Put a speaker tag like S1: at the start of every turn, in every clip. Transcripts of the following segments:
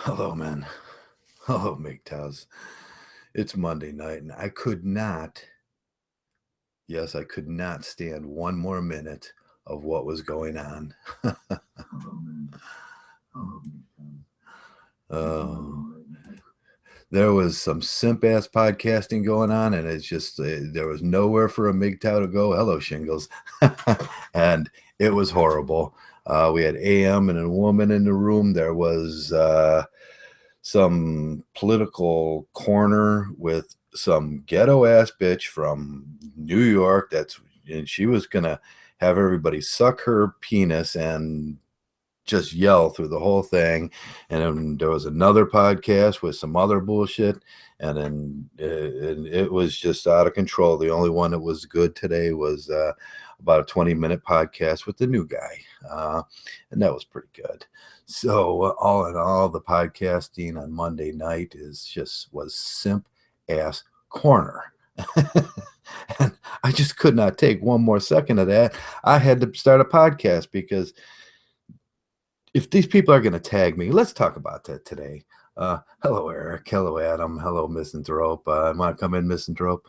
S1: Hello, man. Hello, Mgtows. It's Monday night, and I could not, yes, I could not stand one more minute of what was going on. Oh, there was some simp-ass podcasting going on, and it's just, there was nowhere for a Mgtow to go. Hello, Shingles. And it was horrible. We had AM and a woman in the room. There was some political corner with some ghetto ass bitch from New York. And she was gonna have everybody suck her penis and just yell through the whole thing. And then there was another podcast with some other bullshit, and then it was just out of control. The only one that was good today was about a 20-minute podcast with the new guy, and that was pretty good. So all in all, the podcasting on Monday night was simp ass corner. And I just could not take one more second of that. I had to start a podcast because if these people are going to tag me, let's talk about that today. Hello, Eric. Hello, Adam. Hello, Misanthrope. Want to come in, Misanthrope?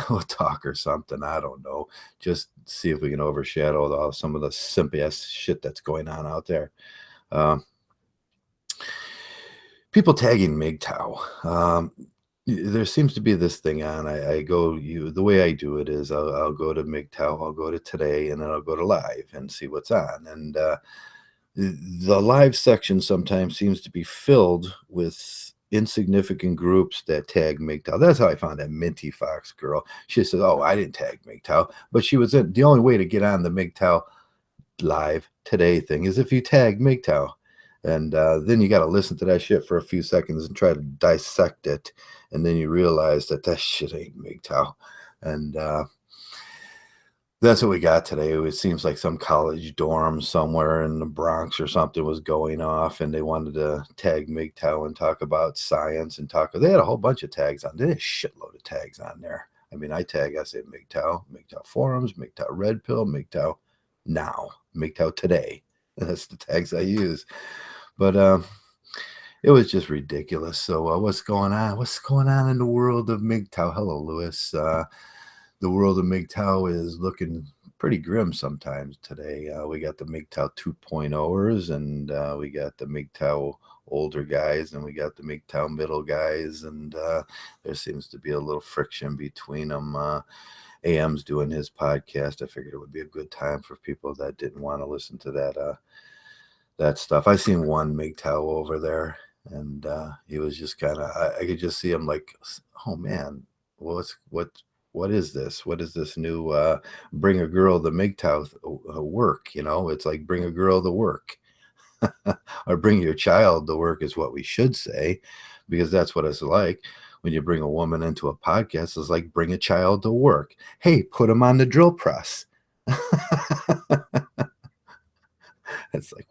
S1: We'll talk or something. I don't know. Just see if we can overshadow some of the simp-ass shit that's going on out there. People tagging Mgtow. There seems to be this thing on. The way I do it is I'll go to Mgtow, I'll go to today, and then I'll go to live and see what's on. And the live section sometimes seems to be filled with insignificant groups that tag Mgtow. That's how I found that Minty Fox girl. She says, "Oh, I didn't tag Mgtow," but she was the only way to get on the Mgtow live today thing is if you tag Mgtow. And then you got to listen to that shit for a few seconds and try to dissect it, and then you realize that shit ain't Mgtow. And that's what we got today. It seems like some college dorm somewhere in the Bronx or something was going off, and they wanted to tag Mgtow and talk about science and talk. They had a whole bunch of tags on. They had a shitload of tags on there. I mean, I say Mgtow, Mgtow forums, Mgtow red pill, Mgtow now, Mgtow today. That's the tags I use. But it was just ridiculous. So what's going on? What's going on in the world of Mgtow? Hello, Lewis. The world of Mgtow is looking pretty grim sometimes today. We got the Mgtow 2.0ers, and we got the Mgtow older guys, and we got the Mgtow middle guys, and there seems to be a little friction between them. AM's doing his podcast. I figured it would be a good time for people that didn't want to listen to that stuff. I seen one Mgtow over there, and he was just kind of. I could just see him like, oh man, what is this? What is this new bring a girl to Mgtow work? It's like bring a girl to work. Or bring your child to work is what we should say, because that's what it's like when you bring a woman into a podcast. It's like bring a child to work. Hey, put them on the drill press. It's like,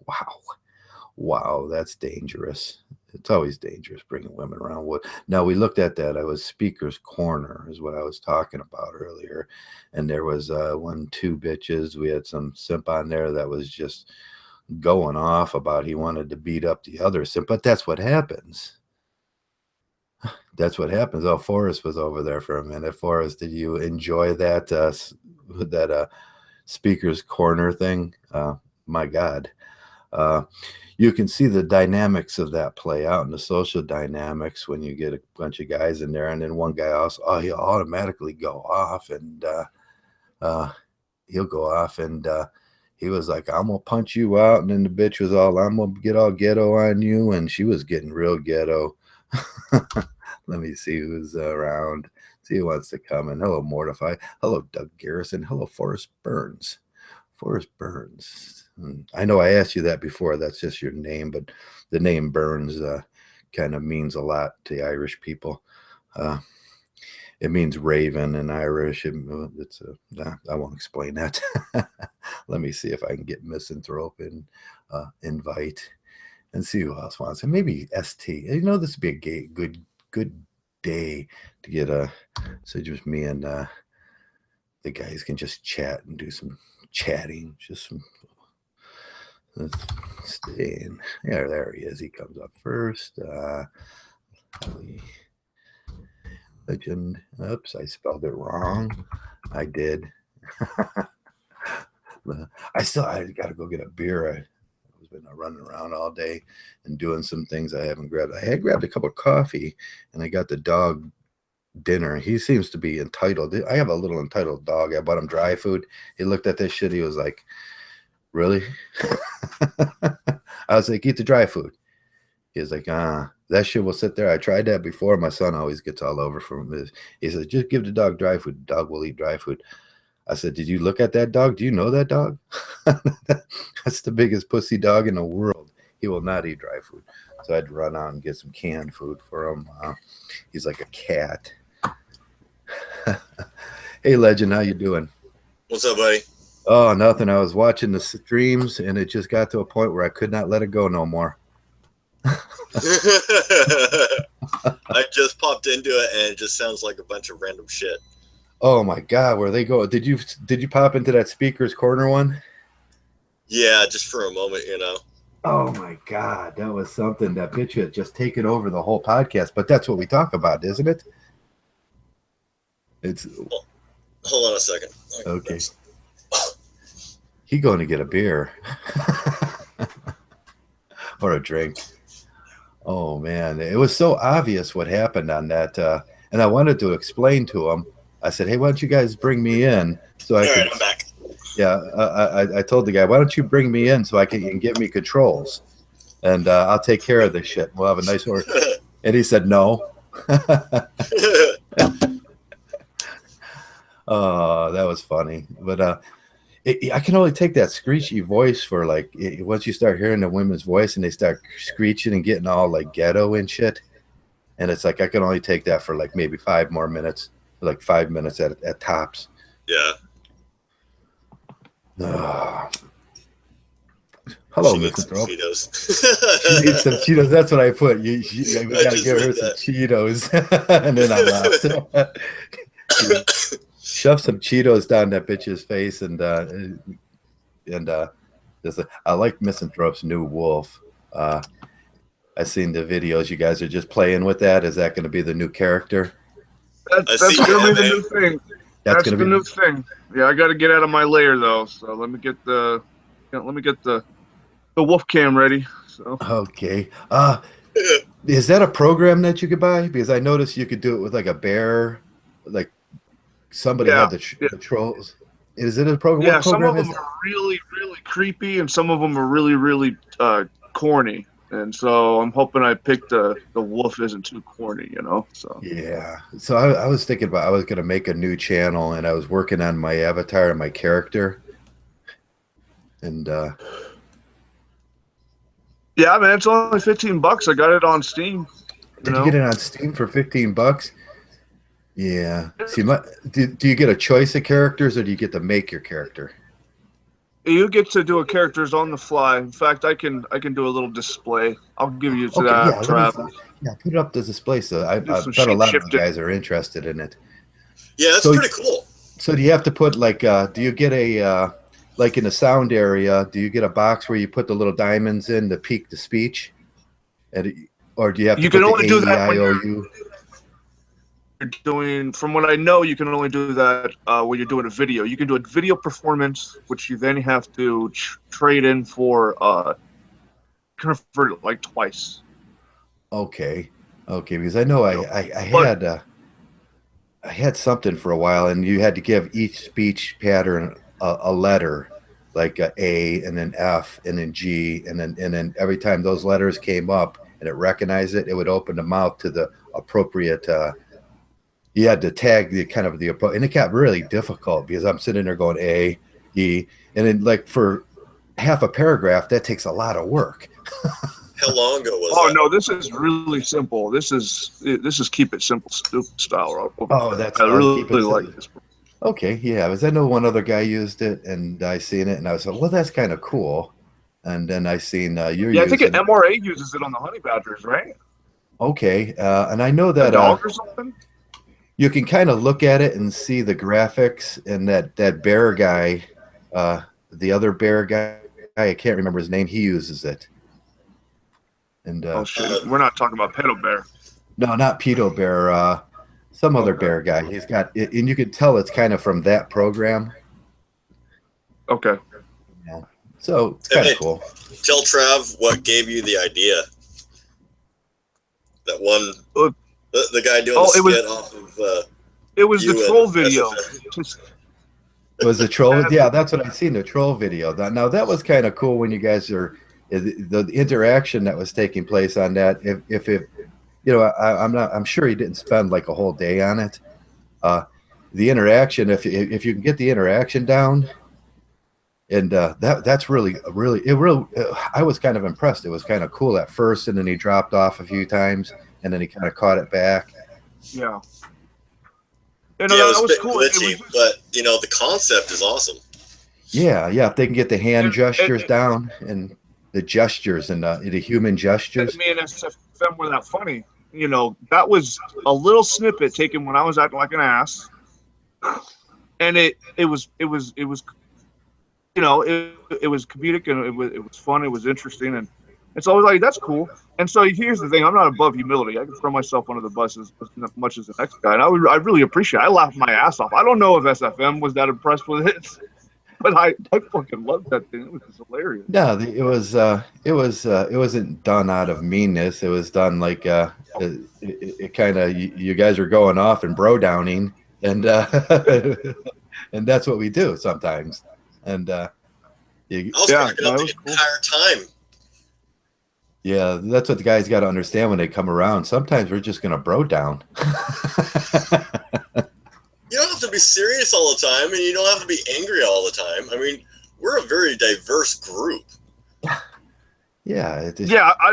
S1: wow, that's dangerous. It's always dangerous bringing women around. Now, we looked at that. I was Speaker's Corner is what I was talking about earlier. And there was two bitches. We had some simp on there that was just going off about he wanted to beat up the other simp. But that's what happens. That's what happens. Oh, Forrest was over there for a minute. Forrest, did you enjoy that Speaker's Corner thing? My God. You can see the dynamics of that play out in the social dynamics when you get a bunch of guys in there, and then one guy also, he'll automatically go off, and he'll go off, and he was like, "I'm gonna punch you out," and then the bitch was all, "I'm gonna get all ghetto on you," and she was getting real ghetto. Let me see who's around. See who wants to come in. Hello, Mortify. Hello, Doug Garrison. Hello, Forrest Burns. Forrest Burns. I know I asked you that before. That's just your name, but the name Burns kind of means a lot to the Irish people. It means raven in Irish. I won't explain that. Let me see if I can get Misanthrope and invite and see who else wants it. Maybe ST. This would be a good day to get so just me and the guys can just chat and do some chatting, just some Let's see. Yeah, there he is. He comes up first. Legend. Oops, I spelled it wrong. I did. I got to go get a beer. I've been running around all day and doing some things I haven't grabbed. I had grabbed a cup of coffee, and I got the dog dinner. He seems to be entitled. I have a little entitled dog. I bought him dry food. He looked at this shit. He was like, really? I was like, eat the dry food. He was like, that shit will sit there. I tried that before. My son always gets all over from this. He said, just give the dog dry food. The dog will eat dry food. I said, did you look at that dog? Do you know that dog? That's the biggest pussy dog in the world. He will not eat dry food. So I had to run out and get some canned food for him. He's like a cat. Hey, Legend, how you doing?
S2: What's up, buddy?
S1: Oh, nothing. I was watching the streams, and it just got to a point where I could not let it go no more.
S2: I just popped into it, and it just sounds like a bunch of random shit.
S1: Oh my God, where they go? Did you pop into that speaker's corner one?
S2: Yeah, just for a moment, you know.
S1: Oh my God, that was something. That bitch had just taken over the whole podcast. But that's what we talk about, isn't it? It's.
S2: Hold on a second.
S1: Okay. He going to get a beer or a drink. Oh man, it was so obvious what happened on that, and I wanted to explain to him. I said, "Hey, why don't you guys bring me in so I can?"
S2: All right, I'm back.
S1: Yeah, I told the guy, "Why don't you bring me in so I can give me controls, and I'll take care of this shit. We'll have a nice order." And he said, "No." Oh, that was funny. But I can only take that screechy voice for like once you start hearing the women's voice and they start screeching and getting all like ghetto and shit. And it's like I can only take that for like maybe 5 more minutes, like 5 minutes at tops.
S2: Yeah.
S1: Hello,
S2: she needs
S1: Mr.
S2: some Cheetos.
S1: She needs some Cheetos. That's what I put. We got to give her some Cheetos. And then I laughed. Shove some Cheetos down that bitch's face, and I like Misanthrope's new wolf. I seen the videos. You guys are just playing with that. Is that going to be the new character?
S3: That's going to be the new thing. That's the new thing. Yeah, I got to get out of my lair though. So let me get the wolf cam ready. So
S1: okay. Is that a program that you could buy? Because I noticed you could do it with like a bear, like somebody had the trolls. Is it a program?
S3: Yeah, some of them are really, really creepy, and some of them are really, really corny. And so I'm hoping I picked the wolf isn't too corny, you know. So
S1: yeah. So I was thinking about I was going to make a new channel, and I was working on my avatar and my character. And
S3: yeah, man, it's only $15. I got it on Steam.
S1: Did you get it on Steam for $15? Yeah. See, do you get a choice of characters, or do you get to make your character?
S3: You get to do a characters on the fly. In fact, I can do a little display. I'll give you to that, Travis.
S1: Yeah, put it up to display. So I bet a lot of you guys are interested in it.
S2: Yeah, that's pretty cool.
S1: So do you have to put like? Do you get a like in the sound area? Do you get a box where you put the little diamonds in to peak the speech, or do you have to?
S3: You can only do that when you're doing, from what I know, you can only do that when you're doing a video. You can do a video performance, which you then have to trade in for convert it like twice.
S1: Okay, because I know I had something for a while, and you had to give each speech pattern a letter, like a A and then F and then G, and then every time those letters came up and it recognized it, it would open the mouth to the appropriate. You had to tag the kind of the approach, and it got really difficult because I'm sitting there going A, E, and then like for half a paragraph, that takes a lot of work.
S2: How long ago was
S3: that? No, this is really simple. This is keep it simple, stupid style.
S1: Oh, that's
S3: I really like this.
S1: Okay, yeah, because I know one other guy used it, and I seen it, and I was like, well, that's kind of cool. And then I seen you're
S3: I think MRA uses it on the honey badgers, right?
S1: Okay, and I know that
S3: a dog or something.
S1: You can kind of look at it and see the graphics, and that bear guy, the other bear guy I can't remember his name. He uses it. And
S3: Oh shit, we're not talking about Pedo Bear.
S1: no, not Pedo Bear. Some other bear guy. He's got it, and you can tell it's kind of from that program.
S3: Okay.
S1: Yeah. So it's kind of cool.
S2: Tell Trav what gave you the idea. That one, the guy doing the skit off of.
S3: It was the troll video.
S1: It was the troll. Yeah, that's what I seen, the troll video. Now that was kind of cool when you guys are the interaction that was taking place on that. If it, you know, I'm sure he didn't spend like a whole day on it. The interaction, if you can get the interaction down, and that's really I was kind of impressed. It was kind of cool at first, and then he dropped off a few times, and then he kind of caught it back.
S3: Yeah.
S2: You know, that was cool. Glitchy, but you know, the concept is awesome.
S1: Yeah, if they can get the hand gestures down and the gestures and the human gestures.
S3: Me and SFM were that funny. You know, that was a little snippet taken when I was acting like an ass, and it was you know, it was comedic and it was fun. It was interesting, and it's always like, that's cool. And so here's the thing: I'm not above humility. I can throw myself under the bus as much as the next guy, and I really appreciate it. I laughed my ass off. I don't know if SFM was that impressed with it, but I fucking loved that thing. It was just hilarious.
S1: No, it wasn't done out of meanness. It was done like it kind of, you guys are going off and bro downing, and and that's what we do sometimes. And
S2: I was cracking up the entire time.
S1: Yeah, that's what the guys got to understand when they come around. Sometimes we're just going to bro down.
S2: You don't have to be serious all the time, and you don't have to be angry all the time. I mean, we're a very diverse group.
S1: Yeah.
S3: Yeah,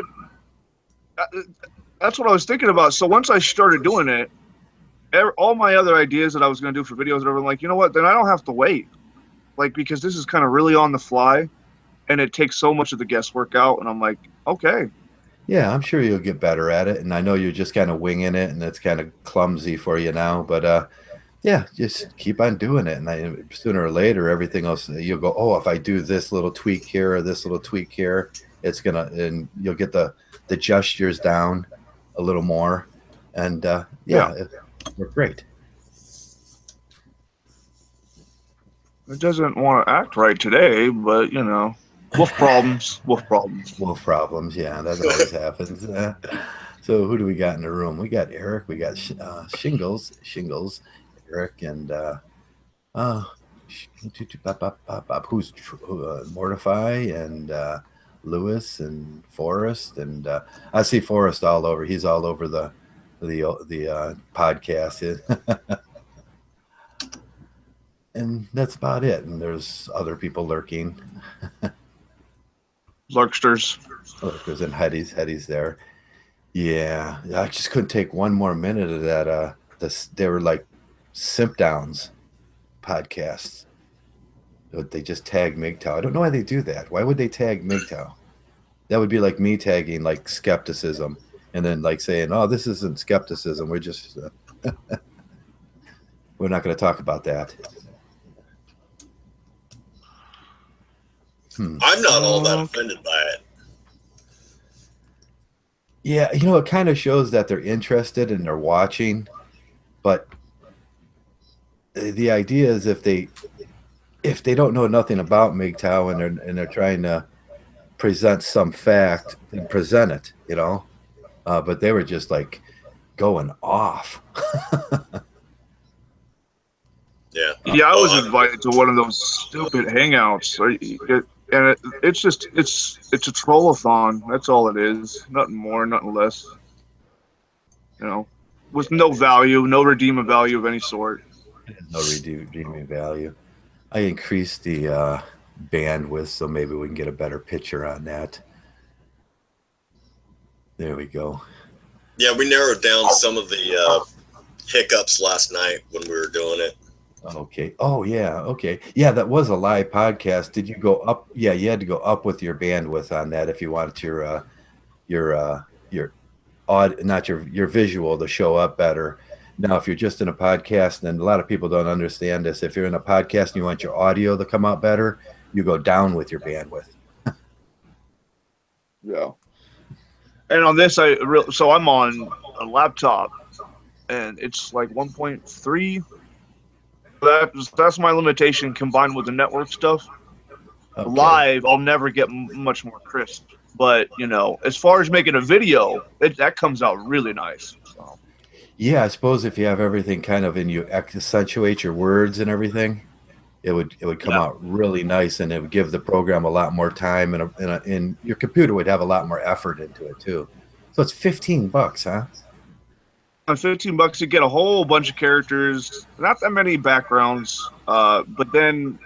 S3: that's what I was thinking about. So once I started doing it, all my other ideas that I was going to do for videos, I'm like, you know what? Then I don't have to wait. Like, because this is kind of really on the fly, and it takes so much of the guesswork out. And I'm like, okay.
S1: Yeah, I'm sure you'll get better at it. And I know you're just kind of winging it, and it's kind of clumsy for you now. But yeah, just keep on doing it. And sooner or later, everything else, you'll go, oh, if I do this little tweak here or this little tweak here, it's going to, and you'll get the gestures down a little more. And yeah, we're great.
S3: It doesn't want to act right today, but you know, wolf problems.
S1: Yeah, that always happens. So who do we got in the room? We got Eric. We got Shingles, Eric, and who's Mortify, and Lewis and Forrest, and I see Forrest all over. He's all over the podcast. And that's about it. And there's other people lurking.
S3: Lurksters.
S1: And Hetty's there. Yeah, I just couldn't take one more minute of that. They were like simp downs podcasts. They just tag Mgtow. I don't know why they do that. Why would they tag Mgtow? That would be like me tagging like skepticism, and then like saying, "Oh, this isn't skepticism. We're just we're not going to talk about that."
S2: I'm not all that offended by it.
S1: Yeah, you know, it kind of shows that they're interested and they're watching, but the idea is if they don't know nothing about Mgtow and they're trying to present some fact, then present it, you know. But they were just like going off.
S2: Yeah.
S3: Yeah, I was invited to one of those stupid hangouts. And it's a troll-a-thon. That's all it is. Nothing more, nothing less. You know, with no value, no redeeming value of any sort.
S1: No redeeming value. I increased the bandwidth so maybe we can get a better picture on that. There we go.
S2: Yeah, we narrowed down some of the hiccups last night when we were doing it.
S1: Okay. Oh, yeah. Okay. Yeah, that was a live podcast. Did you go up? Yeah, you had to go up with your bandwidth on that if you wanted your not your visual to show up better. Now, if you're just in a podcast, and a lot of people don't understand this, if you're in a podcast and you want your audio to come out better, you go down with your bandwidth.
S3: Yeah. And on this, so I'm on a laptop, and it's like 1.3. That's my limitation combined with the network stuff.
S1: Okay.
S3: Live, I'll never get much more crisp. But as far as making a video, that comes out really nice. So.
S1: Yeah, I suppose if you have everything kind of and you accentuate your words and everything, it would come out really nice, and it would give the program a lot more time, and your computer would have a lot more effort into it too. So it's $15, huh?
S3: $15 to get a whole bunch of characters, not that many backgrounds, but then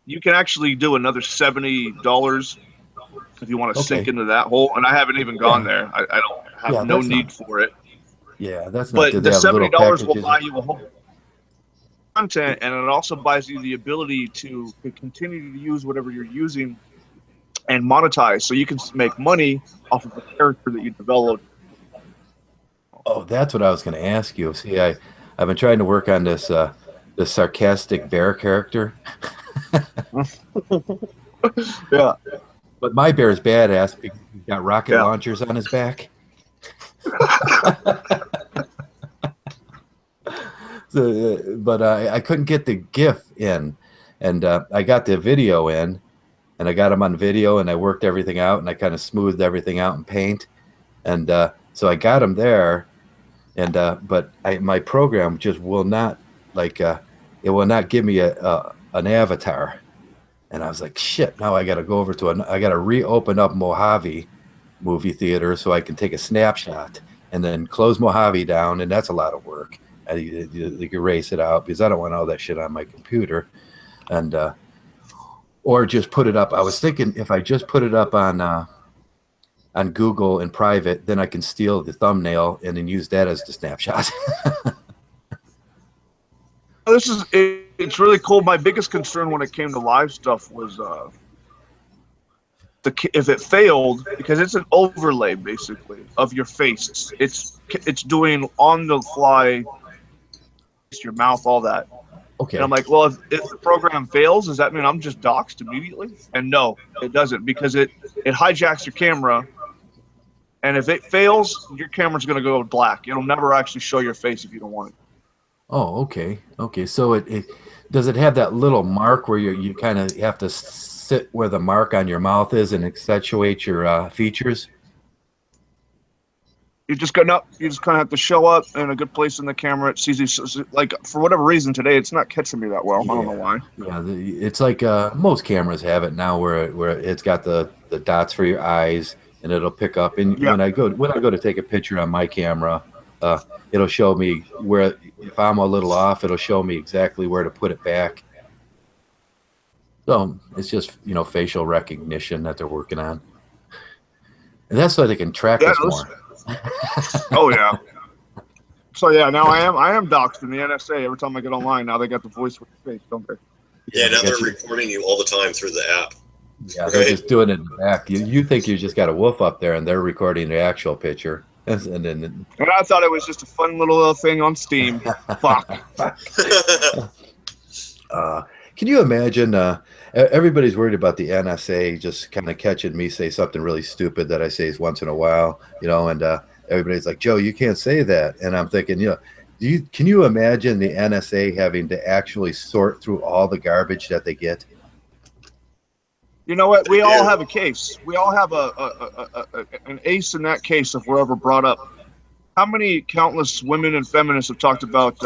S3: you can actually do another $70 if you want to sink into that hole. And I haven't even gone there. I don't have no need for it.
S1: Yeah, that's not.
S3: But
S1: Did
S3: the
S1: they have little
S3: $70 will
S1: packages?
S3: buy you a whole content, and it also buys you the ability to continue to use whatever you're using and monetize, so you can make money off of the character that you developed.
S1: Oh, that's what I was going to ask you. See, I've been trying to work on this sarcastic bear character.
S3: Yeah.
S1: But my bear is badass because he's got rocket launchers on his back. But I couldn't get the GIF in, and I got the video in, and I got him on video, and I worked everything out, and I kind of smoothed everything out in Paint, and so I got him there, and but my program just will not it will not give me an avatar, and I was like, shit, now I got to go over to I got to reopen up Mojave movie theater so I can take a snapshot and then close Mojave down, and that's a lot of work. You erase it out because I don't want all that shit on my computer, and or just put it up. I was thinking if I just put it up on Google in private, then I can steal the thumbnail and then use that as the snapshot.
S3: It's really cool. My biggest concern when it came to live stuff was if it failed, because it's an overlay basically of your face. It's doing on the fly, your mouth, all that.
S1: Okay.
S3: And I'm like, well, if the program fails, does that mean I'm just doxxed immediately? And no, it doesn't, because it hijacks your camera. And if it fails, your camera's going to go black. It'll never actually show your face if you don't want it.
S1: Oh, okay. Okay. So it does it have that little mark where you kind of have to sit where the mark on your mouth is and accentuate your features?
S3: You just kind of have to show up in a good place in the camera. It's easy. Like, for whatever reason today, it's not catching me that well. I don't know why.
S1: Yeah, it's like most cameras have it now, where it's got the dots for your eyes, and it'll pick up. And when I go to take a picture on my camera, it'll show me where, if I'm a little off, it'll show me exactly where to put it back. So it's just facial recognition that they're working on, and that's so they can track us more.
S3: Oh yeah. So yeah, now I am doxxed in the NSA every time I get online. Now they got the voice with the face, don't they?
S2: Yeah, now they're recording you all the time through the app.
S1: Yeah, they're just doing it in the back. You think you just got a wolf up there, and they're recording the actual picture. And
S3: I thought it was just a fun little thing on Steam. Fuck.
S1: Can you imagine? Everybody's worried about the NSA just kind of catching me say something really stupid that I say once in a while, and everybody's like, Joe, you can't say that. And I'm thinking, can you imagine the NSA having to actually sort through all the garbage that they get?
S3: You know what? We all have a case. We all have an ace in that case if we're ever brought up. How many countless women and feminists have talked about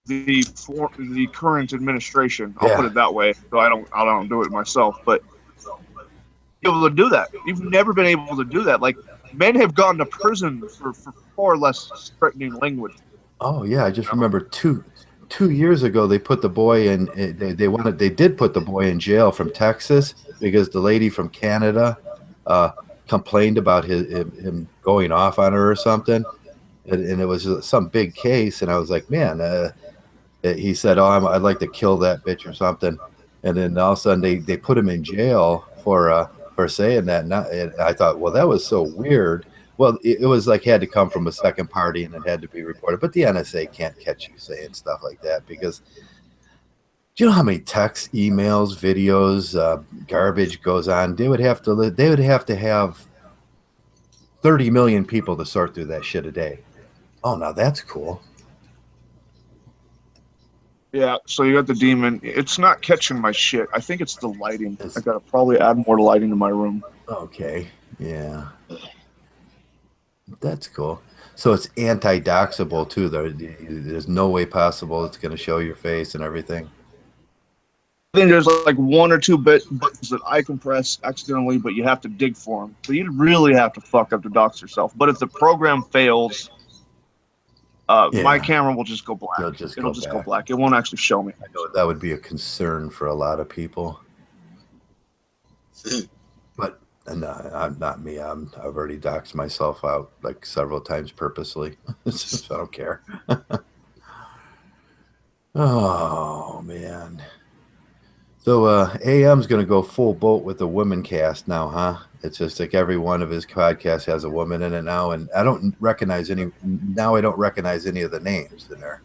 S3: the current administration? I'll put it that way. So I don't do it myself, but able to do that. You've never been able to do that. Like, men have gone to prison for far less threatening language.
S1: Oh yeah, I just remember two years ago they put the boy in. They did put the boy in jail from Texas because the lady from Canada complained about him going off on her or something, and it was some big case. And I was like, man. He said, "Oh, I'd like to kill that bitch or something," and then all of a sudden they put him in jail for saying that. And I thought, well, that was so weird. Well, it was like had to come from a second party and it had to be reported. But the NSA can't catch you saying stuff like that because Do you know how many texts, emails, videos, garbage goes on? They would have to have 30 million people to sort through that shit a day. Oh, now that's cool.
S3: Yeah, so you got the demon. It's not catching my shit. I think it's the lighting. I gotta probably add more lighting to my room.
S1: Okay, yeah. That's cool. So it's anti-doxable too, though. There's no way possible it's going to show your face and everything.
S3: I think there's like one or two buttons that I can press accidentally, but you have to dig for them. So you really have to fuck up to dox yourself. But if the program fails, my camera will just go black. It'll just go black. It won't actually show me.
S1: I know that would be a concern for a lot of people. But I'm not me. I've already doxed myself out like several times purposely. So I don't care. Oh man. So AM's going to go full boat with the women cast now, huh? It's just like every one of his podcasts has a woman in it now, and I don't recognize any. Now I don't recognize any of the names in there.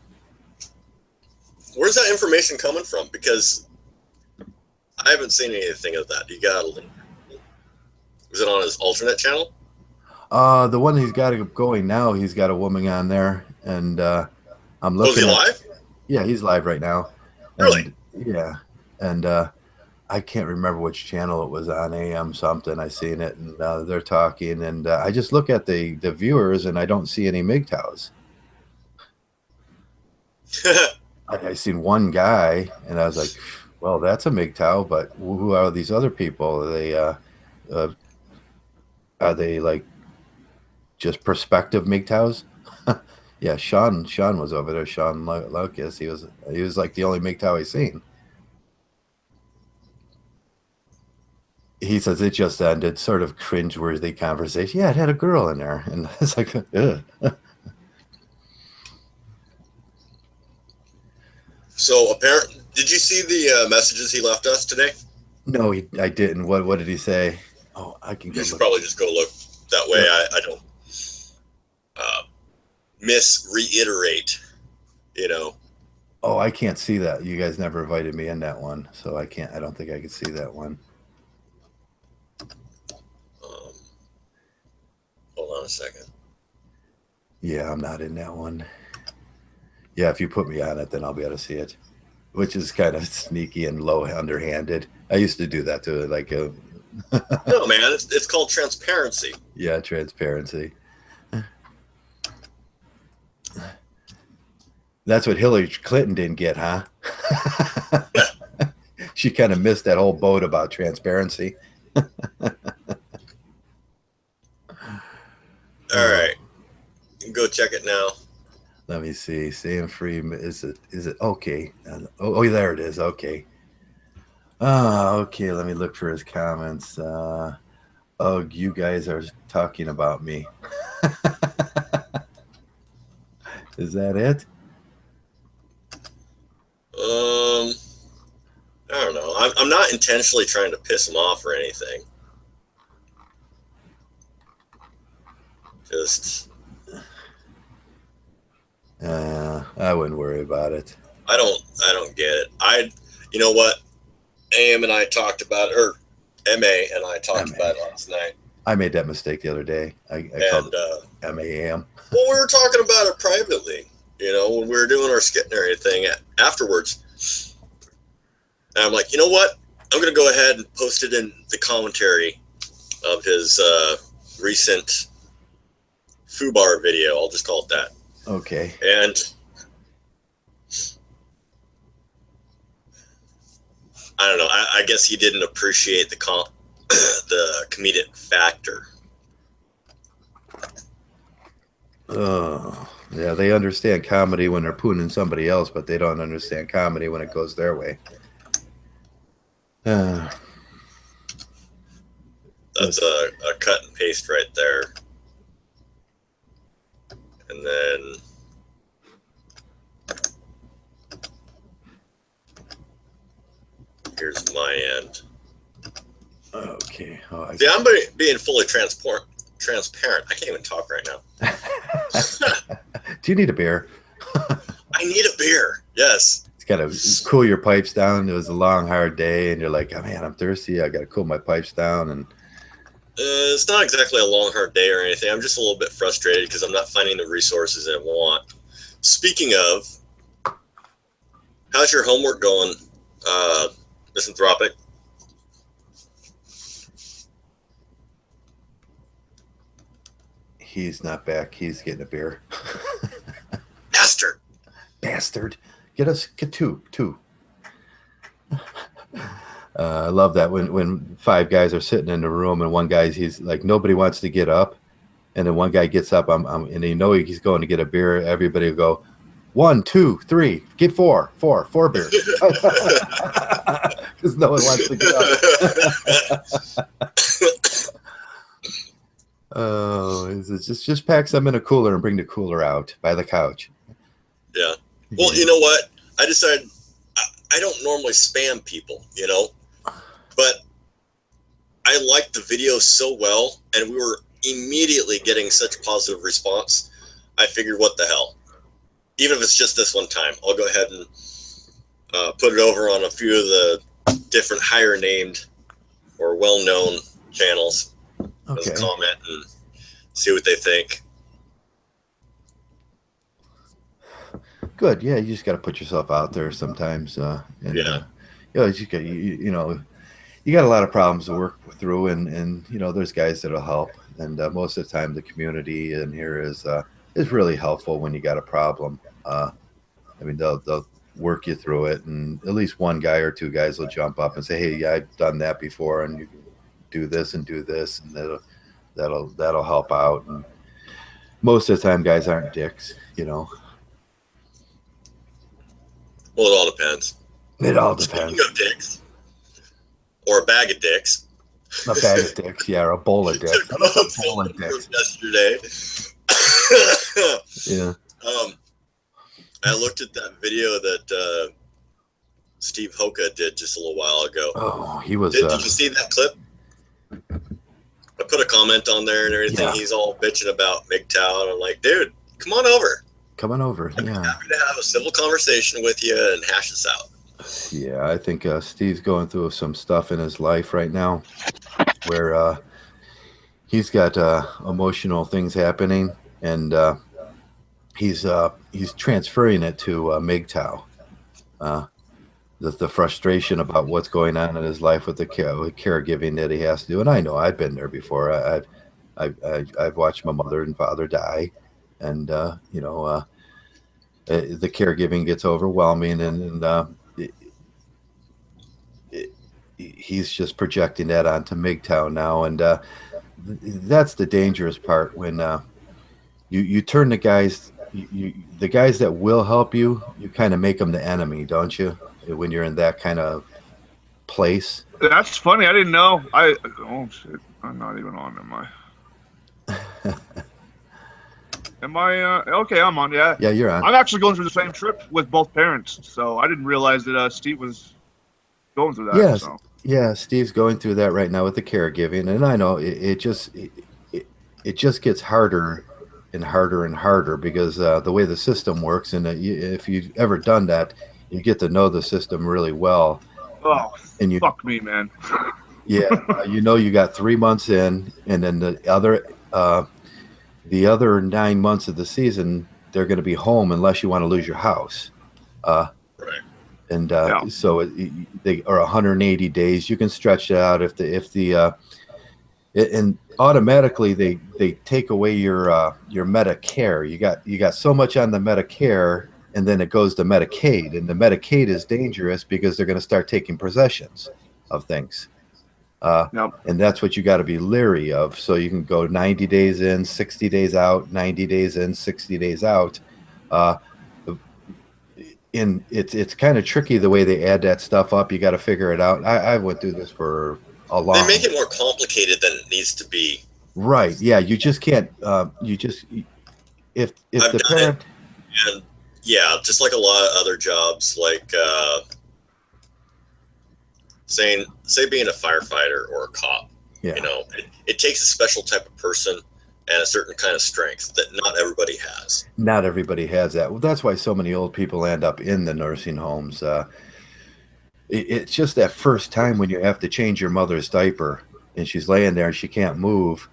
S2: Where's that information coming from? Because I haven't seen anything of that. You got a link. Was it on his alternate channel?
S1: The one he's got going now, he's got a woman on there, and I'm looking.
S2: Oh, is he live?
S1: Yeah, he's live right now.
S2: Really?
S1: Yeah, and I can't remember which channel it was on, AM something. I seen it, and they're talking, and I just look at the viewers, and I don't see any Mgtows. I seen one guy, and I was like, well, that's a Mgtow, but who are these other people? Are they like just prospective Mgtows? Yeah, Sean was over there. Sean Lucas. He was like the only Mgtow I seen. He says it just ended, sort of cringeworthy conversation. Yeah, it had a girl in there, and it's like, ugh.
S2: So apparently, did you see the messages he left us today?
S1: No, I didn't. What did he say? Oh, I can.
S2: You should probably just go look. That way, I don't reiterate. You know.
S1: Oh, I can't see that. You guys never invited me in that one, so I can't. I don't think I could see that one.
S2: Hold on a second.
S1: Yeah, I'm not in that one. Yeah, if you put me on it, then I'll be able to see it, which is kind of sneaky and low underhanded. I used to do that too, like
S2: no, man, it's called transparency.
S1: Yeah, transparency. That's what Hillary Clinton didn't get, huh? She kind of missed that whole boat about transparency.
S2: All right, you can go check it now.
S1: Let me see. Staying free. Is it okay? Oh, there it is. Okay. Okay. Let me look for his comments. Oh, you guys are talking about me. Is that it?
S2: I don't know. I'm not intentionally trying to piss him off or anything. Just.
S1: I wouldn't worry about it.
S2: I don't get it. You know what? AM and I talked about it, or MA and I talked about it last night.
S1: I made that mistake the other day. I called it MAM.
S2: Well, we were talking about it privately, you know, when we were doing our skit and everything afterwards. And I'm like, you know what? I'm going to go ahead and post it in the commentary of his recent FUBAR video. I'll just call it that.
S1: Okay.
S2: And I don't know. I guess he didn't appreciate the comedic factor.
S1: Oh, yeah. They understand comedy when they're pooning somebody else, but they don't understand comedy when it goes their way.
S2: That's a cut and paste right there. And then here's my end.
S1: Okay.
S2: See, I'm being fully transparent. I can't even talk right now.
S1: Do you need a beer?
S2: I need a beer. Yes.
S1: kind of cool your pipes down. It was a long, hard day, and you're like, oh man, I'm thirsty. I got to cool my pipes down. And
S2: it's not exactly a long, hard day or anything. I'm just a little bit frustrated because I'm not finding the resources I want. Speaking of, how's your homework going, Misanthropic?
S1: he's not back. He's getting a beer. Bastard. Get two. I love that when five guys are sitting in the room and one guy's, he's like, nobody wants to get up. And then one guy gets up, and you know he's going to get a beer. Everybody will go, 1, 2, 3, get four beers. Because no one wants to get up. Oh, it's just pack some in a cooler and bring the cooler out by the couch.
S2: Yeah. Well, you know what? I decided I don't normally spam people, you know, but I liked the video so well, and we were immediately getting such positive response. I figured, what the hell? Even if it's just this one time, I'll go ahead and put it over on a few of the different higher named or well-known channels.
S1: Okay.
S2: As a comment and see what they think.
S1: Good. Yeah, you just got to put yourself out there sometimes. And,
S2: Yeah.
S1: You know, you got a lot of problems to work through, and you know, there's guys that'll help. And most of the time, the community in here is really helpful when you got a problem. I mean, they'll work you through it, and at least one guy or two guys will jump up and say, "Hey, yeah, I've done that before, and you can do this, and that'll help out." And most of the time, guys aren't dicks, you know.
S2: Well, it all depends.
S1: It all depends.
S2: Speaking of dicks, or a bag of dicks.
S1: A bag of dicks, yeah, or a bowl of dicks. A bowl of dicks.
S2: Yesterday.
S1: Yeah.
S2: I looked at that video that Steve Hoka did just a little while ago.
S1: Oh, he was.
S2: Did you see that clip? I put a comment on there and everything.
S1: Yeah.
S2: He's all bitching about Mgtow, and I'm like, dude, come on over.
S1: Come on over.
S2: I'm
S1: Yeah.
S2: happy to have a civil conversation with you and hash this out.
S1: Yeah, I think Steve's going through some stuff in his life right now where he's got emotional things happening, and he's transferring it to Mgtow. The frustration about what's going on in his life with the caregiving that he has to do. And I know I've been there before. I've watched my mother and father die, and you know, the caregiving gets overwhelming, and he's just projecting that onto Mgtow now, and that's the dangerous part when you turn the guys that will help you kind of make them the enemy, don't you? When you're in that kind of place.
S3: That's funny. I didn't know. Oh shit! I'm not even on. Am I? Okay, I'm on. Yeah.
S1: Yeah, you're on.
S3: I'm actually going through the same trip with both parents, so I didn't realize that Steve was going through that.
S1: Yes.
S3: So.
S1: Yeah, Steve's going through that right now with the caregiving, and I know it just gets harder and harder and harder because the way the system works, and if you've ever done that, you get to know the system really well.
S3: Oh,
S1: and
S3: fuck me, man.
S1: Yeah, you know, you got 3 months in, and then the other 9 months of the season, they're going to be home unless you want to lose your house.
S2: Right.
S1: And so they are 180 days. You can stretch it out and automatically they take away your Medicare. You got so much on the Medicare, and then it goes to Medicaid, and the Medicaid is dangerous because they're going to start taking possessions of things. And that's what you got to be leery of. So you can go 90 days in, 60 days out, 90 days in, 60 days out. And it's kind of tricky the way they add that stuff up. You got to figure it out. I went through this for a long.
S2: They make it more complicated than it needs to be.
S1: Right. Yeah. You just can't. If the parent.
S2: And yeah, just like a lot of other jobs, like say being a firefighter or a cop.
S1: Yeah.
S2: You know, it takes a special type of person and a certain kind of strength that not everybody has.
S1: Not everybody has that. Well, that's why so many old people end up in the nursing homes. It's just that first time when you have to change your mother's diaper and she's laying there and she can't move.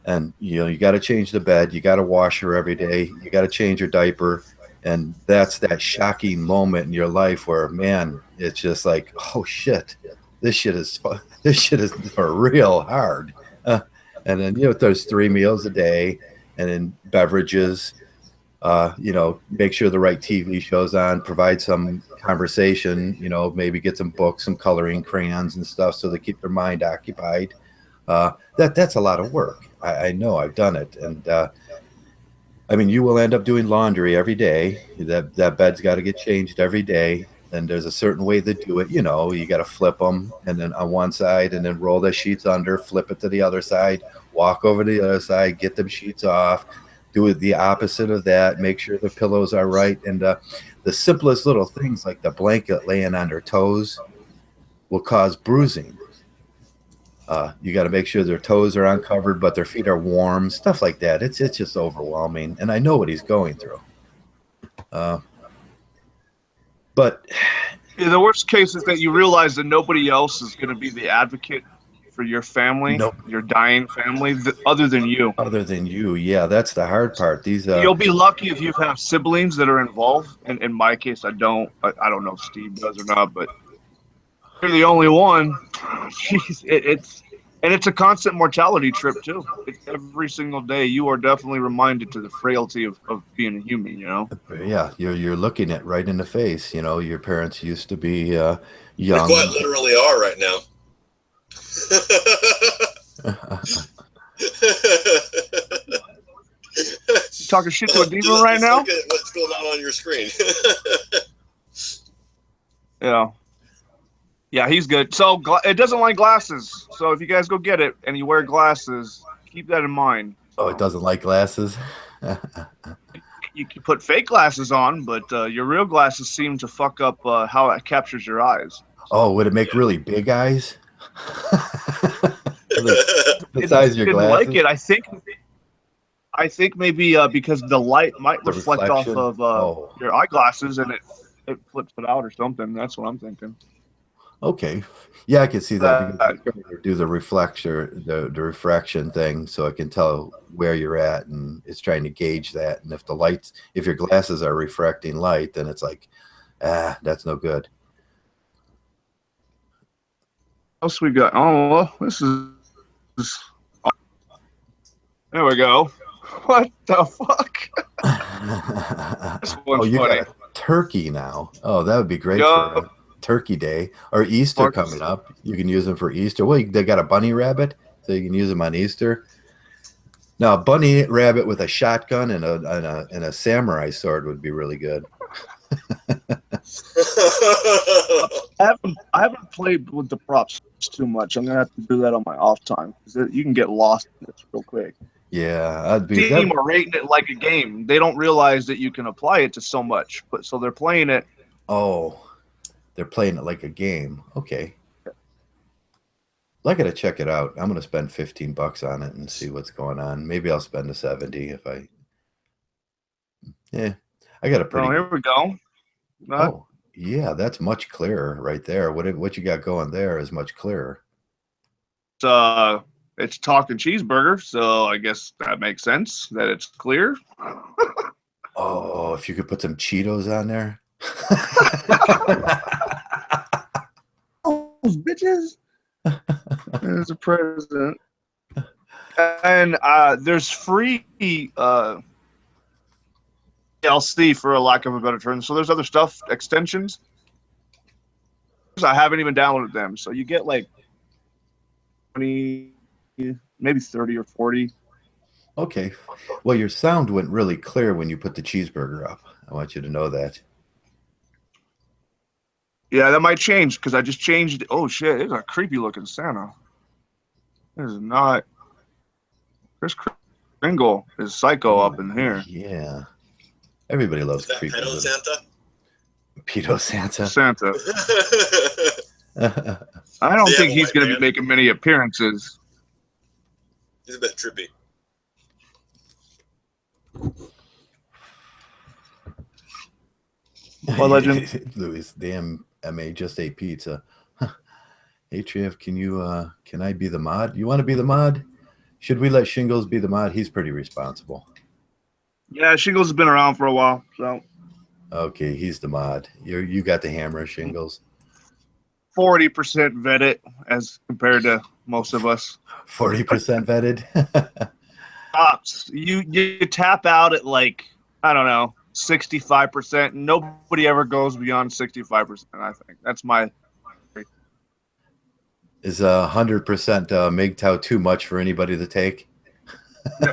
S1: And, you got to change the bed. You got to wash her every day. You got to change her diaper. And that's that shocking moment in your life where, man, it's just like, oh, shit, this shit is for real hard. And then, there's 3 meals a day and then beverages. Make sure the right TV shows on, provide some conversation, maybe get some books, some coloring crayons and stuff so they keep their mind occupied. That's a lot of work. I know, I've done it. And you will end up doing laundry every day. That bed's got to get changed every day. And there's a certain way to do it. You got to flip them and then on one side and then roll the sheets under, flip it to the other side, walk over to the other side, get them sheets off. Do it the opposite of that. Make sure the pillows are right. And the simplest little things like the blanket laying on their toes will cause bruising. You got to make sure their toes are uncovered, but their feet are warm. Stuff like that. It's just overwhelming. And I know what he's going through. But
S3: the worst case is that you realize that nobody else is going to be the advocate for your family, your dying family, other than you.
S1: Other than you, yeah, that's the hard part.
S3: You'll be lucky if you have siblings that are involved. And in my case, I don't know if Steve does or not, but you're the only one. Jeez, it's a constant mortality trip too. Every single day, you are definitely reminded to the frailty of being a human.
S1: Yeah, you're looking it right in the face. Your parents used to be young.
S2: They quite literally are right now.
S3: You talking shit to a demon right now?
S2: Look at what's going on your screen.
S3: Yeah, he's good. So it doesn't like glasses. So if you guys go get it and you wear glasses, keep that in mind.
S1: Oh, it doesn't like glasses?
S3: You can put fake glasses on, but your real glasses seem to fuck up how it captures your eyes.
S1: Oh, would it make really big eyes? The size of your glasses?
S3: Like it. I think maybe because the light might reflect off of your eyeglasses and it flips it out or something. That's what I'm thinking.
S1: Okay. Yeah, I can see that. Do the reflection, the refraction thing, so it can tell where you're at, and it's trying to gauge that. And if your glasses are refracting light, then it's like, that's no good.
S3: What else we got? Oh, well, this is. There we go. What the fuck? This one's
S1: you
S3: funny.
S1: got a turkey now. Oh, that would be great for Turkey Day or Easter coming up. You can use them for Easter. Well, they got a bunny rabbit, so you can use them on Easter. Now, a bunny rabbit with a shotgun and a samurai sword would be really good.
S3: I haven't played with the props too much. I'm gonna have to do that on my off time because you can get lost in this real quick.
S1: Yeah,
S3: Team are rating it like a game. They don't realize that you can apply it to so much, but so they're playing it.
S1: Oh, they're playing it like a game. Okay. Well, I gotta check it out. I'm gonna spend $15 on it and see what's going on. Maybe I'll spend a 70 if I. Yeah, I got a pretty.
S3: Oh, here we go.
S1: Oh, yeah, that's much clearer right there. What you got going there is much clearer.
S3: It's talking cheeseburger, so I guess that makes sense that it's clear.
S1: Oh, if you could put some Cheetos on there.
S3: Those bitches. There's a president. And there's free DLC, for a lack of a better term. So there's other stuff, extensions. I haven't even downloaded them. So you get like 20, maybe 30 or 40.
S1: Okay. Well, your sound went really clear when you put the cheeseburger up. I want you to know that.
S3: Yeah, that might change because I just changed. Oh, shit. It's a creepy looking Santa. This is not. Chris Kringle is psycho up in here.
S1: Yeah. Everybody loves creepy.
S2: Pedo Santa?
S1: Pedo Santa.
S3: Santa. I don't think he's going to be making many appearances.
S2: He's a bit trippy.
S3: What legend?
S1: Louis, damn MA just ate pizza. Hey Trev, can I be the mod? You want to be the mod? Should we let Shingles be the mod? He's pretty responsible.
S3: Yeah, Shingles has been around for a while, so.
S1: Okay, he's the mod. You got the hammer, Shingles.
S3: 40% vetted as compared to most of us.
S1: 40% vetted.
S3: Tops. You tap out at like, I don't know, 65%. Nobody ever goes beyond 65%. I think that's my.
S1: Is 100% Mgtow too much for anybody to take?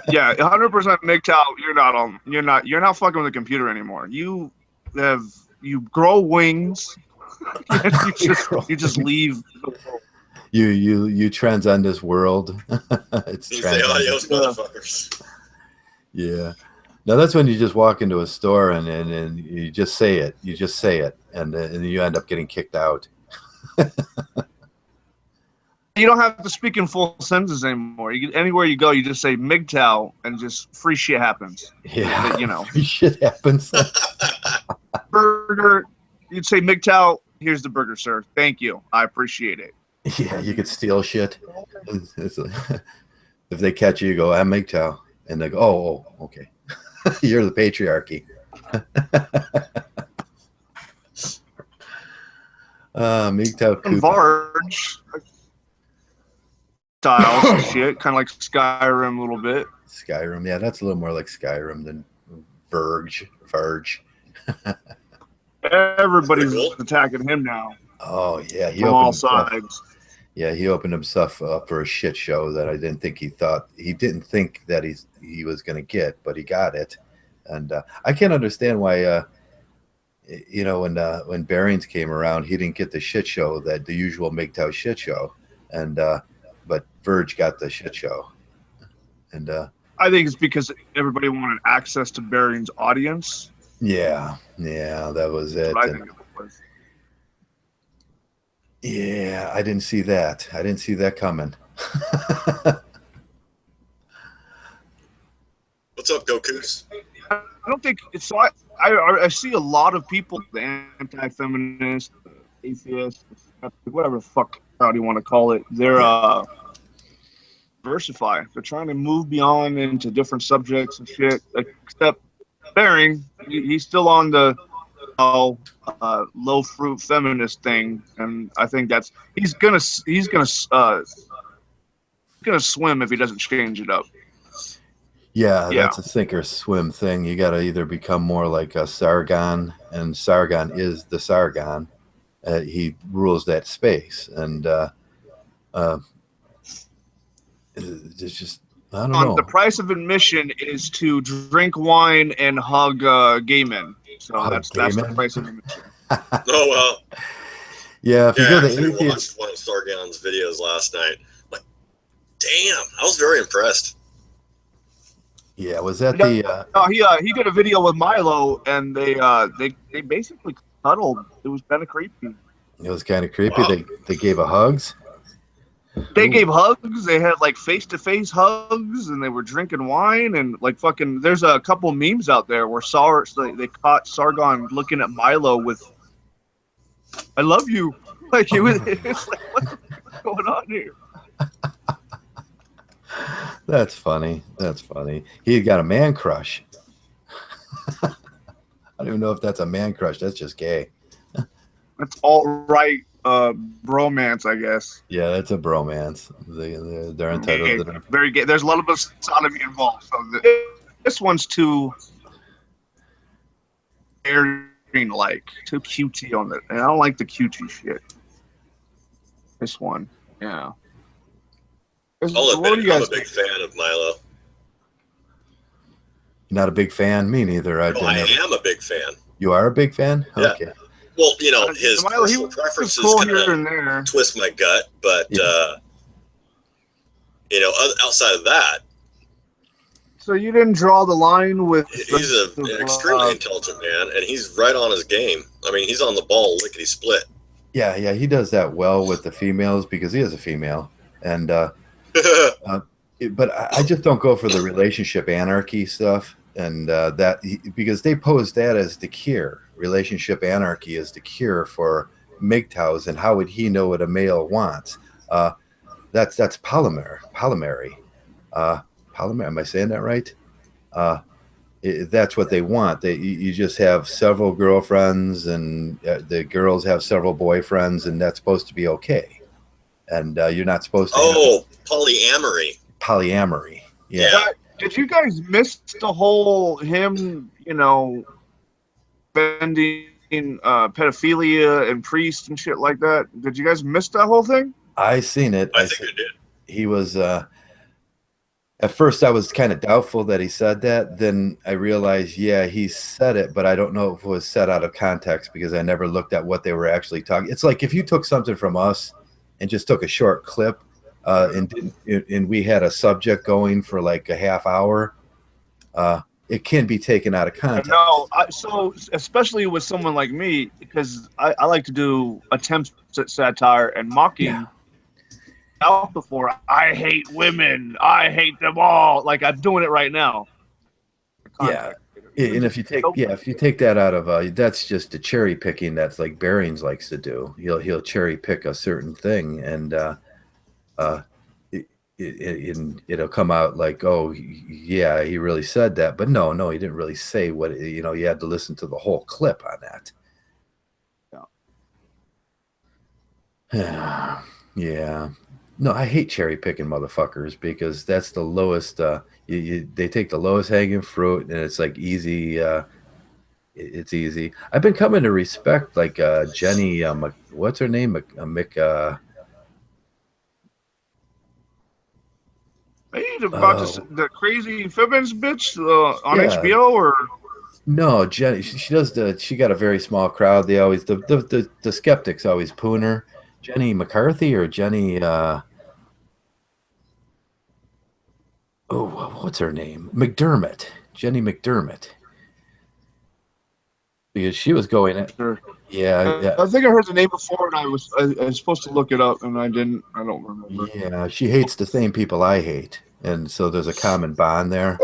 S3: Yeah, 100% Mgtow. You're not fucking with the computer anymore. You grow wings. you just leave.
S1: You transcend this world. It's
S2: adios, motherfuckers.
S1: Yeah. Now that's when you just walk into a store and you just say it. You just say it, and you end up getting kicked out.
S3: You don't have to speak in full sentences anymore. Anywhere you go, you just say Mgtow, and just free shit happens.
S1: Yeah,
S3: you know,
S1: free shit happens.
S3: Burger, you'd say Mgtow. Here's the burger, sir. Thank you. I appreciate it.
S1: Yeah, you could steal shit. If they catch you, you go, I'm Mgtow, and they go, oh, okay. You're the patriarchy. Mgtow
S3: Varge styles shit, kind of like Skyrim a little bit.
S1: Skyrim, yeah, that's a little more like Skyrim than Verge.
S3: Everybody's attacking him now.
S1: Oh yeah,
S3: from all sides.
S1: Yeah, he opened himself up for a shit show that I didn't think he didn't think that he was going to get, but he got it. And I can't understand why. When Bearings came around, he didn't get the shit show, that the usual Mgtow shit show, and but Verge got the shit show. And
S3: I think it's because everybody wanted access to Bearings' audience.
S1: Yeah, that was it.
S3: I think it was.
S1: Yeah, I didn't see that. I didn't see that coming.
S2: What's up, Gokus?
S3: I don't think it's so. I see a lot of people, the anti-feminist, atheist, whatever the fuck how do you want to call it. They're diversify. They're trying to move beyond into different subjects and shit. Except Bearing, he's still on the low fruit feminist thing, and I think he's gonna swim if he doesn't change it up.
S1: Yeah, that's a sink or swim thing. You got to either become more like a Sargon, and Sargon is the Sargon. He rules that space, and it's just, I don't know.
S3: The price of admission is to drink wine and hug gay men. So that's the price of admission.
S2: Oh well.
S1: Yeah, if you go to
S2: I watched one of Sargon's videos last night. Like, damn, I was very impressed.
S1: Yeah, was that the?
S3: He did a video with Milo, and they basically cuddled. It was kind of creepy.
S1: It was kind of creepy. Wow. They gave hugs.
S3: They gave hugs. They had like face-to-face hugs, and they were drinking wine and like fucking. There's a couple memes out there where they caught Sargon looking at Milo with, "I love you." Like it's like, what's going on here?
S1: That's funny. He got a man crush. I don't even know if that's a man crush. That's just gay.
S3: That's all right. Bromance, I guess.
S1: Yeah, that's a bromance. They're entitled to that.
S3: Very gay. There's a lot of sodomy involved. So this one's too like too cutesy on it, and I don't like the cutesy shit. This one, yeah.
S2: I'll admit, I'm a big fan of Milo.
S1: Not a big fan? Me neither.
S2: I am a big fan.
S1: You are a big fan?
S2: Yeah.
S1: Okay.
S2: Well, his personal preferences
S3: cool
S2: kind of twist my gut, but outside of that,
S3: so you didn't draw the line with.
S2: He's an extremely intelligent man, and he's right on his game. I mean, he's on the ball lickety split.
S1: Yeah, he does that well with the females because he is a female, and but I just don't go for the relationship anarchy stuff, and because they pose that as the cure. relationship anarchy is the cure for MGTOWs, and how would he know what a male wants? That's polymary. Polymer. Am I saying that right? That's what they want. You just have several girlfriends, and the girls have several boyfriends, and that's supposed to be okay. And you're not supposed to.
S2: Oh, polyamory.
S1: Polyamory. Yeah.
S3: Did you guys miss the whole him, bending pedophilia and priests and shit like that? Did you guys miss that whole thing?
S1: I seen it.
S2: I think I did.
S1: He was. At first, I was kind of doubtful that he said that. Then I realized, yeah, he said it, but I don't know if it was said out of context because I never looked at what they were actually talking. It's like if you took something from us and just took a short clip, and we had a subject going for like a half hour, it can be taken out of context.
S3: No, so especially with someone like me, because I like to do attempts at satire and mocking.
S1: Yeah.
S3: Out before, I hate women, I hate them all. Like I'm doing it right now.
S1: Yeah, and if you take that out of that's just the cherry picking. That's like Behrens likes to do. He'll cherry pick a certain thing, and it'll come out like, oh yeah, he really said that, but no, he didn't really say what. You had to listen to the whole clip on that. Yeah. Yeah. No, I hate cherry picking motherfuckers because that's the lowest. They take the lowest hanging fruit, and it's like easy. It's easy. I've been coming to respect like Jenny. What's her name?
S3: Are you about the crazy feminist bitch on HBO or?
S1: No, Jenny. She does she got a very small crowd. They always the skeptics always poon her. Jenny McCarthy or Jenny. What's her name? McDermott. Jenny McDermott. Because she was going at.
S3: Sure.
S1: Yeah.
S3: I think I heard the name before, and I was supposed to look it up, and I didn't. I don't remember.
S1: Yeah, she hates the same people I hate, and so there's a common bond there.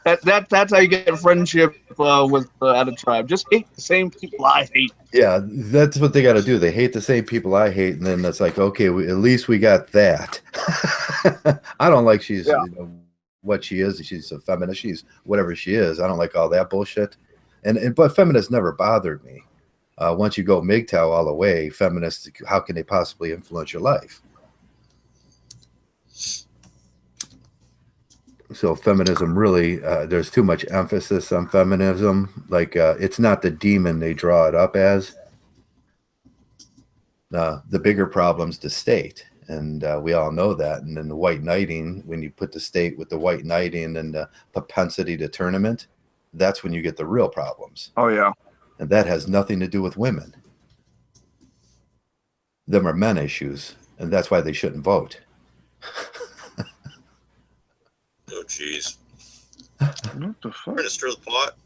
S3: That's how you get a friendship with at a tribe. Just hate the same people I hate.
S1: Yeah, that's what they got to do. They hate the same people I hate, and then it's like, okay, at least we got that. I don't like she's what she is. She's a feminist. She's whatever she is. I don't like all that bullshit. But feminists never bothered me. Once you go MGTOW all the way, feminists, how can they possibly influence your life? So feminism really, there's too much emphasis on feminism. Like it's not the demon they draw it up as. The bigger problem's the state, and we all know that. And then the white knighting, when you put the state with the white knighting and the propensity to tournament, that's when you get the real problems.
S3: Oh yeah,
S1: and that has nothing to do with women. Them are men issues, and that's why they shouldn't vote.
S2: Oh, jeez.
S3: What the fuck?
S2: Trying to stir the pot.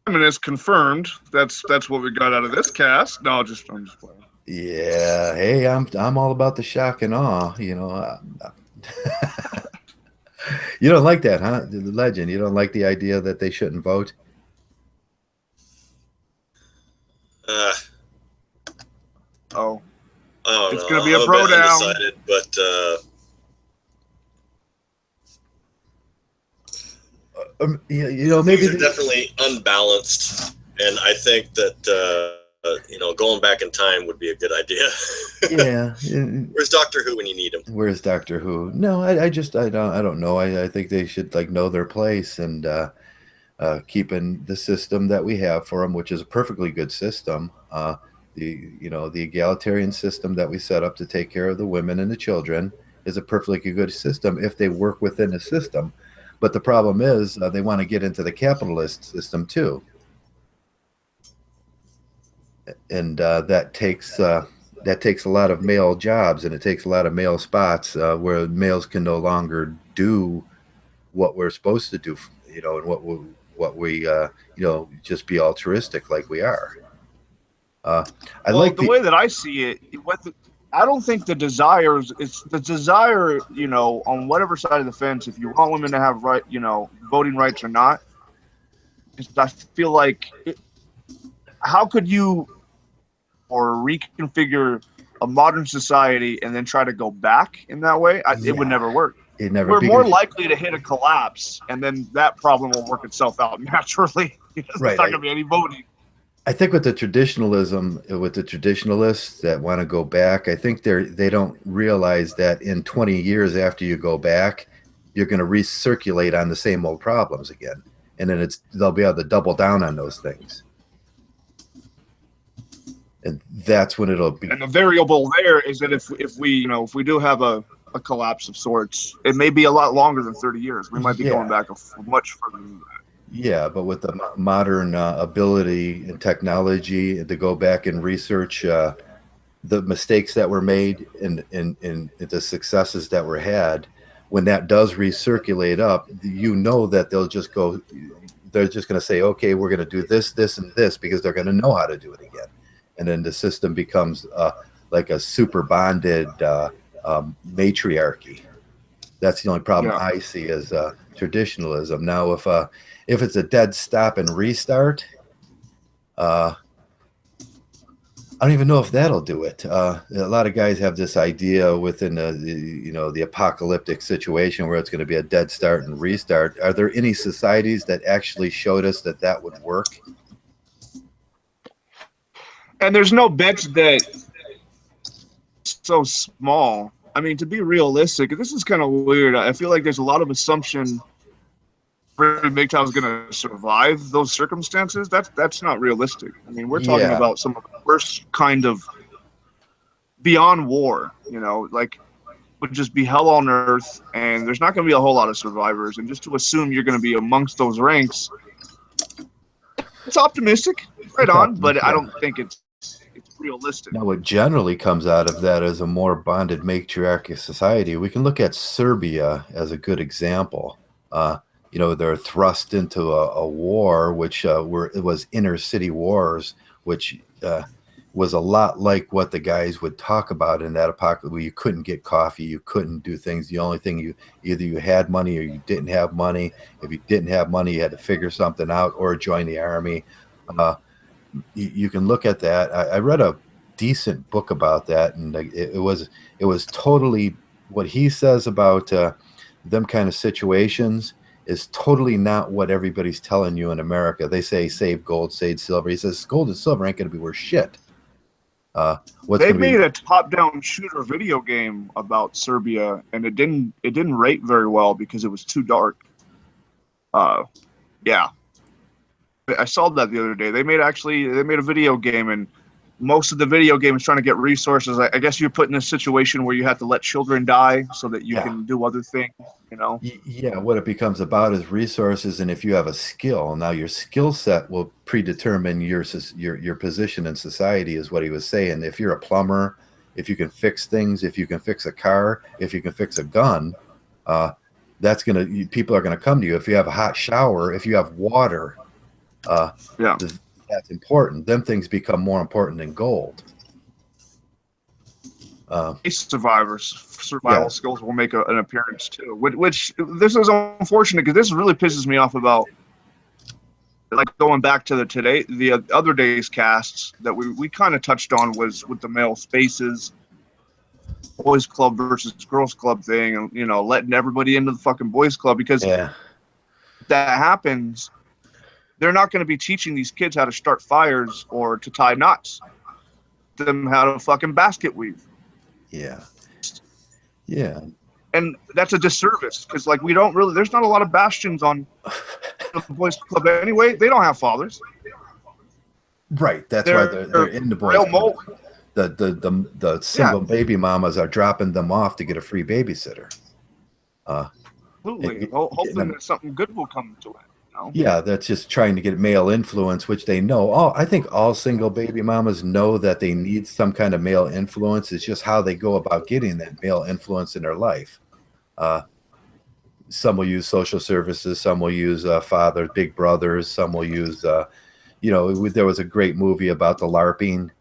S3: Feminist confirmed. That's what we got out of this cast. No, I'm just playing.
S1: Yeah. Hey, I'm all about the shock and awe. You don't like that, huh? The legend. You don't like the idea that they shouldn't vote.
S3: Oh.
S2: It's
S3: gonna be a bro down.
S2: But
S1: maybe
S2: things are definitely unbalanced, and I think that going back in time would be a good idea.
S1: Yeah.
S2: Where's Doctor Who when you need him?
S1: Where's Doctor Who? No, I don't know. I think they should know their place and keeping the system that we have for them, which is a perfectly good system. The egalitarian system that we set up to take care of the women and the children is a perfectly good system if they work within the system. But the problem is they want to get into the capitalist system too, and that takes a lot of male jobs, and it takes a lot of male spots where males can no longer do what we're supposed to do, and what we just be altruistic like we are.
S3: The way that I see it, I don't think the desires, it's the desire, you know, on whatever side of the fence, if you want women to have right, you know, voting rights or not, I feel like how could you or reconfigure a modern society and then try to go back in that way? It would
S1: Yeah,
S3: never work.
S1: it never,
S3: We're more
S1: because
S3: likely to hit a collapse, and then that problem will work itself out naturally. It's not
S1: right.
S3: going to be any voting.
S1: I think with the traditionalism, with the traditionalists that want to go back, I think they don't realize that in 20 years after you go back, you're going to recirculate on the same old problems again, and then they'll be able to double down on those things, and that's when it'll be.
S3: And the variable there is that if we, you know, if we do have a collapse of sorts, it may be a lot longer than 30 years. We might be going back much further than that.
S1: Yeah, but with the modern ability and technology to go back and research the mistakes that were made and the successes that were had, when that does recirculate up, you know that they're just going to say, okay, we're going to do this, this, and this, because they're going to know how to do it again. And then the system becomes like a super bonded matriarchy. That's the only problem I see as traditionalism. Now, if it's a dead stop and restart, I don't even know if that'll do it. A lot of guys have this idea within the apocalyptic situation where it's going to be a dead start and restart. Are there any societies that actually showed us that would work?
S3: And there's no bets that so small. I mean, to be realistic, this is kind of weird. I feel like there's a lot of assumption Mgtow is going to survive those circumstances. That's not realistic. I mean, we're talking about some of the worst kind of beyond war, you know, like would just be hell on earth, and there's not going to be a whole lot of survivors. And just to assume you're going to be amongst those ranks, it's optimistic, but I don't think it's realistic.
S1: Now, what generally comes out of that is a more bonded matriarchal society. We can look at Serbia as a good example. You know, they're thrust into a war, which it was inner city wars, which was a lot like what the guys would talk about in that apocalypse, where you couldn't get coffee, you couldn't do things. The only thing either you had money or you didn't have money. If you didn't have money, you had to figure something out or join the army. You can look at that. I read a decent book about that, and it was totally what he says about them kind of situations is totally not what everybody's telling you in America. They say save gold, save silver. He says gold and silver ain't going to be worth shit.
S3: They made a top-down shooter video game about Serbia, and it didn't rate very well because it was too dark. Yeah, I saw that the other day. They made a video game, and most of the video game is trying to get resources. I guess you're put in a situation where you have to let children die so that you can do other things, you know?
S1: Yeah, what it becomes about is resources, and if you have a skill, now your skill set will predetermine your position in society, is what he was saying. If you're a plumber, if you can fix things, if you can fix a car, if you can fix a gun, people are gonna come to you. If you have a hot shower, if you have water, that's important. Them things become more important than gold.
S3: Survival skills will make an appearance too. Which this is unfortunate because this really pisses me off about, like, going back to the other day's casts that we kind of touched on was with the male spaces, boys club versus girls club thing, and you know, letting everybody into the fucking boys club, because if that happens, they're not going to be teaching these kids how to start fires or to tie knots, them how to fucking basket weave. Yeah. And that's a disservice because, like, there's not a lot of bastions on the boys club anyway. They don't have fathers.
S1: Right. That's why they're in the boys club. The single baby mamas are dropping them off to get a free babysitter.
S3: Absolutely. Hoping that something good will come to it.
S1: Yeah, that's just trying to get male influence, which they know. I think all single baby mamas know that they need some kind of male influence. It's just how they go about getting that male influence in their life. Some will use social services. Some will use fathers, big brothers. Some will use, there was a great movie about the LARPing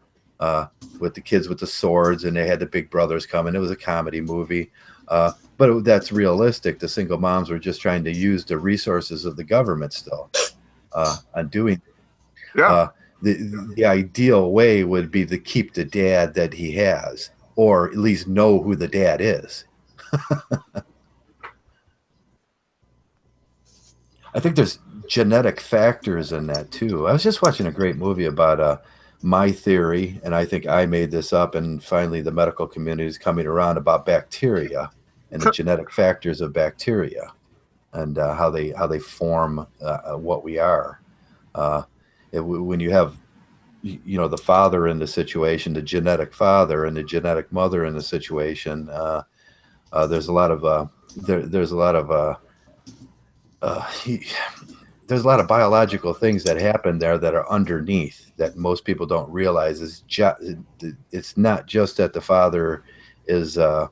S1: with the kids with the swords, and they had the big brothers coming. It was a comedy movie. But that's realistic. The single moms were just trying to use the resources of the government still on doing.
S3: Yeah.
S1: The ideal way would be to keep the dad that he has, or at least know who the dad is. I think there's genetic factors in that too. I was just watching a great movie about my theory, and I think I made this up, and finally the medical community is coming around about bacteria and the genetic factors of bacteria, and how they form what we are. When you have, the father in the situation, the genetic father and the genetic mother in the situation, there's a lot of there's a lot of there's a lot of biological things that happen there that are underneath that most people don't realize. It's not just that the father is the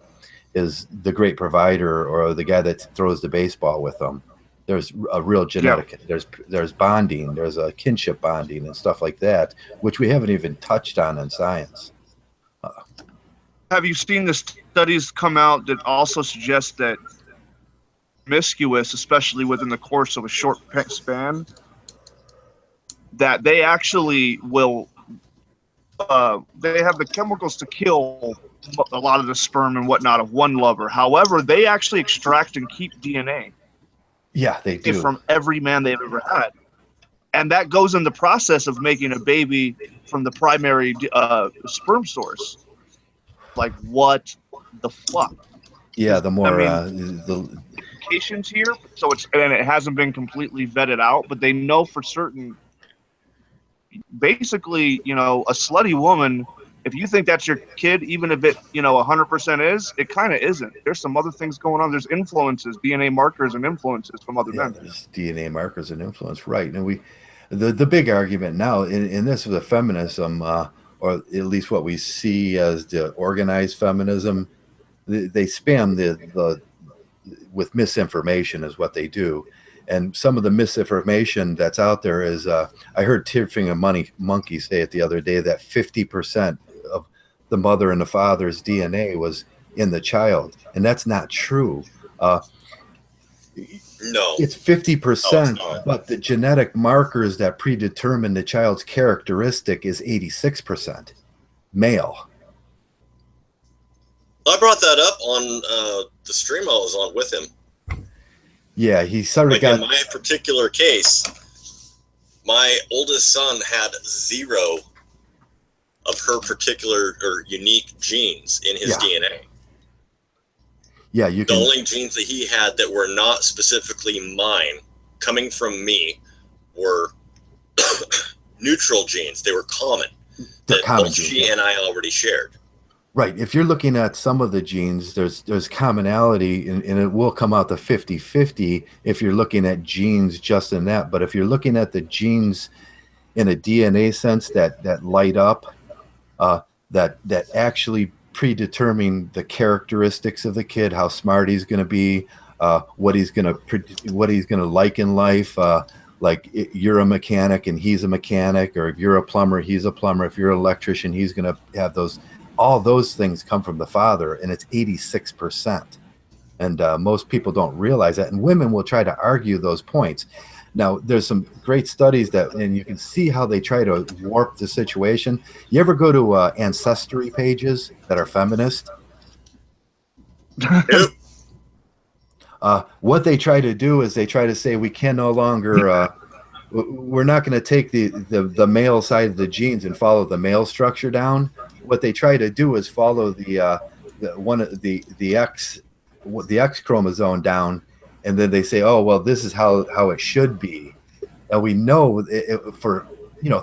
S1: great provider or the guy that throws the baseball with them. There's a real genetic. Yeah. There's bonding. There's a kinship bonding and stuff like that, which we haven't even touched on in science.
S3: Have you seen the studies come out that also suggest that promiscuous, especially within the course of a short span, that they actually will, they have the chemicals to kill a lot of the sperm and whatnot of one lover. However, they actually extract and keep DNA.
S1: Yeah, they do.
S3: From every man they've ever had. And that goes in the process of making a baby from the primary sperm source. Like, what the fuck?
S1: Yeah, the more
S3: the implications here. So it hasn't been completely vetted out, but they know for certain. Basically, a slutty woman, if you think that's your kid, even if it, 100% is, it kind of isn't. There's some other things going on. There's influences, DNA markers and influences from other men.
S1: There's DNA markers and influence, right? And the big argument now in this with the feminism, or at least what we see as the organized feminism, they spam the with misinformation is what they do. And some of the misinformation that's out there is, I heard Tearfinger Monkey say it the other day, that 50% of the mother and the father's DNA was in the child. And that's not true.
S2: No.
S1: It's 50%, but the genetic markers that predetermine the child's characteristic is 86% male.
S2: I brought that up on the stream I was on with him.
S1: Yeah, he sort of got...
S2: In my particular case, my oldest son had 0 of her particular or unique genes in his DNA.
S1: Yeah,
S2: the only genes that he had that were not specifically mine, coming from me, were neutral genes. They were common. That both she and I already shared.
S1: Right. If you're looking at some of the genes, there's commonality, and it will come out to 50-50 if you're looking at genes just in that. But if you're looking at the genes in a DNA sense that light up, that actually predetermine the characteristics of the kid, how smart he's going to be, what he's going to like in life. Like you're a mechanic and he's a mechanic, or if you're a plumber, he's a plumber. If you're an electrician, he's going to have those. All those things come from the father, and it's 86%. And most people don't realize that. And women will try to argue those points. Now, there's some great studies and you can see how they try to warp the situation. You ever go to ancestry pages that are feminist? What they try to do is they try to say we can no longer, we're not going to take the male side of the genes and follow the male structure down. What they try to do is follow the X chromosome down, and then they say, oh, well, this is how it should be. And we know for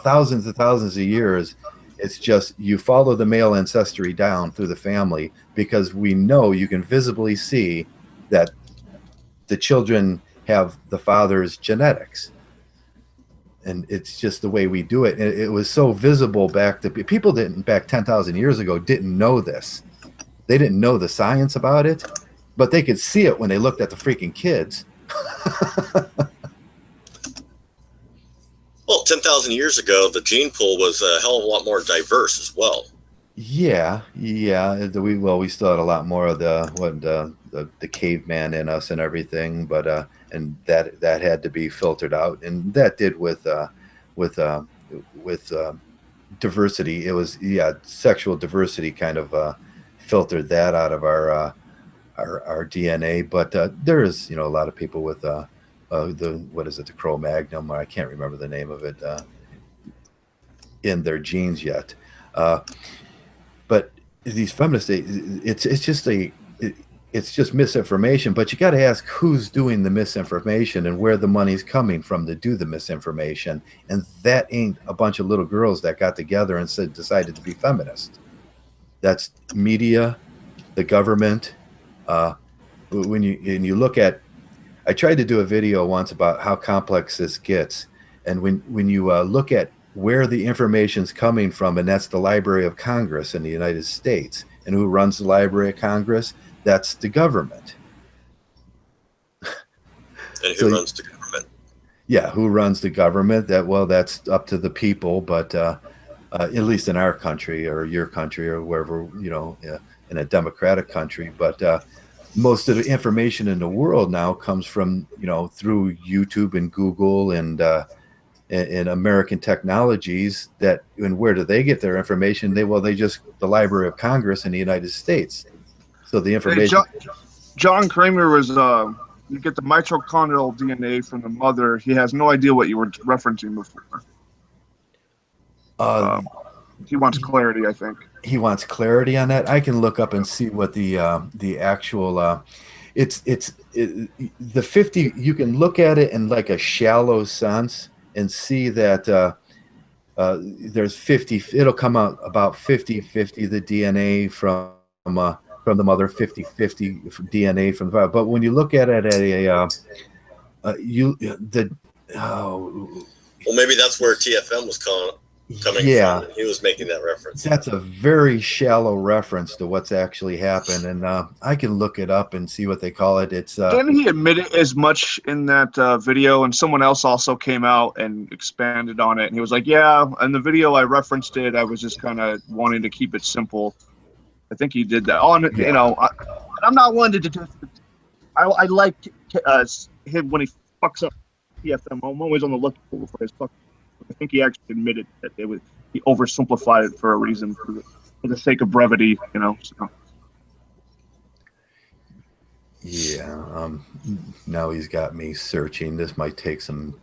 S1: thousands and thousands of years, it's just you follow the male ancestry down through the family, because we know you can visibly see that the children have the father's genetics. And it's just the way we do it. And it was so visible back 10,000 years ago didn't know this. They didn't know the science about it, but they could see it when they looked at the freaking kids.
S2: Well, 10,000 years ago, the gene pool was a hell of a lot more diverse as well.
S1: Yeah, yeah. We still had a lot more of the caveman in us and everything, but and that had to be filtered out, and that did with uh, with diversity. It was, yeah, sexual diversity kind of filtered that out of our DNA. But there is, a lot of people with the what is it, the Cro-Magnon, or I can't remember the name of it, in their genes yet. Uh, but these feminists, it's just misinformation. But you got to ask who's doing the misinformation and where the money's coming from to do the misinformation. And that ain't a bunch of little girls that got together and decided to be feminist. That's media, the government. Uh, when you look at, I tried to do a video once about how complex this gets, and when you look at where the information's coming from, and that's the Library of Congress in the United States, and who runs the Library of Congress? That's the government.
S2: And who runs the government?
S1: Yeah, who runs the government? That's up to the people, but at least in our country or your country or wherever, in a democratic country. But most of the information in the world now comes from, through YouTube and Google and American technologies. And where do they get their information? They just, the Library of Congress in the United States. So the information.
S3: Hey, John Kramer was, you get the mitochondrial DNA from the mother. He has no idea what you were referencing before. He wants clarity, I think.
S1: He wants clarity on that. I can look up and see what the actual the 50. You can look at it in like a shallow sense and see that there's 50. It'll come out about 50-50 the DNA from the mother, 50-50 DNA from the father. But when you look at it at
S2: well, maybe that's where TFM was coming from. And he was making that reference.
S1: That's a very shallow reference to what's actually happened, and I can look it up and see what they call it. It's
S3: didn't he admit it as much in that video? And someone else also came out and expanded on it, and he was like, "Yeah, in the video I referenced it. I was just kind of wanting to keep it simple." I think he did that. I'm not one to just. I like him when he fucks up TFM. I'm always on the lookout for his fuck. I think he actually admitted that he oversimplified it for a reason, for the sake of brevity, So.
S1: Yeah. Now he's got me searching. This might take some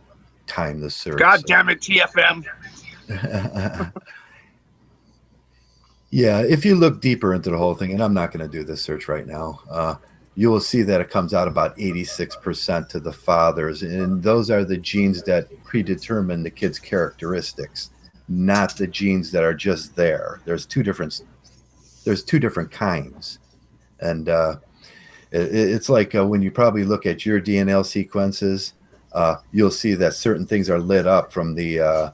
S1: time to search.
S3: God damn it, TFM.
S1: Yeah, if you look deeper into the whole thing, and I'm not going to do this search right now, you will see that it comes out about 86% to the fathers, and those are the genes that predetermine the kid's characteristics, not the genes that are just there. There's two different kinds, and it's like when you probably look at your DNA sequences, you'll see that certain things are lit up from the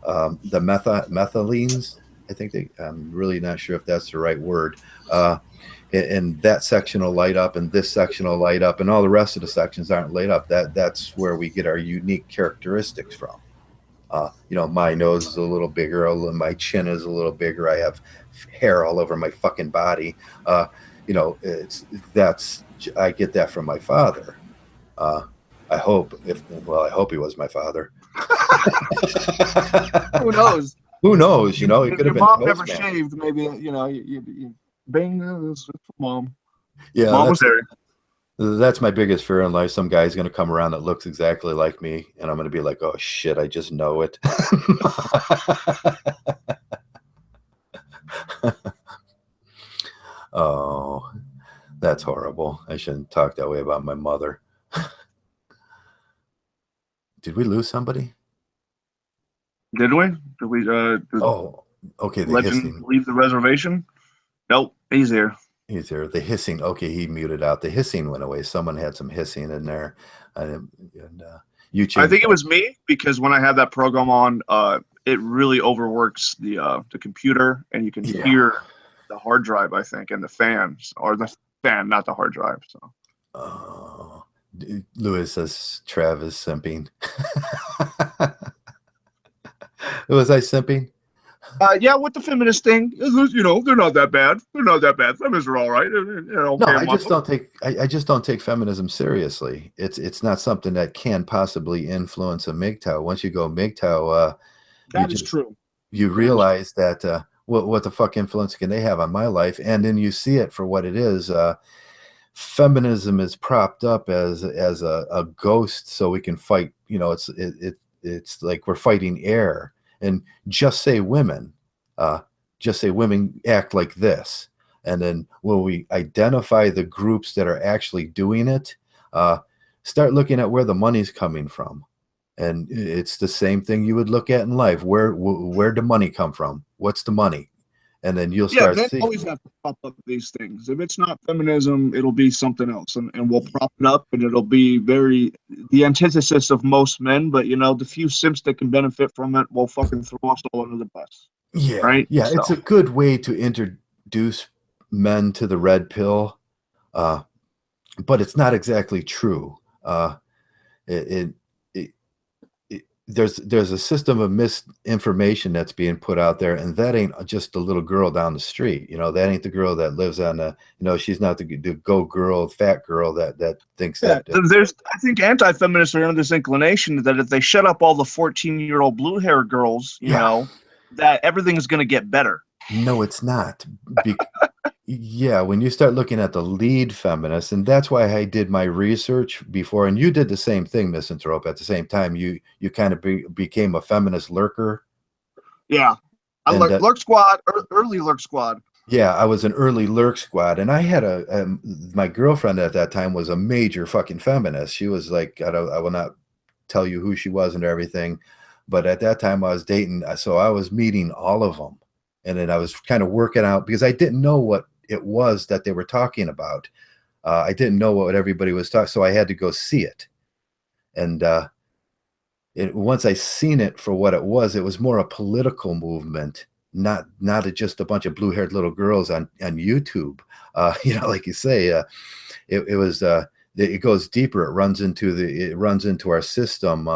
S1: methylenes. I think I'm really not sure if that's the right word. And that section will light up, and this section will light up, and all the rest of the sections aren't lit up. That's where we get our unique characteristics from. My nose is a little bigger, my chin is a little bigger. I have hair all over my fucking body. I get that from my father. I hope he was my father.
S3: Who knows?
S1: Who knows? It could have been.
S3: Mom never shaved. Maybe you bang this mom.
S1: Yeah,
S3: mom was there.
S1: That's my biggest fear in life. Some guy's going to come around that looks exactly like me, and I'm going to be like, "Oh shit, I just know it." Oh, that's horrible. I shouldn't talk that way about my mother. Did we lose somebody?
S3: Did we? Did we?
S1: Okay. The
S3: legend
S1: hissing.
S3: Leave the reservation? Nope, he's here.
S1: He's there. The hissing. Okay, he muted out. The hissing went away. Someone had some hissing in there, you changed.
S3: I think it was me, because when I had that program on, it really overworks the computer, and you can hear the hard drive, I think, and the fans, or the fan, not the hard drive. So.
S1: Lewis says Trav is simping. Was I simping?
S3: Yeah, with the feminist thing, you know, they're not that bad. They're not that bad. Feminists are all right. You know,
S1: No,
S3: okay,
S1: I just don't take I just don't take feminism seriously. It's not something that can possibly influence a MGTOW. Once you go MGTOW, you
S3: that is
S1: just
S3: true.
S1: you
S3: That is
S1: realize that what the fuck influence can they have on my life? And then you see it for what it is. Feminism is propped up as a ghost, so we can fight. You know, it's like we're fighting air. And just say women, just say women act like this. And then when we identify the groups that are actually doing it, start looking at where the money's coming from. And it's the same thing you would look at in life. Where'd the money come from? What's the money? And then you'll
S3: Yeah,
S1: start
S3: men
S1: seeing.
S3: always have to prop up these things. If it's not feminism, it'll be something else, and we'll prop it up, and it'll be the antithesis of most men. But you know, the few simps that can benefit from it will fucking throw us all under the bus,
S1: Yeah,
S3: right?
S1: yeah, it's
S3: So
S1: a good way to introduce men to the red pill, uh, but it's not exactly true. It, it, there's a system of misinformation that's being put out there, and that ain't just the little girl down the street. You know, that ain't the girl that lives on the. You know, she's not the go girl, fat girl that thinks
S3: yeah,
S1: that.
S3: there's I think anti-feminists are under this inclination that if they shut up all the 14-year-old blue hair girls, you
S1: Yeah,
S3: know, that everything's going to get better.
S1: no, it's not. Be, Yeah, when you start looking at the lead feminists, and that's why I did my research before, and you did the same thing, Misanthrope. At the same time, you kind of became a feminist lurker,
S3: Yeah, I
S1: and
S3: lurk squad, early lurk squad.
S1: yeah, I was an early lurk squad, and I had my girlfriend at that time was a major fucking feminist. She was like, I will not tell you who she was and everything, but at that time I was dating, so I was meeting all of them, and then I was kind of working out because I didn't know what it was that they were talking about. I didn't know what everybody was talking, so I had to go see it. And once I seen it for what it was more a political movement, not just a bunch of blue-haired little girls on YouTube. You know, like you say, it was. It goes deeper. It runs into our system.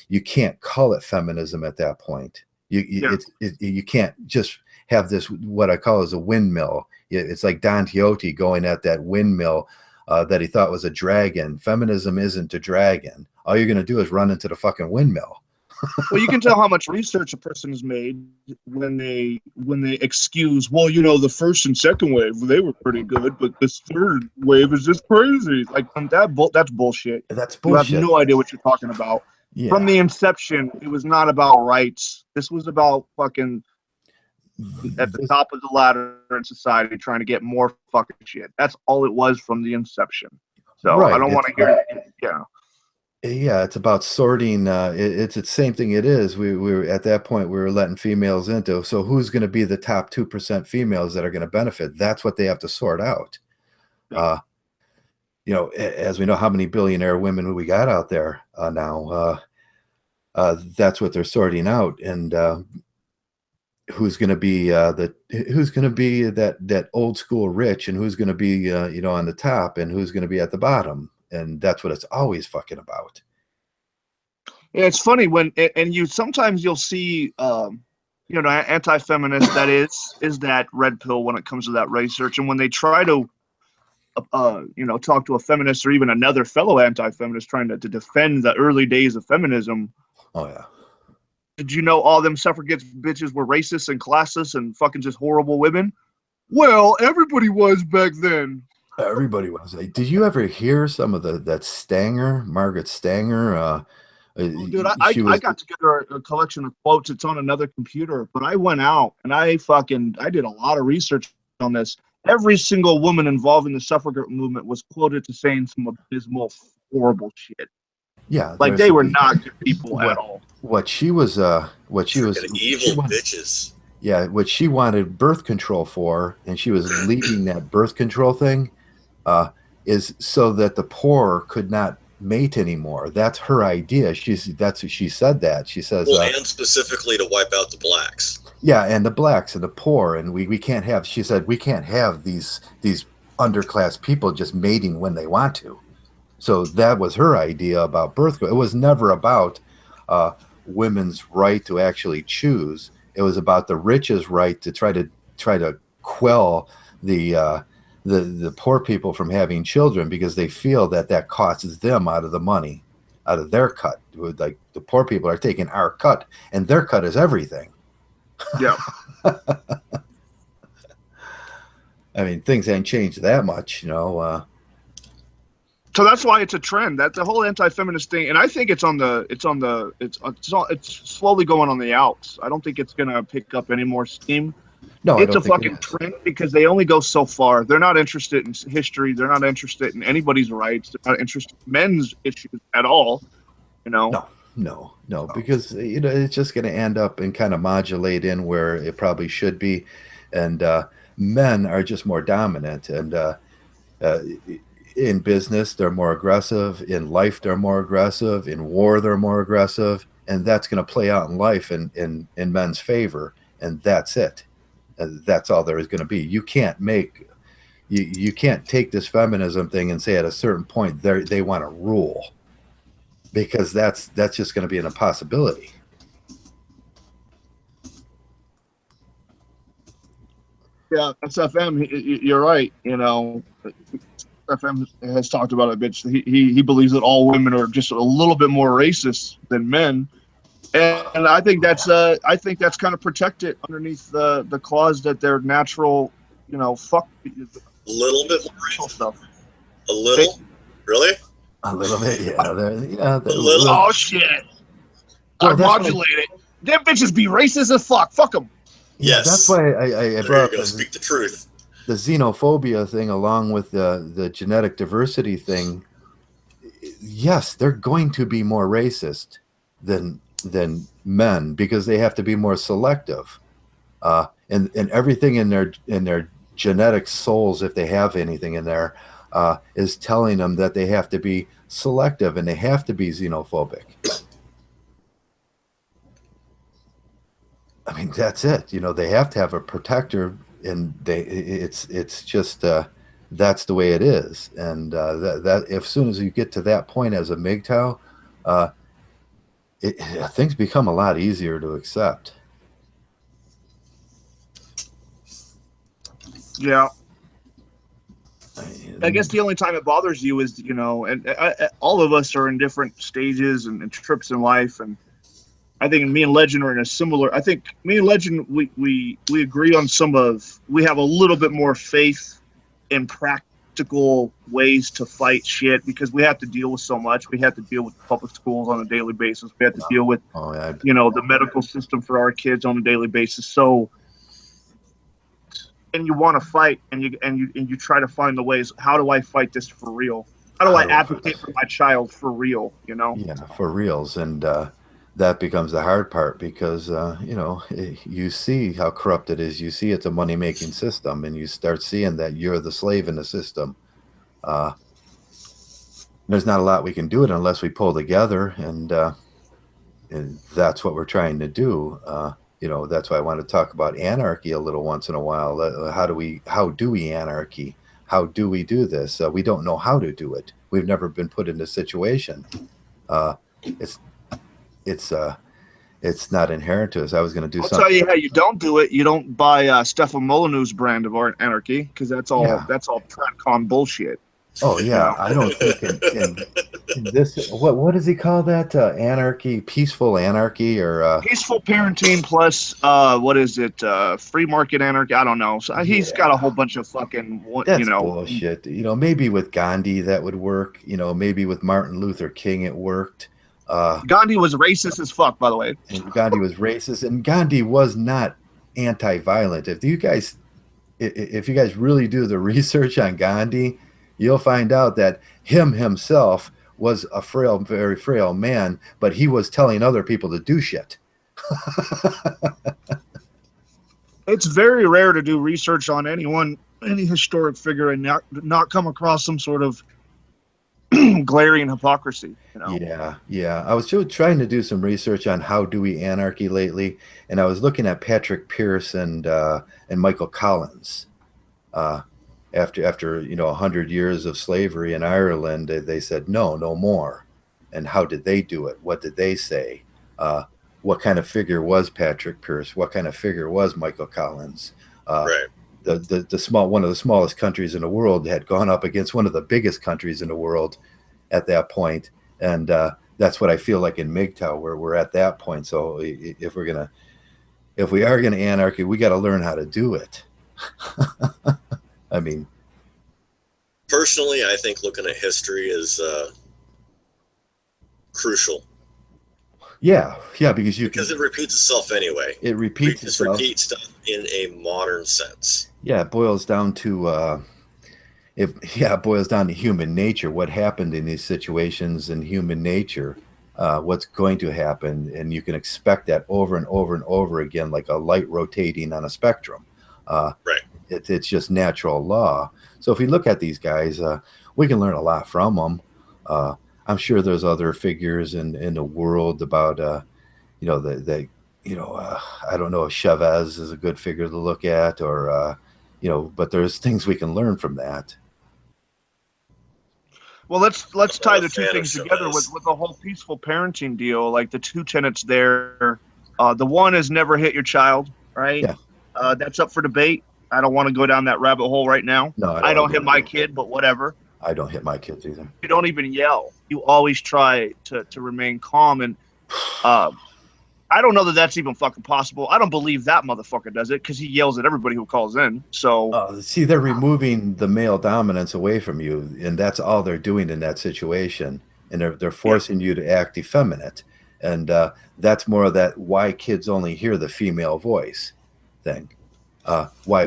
S1: You can't call it feminism at that point.
S3: Yeah.
S1: You can't just have this what I call as a windmill. It's like Don Quixote going at that windmill that he thought was a dragon. Feminism isn't a dragon. All you're going to do is run into the fucking windmill.
S3: Well, you can tell how much research a person has made when they excuse, well, you know, the first and second wave, they were pretty good, but this third wave is just crazy. Like that's bullshit.
S1: That's
S3: You have
S1: bullshit.
S3: no idea what you're talking about. From
S1: Yeah.
S3: the inception, it was not about rights. This was about fucking at the top of the ladder in society trying to get more fucking shit. That's all it was from the inception. So
S1: Right.
S3: I don't want to hear it. Yeah.
S1: Yeah, it's about sorting. It's the same thing. It is. We were at that point. We were letting females into. So who's going to be the top 2% females that are going to benefit? That's what they have to sort out.
S3: Yeah.
S1: You know, as we know, how many billionaire women we got out there now. That's what they're sorting out, and who's going to be who's going to be that old school rich, and who's going to be you know, on the top, and who's going to be at the bottom, and that's what it's always fucking about.
S3: Yeah, it's funny when and you sometimes you'll see you know, anti-feminist that is that red pill when it comes to that research, and when they try to you know, talk to a feminist or even another fellow anti-feminist trying to defend the early days of feminism.
S1: Oh yeah.
S3: Did you know all them suffragette bitches were racist and classist and fucking just horrible women? Well, everybody was back then.
S1: Everybody was. Did you ever hear some of that Stanger, Margaret Stanger?
S3: Oh, dude,
S1: She
S3: I
S1: was.
S3: got together a collection of quotes. It's on another computer, but I went out and I did a lot of research on this. Every single woman involved in the suffragette movement was quoted to saying some abysmal, horrible shit.
S1: Yeah,
S3: Like they were not good people at all.
S1: What she was. What she was.
S2: Freaking evil bitches.
S1: Yeah, what she wanted birth control for, and she was leading that birth control thing, is so that the poor could not mate anymore. That's her idea. She said that. She says,
S2: well, and specifically to wipe out the blacks.
S1: Yeah, and the blacks and the poor, and we can't have. She said we can't have these underclass people just mating when they want to. So that was her idea about birth control. It was never about women's right to actually choose. It was about the rich's right to try to quell the poor people from having children, because they feel that costs them out of the money, out of their cut. Like, the poor people are taking our cut, and their cut is everything.
S3: Yeah.
S1: I mean, things ain't changed that much,
S3: So that's why it's a trend. That the whole anti-feminist thing, and I think it's slowly going on the outs. I don't think it's gonna pick up any more steam.
S1: No, I
S3: It's a
S1: don't think
S3: fucking trend because they only go so far. They're not interested in history. They're not interested in anybody's rights. They're not interested in men's issues at all.
S1: No, because it's just going to end up and kind of modulate in where it probably should be, and men are just more dominant, and in business they're more aggressive, in life they're more aggressive, in war they're more aggressive, and that's going to play out in life in men's favor, and that's it. That's all there is going to be. You can't take this feminism thing and say at a certain point they want to rule, because that's just going to be an impossibility.
S3: Yeah, SFM, you're right. SFM has talked about it, bitch. He believes that all women are just a little bit more racist than men. And I think that's kind of protected underneath the clause that they're natural, fuck.
S2: A little bit more
S3: racial stuff.
S2: A little, really?
S1: A little bit, yeah.
S2: A little.
S3: Oh shit! I modulate it. Them bitches be racist as fuck. Fuck them.
S1: Yeah, yes. That's why I brought up
S2: speak the truth.
S1: The xenophobia thing, along with the genetic diversity thing. Yes, they're going to be more racist than men, because they have to be more selective, and everything in their genetic souls, if they have anything in there, is telling them that they have to be selective and they have to be xenophobic. I mean, that's it. They have to have a protector, and it's just that's the way it is. And that as soon as you get to that point as a Mgtow, things become a lot easier to accept.
S3: Yeah. I guess the only time it bothers you is, and all of us are in different stages and trips in life. And I think me and Legend are in a similar, I think me and Legend, we agree on we have a little bit more faith in practical ways to fight shit, because we have to deal with so much. We have to deal with public schools on a daily basis. We have to deal with, the medical system for our kids on a daily basis. So, and you want to fight, and you try to find the ways. How do I fight this for real? How do I advocate for my child for real?
S1: Yeah, for reals, and that becomes the hard part, because you see how corrupt it is. You see it's a money making system, and you start seeing that you're the slave in the system. There's not a lot we can do it unless we pull together, and that's what we're trying to do. That's why I want to talk about anarchy a little once in a while. How do we anarchy? How do we do this? We don't know how to do it. We've never been put in this situation. It's not inherent to us. I was going to do something.
S3: I'll tell you how you don't do it. You don't buy Stefan Molyneux's brand of anarchy, because that's all TradCon bullshit.
S1: Oh yeah, I don't think in this. What does he call that? Anarchy, peaceful anarchy, or
S3: peaceful parenting plus what is it? Free market anarchy. I don't know. So he's got a whole bunch of fucking
S1: that's bullshit. Maybe with Gandhi that would work. Maybe with Martin Luther King it worked.
S3: Gandhi was racist as fuck, by the way.
S1: And Gandhi was racist, and Gandhi was not anti-violent. If you guys really do the research on Gandhi, you'll find out that himself was a very frail man, but he was telling other people to do shit.
S3: It's very rare to do research on any historic figure, and not come across some sort of glaring hypocrisy.
S1: Yeah. I was trying to do some research on how do we anarchy lately, and I was looking at Patrick Pearse and Michael Collins. After 100 years of slavery in Ireland, they said no more. And how did they do it? What did they say? what kind of figure was Patrick Pierce? What kind of figure was Michael Collins?
S2: Right.
S1: One of the smallest countries in the world had gone up against one of the biggest countries in the world at that point, and that's what I feel like in MGTOW, where we're at that point. So if we are gonna anarchy, we got to learn how to do it. I mean,
S2: personally, I think looking at history is crucial.
S1: Yeah, because
S2: it repeats itself anyway.
S1: It repeats itself.
S2: Just repeats stuff in a modern sense.
S1: Yeah, it boils down to human nature. What happened in these situations in human nature, what's going to happen, and you can expect that over and over and over again, like a light rotating on a spectrum.
S2: Right.
S1: It's just natural law. So if we look at these guys, we can learn a lot from them. I'm sure there's other figures in the world about, I don't know if Chavez is a good figure to look at, or, but there's things we can learn from that.
S3: Well, let's tie the two things together with the whole peaceful parenting deal. Like the two tenets there, the one is never hit your child, right?
S1: Yeah.
S3: That's up for debate. I don't want to go down that rabbit hole right now.
S1: No,
S3: I don't hit my kid, but whatever.
S1: I don't hit my kids either.
S3: You don't even yell. You always try to remain calm. And I don't know that that's even fucking possible. I don't believe that motherfucker does it because he yells at everybody who calls in. So
S1: see, they're removing the male dominance away from you, and that's all they're doing in that situation. And they're forcing you to act effeminate. And that's more of that why kids only hear the female voice thing. Why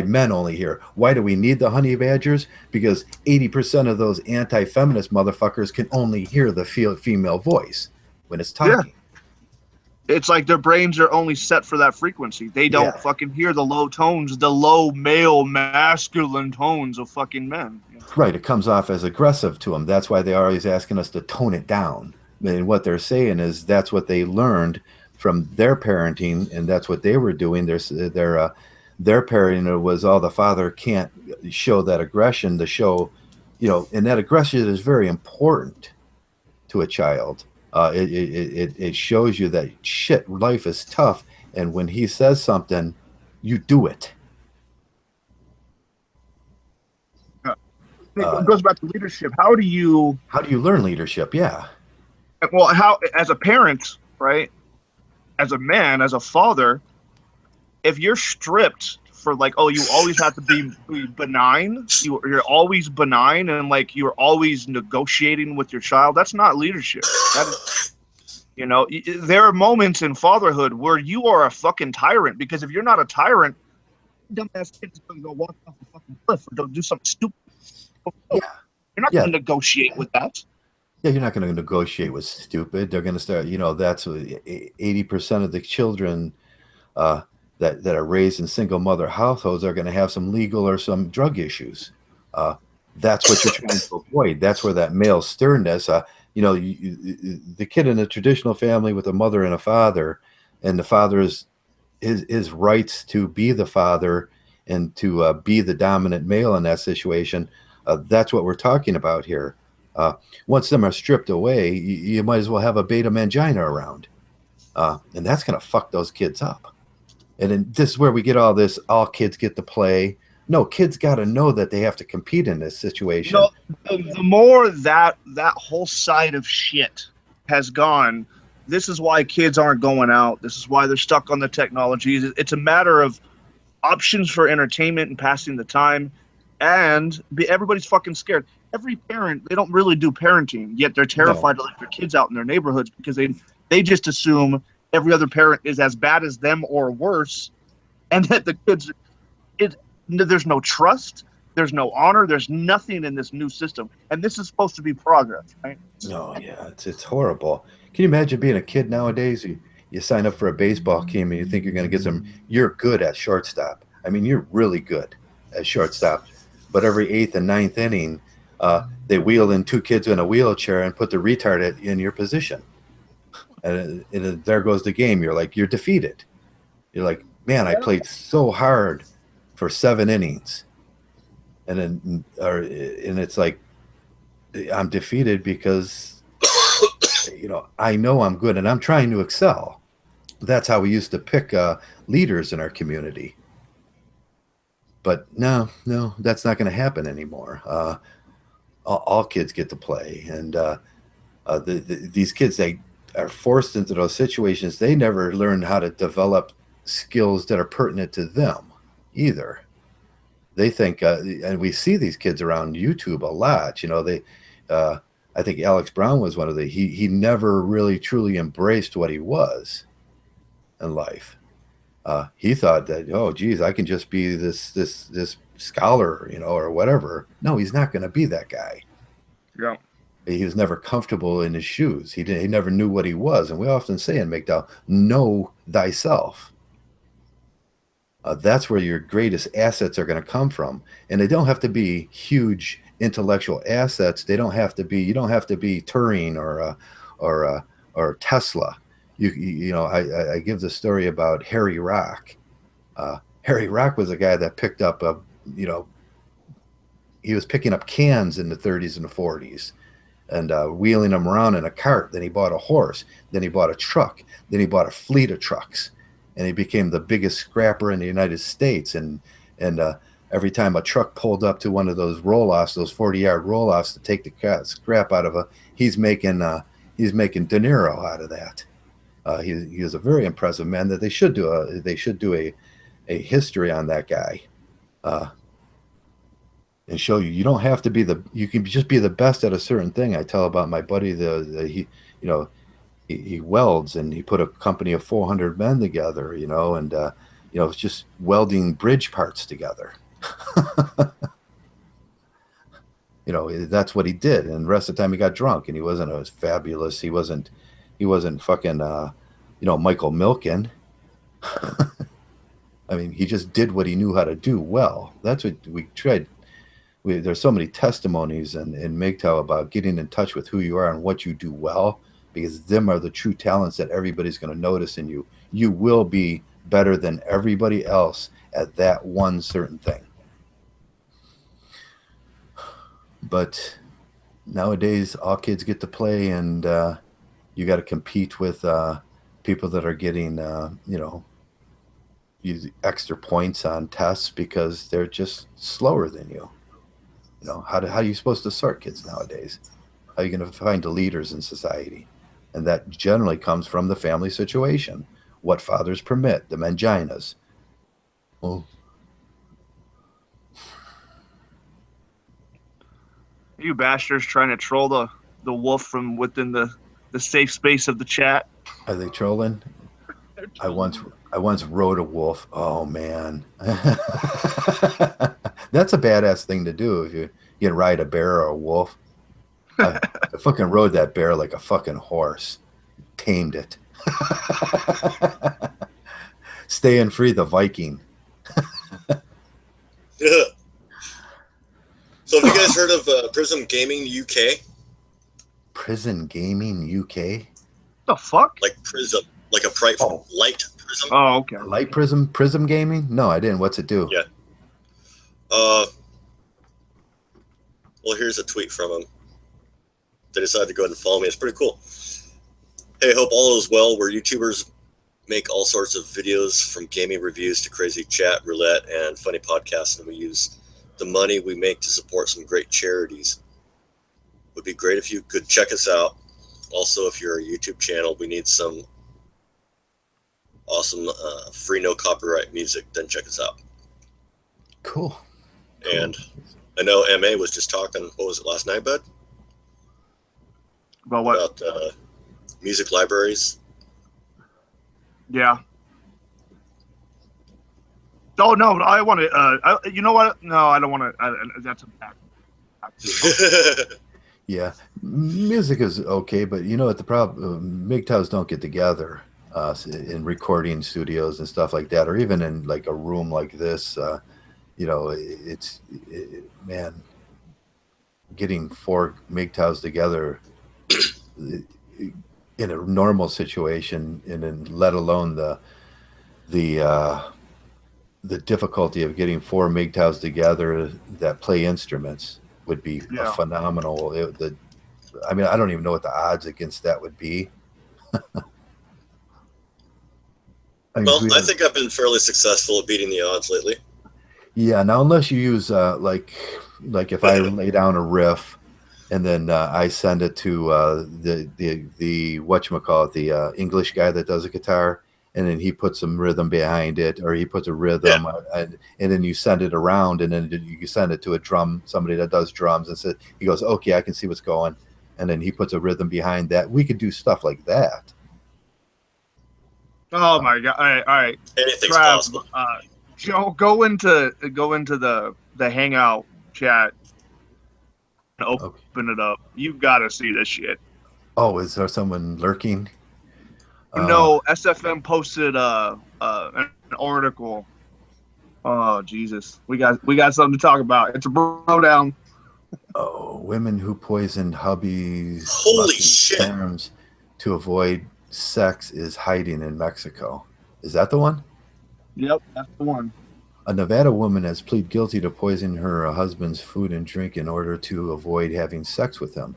S1: men only hear. Why do we need the honey badgers? Because 80% of those anti-feminist motherfuckers can only hear the female voice when it's talking.
S3: Yeah. It's like their brains are only set for that frequency. They don't fucking hear the low tones, the low male masculine tones of fucking men.
S1: Right. It comes off as aggressive to them. That's why they're always asking us to tone it down. And what they're saying is that's what they learned from their parenting, and that's what they were doing. Their parenting was, the father can't show that aggression to show, and that aggression is very important to a child. It shows you that shit, life is tough, and when he says something, you do it.
S3: It goes back to leadership. How do you
S1: learn leadership? Yeah.
S3: Well, how, as a parent, right? As a man, as a father, if you're stripped for like, you always have to be benign, you're always benign, and like you're always negotiating with your child, that's not leadership. That is, there are moments in fatherhood where you are a fucking tyrant, because if you're not a tyrant, dumbass kid's gonna go walk off a fucking cliff or do something stupid.
S1: Yeah.
S3: You're not gonna negotiate with that.
S1: Yeah, you're not going to negotiate with stupid. They're going to start, that's 80% of the children that are raised in single mother households are going to have some legal or some drug issues. That's what you're trying to avoid. That's where that male sternness, the kid in a traditional family with a mother and a father, and the father's his rights to be the father and to be the dominant male in that situation. That's what we're talking about here. Once them are stripped away, you might as well have a beta mangina around. And that's going to fuck those kids up. And then this is where we get all this, all kids get to play. No, kids got to know that they have to compete in this situation.
S3: The more that whole side of shit has gone, this is why kids aren't going out. This is why they're stuck on the technologies. It's a matter of options for entertainment and passing the time. And everybody's fucking scared. Every parent, they don't really do parenting, yet they're terrified to let their kids out in their neighborhoods because they just assume every other parent is as bad as them or worse, and that the kids, there's no trust, there's no honor, there's nothing in this new system, and this is supposed to be progress, right?
S1: No, yeah, it's horrible. Can you imagine being a kid nowadays? You sign up for a baseball team and you think you're going to get you're good at shortstop. I mean, you're really good at shortstop, but every 8th and 9th inning, they wheel in 2 kids in a wheelchair and put the retard in your position. And there goes the game. You're defeated. You're like, man, I played so hard for 7 innings. And it's like, I'm defeated because I know I'm good and I'm trying to excel. That's how we used to pick leaders in our community. But no, that's not going to happen anymore. All kids get to play, and these kids, they are forced into those situations. They never learn how to develop skills that are pertinent to them either. They think, and we see these kids around YouTube a lot. I think Alex Brown was one of he never really truly embraced what he was in life. He thought that, oh, geez, I can just be this scholar, or whatever. No, he's not going to be that guy.
S3: Yeah.
S1: He was never comfortable in his shoes. He never knew what he was. And we often say in Mgtow, know thyself. That's where your greatest assets are going to come from. And they don't have to be huge intellectual assets. You don't have to be Turing or Tesla. I give the story about Harry Rock. Harry Rock was a guy that picked up he was picking up cans in the 30s and the 40s and wheeling them around in a cart. Then he bought a horse. Then he bought a truck. Then he bought a fleet of trucks. And he became the biggest scrapper in the United States. And every time a truck pulled up to one of those roll-offs, those 40-yard roll-offs to take the scrap out of he's making De Niro out of that. He was a very impressive man that they should do a history on that guy. And show you don't have to be you can just be the best at a certain thing. I tell about my buddy, he welds, and he put a company of 400 men together, and it's just welding bridge parts together. That's what he did. And the rest of the time he got drunk, and he wasn't as fabulous. He wasn't fucking, Michael Milken. I mean, he just did what he knew how to do well. That's what we tried. There's so many testimonies in Mgtow about getting in touch with who you are and what you do well, because them are the true talents that everybody's going to notice in you. You will be better than everybody else at that one certain thing. But nowadays, all kids get to play, and you got to compete with people that are getting, extra points on tests because they're just slower than you. How are you supposed to sort kids nowadays? How are you going to find the leaders in society? And that generally comes from the family situation. What fathers permit, the manginas. Well,
S3: You bastards trying to troll the wolf from within the safe space of the chat.
S1: Are they trolling? I once rode a wolf. Oh man. That's a badass thing to do if you can ride a bear or a wolf. I fucking rode that bear like a fucking horse. Tamed it. Staying free, the Viking.
S2: Yeah. So have you guys heard of Prism Gaming UK?
S1: Prison Gaming UK?
S3: The fuck?
S2: Like Prism, like a light prism.
S3: Oh, okay.
S1: Light Prism Gaming? No, I didn't. What's it do?
S2: Yeah. Well, here's a tweet from him. They decided to go ahead and follow me. It's pretty cool. Hey, hope all is well. We're YouTubers, make all sorts of videos from gaming reviews to crazy chat, roulette, and funny podcasts, and we use the money we make to support some great charities. Would be great if you could check us out. Also, if you're a YouTube channel, we need some awesome free, no copyright music. Then check us out.
S1: Cool.
S2: And I know MA was just talking. What was it last night, bud?
S3: About what?
S2: About music libraries.
S3: Yeah. Oh no, I want to. You know what? No, I don't want to. That's a bad.
S1: Yeah, music is okay, but you know what the problem? MGTOWs don't get together in recording studios and stuff like that, or even in like a room like this. Man, getting 4 MGTOWs together in a normal situation, and then let alone the difficulty of getting 4 MGTOWs together that play instruments would be a phenomenal. I mean, I don't even know what the odds against that would be.
S2: Well, I think I've been fairly successful at beating the odds lately.
S1: Yeah. Now, unless you use like if I lay down a riff and then I send it to the whatchamacallit, the English guy that does a guitar, and then he puts some rhythm behind it, or he puts a rhythm, and then you send it around, and then you send it to somebody that does drums, and he goes, okay, I can see what's going, and then he puts a rhythm behind that. We could do stuff like that.
S3: Oh my god! All right.
S2: Anything's
S3: Trav,
S2: possible.
S3: Joe, go into the Hangout chat and open it up. You gotta see this shit.
S1: Oh, is there someone lurking?
S3: No, SFM posted an article. Oh Jesus, we got something to talk about. It's a bro down.
S1: Oh, women who poisoned hubbies.
S2: Holy shit!
S1: Terms to avoid sex is hiding in Mexico. Is that the one?
S3: Yep, that's the one.
S1: A Nevada woman has pleaded guilty to poisoning her husband's food and drink in order to avoid having sex with him.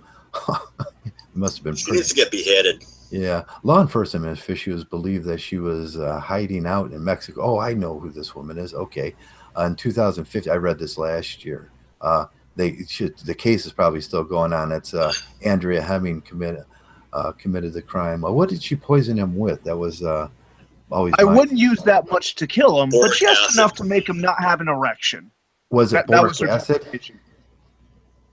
S1: It must have been.
S2: She needs to get beheaded.
S1: Yeah. Law enforcement officials believe that she was hiding out in Mexico. Oh, I know who this woman is. Okay. In 2015, I read this last year. The case is probably still going on. It's Andrea Hemming committed the crime. What did she poison him with? That was always.
S3: I wouldn't use that much to kill him,
S2: Boric
S3: but just
S2: acid.
S3: enough to make him not have an erection.
S1: Was it boric acid?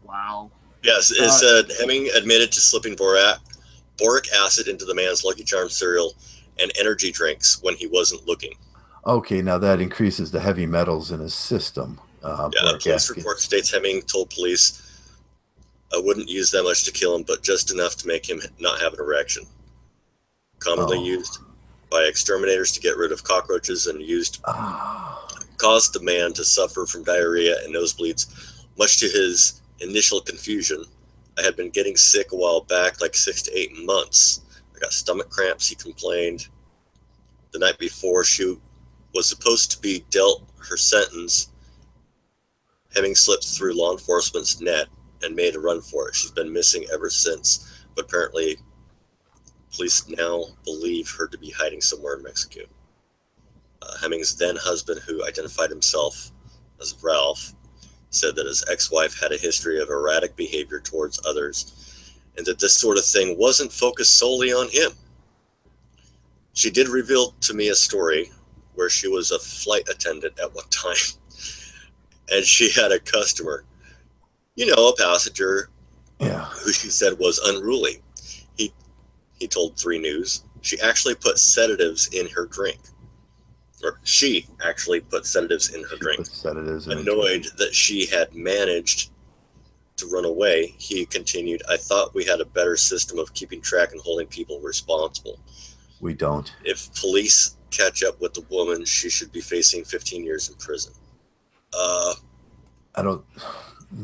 S3: Wow.
S2: Yes, it said Hemming admitted to slipping boric acid into the man's Lucky Charms cereal and energy drinks when he wasn't looking.
S1: Okay, now that increases the heavy metals in his system.
S2: A police report states Hemming told police, I wouldn't use that much to kill him, but just enough to make him not have an erection. Commonly used by exterminators to get rid of cockroaches and caused the man to suffer from diarrhea and nosebleeds. Much to his initial confusion, I had been getting sick a while back, like 6 to 8 months. I got stomach cramps, he complained. The night before she was supposed to be dealt her sentence, Hemming slipped through law enforcement's net and made a run for it. She's been missing ever since, but apparently police now believe her to be hiding somewhere in Mexico. Hemming's then husband, who identified himself as Ralph, said that his ex-wife had a history of erratic behavior towards others and that this sort of thing wasn't focused solely on him. She did reveal to me a story where she was a flight attendant at one time and she had a customer, a passenger who she said was unruly. He told 3 News she actually put sedatives in her drink. Or she actually put sedatives in her drink. Annoyed that she had managed to run away, he continued, I thought we had a better system of keeping track and holding people responsible.
S1: We don't.
S2: If police catch up with the woman, she should be facing 15 years in prison.
S1: I don't.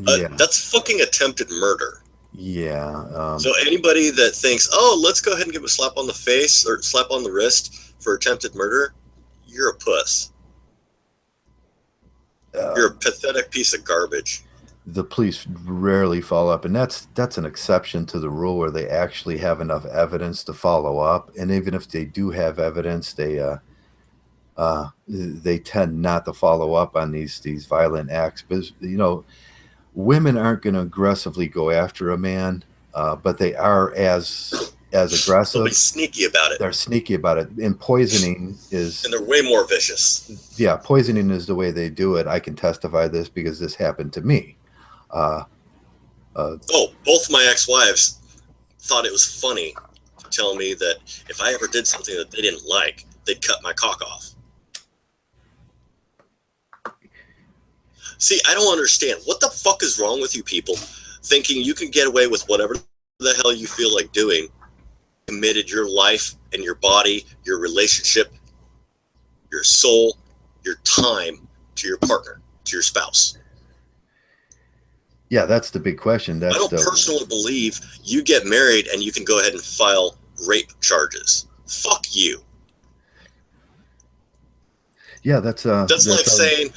S1: Yeah.
S2: That's fucking attempted murder.
S1: Yeah.
S2: So anybody that thinks, let's go ahead and give a slap on the face or slap on the wrist for attempted murder, you're a puss. You're a pathetic piece of garbage.
S1: The police rarely follow up, and that's an exception to the rule where they actually have enough evidence to follow up. And even if they do have evidence, they tend not to follow up on these violent acts. But women aren't going to aggressively go after a man, but they are as aggressive.
S2: They'll be sneaky about it.
S1: They're sneaky about it. And poisoning is...
S2: And they're way more vicious.
S1: Yeah, poisoning is the way they do it. I can testify this because this happened to me.
S2: Both my ex-wives thought it was funny to tell me that if I ever did something that they didn't like, they'd cut my cock off. See, I don't understand. What the fuck is wrong with you people thinking you can get away with whatever the hell you feel like doing? Committed your life and your body, your relationship, your soul, your time to your partner, to your spouse.
S1: Yeah, that's the big question.
S2: I don't personally believe you get married and you can go ahead and file rape charges. Fuck you.
S1: Yeah, that's like
S2: saying,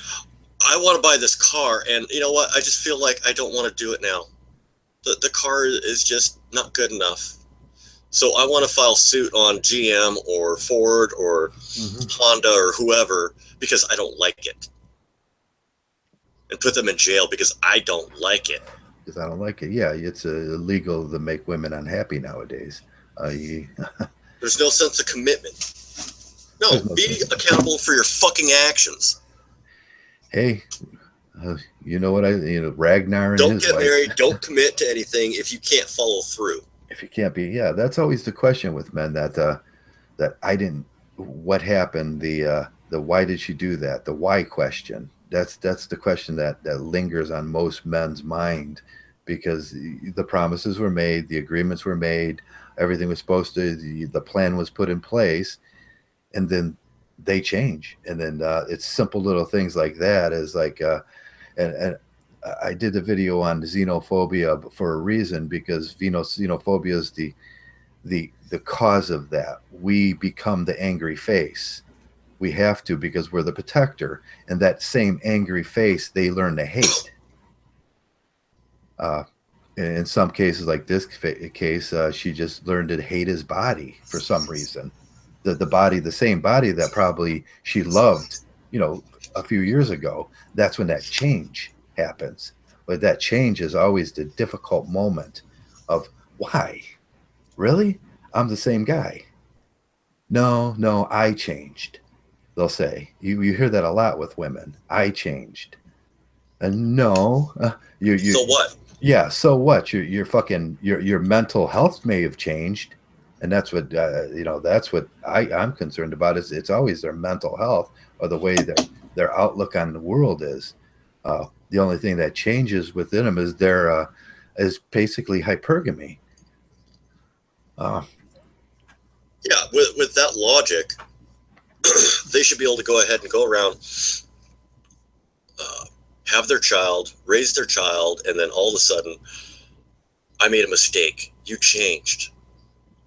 S2: I want to buy this car, and you know what? I just feel like I don't want to do it now. the car is just not good enough. So I want to file suit on GM or Ford or Honda or whoever because I don't like it. And put them in jail because I don't like it.
S1: Because I don't like it. Yeah, it's illegal to make women unhappy nowadays.
S2: There's no sense of commitment. No, be accountable for your fucking actions.
S1: Hey, you know what Ragnar and
S2: don't
S1: his
S2: get
S1: wife.
S2: Married. Don't commit to anything if you can't follow through.
S1: If you can't be, yeah, that's always the question with men. That I didn't. What happened? The why did she do that? The why question. That's the question that lingers on most men's mind, because the promises were made, the agreements were made, everything was supposed to, the plan was put in place, and then they change, and then it's simple little things like that. Is like, and I did the video on xenophobia for a reason, because xenophobia is the cause of that. We become the angry face. We have to, because we're the protector, and that same angry face they learn to hate. In some cases, like this case, she just learned to hate his body for some reason. The same body that probably she loved, a few years ago. That's when that change happens. But that change is always the difficult moment of why? Really? I'm the same guy. No, I changed. They'll say. You hear that a lot with women. I changed. And no, you
S2: So what?
S1: Yeah, so what? Your fucking your mental health may have changed, and that's what that's what I'm concerned about. Is it's always their mental health, or the way their outlook on the world is. The only thing that changes within them is their is basically hypergamy.
S2: Yeah, with that logic, they should be able to go ahead and go around, have their child, raise their child, and then all of a sudden, I made a mistake. You changed.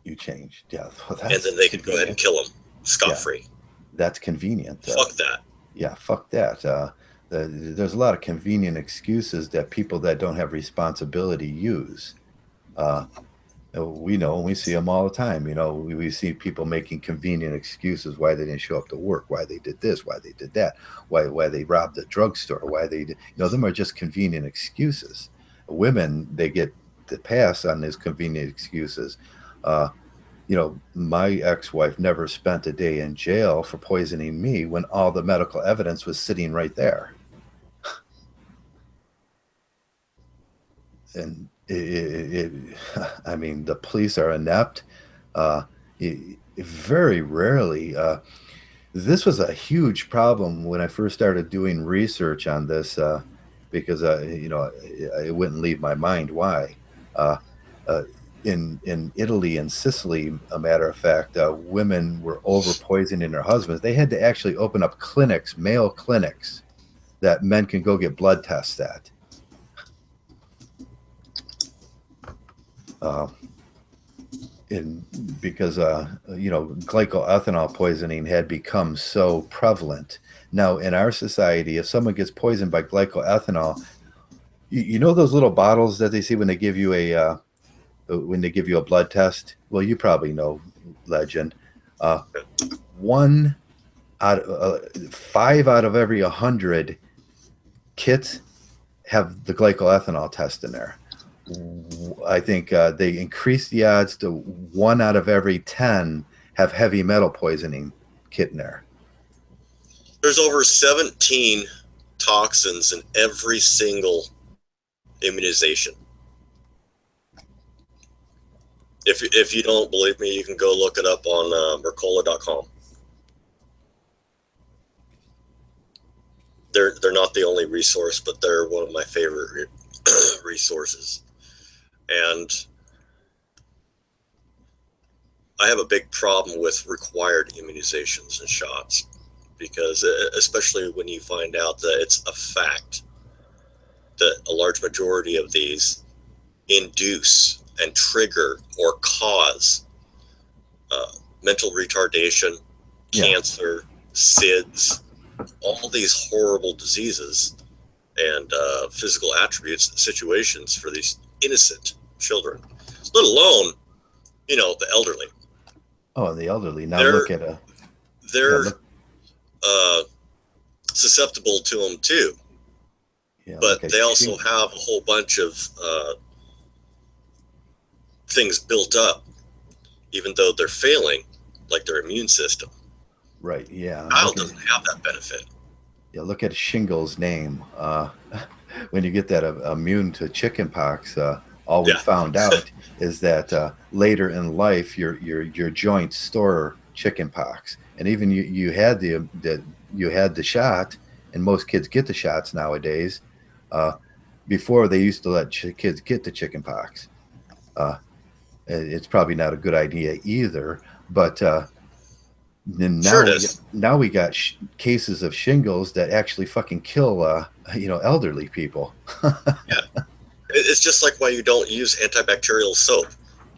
S1: You changed, yeah. Well,
S2: and then they could go ahead and kill him scot-free.
S1: Yeah, that's convenient.
S2: Fuck that.
S1: Yeah, fuck that. There's a lot of convenient excuses that people that don't have responsibility use. We know, and we see them all the time. We see people making convenient excuses why they didn't show up to work, why they did this, why they did that, why they robbed the drugstore, why they did. Them are just convenient excuses. Women, they get the pass on these convenient excuses. My ex-wife never spent a day in jail for poisoning me when all the medical evidence was sitting right there. And I mean, the police are inept. Very rarely. This was a huge problem when I first started doing research on this, because it wouldn't leave my mind why. In Italy and Sicily, a matter of fact, women were over poisoning their husbands. They had to actually open up clinics, male clinics, that men can go get blood tests at. Because glycoethanol poisoning had become so prevalent. Now in our society, if someone gets poisoned by glycoethanol, those little bottles that they see when they give you a blood test. Well, you probably know, legend. 5 out of every 100 kits have the glycoethanol test in there. I think they increased the odds to 1 out of every 10 have heavy metal poisoning kit in there.
S2: There's over 17 toxins in every single immunization. If you don't believe me, you can go look it up on Mercola.com. They're not the only resource, but they're one of my favorite resources. And I have a big problem with required immunizations and shots, because especially when you find out that it's a fact that a large majority of these induce and trigger or cause mental retardation, cancer, SIDS, all these horrible diseases and physical attributes, situations for these innocent children, let alone, the elderly.
S1: Oh, the elderly. Now
S2: They're
S1: look at
S2: they're susceptible to them too, but they also have a whole bunch of things built up, even though they're failing, like their immune system.
S1: Right. Yeah.
S2: Child doesn't have that benefit.
S1: Yeah. Look at shingles name. When you get that immune to chickenpox, all we found out is that later in life, your joints store chickenpox, and even you had the shot, and most kids get the shots nowadays. Before they used to let kids get the chickenpox. It's probably not a good idea either, but now we got cases of shingles that actually fucking kill elderly people.
S2: Yeah, it's just like why you don't use antibacterial soap.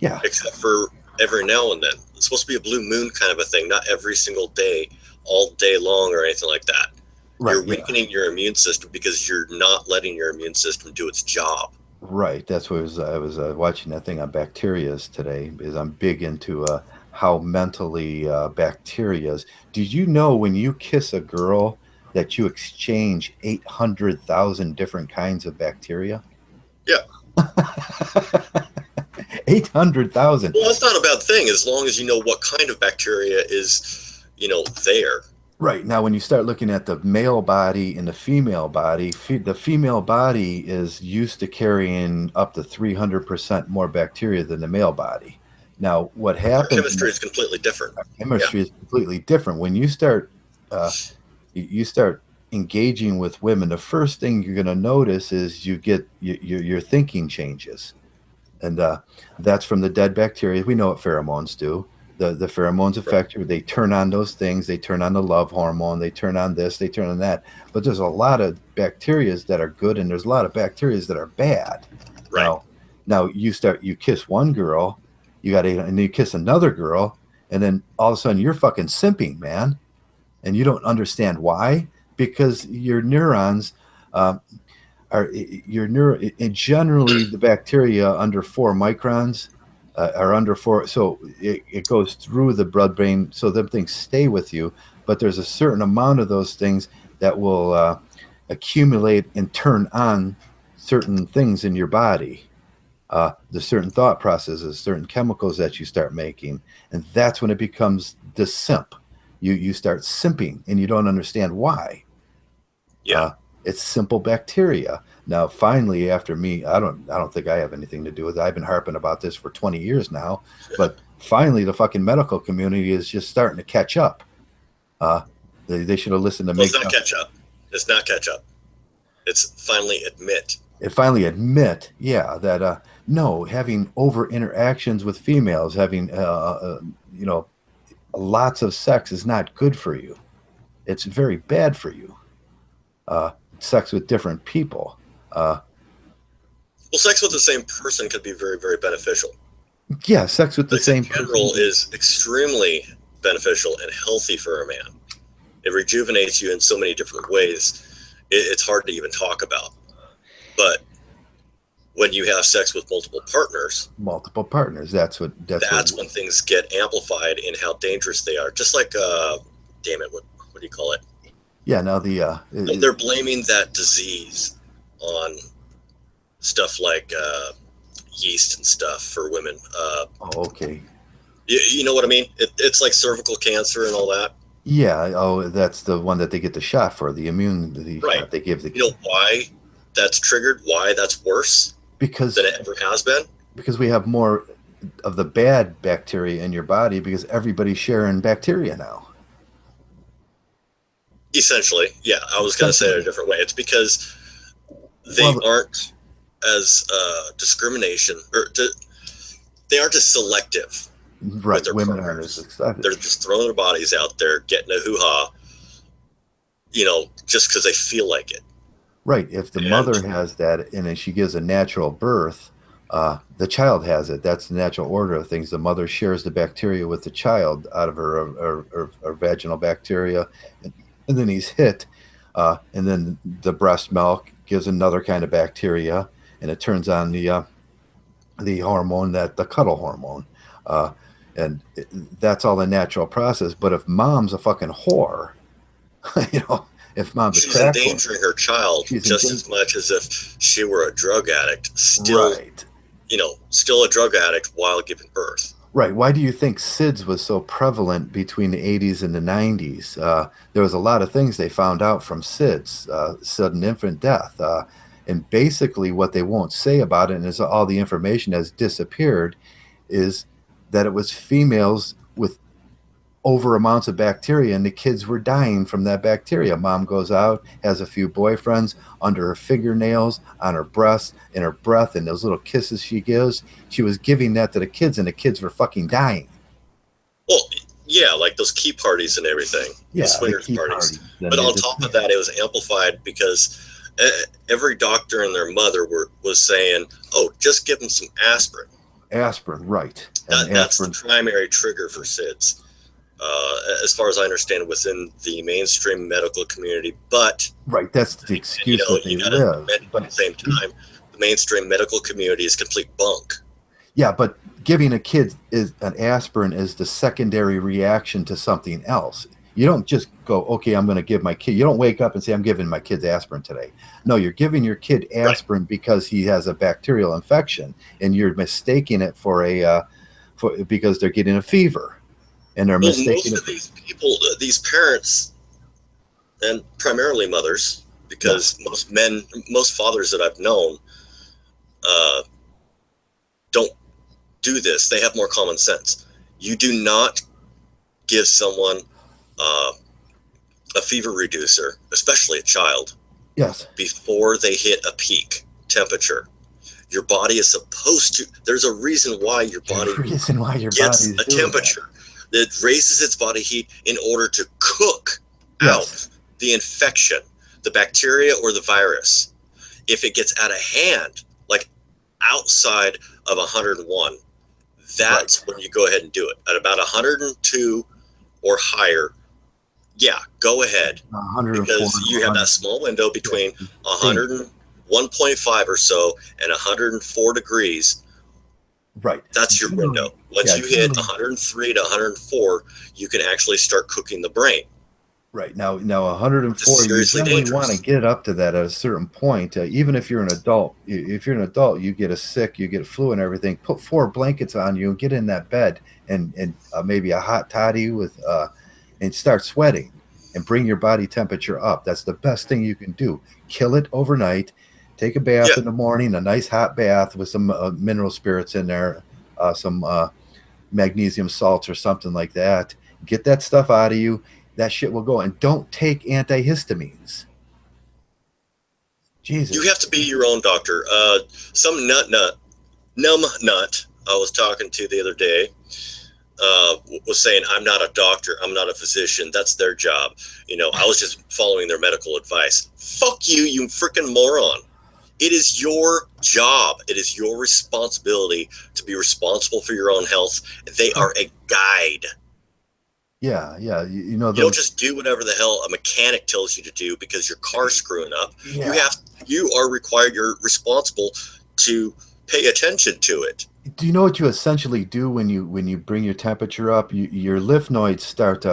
S1: Yeah,
S2: except for every now and then. It's supposed to be a blue moon kind of a thing, not every single day, all day long, or anything like that. Right, you're weakening your immune system because you're not letting your immune system do its job.
S1: Right. That's what I was watching that thing on bacterias today, because I'm big into how mentally bacterias. Did you know when you kiss a girl that you exchange 800,000 different kinds of bacteria?
S2: Yeah.
S1: 800,000.
S2: Well, that's not a bad thing as long as you know what kind of bacteria is, there.
S1: Right. Now, when you start looking at the male body and the female body, the female body is used to carrying up to 300% more bacteria than the male body. Now, what happens?
S2: Our chemistry is completely different.
S1: Chemistry is completely different. When you start engaging with women, the first thing you're going to notice is your thinking changes, and that's from the dead bacteria. We know what pheromones do. The pheromones affect you. They turn on those things. They turn on the love hormone. They turn on this. They turn on that. But there's a lot of bacteria that are good, and there's a lot of bacteria that are bad.
S2: Right.
S1: Now you kiss one girl, and you kiss another girl, and then all of a sudden you're fucking simping, man, and you don't understand why, because your neurons generally the bacteria under 4 microns. Are under 4, so it goes through the blood-brain, so them things stay with you. But there's a certain amount of those things that will accumulate and turn on certain things in your body. There's certain thought processes, certain chemicals that you start making, and that's when it becomes the simp. You start simping, and you don't understand why.
S2: Yeah.
S1: It's simple bacteria. Now, finally, after me, I don't think I have anything to do with it. I've been harping about this for 20 years now, but finally, the fucking medical community is just starting to catch up. They should have listened to me.
S2: It's not catch up. It's not catch up. It's finally admit.
S1: Yeah, that no, having over interactions with females, having lots of sex is not good for you. It's very bad for you. Sex with different people.
S2: Well, sex with the same person could be very, very beneficial.
S1: Yeah, sex with the same person
S2: in general is extremely beneficial and healthy for a man. It rejuvenates you in so many different ways. It's hard to even talk about. But when you have sex with multiple partners,
S1: that's when
S2: things get amplified in how dangerous they are. Just like, damn it, what do you call it?
S1: Yeah, now
S2: they're blaming that disease on stuff like yeast and stuff for women.
S1: Okay.
S2: You know what I mean? It's like cervical cancer and all that.
S1: Yeah. Oh, that's the one that they get the shot for, the immune.
S2: Right.
S1: Shot they give the.
S2: You know why that's triggered? Why that's worse than it ever has been?
S1: Because we have more of the bad bacteria in your body because everybody's sharing bacteria now.
S2: Essentially, yeah. I was going to say it a different way. It's because they aren't as discrimination, or they aren't as selective.
S1: Right, women aren't as selective.
S2: They're just throwing their bodies out there, getting a hoo-ha, just because they feel like it.
S1: Right. If the mother has that and then she gives a natural birth, the child has it. That's the natural order of things. The mother shares the bacteria with the child out of her vaginal bacteria. And then he's hit, and then the breast milk gives another kind of bacteria, and it turns on the the hormone, that the cuddle hormone, uh, and that's all a natural process. But if mom's a fucking whore, you know, if mom's a
S2: She's
S1: crack whore,
S2: endangering her child
S1: she's in
S2: just as much as if she were a drug addict, still,
S1: right.
S2: still a drug addict while giving birth.
S1: Right. Why do you think SIDS was so prevalent between the 80s and the 90s? There was a lot of things they found out from SIDS, sudden infant death. And basically, what they won't say about it, and as all the information has disappeared, is that it was females with over amounts of bacteria, and the kids were dying from that bacteria. Mom goes out, has a few boyfriends under her fingernails, on her breasts, in her breath, and those little kisses she gives. She was giving that to the kids, and the kids were fucking dying.
S2: Well, yeah, like those key parties and everything,
S1: Yeah,
S2: the swingers
S1: key
S2: parties.
S1: Then
S2: But on top of that, it was amplified because every doctor and their mother was saying, "Oh, just give them some aspirin."
S1: Aspirin, right? And
S2: That's
S1: aspirin,
S2: the primary trigger for SIDS, as far as I understand, within the mainstream medical community. But
S1: right? That's the excuse that they
S2: you got to
S1: live.
S2: admit
S1: But
S2: at the same time, the mainstream medical community is complete bunk.
S1: yeah, but giving a kid is an aspirin is the secondary reaction to something else. You don't just go, okay, I'm going to give my kid. You don't wake up and say, I'm giving my kids aspirin today. No, you're giving your kid aspirin because he has a bacterial infection, and you're mistaking it because they're getting a fever, and they're mistaking
S2: Most
S1: it.
S2: of these people, these parents, and primarily mothers, because most fathers that I've known, don't do this. They have more common sense. You do not give someone a fever reducer, especially a child,
S1: Yes,
S2: before they hit a peak temperature. Your body is supposed to. There's a reason why your body gets a temperature that raises its body heat in order to cook out the infection, the bacteria or the virus. If it gets out of hand, like outside of 101, that's when you go ahead and do it. At about 102 or higher, yeah, go ahead. Because you have that small window between 101.5 or so and 104 degrees.
S1: Right.
S2: That's your window. Once you hit 103 to 104, you can actually start cooking the brain.
S1: Right. Now 104, you generally want to get up to that at a certain point. Even if you're an adult, you get a sick, you get a flu and everything, put 4 blankets on you and get in that bed and maybe a hot toddy with and start sweating and bring your body temperature up. That's the best thing you can do. Kill it overnight. Take a bath in the morning, a nice hot bath with some mineral spirits in there, some magnesium salts or something like that. Get that stuff out of you. That shit will go. And don't take antihistamines. Jesus.
S2: You have to be your own doctor. Some numb nut I was talking to the other day was saying, I'm not a doctor. I'm not a physician. That's their job. I was just following their medical advice. Fuck you, you freaking moron. It is your job. It is your responsibility to be responsible for your own health. They are a guide.
S1: Yeah. You
S2: don't just do whatever the hell a mechanic tells you to do because your car's screwing up.
S1: Yeah.
S2: You are required. You're responsible to pay attention to it.
S1: Do you know what you essentially do when you bring your temperature up? Your lymph nodes start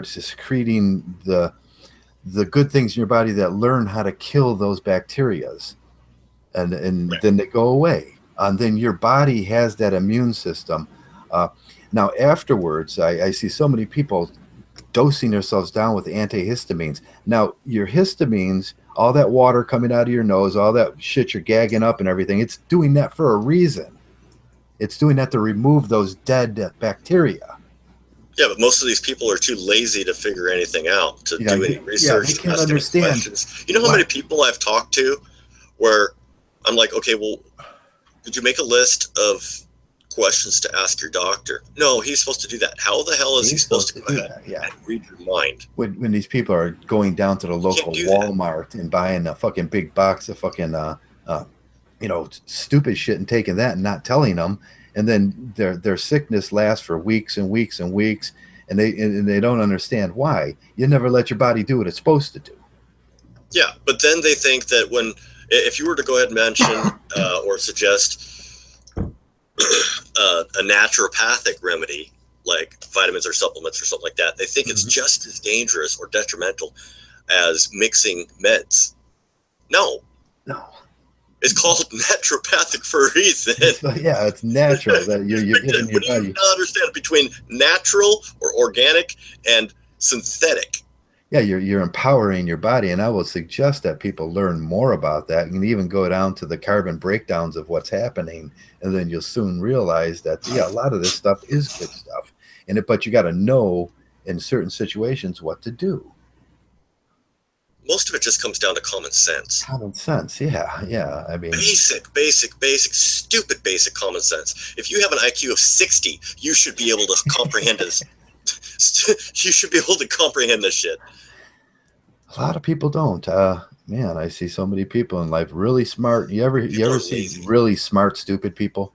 S1: secreting the good things in your body that learn how to kill those bacterias, and then they go away. And then your body has that immune system. Now afterwards, I see so many people dosing themselves down with antihistamines. Now your histamines, all that water coming out of your nose, all that shit you're gagging up and everything, it's doing that for a reason. It's doing that to remove those dead bacteria.
S2: Yeah, but most of these people are too lazy to figure anything out, to do any research.
S1: They can't understand.
S2: Questions. You know how many people I've talked to where I'm like, okay, well, did you make a list of questions to ask your doctor? No, he's supposed to do that. How the hell is he supposed to go ahead and read your mind?
S1: When these people are going down to the local Walmart and buying a fucking big box of fucking stupid shit and taking that and not telling them, and then their sickness lasts for weeks and weeks and weeks, and they don't understand why. You never let your body do what it's supposed to do.
S2: Yeah, but then they think that if you were to go ahead and mention or suggest a naturopathic remedy like vitamins or supplements or something like that, they think it's just as dangerous or detrimental as mixing meds. No. It's called naturopathic for a reason.
S1: It's natural that you're giving your body.
S2: You not understand between natural or organic and synthetic.
S1: Yeah, you're empowering your body, and I will suggest that people learn more about that, and even go down to the carbon breakdowns of what's happening, and then you'll soon realize that a lot of this stuff is good stuff, but you got to know in certain situations what to do.
S2: Most of it just comes down to common sense.
S1: Common sense, yeah. I mean,
S2: basic, stupid basic common sense. If you have an IQ of 60, you should be able to comprehend this. You should be able to comprehend this shit.
S1: A lot of people don't. Man, I see so many people in life really smart. You ever see really smart, stupid people?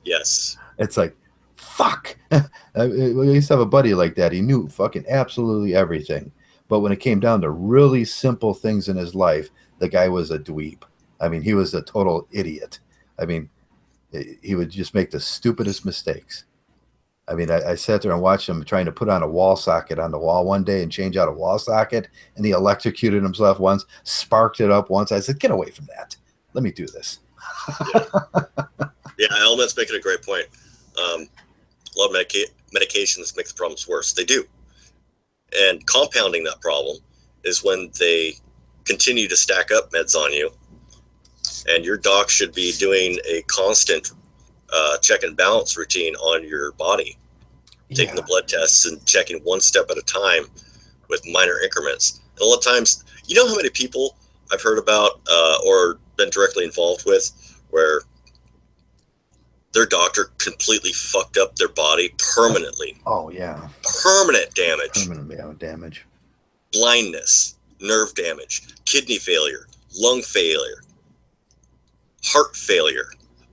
S2: Yes.
S1: It's like, fuck. I used to have a buddy like that. He knew fucking absolutely everything. But when it came down to really simple things in his life, the guy was a dweeb. I mean, he was a total idiot. I mean, he would just make the stupidest mistakes. I mean, I sat there and watched him trying to put on a wall socket on the wall one day and change out a wall socket, and he electrocuted himself once, sparked it up once. I said, get away from that. Let me do this.
S2: Yeah, Element's making a great point. A lot of medications make the problems worse. They do. And compounding that problem is when they continue to stack up meds on you, and your doc should be doing a constant check and balance routine on your body, taking the blood tests and checking one step at a time with minor increments. And a lot of times, you know how many people I've heard about or been directly involved with where their doctor completely fucked up their body permanently.
S1: Oh, yeah.
S2: Permanent damage.
S1: Permanent damage.
S2: Blindness, nerve damage, kidney failure, lung failure, heart failure,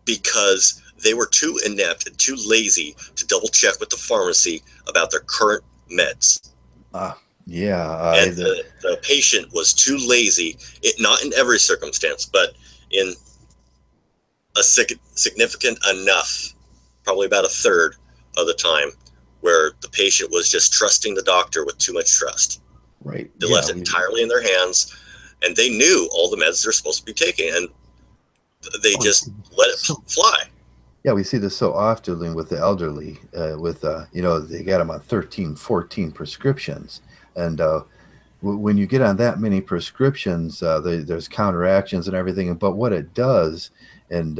S2: because they were too inept and too lazy to double check with the pharmacy about their current meds. And the patient was too lazy, not in every circumstance, but in a significant enough, probably about a third of the time, where the patient was just trusting the doctor with too much trust.
S1: Right.
S2: They left it entirely in their hands, and they knew all the meds they're supposed to be taking, and they just let it fly.
S1: Yeah, we see this so often with the elderly, they got them on 13, 14 prescriptions. And when you get on that many prescriptions, there's counteractions and everything. But what it does, and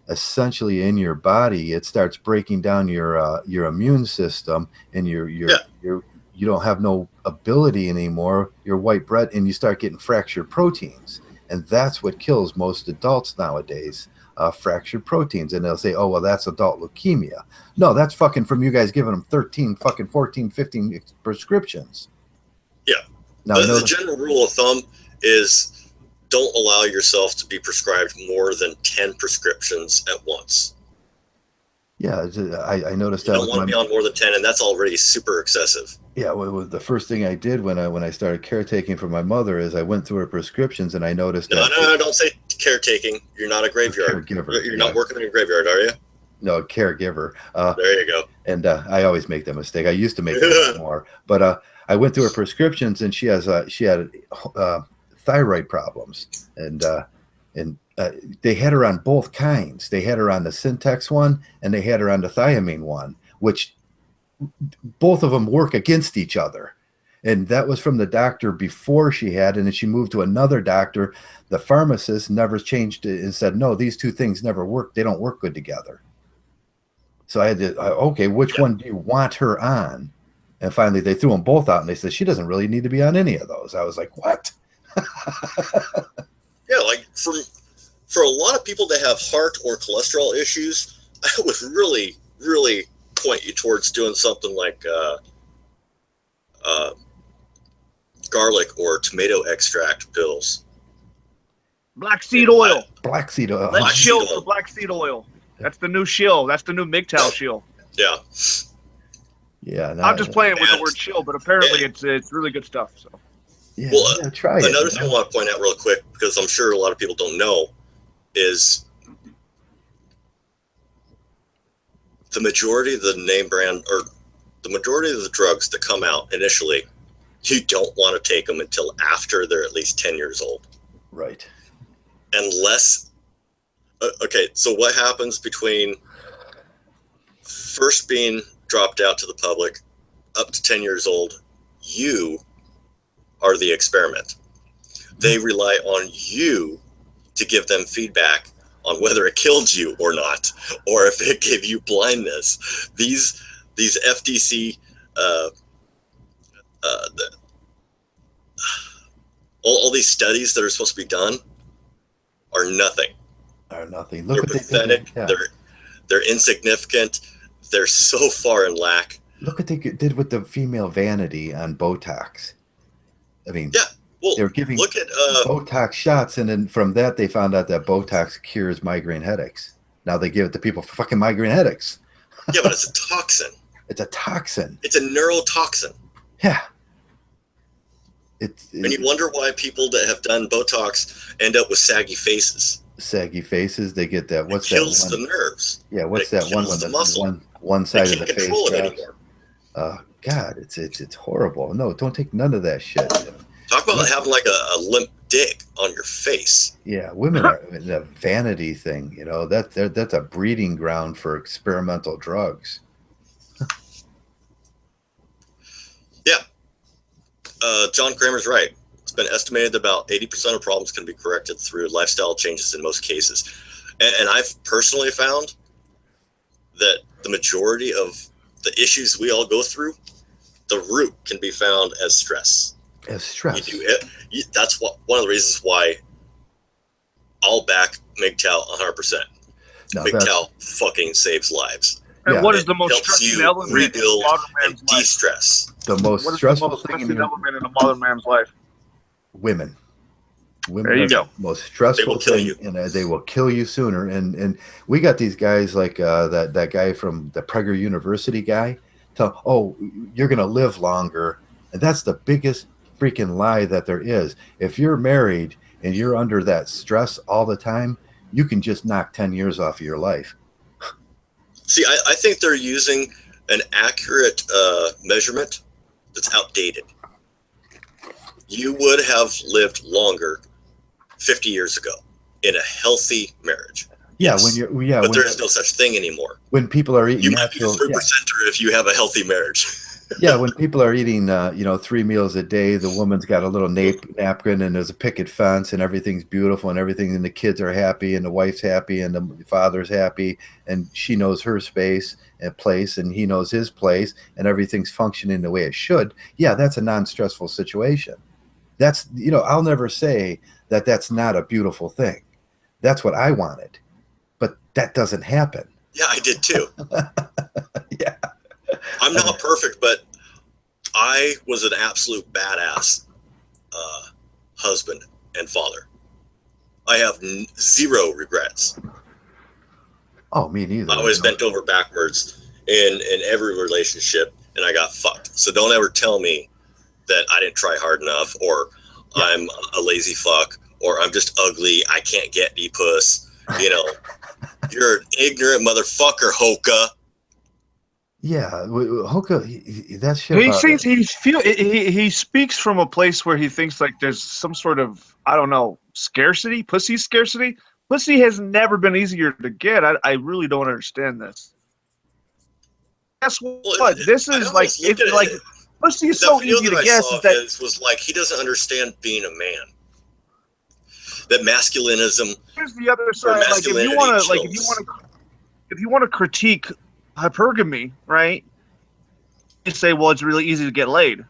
S1: essentially in your body, it starts breaking down your immune system, and you don't have no ability anymore. You're white bread, and you start getting fractured proteins. And that's what kills most adults nowadays. Fractured proteins, and they'll say, oh, well, that's adult leukemia. No, that's fucking from you guys giving them 13, fucking 14, 15 prescriptions.
S2: Yeah. Now, the general rule of thumb is don't allow yourself to be prescribed more than 10 prescriptions at once.
S1: Yeah, I noticed that.
S2: You don't want to be on more than 10, and that's already super excessive.
S1: Yeah, well, the first thing I did when I started caretaking for my mother is I went through her prescriptions, and I noticed
S2: No, don't say caretaking. You're not a graveyard.
S1: Caregiver.
S2: You're not working in a graveyard, are you?
S1: No, caregiver.
S2: There you go.
S1: And I always make that mistake. I used to make it more, but I went through her prescriptions, and she had thyroid problems, and they had her on both kinds. They had her on the Syntex one, and they had her on the thiamine one, which both of them work against each other. And that was from the doctor before she had, and then she moved to another doctor. The pharmacist never changed it and said, no, these two things never work. They don't work good together. So I had to, okay, which one do you want her on? And finally they threw them both out, and they said, she doesn't really need to be on any of those. I was like, what?
S2: Yeah, like for a lot of people that have heart or cholesterol issues, I would really, really point you towards doing something like garlic or tomato extract pills.
S3: Black seed oil.
S1: Black seed oil.
S3: Let's shill for black seed oil. That's the new shill. That's the new Mgtow shill.
S2: Yeah.
S1: Yeah. No,
S3: I'm just playing with the word shill, but apparently it's really good stuff. So.
S1: Yeah,
S2: well,
S1: try it.
S2: Another thing I want to point out real quick, because I'm sure a lot of people don't know, is the majority of the name brand, or the majority of the drugs that come out initially, you don't want to take them until after they're at least 10 years old.
S1: Right.
S2: Unless, okay, so what happens between first being dropped out to the public up to 10 years old? You are the experiment. They rely on you to give them feedback on whether it killed you or not, or if it gave you blindness. These FDC, all these studies that are supposed to be done are nothing.
S1: Are nothing.
S2: They're pathetic. They're insignificant. They're so far in lack.
S1: Look what they did with the female vanity on Botox. I mean,
S2: yeah. Well,
S1: they were giving
S2: look at
S1: Botox shots, and then from that they found out that Botox cures migraine headaches. Now they give it to people for fucking migraine headaches.
S2: Yeah, but it's a toxin.
S1: It's a toxin.
S2: It's a neurotoxin.
S1: Yeah.
S2: And you wonder why people that have done Botox end up with saggy faces.
S1: Saggy faces. They get that. What's
S2: it kills
S1: that one?
S2: the nerves.
S1: Yeah. What's that one?
S2: The muscle.
S1: One side
S2: of
S1: the
S2: face.
S1: Control
S2: it anymore.
S1: God, it's horrible. No, don't take none of that shit.
S2: Talk about having like a limp dick on your face.
S1: Yeah, women are a vanity thing. You know, that's a breeding ground for experimental drugs.
S2: Yeah. John Kramer's right. It's been estimated that about 80% of problems can be corrected through lifestyle changes in most cases. And I've personally found that the majority of the issues we all go through, the root can be found as stress.
S1: As stress.
S2: That's one of the reasons why I'll back Mgtow 100%. Mgtow fucking saves lives.
S3: And what is the most stressing element
S2: rebuild
S3: in a modern man's
S2: and de-stress?
S1: The most stressful thing
S3: in element in a modern man's life?
S1: Women.
S3: There you go.
S1: Most stressful thing, and they will kill you sooner. And we got these guys like that guy from the Prager University guy. You're going to live longer, and that's the biggest freaking lie that there is. If you're married and you're under that stress all the time, you can just knock 10 years off of your life.
S2: See, I think they're using an accurate measurement that's outdated. You would have lived longer 50 years ago in a healthy marriage.
S1: Yeah,
S2: yes. But there's no such thing anymore.
S1: When people are eating
S2: you might be a 3%er if you have a healthy marriage.
S1: Yeah, when people are eating, 3 meals a day, the woman's got a little napkin and there's a picket fence and everything's beautiful and everything, and the kids are happy and the wife's happy and the father's happy and she knows her space and place and he knows his place and everything's functioning the way it should. Yeah, that's a non-stressful situation. That's, I'll never say that that's not a beautiful thing. That's what I wanted, but that doesn't happen.
S2: Yeah, I did too.
S1: Yeah.
S2: I'm not perfect, but I was an absolute badass husband and father. I have zero regrets.
S1: Oh, me neither.
S2: I was bent over backwards in every relationship, and I got fucked. So don't ever tell me that I didn't try hard enough, or I'm a lazy fuck, or I'm just ugly, I can't get any puss. You're an ignorant motherfucker, Hoka.
S1: Yeah, Hoka, that shit.
S3: He speaks from a place where he thinks like there's some sort of, I don't know, scarcity, pussy scarcity. Pussy has never been easier to get. I really don't understand this. Guess what? This is like, it's like, pussy is so easy to guess.
S2: Was like, he doesn't understand being a man. That masculinism.
S3: Here's the other side. Like, if you want to critique hypergamy, right? You say, well, it's really easy to get laid.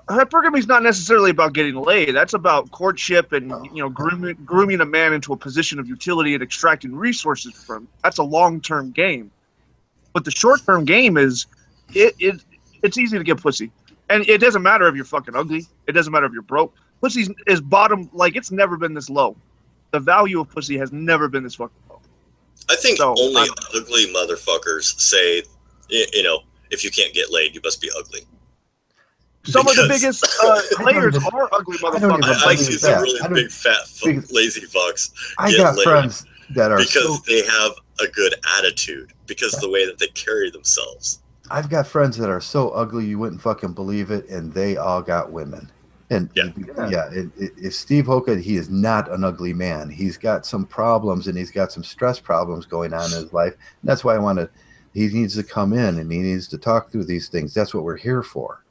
S3: Hypergamy is not necessarily about getting laid. That's about courtship and grooming a man into a position of utility and extracting resources from him. That's a long-term game. But the short-term game is it's easy to get pussy, and it doesn't matter if you're fucking ugly. It doesn't matter if you're broke. Pussy is bottom, like, it's never been this low. The value of pussy has never been this fucking low.
S2: I think only ugly motherfuckers say, if you can't get laid, you must be ugly.
S3: Some of the biggest players are ugly motherfuckers.
S2: I see some really big, fat, lazy fucks.
S1: I got friends that are
S2: because they have a good attitude. because of the way that they carry themselves.
S1: I've got friends that are so ugly you wouldn't fucking believe it, and they all got women. And if Steve Hoka, he is not an ugly man. He's got some problems, and he's got some stress problems going on in his life. And that's why he needs to come in, and he needs to talk through these things. That's what we're here for.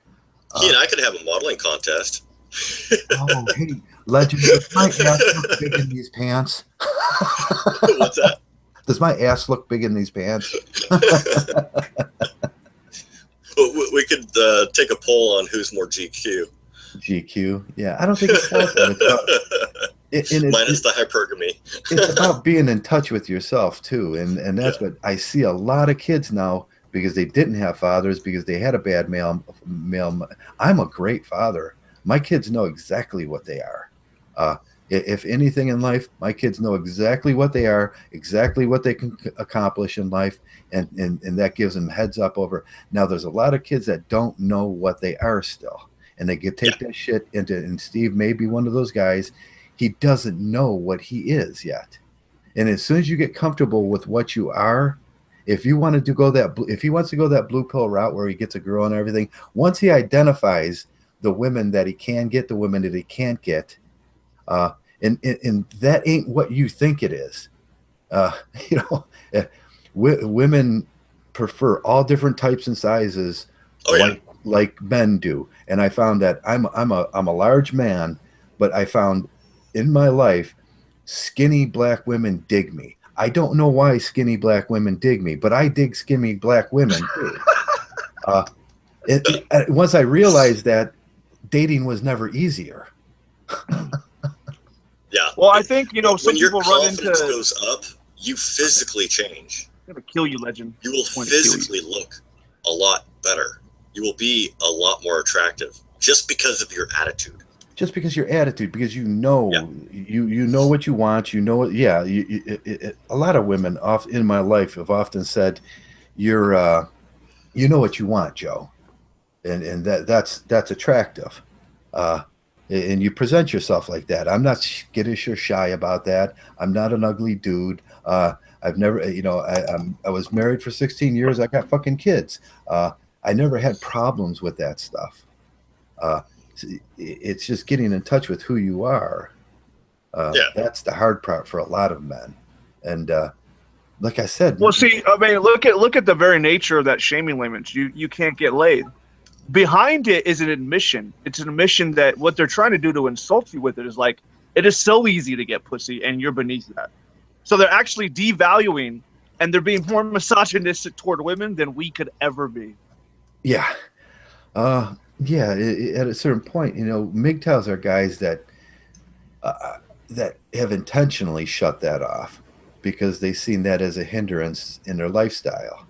S2: He and I could have a modeling contest.
S1: Oh, hey, legend, does my ass look big in these pants?
S2: What's that?
S1: Does my ass look big in these pants?
S2: We could take a poll on who's more GQ.
S1: GQ, yeah. I don't think it's about that.
S2: Minus the hypergamy.
S1: It's about being in touch with yourself too, and that's what I see a lot of kids now, because they didn't have fathers, because they had a bad male. I'm a great father. My kids know exactly what they are. If anything in life, my kids know exactly what they are, exactly what they can accomplish in life, and that gives them heads up over. Now, there's a lot of kids that don't know what they are still, and they take that shit into. And Steve may be one of those guys. He doesn't know what he is yet, and as soon as you get comfortable with what you are, if he wants to go that blue pill route where he gets a girl and everything, once he identifies the women that he can get, the women that he can't get, and that ain't what you think it is. Women prefer all different types and sizes, like men do. And I found that I'm a large man, but I found in my life skinny black women dig me. I don't know why skinny black women dig me, but I dig skinny black women too. Once I realized that dating was never easier.
S2: Yeah.
S3: Well, I think, some
S2: when your
S3: people run
S2: confidence
S3: into...
S2: goes up, you physically change.
S3: I'm going to kill you, legend.
S2: You will physically look a lot better. You will be a lot more attractive just because of your attitude.
S1: Just because your attitude, because you know what you want, a lot of women in my life have often said, "You're, you know what you want, Joe," and that's attractive, and you present yourself like that. I'm not skittish or shy about that. I'm not an ugly dude. I've never, I was married for 16 years. I got fucking kids. I never had problems with that stuff. It's just getting in touch with who you are. That's the hard part for a lot of men. And like I said,
S3: well, see, I mean, look at the very nature of that shaming language. You can't get laid. Behind it is an admission. It's an admission that what they're trying to do to insult you with it is like, it is so easy to get pussy, and you're beneath that. So they're actually devaluing, and they're being more misogynistic toward women than we could ever be.
S1: Yeah. At a certain point, MGTOWs are guys that have intentionally shut that off because they've seen that as a hindrance in their lifestyle.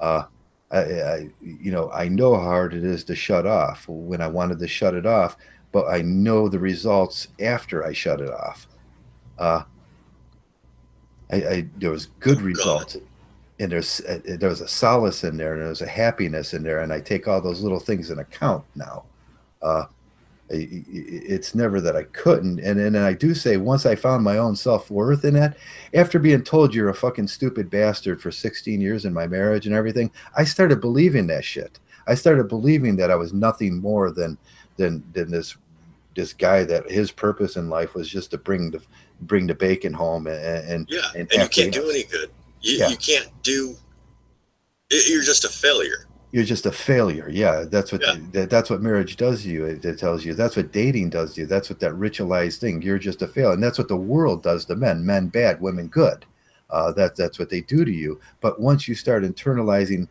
S1: I know how hard it is to shut off when I wanted to shut it off, but I know the results after I shut it off. There was good results. And there was a solace in there, and there was a happiness in there, and I take all those little things in account now. It's never that I couldn't, and I do say once I found my own self-worth in that, after being told you're a fucking stupid bastard for 16 years in my marriage and everything, I started believing that shit. I started believing that I was nothing more than this guy, that his purpose in life was just to bring the bacon home and
S2: you can't do any good. You can't do. You're just a failure.
S1: You're just a failure. Yeah, that's what marriage does to you. It tells you that's what dating does to you. That's what that ritualized thing. You're just a failure, and that's what the world does to men. Men bad, women good. That's what they do to you. But once you start internalizing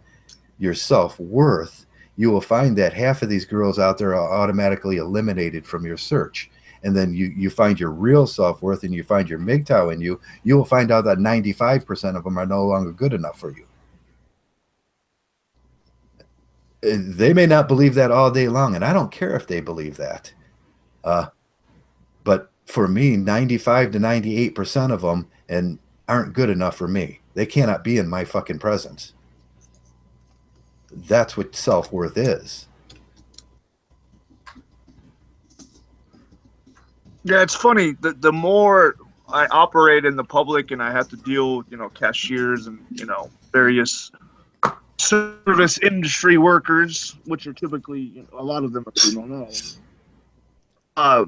S1: your self-worth, you will find that half of these girls out there are automatically eliminated from your search. And then you find your real self-worth, and you find your MGTOW in you, you will find out that 95% of them are no longer good enough for you. They may not believe that all day long, and I don't care if they believe that. But for me, 95 to 98% of them aren't good enough for me. They cannot be in my fucking presence. That's what self-worth is.
S3: Yeah, it's funny. The more I operate in the public, and I have to deal, cashiers and various service industry workers, which are typically a lot of them are female now.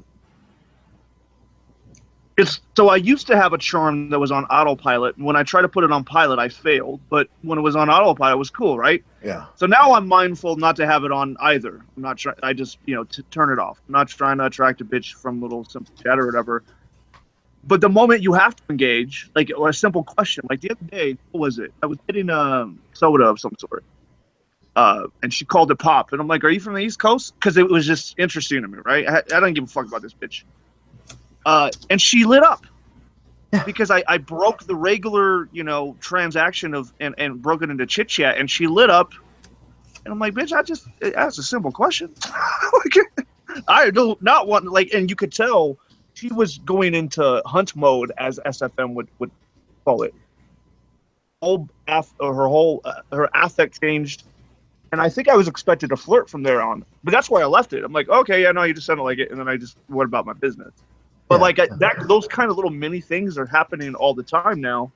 S3: So I used to have a charm that was on autopilot, and when I tried to put it on pilot, I failed. But when it was on autopilot, it was cool, right?
S1: Yeah.
S3: So now I'm mindful not to have it on either. I'm not trying. I just to turn it off. I'm not trying to attract a bitch from little simple chat or whatever. But the moment you have to engage, like, or a simple question, like the other day, what was it? I was getting a soda of some sort, and she called it pop, and I'm like, "Are you from the East Coast?" Because it was just interesting to me, right? I don't give a fuck about this bitch. And she lit up because I broke the regular, transaction of and broke it into chit chat, and she lit up, and I'm like, bitch, I asked a simple question. I do not want and you could tell she was going into hunt mode, as SFM would call it. Her affect changed, and I think I was expected to flirt from there on, but that's why I left it. I'm like, okay, yeah, no, you just sounded like it, and then I just went about my business. But those kind of little mini things are happening all the time now.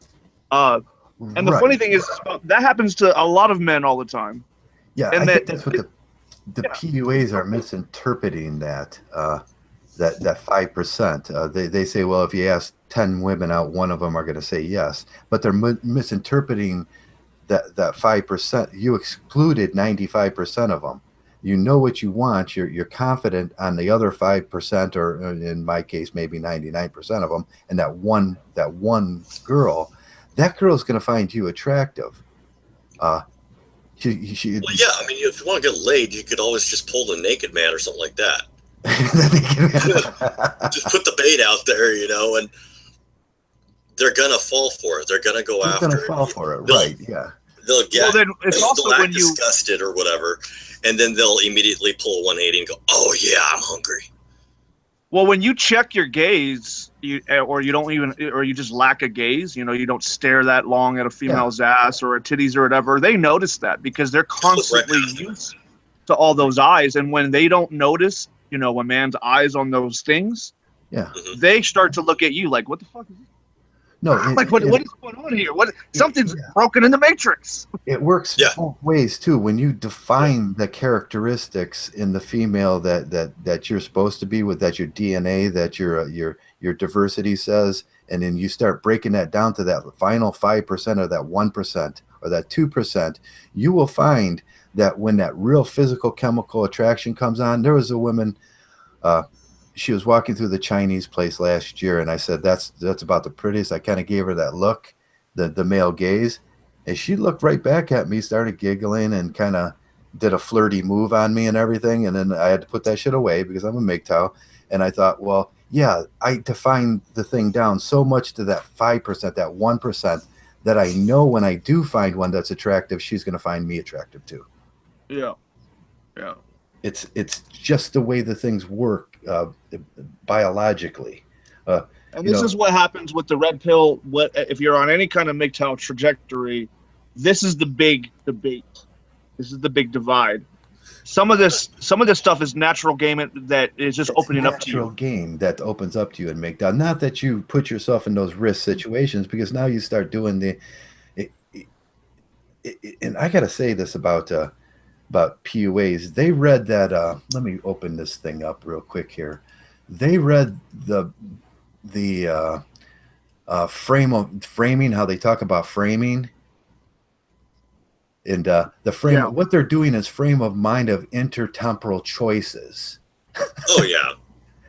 S3: And the funny thing is, that happens to a lot of men all the time.
S1: Yeah,
S3: and
S1: I think that's what the PUAs are misinterpreting that 5%. They say, well, if you ask 10 women out, one of them are going to say yes. But they're misinterpreting that 5%. You excluded 95% of them. You know what you want. You're confident on the other 5%, or in my case, maybe 99% of them. And that one girl, that girl's going to find you attractive.
S2: Well, yeah. I mean, if you want to get laid, you could always just pull the naked man or something like that. Just put the bait out there, and they're gonna fall for it. They're gonna go after it.
S1: They're gonna fall for it, right? Yeah.
S2: They'll get.
S3: Well, then it's also
S2: they'll
S3: when
S2: act disgusted or whatever, and then they'll immediately pull a 180 and go, "Oh yeah, I'm hungry."
S3: Well, when you check your gaze, you just lack a gaze. You don't stare that long at a female's ass or a titties or whatever. They notice that because they're constantly used to all those eyes, and when they don't notice, a man's eyes on those things, they start to look at you like, what the fuck is this?
S1: No,
S3: what is going on here? Something's broken in the matrix.
S1: It works both ways too. When you define the characteristics in the female that you're supposed to be with, that your DNA, that your diversity says, and then you start breaking that down to that final 5% or that 1% or that 2%, you will find that when that real physical chemical attraction comes on. There was a woman, she was walking through the Chinese place last year, and I said, that's about the prettiest. I kind of gave her that look, the male gaze, and she looked right back at me, started giggling, and kind of did a flirty move on me and everything. And then I had to put that shit away because I'm a Mgtow. And I thought, well, yeah, I defined the thing down so much to that 5%, that 1%, that I know when I do find one that's attractive, she's going to find me attractive too.
S3: Yeah.
S1: It's just the way the things work biologically.
S3: And this is what happens with the red pill. What if you're on any kind of Mgtow trajectory? This is the big debate. This is the big divide. Some of this stuff is natural game that is just opening up to you.
S1: Natural game that opens up to you and Mgtow. Not that you put yourself in those risk situations, because now you start doing and I gotta say this about PUAs. They read that. Let me open this thing up real quick here. They read the framing, how they talk about framing, and the frame.
S3: Yeah.
S1: What they're doing is frame of mind of intertemporal choices.
S2: Oh yeah,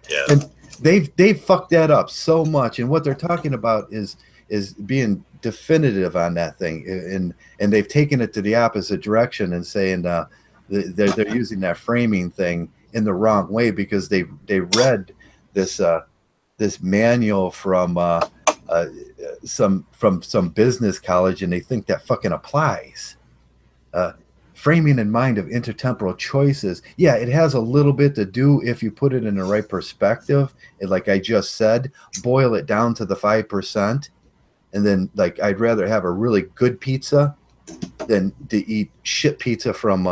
S2: yeah.
S1: And they've fucked that up so much. And what they're talking about is being definitive on that thing, and they've taken it to the opposite direction and saying they're using that framing thing in the wrong way, because they read this manual from some business college, and they think that fucking applies. Framing in mind of intertemporal choices, yeah, it has a little bit to do if you put it in the right perspective. And like I just said, boil it down to the 5%. And then, like, I'd rather have a really good pizza than to eat shit pizza from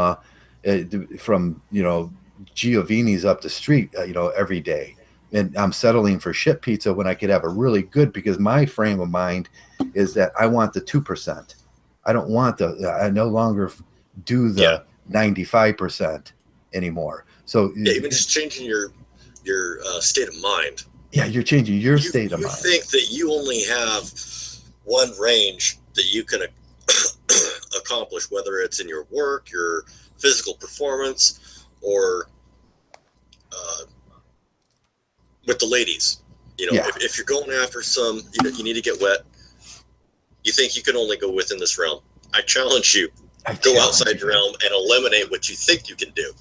S1: Giovanni's up the street, every day. and I'm settling for shit pizza when I could have a really good, because my frame of mind is that I want the 2%. I don't want I no longer do the 95% anymore. So
S2: even just changing your state of mind.
S1: Yeah, you're changing your state of mind.
S2: You think that you only have one range that you can accomplish, whether it's in your work, your physical performance, or with the ladies. If you're going after some, you need to get wet, you think you can only go within this realm. I challenge you. Go outside your realm and eliminate what you think you can do.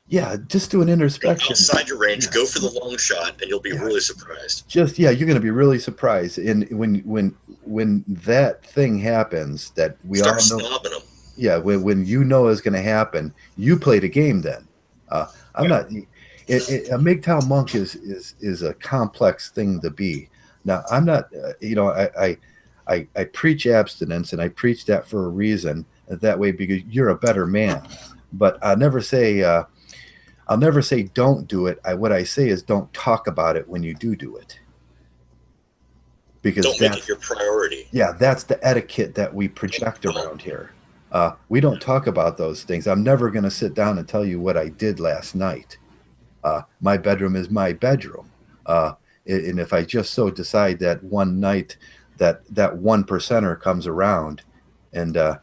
S1: Yeah, just do an introspection.
S2: Go outside your range, go for the long shot, and you'll be really surprised.
S1: You're going to be really surprised. And when that thing happens, that we
S2: start
S1: all know,
S2: snobbing them.
S1: Yeah, when you know is going to happen, you play the game. Then I'm not. A Mgtow monk is a complex thing to be. Now I'm not. I preach abstinence, and I preach that for a reason. That way, because you're a better man. But I'll never say don't do it. What I say is don't talk about it when you do it. Because
S2: don't make it your priority.
S1: Yeah, that's the etiquette that we project around here. We don't talk about those things. I'm never going to sit down and tell you what I did last night. My bedroom is my bedroom. And if I just so decide that one night that 1%er comes around, and I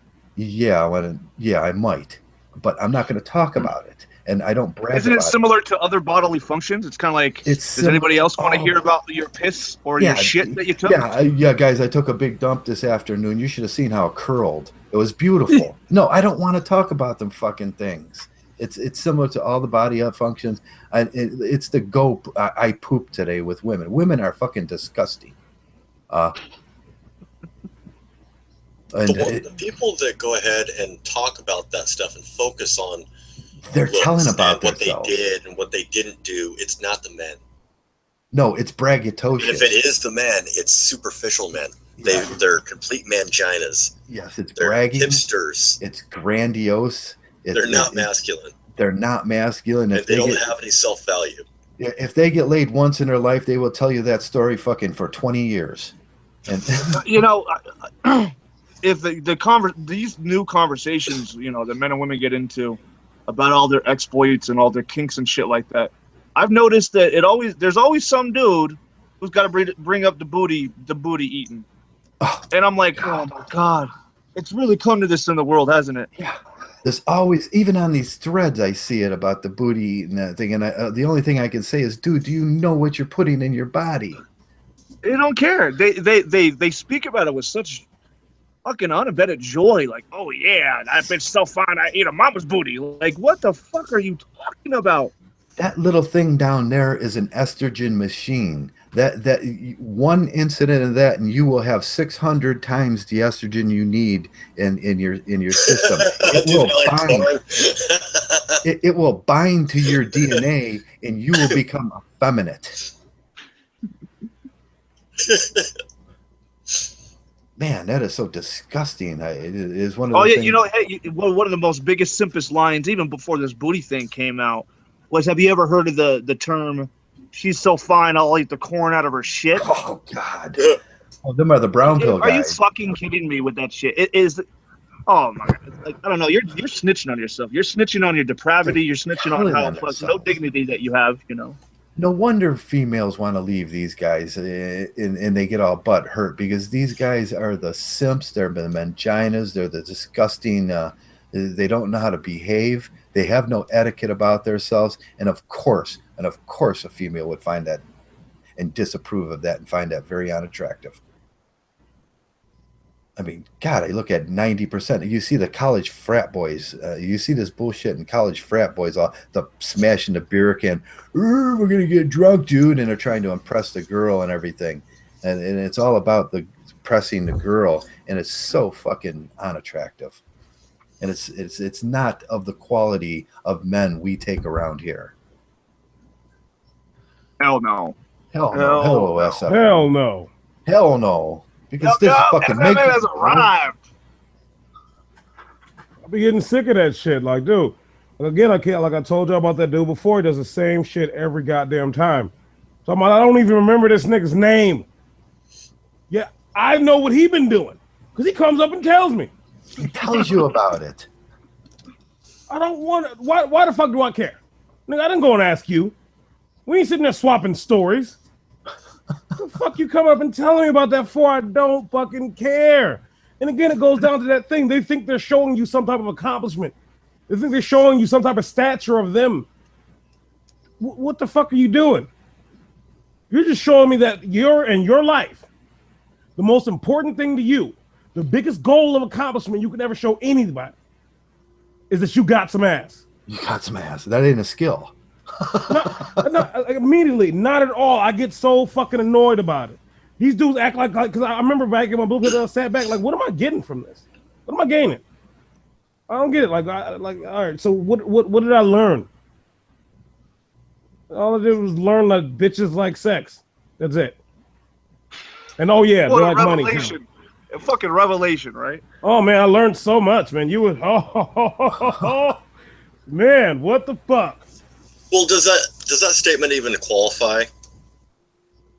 S1: might, but I'm not going to talk about it. And I don't brag.
S3: Isn't it similar to other bodily functions? It's kind of like, does anybody else want to hear about your piss or your shit that you took?
S1: Yeah, guys, I took a big dump this afternoon. You should have seen how it curled. It was beautiful. No, I don't want to talk about them fucking things. It's similar to all the body functions. It's the I pooped today with women. Women are fucking disgusting.
S2: The people that go ahead and talk about that stuff and focus on
S1: they're telling about
S2: what
S1: themselves.
S2: They did and what they didn't do, it's not the men.
S1: No, it's braggadocious.
S2: And if it is the men, it's superficial men. They're complete manginas.
S1: Yes, it's
S2: they're
S1: bragging.
S2: Hipsters.
S1: It's grandiose.
S2: They're not masculine.
S1: They're not masculine.
S2: And they don't have any self-value.
S1: If they get laid once in their life, they will tell you that story fucking for 20 years. And
S3: if these new conversations, that men and women get into about all their exploits and all their kinks and shit like that, I've noticed that there's always some dude who's got to bring up the booty eating, and I'm like, oh my god, it's really come to this in the world, hasn't it?
S1: Yeah, there's always, even on these threads, I see it about the booty eating that thing, and the only thing I can say is, dude, do you know what you're putting in your body?
S3: They don't care. They speak about it with such fucking unabated joy, like, oh yeah, that bitch so fine, I ate a mama's booty. Like, what the fuck are you talking about?
S1: That little thing down there is an estrogen machine. That one incident of that, and you will have 600 times the estrogen you need in your system. It will bind to your DNA, and you will become effeminate. Man, that is so disgusting. It is one of the things.
S3: One of the most biggest, simplest lines, even before this booty thing came out, was, have you ever heard of the term, she's so fine, I'll eat the corn out of her shit?
S1: Oh, God. Oh, them are the brown pill guys.
S3: Are you fucking kidding me with that shit? It is, oh, my God. Like, I don't know. You're snitching on yourself. You're snitching on your depravity. You're snitching on how no dignity that you have,
S1: No wonder females want to leave these guys, and they get all butt hurt, because these guys are the simps. They're the manginas. They're the disgusting. They don't know how to behave. They have no etiquette about themselves. And of course, a female would find that and disapprove of that and find that very unattractive. I mean, God, I look at 90%. You see the college frat boys. You see this bullshit in college frat boys, all the smashing the beer can. We're going to get drunk, dude. And they're trying to impress the girl and everything. And it's all about the pressing the girl. And it's so fucking unattractive. And it's not of the quality of men we take around here.
S3: Hell no.
S1: Hell no.
S4: Hell no.
S1: Hell no. Because this fucking
S3: Mgtow has arrived.
S4: I'll be getting sick of that shit. Like, dude, again, I told you about that dude before. He does the same shit every goddamn time. So I don't even remember this nigga's name. Yeah, I know what he been doing because he comes up and tells me.
S1: He tells you about it.
S4: I don't want to. Why the fuck do I care? Nigga, I didn't go and ask you. We ain't sitting there swapping stories. The fuck you come up and telling me about that for? I don't fucking care. And again, it goes down to that thing. They think they're showing you some type of accomplishment. They think they're showing you some type of stature of them. What the fuck are you doing? You're just showing me that you're in your life. The most important thing to you, the biggest goal of accomplishment you could ever show anybody, is that you got some ass.
S1: You got some ass. That ain't a skill.
S4: Not immediately, not at all. I get so fucking annoyed about it. These dudes act like because I remember back in my blue pill, I sat back like, what am I getting from this? What am I gaining? I don't get it. Like all right. So what did I learn? All I did was learn that bitches like sex. That's it. And oh yeah, they like money too.
S3: A fucking revelation, right?
S4: Oh man, I learned so much, man. You would man, what the fuck?
S2: Well, does that statement even qualify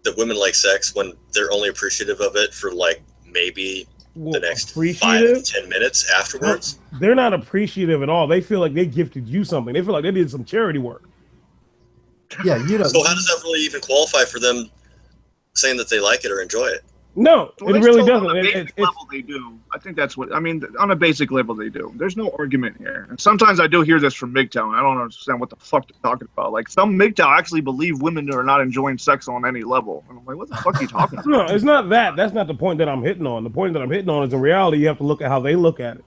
S2: that women like sex when they're only appreciative of it for like maybe the next 5 to 10 minutes afterwards?
S4: They're not appreciative at all. They feel like they gifted you something. They feel like they did some charity work.
S1: Yeah, you know.
S2: So how does that really even qualify for them saying that they like it or enjoy it?
S4: No, it really doesn't.
S3: On a basic level, they do. I think that's what I mean. On a basic level, they do. There's no argument here. And sometimes I do hear this from Mgtow, and I don't understand what the fuck they're talking about. Like some Mgtow actually believe women are not enjoying sex on any level. And I'm like, what the fuck are you talking about?
S4: No, it's not that. That's not the point that I'm hitting on. The point that I'm hitting on is in reality, you have to look at how they look at it.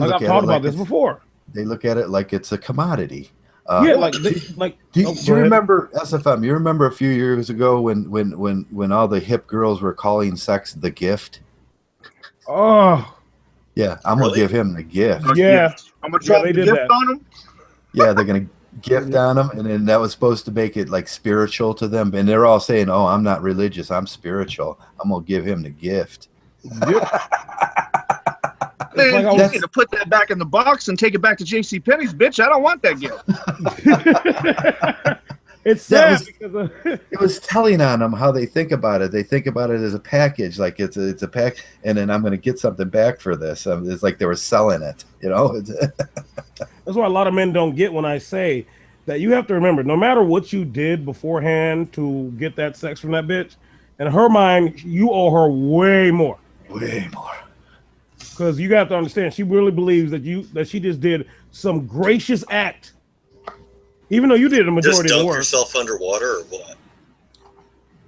S4: I've talked about this before.
S1: They look at it like it's a commodity.
S4: Yeah,
S1: do you remember SFM? You remember a few years ago when all the hip girls were calling sex the gift?
S4: Oh,
S1: yeah, I'm gonna give him the gift.
S4: Yeah,
S3: I'm gonna drop the gift on him.
S1: Yeah, they're gonna gift on them, and then that was supposed to make it like spiritual to them. And they're all saying, "Oh, I'm not religious. I'm spiritual. I'm gonna give him the gift."
S3: Man, you need to put that back in the box and take it back to JCPenney's, bitch. I don't want that gift.
S4: It's sad
S1: it was telling on them how they think about it. They think about it as a package, like it's a pack, and then I'm going to get something back for this. It's like they were selling it, you know.
S4: That's why a lot of men don't get when I say that you have to remember, no matter what you did beforehand to get that sex from that bitch, in her mind, you owe her way more.
S1: Way more.
S4: Because you got to understand, she really believes that she just did some gracious act, even though you did the majority of the work.
S2: Just dunk yourself underwater or what?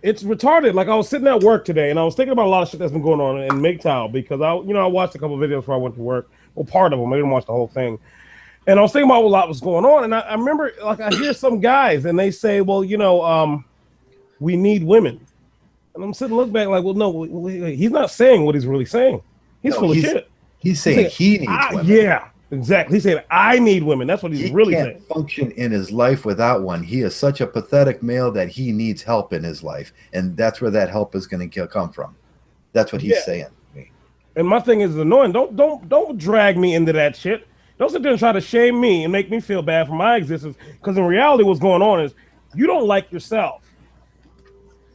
S4: It's retarded. Like I was sitting at work today, and I was thinking about a lot of shit that's been going on in Mgtow because I watched a couple of videos before I went to work. Well, part of them. I didn't watch the whole thing. And I was thinking about what a lot was going on, and I remember, like, I hear some guys, and they say, "Well, we need women," and I'm sitting looking back like, "Well, no, he's not saying what he's really saying." He's full of shit.
S1: He's saying he needs women.
S4: Yeah, exactly. He's saying, I need women. That's what he's really saying. He can't
S1: function in his life without one. He is such a pathetic male that he needs help in his life. And that's where that help is going to come from. That's what he's saying to me.
S4: And my thing is annoying. Don't drag me into that shit. Don't sit there and try to shame me and make me feel bad for my existence. Because in reality, what's going on is you don't like yourself.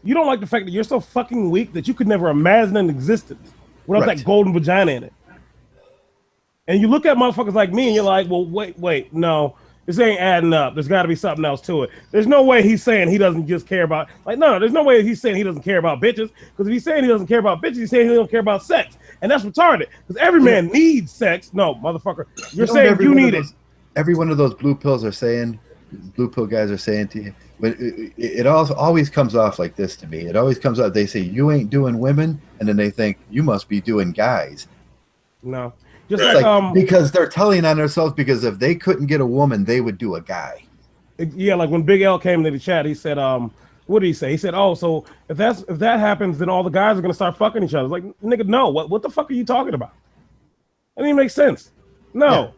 S4: You don't like the fact that you're so fucking weak that you could never imagine an existence without that golden vagina in it. And you look at motherfuckers like me and you're like, well, wait, no, this ain't adding up. There's got to be something else to it. There's no way he's saying he doesn't just care about, there's no way he's saying he doesn't care about bitches. Because if he's saying he doesn't care about bitches, he's saying he don't care about sex. And that's retarded. Because every man needs sex. No, motherfucker, you're saying you need it.
S1: Every one of those blue pill guys are saying to you, but it always comes off like this to me. It always comes out, they say, you ain't doing women, and then they think, you must be doing guys.
S4: No. Just
S1: like because they're telling on themselves, because if they couldn't get a woman, they would do a guy.
S4: Yeah, like when Big L came to the chat, he said, what did he say? He said, oh, so if that happens, then all the guys are going to start fucking each other. Like, nigga, no. What the fuck are you talking about? That didn't make sense. No.
S1: Yeah.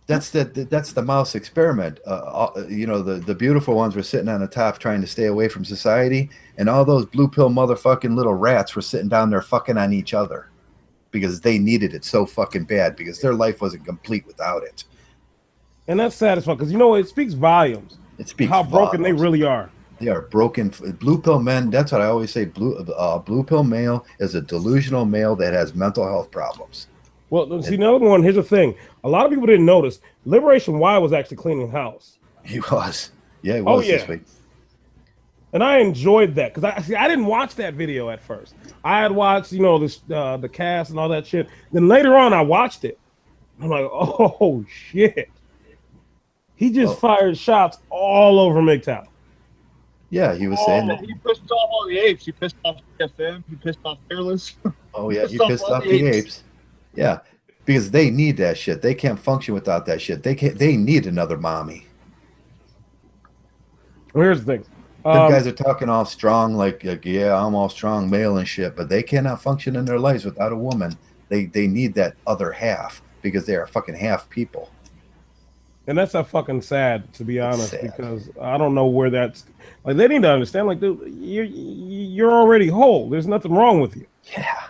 S1: That's the mouse experiment. The beautiful ones were sitting on the top trying to stay away from society, and all those blue pill motherfucking little rats were sitting down there fucking on each other because they needed it so fucking bad because their life wasn't complete without it.
S4: And that's satisfying because it speaks volumes.
S1: It speaks
S4: how broken they really are.
S1: They are broken. Blue pill men. That's what I always say. Blue pill male is a delusional male that has mental health problems.
S4: Well, see, another one. Here's the thing: a lot of people didn't notice. Liberation Y was actually cleaning house.
S1: He was. Yeah, he
S4: Oh
S1: was this
S4: yeah.
S1: week.
S4: And I enjoyed that because I didn't watch that video at first. I had watched, you know, this the cast and all that shit. Then later on, I watched it. I'm like, oh shit! He just fired shots all over Mgtow.
S1: Yeah, he was saying that.
S3: He pissed off all the apes. He pissed off FM. He pissed off Fearless.
S1: Oh yeah, he pissed off the apes. Yeah, because they need that shit. They can't function without that shit. They need another mommy.
S4: Well, here's the thing.
S1: Them guys are talking all strong, like yeah, I'm all strong male and shit, but they cannot function in their lives without a woman. They need that other half because they are fucking half people.
S4: And that's a fucking sad, to be honest, because I don't know where that's like. They need to understand, like, dude, you're already whole. There's nothing wrong with you.
S1: Yeah,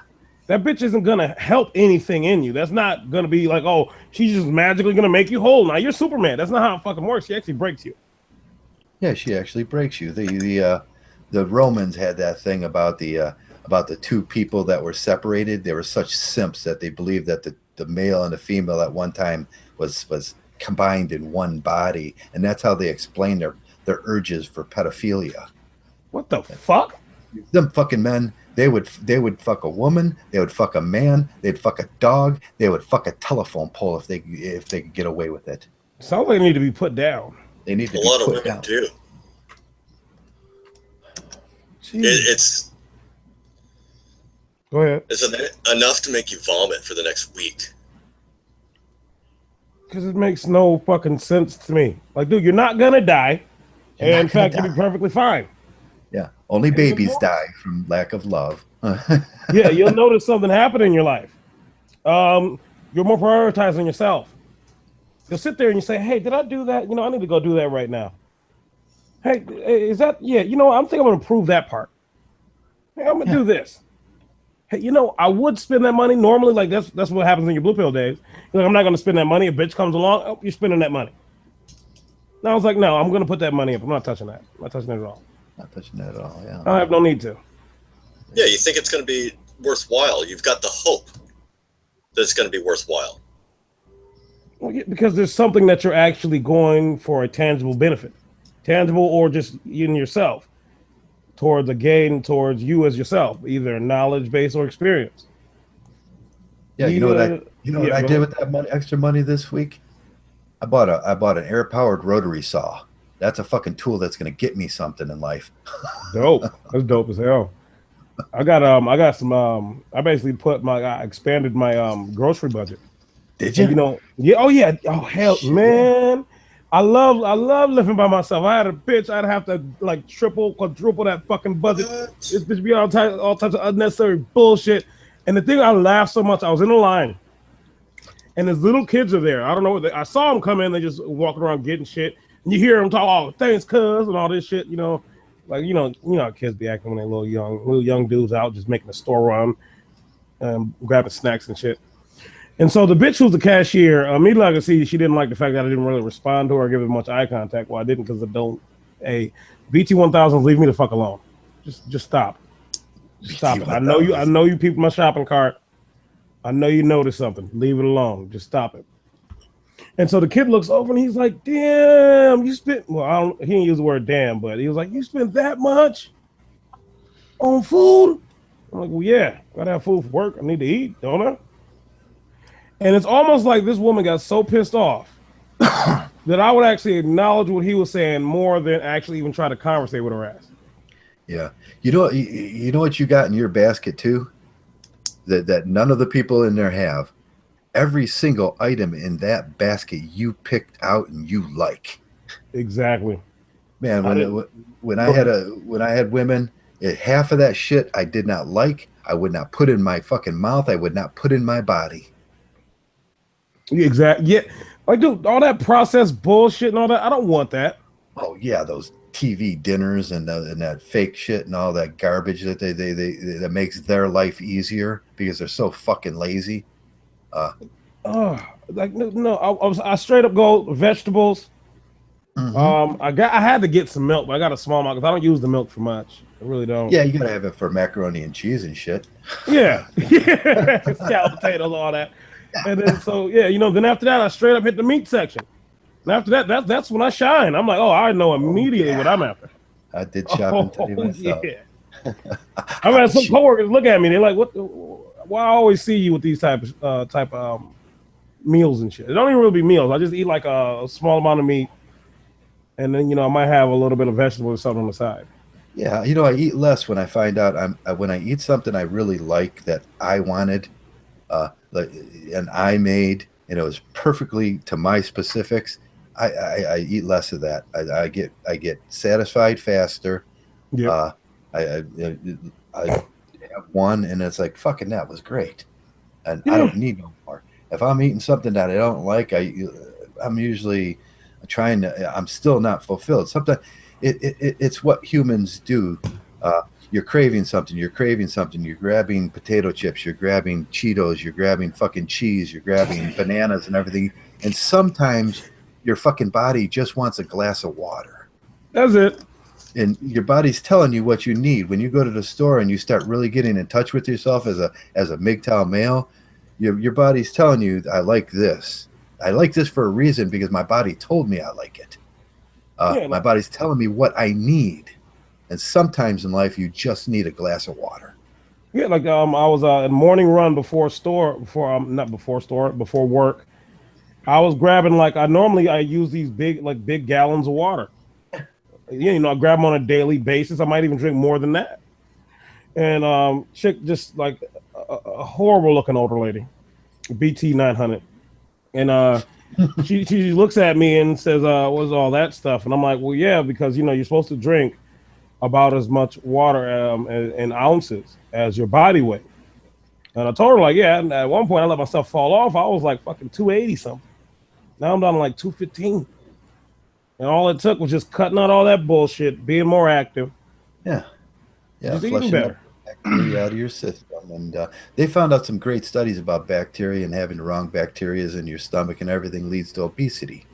S4: that bitch isn't gonna help anything in you. That's not gonna be like, oh, she's just magically gonna make you whole. Now you're Superman. That's not how it fucking works. She actually breaks you.
S1: Yeah, she actually breaks you. The Romans had that thing about the two people that were separated. They were such simps that they believed that the male and the female at one time was combined in one body, and that's how they explain their urges for pedophilia.
S4: What the fuck?
S1: Them fucking men, they would fuck a woman, they would fuck a man, they'd fuck a dog, they would fuck a telephone pole if they could get away with it.
S4: Sounds like they need to be put down.
S1: They need to
S2: a
S1: be
S2: lot of
S1: put
S2: women
S1: down.
S2: too. It's
S4: go ahead.
S2: It's enough to make you vomit for the next week.
S4: Because it makes no fucking sense to me. Like, dude, you're not gonna die. And in fact, you'll be perfectly fine.
S1: Yeah, only babies die from lack of love.
S4: Yeah, you'll notice something happen in your life. You're more prioritizing yourself. You'll sit there and you say, hey, did I do that? You know, I need to go do that right now. Hey, is that, yeah, you know, I'm gonna improve that part. Hey, I'm gonna do this. Hey, you know, I would spend that money normally. Like that's what happens in your blue pill days. You're like, I'm not gonna spend that money. A bitch comes along, oh, you're spending that money. And I was like, no, I'm gonna put that money up. I'm not touching that. I'm not touching it at all.
S1: Not touching that at all, yeah.
S4: I have no need to.
S2: Yeah, you think it's gonna be worthwhile. You've got the hope that it's gonna be worthwhile.
S4: Well, yeah, because there's something that you're actually going for a tangible benefit. Tangible or just in yourself. Towards a gain towards you as yourself, either knowledge base or experience.
S1: Yeah, you know what I did with that extra money this week? I bought an air powered rotary saw. That's a fucking tool that's gonna get me something in life.
S4: Dope. That's dope as hell. I got some I basically I expanded my grocery budget.
S1: Did you?
S4: You know, yeah, oh yeah, oh hell, man. I love living by myself. I had a bitch, I'd have to like triple, quadruple that fucking budget. This bitch be all types of unnecessary bullshit. And the thing I laughed so much, I was in a line, and these little kids are there. I don't know what I saw them come in. They just walking around getting shit, and you hear them talk, "Oh, thanks, cuz," and all this shit. You know, like you know how kids be acting when they're little young dudes out just making a store run, grabbing snacks and shit. And so the bitch who's the cashier, immediately I could see she didn't like the fact that I didn't really respond to her or give her much eye contact. Well, I didn't because I don't. Hey, BT1000s, leave me the fuck alone. Just stop. Stop it. I know you peeped my shopping cart. I know you noticed something. Leave it alone. Just stop it. And so the kid looks over and he's like, damn, you spent, well, he didn't use the word damn, but he was like, you spent that much on food? I'm like, well, yeah, gotta have food for work. I need to eat, don't I? And it's almost like this woman got so pissed off that I would actually acknowledge what he was saying more than actually even try to conversate with her ass.
S1: Yeah. You know what you got in your basket too? That none of the people in there have. Every single item in that basket you picked out and you like.
S4: Exactly.
S1: Man, when I had women, half of that shit I did not like. I would not put in my fucking mouth. I would not put in my body.
S4: Exactly. Yeah. Like, dude, all that processed bullshit and all that, I don't want that.
S1: Oh yeah, those TV dinners and that fake shit and all that garbage that they that makes their life easier because they're so fucking lazy.
S4: Like no, I straight up go vegetables, I had to get some milk, but I got a small amount because I don't use the milk for much. I really don't.
S1: Yeah, you gotta have it for macaroni and cheese and shit.
S4: Yeah, yeah, scalloped potatoes, all that, and then so yeah, then after that, I straight up hit the meat section. And after that, that's when I shine. I'm like, oh, I know
S1: Oh
S4: immediately what
S1: yeah,
S4: I'm after.
S1: I did shopping today
S4: Oh
S1: myself.
S4: yeah. I've had some coworkers look at me. They're like, "What? Why I always see you with these type of meals and shit? It don't even really be meals. I just eat like a small amount of meat, and then I might have a little bit of vegetables or something on the side."
S1: Yeah, I eat less when I find out when I eat something I really like that I wanted, like, and I made, and it was perfectly to my specifics. I eat less of that. I get satisfied faster.
S4: Yep.
S1: Uh, I have one, and it's like fucking that was great, and I
S4: Yeah.
S1: don't need no more. If I'm eating something that I don't like, I'm usually trying to. I'm still not fulfilled. Sometimes it's what humans do. You're craving something. You're craving something. You're grabbing potato chips. You're grabbing Cheetos. You're grabbing fucking cheese. You're grabbing bananas and everything. And sometimes your fucking body just wants a glass of water.
S4: That's it.
S1: And your body's telling you what you need. When you go to the store and you start really getting in touch with yourself as a MGTOW male, your body's telling you, I like this. I like this for a reason because my body told me I like it.
S4: Yeah.
S1: My body's telling me what I need. And sometimes in life, you just need a glass of water.
S4: Yeah. Like I was in morning run before work. I was grabbing like I use these big gallons of water. Yeah, I grab them on a daily basis. I might even drink more than that. And chick just like a horrible looking older lady, BT 900, and she looks at me and says, "What's all that stuff?" And I'm like, "Well, yeah, because you're supposed to drink about as much water in ounces as your body weight." And I told her like, "Yeah." And at one point, I let myself fall off. I was like fucking 280 something. Now I'm down to like 215. And all it took was just cutting out all that bullshit, being more active,
S1: Yeah. Yeah.
S4: just eating
S1: Flushing that
S4: better.
S1: bacteria out of your system. And they found out some great studies about bacteria, and having the wrong bacteria in your stomach and everything leads to obesity.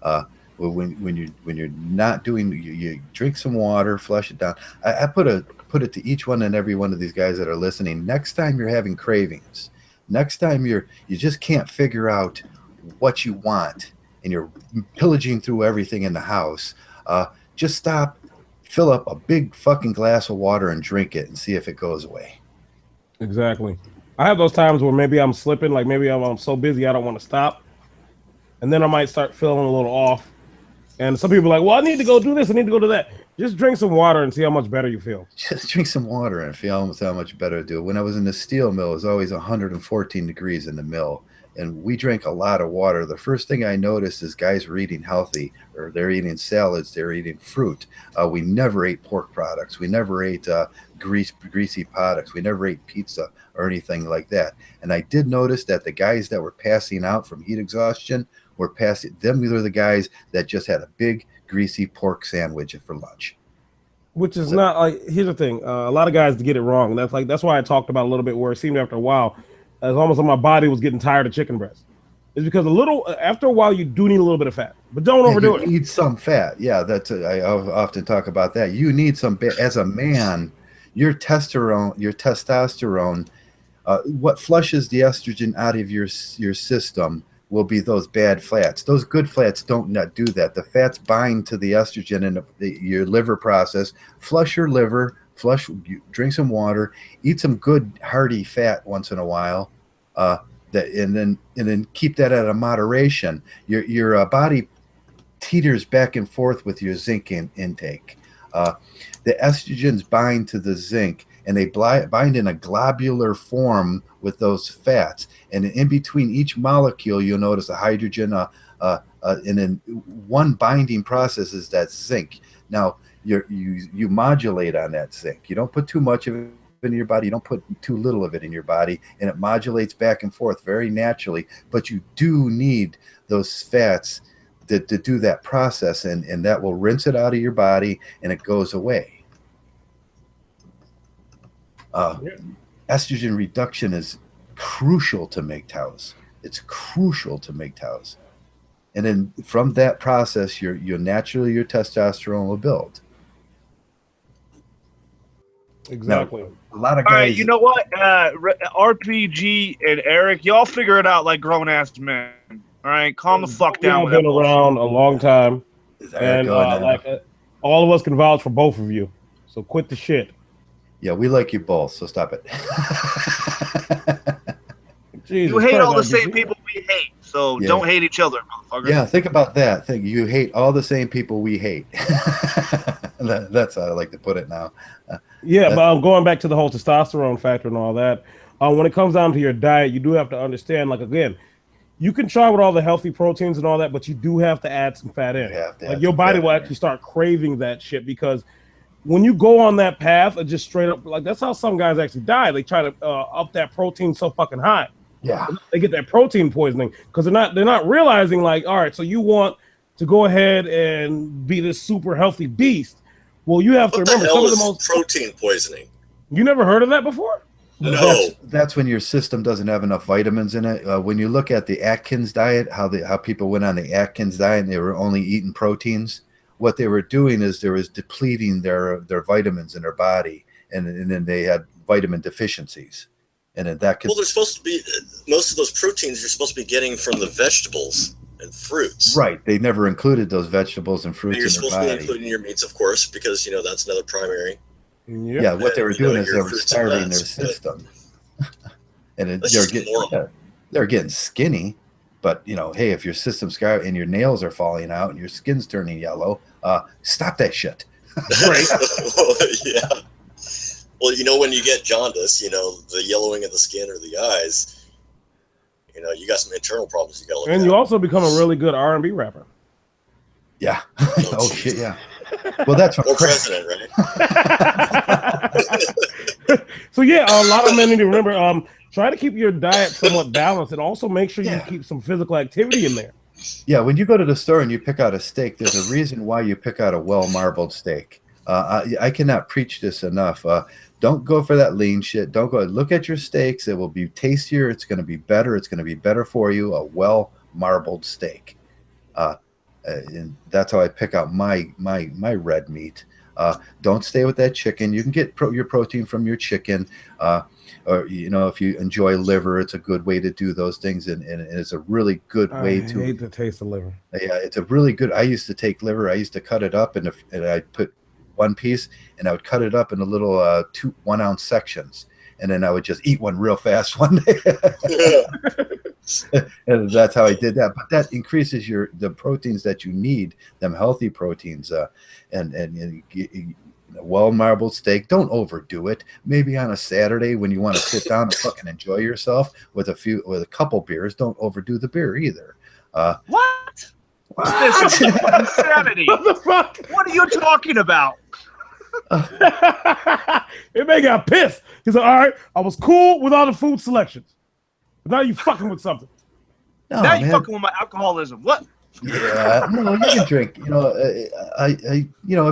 S1: Uh, when you're not doing, you drink some water, flush it down. I put it to each one and every one of these guys that are listening. Next time you're having cravings, next time you just can't figure out what you want, and you're pillaging through everything in the house, just stop, fill up a big fucking glass of water and drink it, and see if it goes away.
S4: Exactly. I have those times where maybe I'm slipping, like maybe I'm so busy I don't want to stop, and then I might start feeling a little off. And some people are like, "Well, I need to go do this. I need to go do that." Just drink some water and see how much better you feel.
S1: Just drink some water and feel almost how much better to do it. When I was in the steel mill, it was always 114 degrees in the mill, and we drank a lot of water. The first thing I noticed is guys were eating healthy, or they're eating salads, they're eating fruit. We never ate pork products. We never ate greasy products. We never ate pizza or anything like that. And I did notice that the guys that were passing out from heat exhaustion were passing. Them were the guys that just had a big greasy pork sandwich for lunch.
S4: Which is not like, here's the thing. A lot of guys get it wrong. And that's why I talked about a little bit where it seemed after a while, as almost like my body was getting tired of chicken breast. It's because after a while, you do need a little bit of fat, but don't overdo
S1: You
S4: it.
S1: need some fat. Yeah, I often talk about that. You need some as a man. Your testosterone, what flushes the estrogen out of your system will be those bad fats. Those good fats don't not do that. The fats bind to the estrogen in your liver process. Flush your liver. Drink some water. Eat some good hearty fat once in a while. Uh, and then keep that at a moderation. Your body teeters back and forth with your zinc intake. Uh, the estrogens bind to the zinc, and they bind in a globular form with those fats. And in between each molecule, you'll notice a hydrogen, and then one binding process is that zinc. Now, you modulate on that zinc. You don't put too much of it in your body. You don't put too little of it in your body, and it modulates back and forth very naturally. But you do need those fats to do that process, and that will rinse it out of your body, and it goes away. Estrogen reduction is crucial to MGTOWs. It's crucial to MGTOWs. And then from that process, your naturally your testosterone will build.
S4: Exactly.
S1: Now, a lot of
S3: All right,
S1: guys.
S3: you know what? RPG and Eric, y'all figure it out like grown ass men. All right, calm the fuck down
S4: Y'all
S3: with that
S4: been
S3: bullshit.
S4: around a long time,
S1: Is Eric
S4: and
S1: going now?
S4: all of us can vouch for both of you. So quit the shit.
S1: Yeah, we like you both, so stop it.
S4: Jesus
S3: You hate
S4: Christ,
S3: all the
S4: RPG.
S3: same people we hate, so
S1: Yeah.
S3: don't hate each other, motherfuckers.
S1: Yeah, think about that. Think you hate all the same people we hate. That's how I like to put it now.
S4: Yeah,
S1: That's-
S4: but I'm going back to the whole testosterone factor and all that. When it comes down to your diet, you do have to understand, like, again, you can try with all the healthy proteins and all that, but you do have to add some fat in.
S1: You have to
S4: Like
S1: add
S4: your
S1: some
S4: body
S1: fat
S4: will
S1: in
S4: actually start craving that shit, because when you go on that path of just straight up, like, that's how some guys actually die. They try to up that protein so fucking high.
S1: Yeah.
S4: They get that protein poisoning because they're not realizing, like, all right, so you want to go ahead and be this super healthy beast. Well, you have to
S2: What the
S4: remember
S2: hell
S4: some of
S2: is
S4: the most.
S2: protein poisoning?
S4: You never heard of that before?
S2: No.
S1: That's when your system doesn't have enough vitamins in it. When you look at the Atkins diet, how people went on the Atkins diet and they were only eating proteins, what they were doing is they was depleting their vitamins in their body, and then they had vitamin deficiencies. And then that could,
S2: Well, they're supposed to be, most of those proteins you're supposed to be getting from the vegetables and fruits.
S1: right, they never included those vegetables and
S2: And
S1: fruits
S2: you're
S1: in
S2: supposed
S1: their
S2: to be
S1: body.
S2: including your meats, of course, because, that's another primary.
S4: Yep.
S1: Yeah, what they were
S2: And, you know,
S1: doing is
S2: your
S1: they were
S2: fruits and
S1: starving their
S2: nuts, but-
S1: system. And
S2: That's
S1: they're
S2: just
S1: getting
S2: moral.
S1: they're getting skinny, but hey, if your system's scar and your nails are falling out and your skin's turning yellow, stop that shit.
S4: Right.
S2: Yeah. Well, when you get jaundice, the yellowing of the skin or the eyes, you got some internal problems you got to look at.
S4: And you also become a really good R&B rapper.
S1: Yeah. Oh
S2: geez.
S1: shit, yeah. Well, that's from
S2: Or
S1: crack.
S2: president, right?
S4: So yeah, a lot of men need to remember, try to keep your diet somewhat balanced, and also make sure you
S1: Yeah.
S4: keep some physical activity in there.
S1: Yeah, when you go to the store and you pick out a steak, there's a reason why you pick out a well-marbled steak. I cannot preach this enough. Don't go for that lean shit. Don't go. Look at your steaks. It will be tastier. It's going to be better. It's going to be better for you. A well-marbled steak. And that's how I pick out my red meat. Don't stay with that chicken. You can get your protein from your chicken. Or if you enjoy liver, it's a good way to do those things, and it's a really good way
S4: I
S1: to.
S4: hate the taste of liver.
S1: Yeah, it's a really good. I used to take liver. I used to cut it up, and I'd put one piece, and I would cut it up in a little 1 ounce sections, and then I would just eat one real fast one day. And that's how I did that. But that increases the proteins that you need, them healthy proteins, and a well-marbled steak. Don't overdo it. Maybe on a Saturday when you want to sit down and fucking enjoy yourself with a couple beers, don't overdo the beer either.
S3: What? This is insanity.
S4: What the fuck?
S3: What are you talking about?
S4: It man got pissed. He's like, all right, I was cool with all the food selections, but now you fucking with something.
S1: No,
S3: Now you
S1: man.
S3: fucking with my alcoholism. What?
S1: Yeah, no, you can drink. If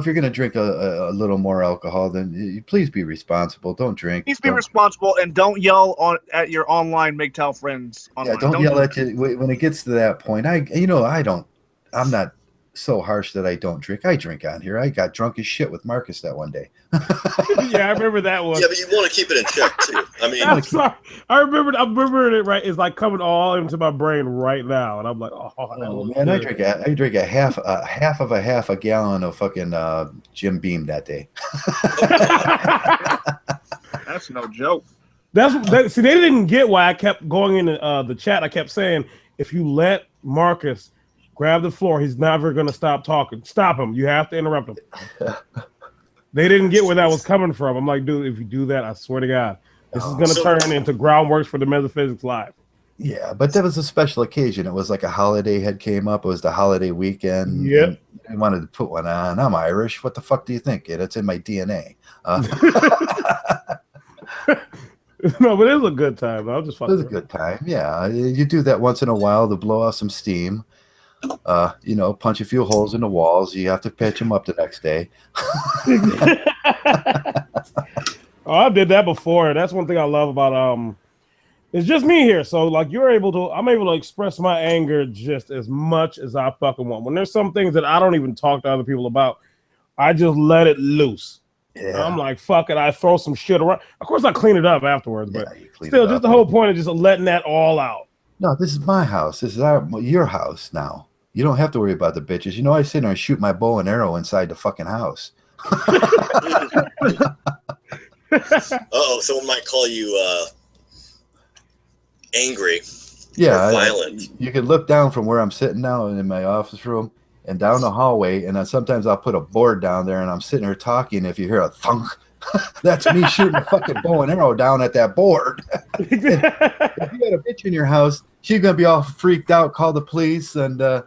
S1: you're gonna drink a little more alcohol, then please be responsible. Don't drink.
S3: Please be responsible and don't yell at your online Mgtow friends.
S1: Yeah,
S3: Online.
S1: don't yell at you when it gets to that point. I'm not so harsh that I don't drink. I drink on here. I got drunk as shit with Marcus that one day.
S4: Yeah, I remember that one.
S2: Yeah, but you want to keep it in check too. I mean,
S4: I'm sorry. I'm remembering it right. It's like coming all into my brain right now, and I'm like, oh
S1: Man, I drink a half a gallon of fucking Jim Beam that day.
S3: That's no joke.
S4: See, they didn't get why I kept going in the chat. I kept saying, if you let Marcus grab the floor, he's never going to stop talking. Stop him. You have to interrupt him. They didn't get where that was coming from. I'm like, dude, if you do that, I swear to God, this is going to turn into groundworks for the Metaphysics Live.
S1: Yeah, but that was a special occasion. It was like a holiday had came up. It was the holiday weekend.
S4: Yep.
S1: I wanted to put one on. I'm Irish. What the fuck do you think? It's in my DNA.
S4: No, but it was a good time. I was just fucking.
S1: It was a good time. Yeah, you do that once in a while to blow off some steam. Punch a few holes in the walls. You have to patch them up the next day.
S4: Oh, I did that before. That's one thing I love about It's just me here. So like I'm able to express my anger just as much as I fucking want. When there's some things that I don't even talk to other people about, I just let it loose.
S1: Yeah.
S4: I'm like, fuck it. I throw some shit around. Of course, I clean it up afterwards, but
S1: you
S4: still,
S1: it
S4: just
S1: up.
S4: the whole point of just letting that all out.
S1: No, this is my house. This is your house now. You don't have to worry about the bitches. You know, I sit there and shoot my bow and arrow inside the fucking house.
S2: Someone might call you angry.
S1: Yeah,
S2: or violent.
S1: You can look down from where I'm sitting now in my office room and down the hallway, and then sometimes I'll put a board down there and I'm sitting here talking. If you hear a thunk, that's me shooting a fucking bow and arrow down at that board. If you got a bitch in your house, she's gonna be all freaked out, call the police, and no,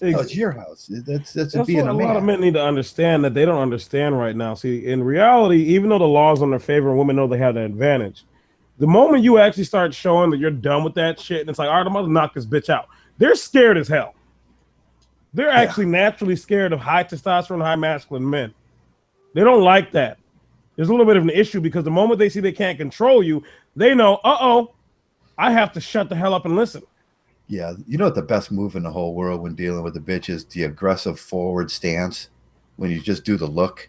S1: it's your house. That's being a man.
S4: A lot of men need to understand that they don't understand right now. See, in reality, even though the law's on their favor and women know they have the advantage, the moment you actually start showing that you're done with that shit, and it's like, all right, I'm gonna knock this bitch out, they're scared as hell. They're actually naturally scared of high testosterone, high masculine men. They don't like that. There's a little bit of an issue because the moment they see they can't control you, they know, I have to shut the hell up and listen.
S1: Yeah, you know what the best move in the whole world when dealing with a bitch is? The aggressive forward stance, when you just do the look.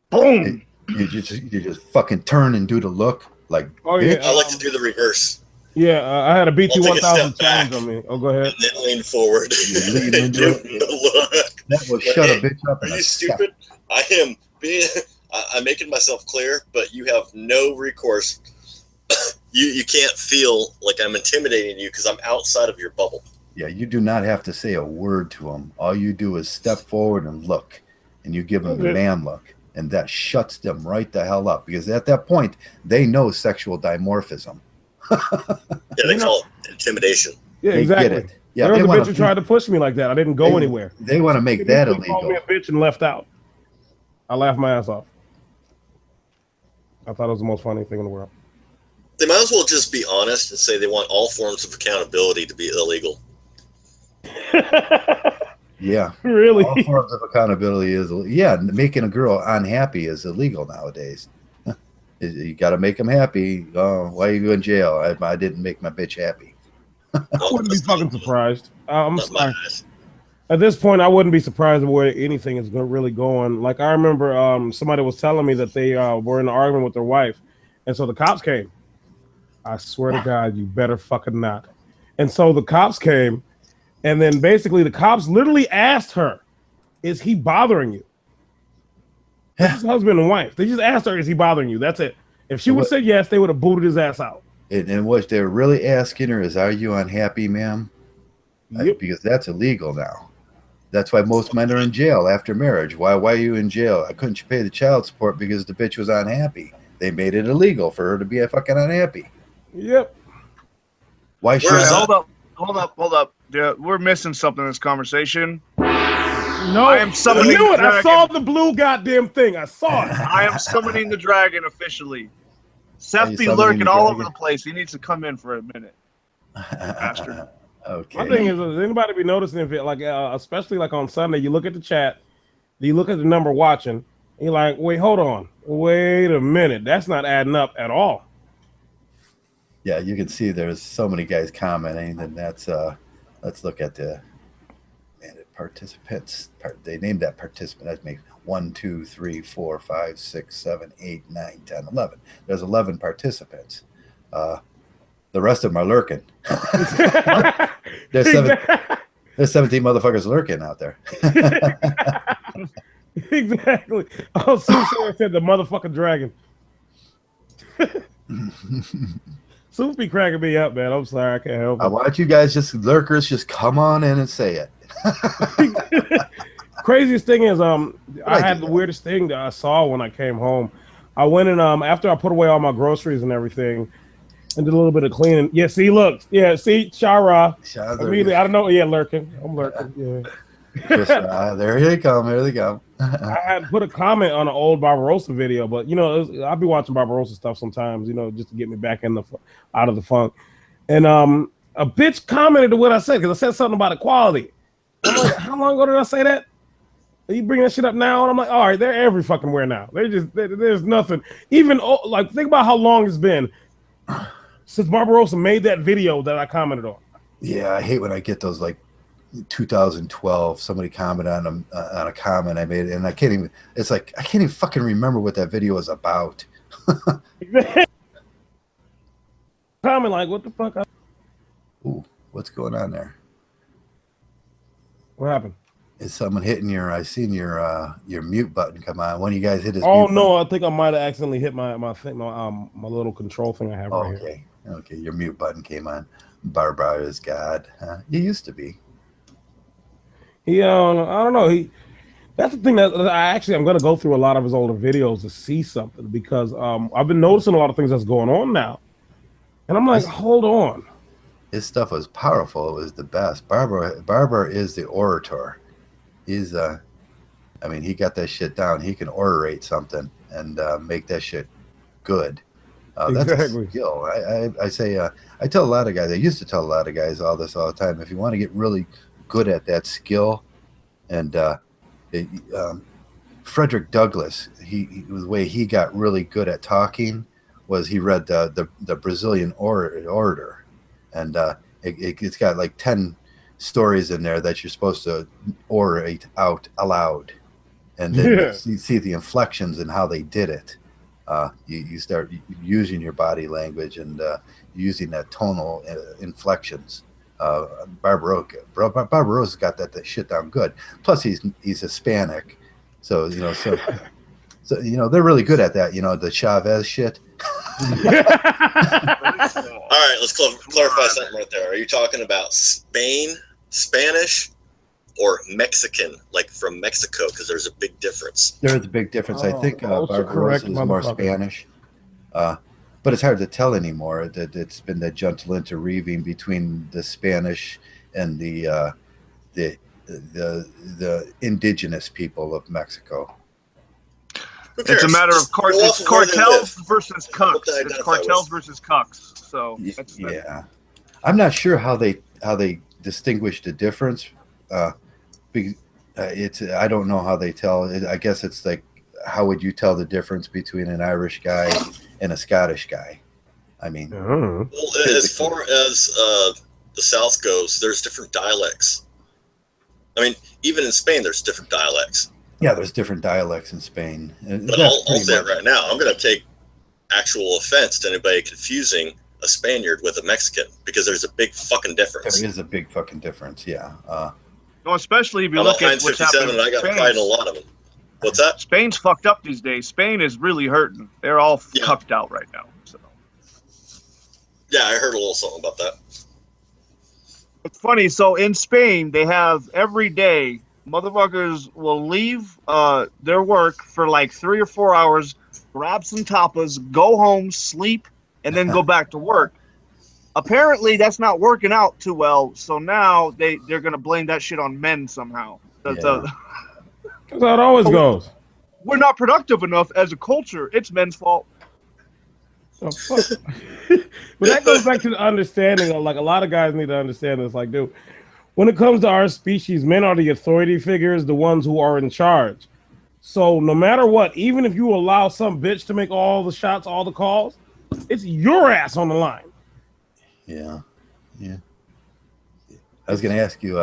S3: Boom!
S1: You just fucking turn and do the look. Like,
S2: yeah, I like to do the reverse.
S4: Yeah, I had a BT 1000 challenge on me. Oh, go ahead.
S2: And then lean forward.
S1: Lean into it. That will shut a bitch up.
S2: Are you stupid? I'm making myself clear, but you have no recourse. You can't feel like I'm intimidating you because I'm outside of your bubble.
S1: Yeah, you do not have to say a word to them. All you do is step forward and look, and you give them the man look, and that shuts them right the hell up because at that point they know sexual dimorphism.
S2: Yeah, they call it intimidation.
S4: Yeah, exactly. They get it. Yeah, there was a bitch who tried to push me like that. I didn't go anywhere.
S1: They want to make that illegal.
S4: Called me a bitch and left out. I laughed my ass off. I thought it was the most funny thing in the world.
S2: They might as well just be honest and say they want all forms of accountability to be illegal.
S1: Yeah.
S4: Really?
S1: All forms of accountability is, making a girl unhappy is illegal nowadays. You got to make them happy. Oh, why are you in jail? I didn't make my bitch happy.
S4: I wouldn't be fucking surprised. I'm sorry. At this point, I wouldn't be surprised where anything is really going. Like, I remember somebody was telling me that they were in an argument with their wife, and so the cops came. I swear to God, you better fucking not. And so the cops came, and then basically the cops literally asked her, is he bothering you? His husband and wife. They just asked her, is he bothering you? That's it. If she would have said yes, they would have booted his ass out.
S1: And what they're really asking her is, are you unhappy, ma'am?
S4: Yep.
S1: Because that's illegal now. That's why most men are in jail after marriage. Why are you in jail? I couldn't pay the child support because the bitch was unhappy. They made it illegal for her to be fucking unhappy.
S4: Yep.
S1: Why should
S3: Hold up. Dude, we're missing something in this conversation.
S4: No,
S3: I am summoning
S4: I knew it.
S3: the dragon.
S4: I saw the blue goddamn thing. I saw it.
S3: I am summoning the dragon officially. Seth be lurking all over the place. He needs to come in for a minute. Bastard.
S1: Okay.
S4: My thing is, does anybody be noticing if it, like, especially like on Sunday, you look at the chat, you look at the number watching, and you're like, wait, hold on. Wait a minute. That's not adding up at all.
S1: Yeah, you can see there's so many guys commenting, and that's let's look at the participants. They named that participant. That makes 1, 2, 3, 4, 5, 6, 7, 8, 9, 10, 11. There's 11 participants. The rest of them are lurking. There's 17 motherfuckers lurking out there.
S4: Exactly. Oh, Sue said the motherfucking dragon. Sue be cracking me up, man. I'm sorry, I can't help it.
S1: I want you guys, lurkers, just come on in and say it.
S4: Craziest thing is, I had the weirdest thing that I saw when I came home. I went and after I put away all my groceries and everything, and did a little bit of cleaning. Yeah, see, look, yeah, see, Shara. Immediately, I don't know. Yeah, lurking. I'm lurking. Yeah.
S1: There they come. Here they come.
S4: I had put a comment on an old Barbarossa video, but you know, I'll be watching Barbarossa stuff sometimes, you know, just to get me back out of the funk. And a bitch commented to what I said because I said something about equality. I'm like, how long ago did I say that? Are you bringing that shit up now? And I'm like, all right, they're every fucking where now. There's nothing. Even like, think about how long it's been. since Barbarossa made that video that I commented on.
S1: Yeah, I hate when I get those like 2012. Somebody commented on a comment I made, and I can't even. It's like I can't even fucking remember what that video was about.
S4: Comment like, what the fuck?
S1: Ooh, what's going on there?
S4: What happened?
S1: Is someone hitting your? I seen your mute button come on. One of you guys hit his.
S4: Oh
S1: mute
S4: no,
S1: button.
S4: I think I might have accidentally hit my little control thing I have right here.
S1: Okay, your mute button came on. Barbara is God. You used to be.
S4: He I don't know. That's the thing that I'm going to go through a lot of his older videos to see something, because I've been noticing a lot of things that's going on now, and I'm like, hold on.
S1: His stuff was powerful. It was the best. Barbara is the orator. He's I mean, he got that shit down. He can orate something and make that shit good. That's a skill. I say I tell a lot of guys. I used to tell a lot of guys all this all the time. If you want to get really good at that skill, and Frederick Douglass, the way he got really good at talking was he read the Brazilian orator, and it's got like 10 stories in there that you're supposed to orate out aloud, and then you see the inflections and how they did it. You start using your body language and using that tonal inflections. Barbarossa's got that shit down good. Plus, he's Hispanic, so they're really good at that. The Chavez shit.
S2: All right, let's clarify something right there. Are you talking about Spanish, or Mexican, like from Mexico? Because there's a big difference.
S1: There is a big difference. I think Barbarossa is more Spanish, but it's hard to tell anymore. That it's been that gentle interweaving between the Spanish and the indigenous people of Mexico.
S3: It's a matter of cartels versus cucks. It's cartels versus cucks. So
S1: yeah, I'm not sure how they distinguish the difference. I don't know how they tell. I guess it's like, how would you tell the difference between an Irish guy and a Scottish guy? I mean,
S2: well, as far as the South goes, there's different dialects. I mean, even in Spain, there's different dialects.
S1: Yeah, there's different dialects in Spain.
S2: But I'll say it right now, I'm going to take actual offense to anybody confusing a Spaniard with a Mexican, because there's a big fucking difference.
S1: There is a big fucking difference, yeah.
S3: Well, especially if you look at what's happening.
S2: And I got pride in a lot of them. What's that?
S3: Spain's fucked up these days. Spain is really hurting. They're all cucked out right now. So.
S2: Yeah, I heard a little something about that.
S3: It's funny. So in Spain, they have every day, motherfuckers will leave their work for like 3 or 4 hours, grab some tapas, go home, sleep, and then go back to work. Apparently, that's not working out too well. So now they're gonna blame that shit on men somehow. That's how
S4: it always goes.
S3: We're not productive enough as a culture. It's men's fault.
S4: Oh, fuck. But that goes back to the understanding of, like, a lot of guys need to understand this. Like, dude, when it comes to our species, men are the authority figures, the ones who are in charge. So no matter what, even if you allow some bitch to make all the shots, all the calls, it's your ass on the line.
S1: Yeah. I was going to ask you,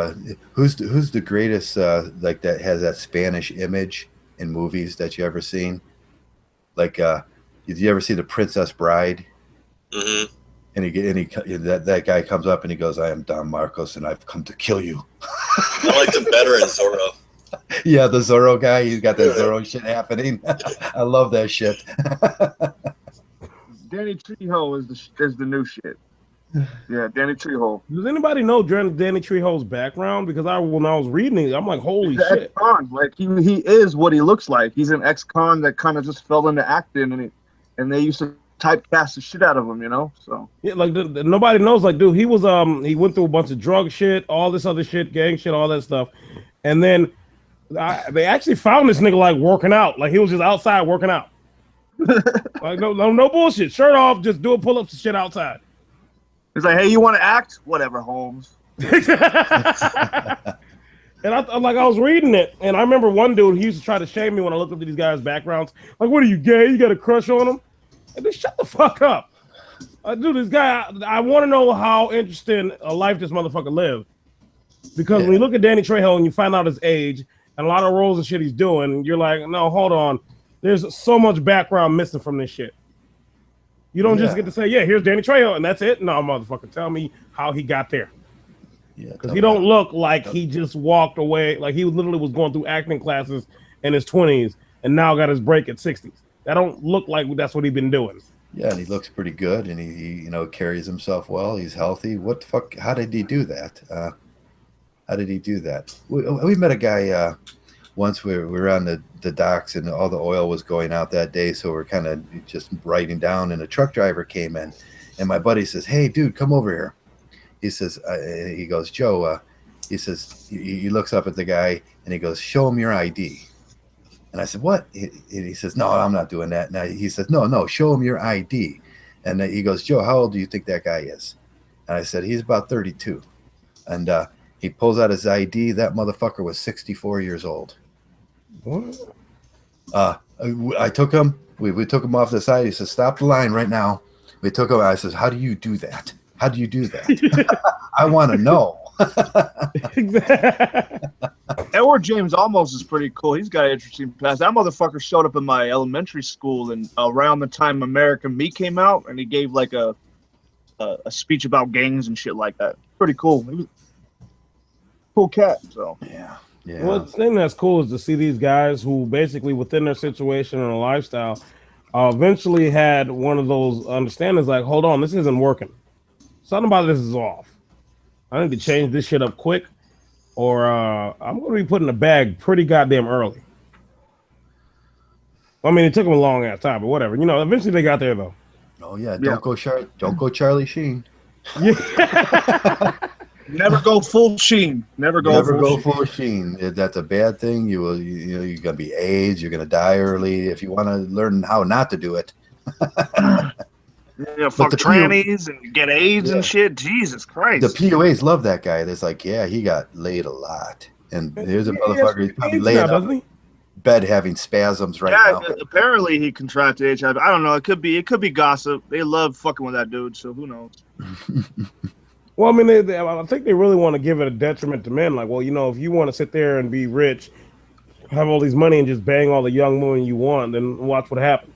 S1: who's the greatest like that has that Spanish image in movies that you ever seen? Like, did you ever see The Princess Bride?
S2: Mm-hmm.
S1: And that guy comes up and he goes, "I am Don Marcos, and I've come to kill you."
S2: I liked him better in Zorro.
S1: Yeah, the Zorro guy. He's got that Zorro shit happening. I love that shit.
S3: Danny Trejo is the new shit. Yeah, Danny Trejo.
S4: Does anybody know Danny Trejo's background? Because when I was reading it, I'm like, holy shit.
S3: Ex-con. Like he is what he looks like. He's an ex-con that kind of just fell into acting, and they used to typecast the shit out of him, So
S4: yeah, like nobody knows. Like, dude, he was he went through a bunch of drug shit, all this other shit, gang shit, all that stuff, and then they actually found this nigga like working out. Like he was just outside working out. Like no bullshit. Shirt off, just doing pull-ups and shit outside.
S3: He's like, "Hey, you want to act? Whatever, Holmes."
S4: And I was reading it, and I remember one dude, he used to try to shame me when I looked up to these guys' backgrounds. Like, what are you, gay? You got a crush on them? And then shut the fuck up. Dude, this guy, I want to know how interesting a life this motherfucker lived. Because when you look at Danny Trejo and you find out his age and a lot of roles and shit he's doing, you're like, no, hold on. There's so much background missing from this shit. You don't just get to say, yeah, here's Danny Trejo, and that's it. No, motherfucker, tell me how he got there.
S1: Yeah,
S4: because he don't look like he just walked away. Like he literally was going through acting classes in his 20s and now got his break at 60s. That don't look like that's what he's been doing.
S1: Yeah, and he looks pretty good, and he you know, carries himself well. He's healthy. What the fuck? How did he do that? How did he do that? We met a guy once. We were on the docks, and all the oil was going out that day, so we're kind of just writing down. And a truck driver came in, and my buddy says, "Hey, dude, come over here." He says, he goes, "Joe." He says, he looks up at the guy, and he goes, "Show him your ID." And I said, "What?" He says, "No, I'm not doing that." Now he says, "No, show him your ID." And he goes, "Joe, how old do you think that guy is?" And I said, "He's about 32. And he pulls out his ID. That motherfucker was 64 years old.
S4: What?
S1: I took him. We took him off the side. He says, "Stop the line right now." We took him. I says, "How do you do that? How do you do that?" I want to know.
S3: Edward James Olmos is pretty cool. He's got an interesting past. That motherfucker showed up in my elementary school, and around the time American Me came out, and he gave like a speech about gangs and shit like that. Pretty cool. He was a cool cat. So
S1: yeah.
S4: Well, the thing that's cool is to see these guys who basically within their situation and lifestyle eventually had one of those understandings like, hold on, this isn't working. Something about this is off. I need to change this shit up quick, or I'm going to be put in a bag pretty goddamn early. I mean, it took them a long ass time, but whatever. You know, eventually they got there though.
S1: Oh yeah, don't go Charlie Sheen.
S4: Yeah.
S3: Never go full Sheen. Never go
S1: full Sheen. That's a bad thing. You're gonna be AIDS. You're gonna die early. If you want to learn how not to do it.
S3: Yeah, fuck trannies and get AIDS and shit. Jesus Christ.
S1: The POAs love that guy. It's like, yeah, he got laid a lot. And here's a motherfucker. He's probably laying up in bed having spasms right now.
S3: Apparently he contracted HIV. I don't know. It could be gossip. They love fucking with that dude, so who knows?
S4: Well, I mean, I think they really want to give it a detriment to men. Like, well, you know, if you want to sit there and be rich, have all these money, and just bang all the young women you want, then watch what happens.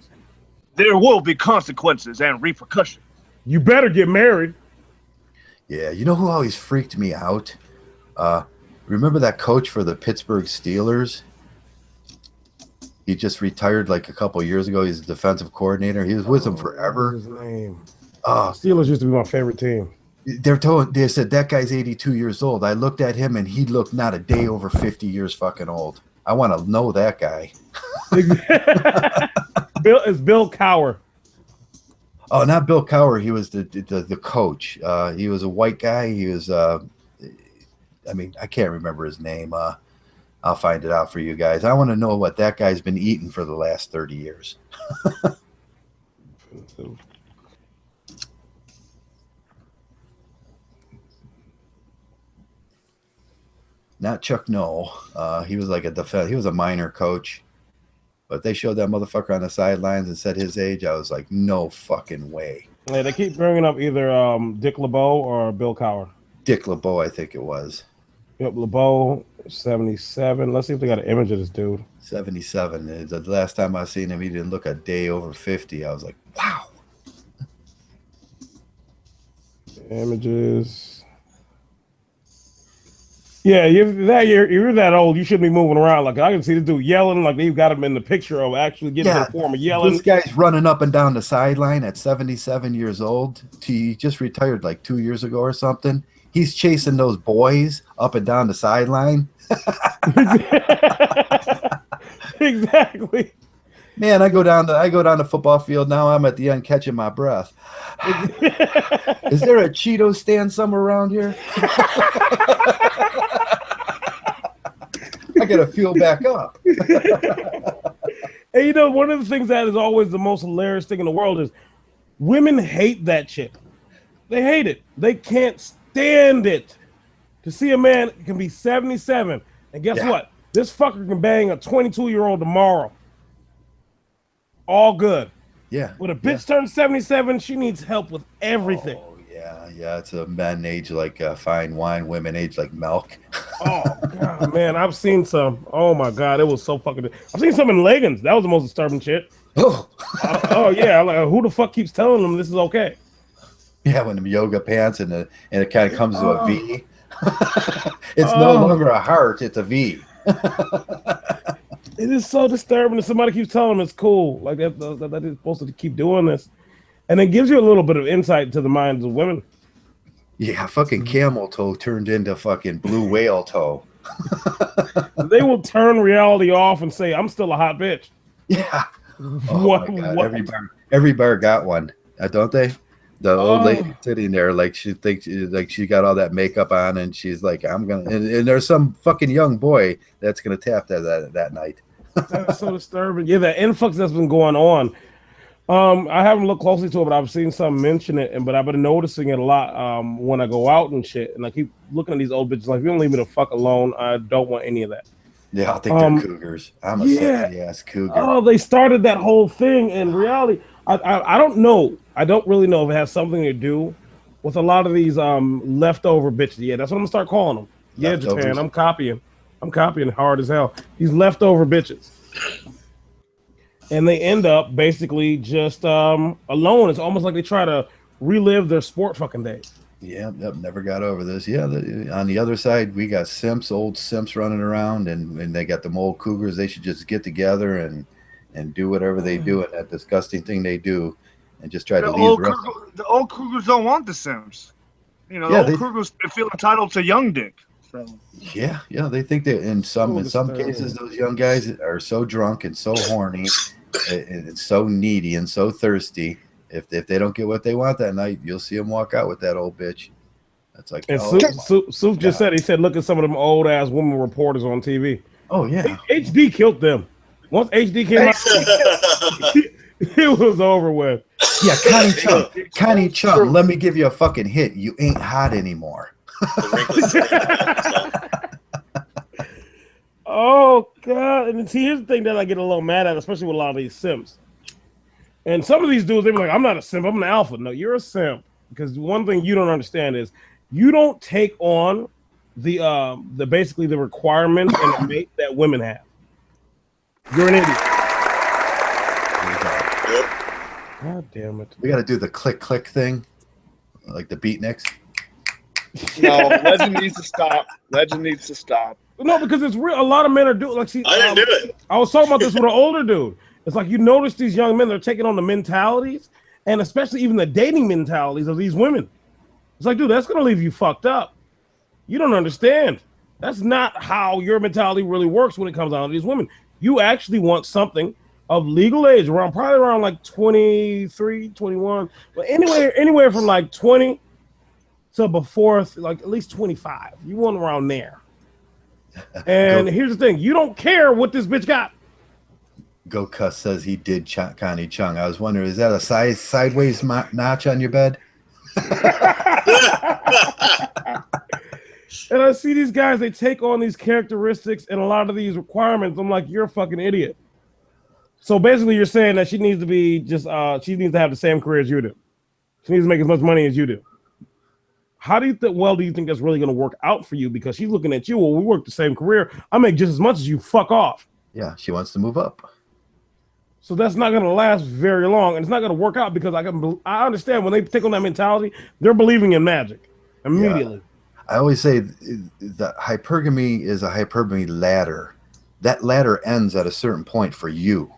S3: There will be consequences and repercussions.
S4: You better get married.
S1: Yeah, you know who always freaked me out? Remember that coach for the Pittsburgh Steelers? He just retired like a couple of years ago. He's a defensive coordinator. He was with them forever.
S4: What was his name? Steelers used to be my favorite team.
S1: They said that guy's 82 years old. I looked at him and he looked not a day over 50 years fucking old. I want to know that guy.
S4: Bill Cowher.
S1: Oh, not Bill Cowher. He was the coach. He was a white guy. He was I can't remember his name. I'll find it out for you guys. I want to know what that guy's been eating for the last 30 years. Not Chuck Noll. He was like he was a minor coach. But they showed that motherfucker on the sidelines and said his age. I was like, no fucking way.
S4: Yeah, they keep bringing up either Dick LeBeau or Bill Cowher.
S1: Dick LeBeau, I think it was.
S4: Yep, LeBeau, 77. Let's see if they got an image of this dude.
S1: 77. The last time I seen him, he didn't look a day over 50. I was like, wow.
S4: Images. Yeah, you're that old. You shouldn't be moving around. Like I can see this dude yelling. Like they've got him in the picture of actually getting to the form of yelling.
S1: This guy's running up and down the sideline at 77 years old. He just retired like 2 years ago or something. He's chasing those boys up and down the sideline.
S4: Exactly.
S1: Man, I go down the football field now. I'm at the end catching my breath. Is there a Cheeto stand somewhere around here? I gotta fuel back up.
S4: And you know, one of the things that is always the most hilarious thing in the world is women hate that shit. They hate it. They can't stand it. To see a man can be 77, and guess what? This fucker can bang a 22-year-old tomorrow. All good.
S1: Yeah.
S4: When a
S1: Yeah.
S4: bitch turns 77, she needs help with everything.
S1: Oh, yeah. Yeah. It's a men age like fine wine, women age like milk.
S4: Oh god, man, I've seen some. Oh my god, it was so fucking. I've seen some in leggings. That was the most disturbing shit.
S1: Oh.
S4: Oh yeah, I'm like, who the fuck keeps telling them this is okay?
S1: Yeah, when the yoga pants and it kind of comes to a V. It's no
S4: Oh,
S1: longer a heart, it's a V.
S4: it is so disturbing that somebody keeps telling them it's cool. Like that is supposed to keep doing this, and it gives you a little bit of insight into the minds of women.
S1: Yeah, fucking camel toe turned into fucking blue whale toe.
S4: They will turn reality off and say, "I'm still a hot bitch."
S1: Yeah. Oh
S4: What?
S1: my God.
S4: What?
S1: Every bar got one, don't they? The old lady
S4: Oh.
S1: sitting there, like she thinks, like she got all that makeup on, and she's like, "I'm gonna." And there's some fucking young boy that's gonna tap that night.
S4: That's so disturbing. Yeah, the influx that's been going on. I haven't looked closely to it, but I've seen some mention it, but I've been noticing it a lot when I go out and shit. And I keep looking at these old bitches like, if you don't leave me the fuck alone, I don't want any of that.
S1: Yeah, I think they're cougars. I'm a
S4: Yeah.
S1: sexy ass cougar.
S4: Oh, they started that whole thing. In reality, I don't know. I don't really know if it has something to do with a lot of these leftover bitches. Yeah, that's what I'm gonna start calling them. Yeah,
S1: Leftovers.
S4: Japan, I'm copying hard as hell. These leftover bitches. And they end up basically just alone. It's almost like they try to relive their sport fucking days.
S1: Yeah, yep, never got over this. Yeah, on the other side, we got simps, old simps running around, and they got them old cougars. They should just get together and do whatever they do, and that disgusting thing they do, and just try to leave the rest.
S3: The old cougars don't want the Sims. You know,
S1: Yeah,
S3: the old cougars feel entitled to young dick. So.
S1: Yeah, they think that in some cases, those young guys are so drunk and so horny and so needy and so thirsty. If they don't get what they want that night, you'll see them walk out with that old bitch. That's like,
S4: and Suf just said, he said, look at some of them old ass women reporters on TV.
S1: Oh yeah,
S4: HD killed them. Once HD came out, it was over with.
S1: Yeah, Connie Chung, let me give you a fucking hit. You ain't hot anymore.
S4: Oh god! And see, here's the thing that I get a little mad at, especially with a lot of these simps. And some of these dudes, they be like, "I'm not a simp. I'm an alpha." No, you're a simp, because one thing you don't understand is you don't take on the basically the requirements and the mate that women have. You're an idiot. God damn it!
S1: We got to do the click thing, like the beatniks.
S3: No, Legend needs to stop. Legend needs to stop.
S4: No, because it's real. A lot of men are doing like. See,
S2: I didn't do it.
S4: I was talking about this with an older dude. It's like you notice these young men, they're taking on the mentalities, and especially even the dating mentalities of these women. It's like, dude, that's gonna leave you fucked up. You don't understand. That's not how your mentality really works when it comes down to these women. You actually want something of legal age, probably around like 23, 21, but anywhere from like 20 to before like at least 25. You want around there. And here's the thing: you don't care what this bitch got.
S1: Go Cuss says he did Connie Chung. I was wondering, is that a sideways notch on your bed?
S4: And I see these guys; they take on these characteristics and a lot of these requirements. I'm like, you're a fucking idiot. So basically, you're saying that she needs to be she needs to have the same career as you do. She needs to make as much money as you do. How do you think that's really going to work out for you? Because she's looking at you. Well, we work the same career. I make just as much as you. Fuck off.
S1: Yeah, she wants to move up.
S4: So that's not going to last very long, and it's not going to work out because I understand when they take on that mentality, they're believing in magic immediately.
S1: Yeah. I always say the hypergamy is a hypergamy ladder. That ladder ends at a certain point for you.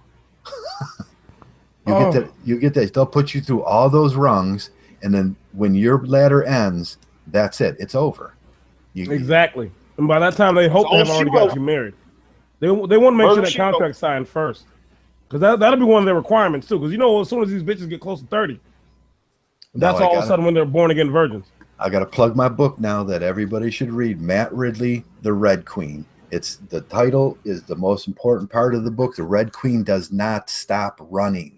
S1: You get that. They'll put you through all those rungs. And then when your ladder ends, that's it. It's over.
S4: Exactly. And by that time, they hope they have already got you married. They want to make sure that contract's signed first. Because that'll be one of their requirements, too. Because, as soon as these bitches get close to 30, that's all of a sudden when they're born-again virgins.
S1: I got to plug my book now that everybody should read. Matt Ridley, The Red Queen. The title is the most important part of the book. The Red Queen does not stop running.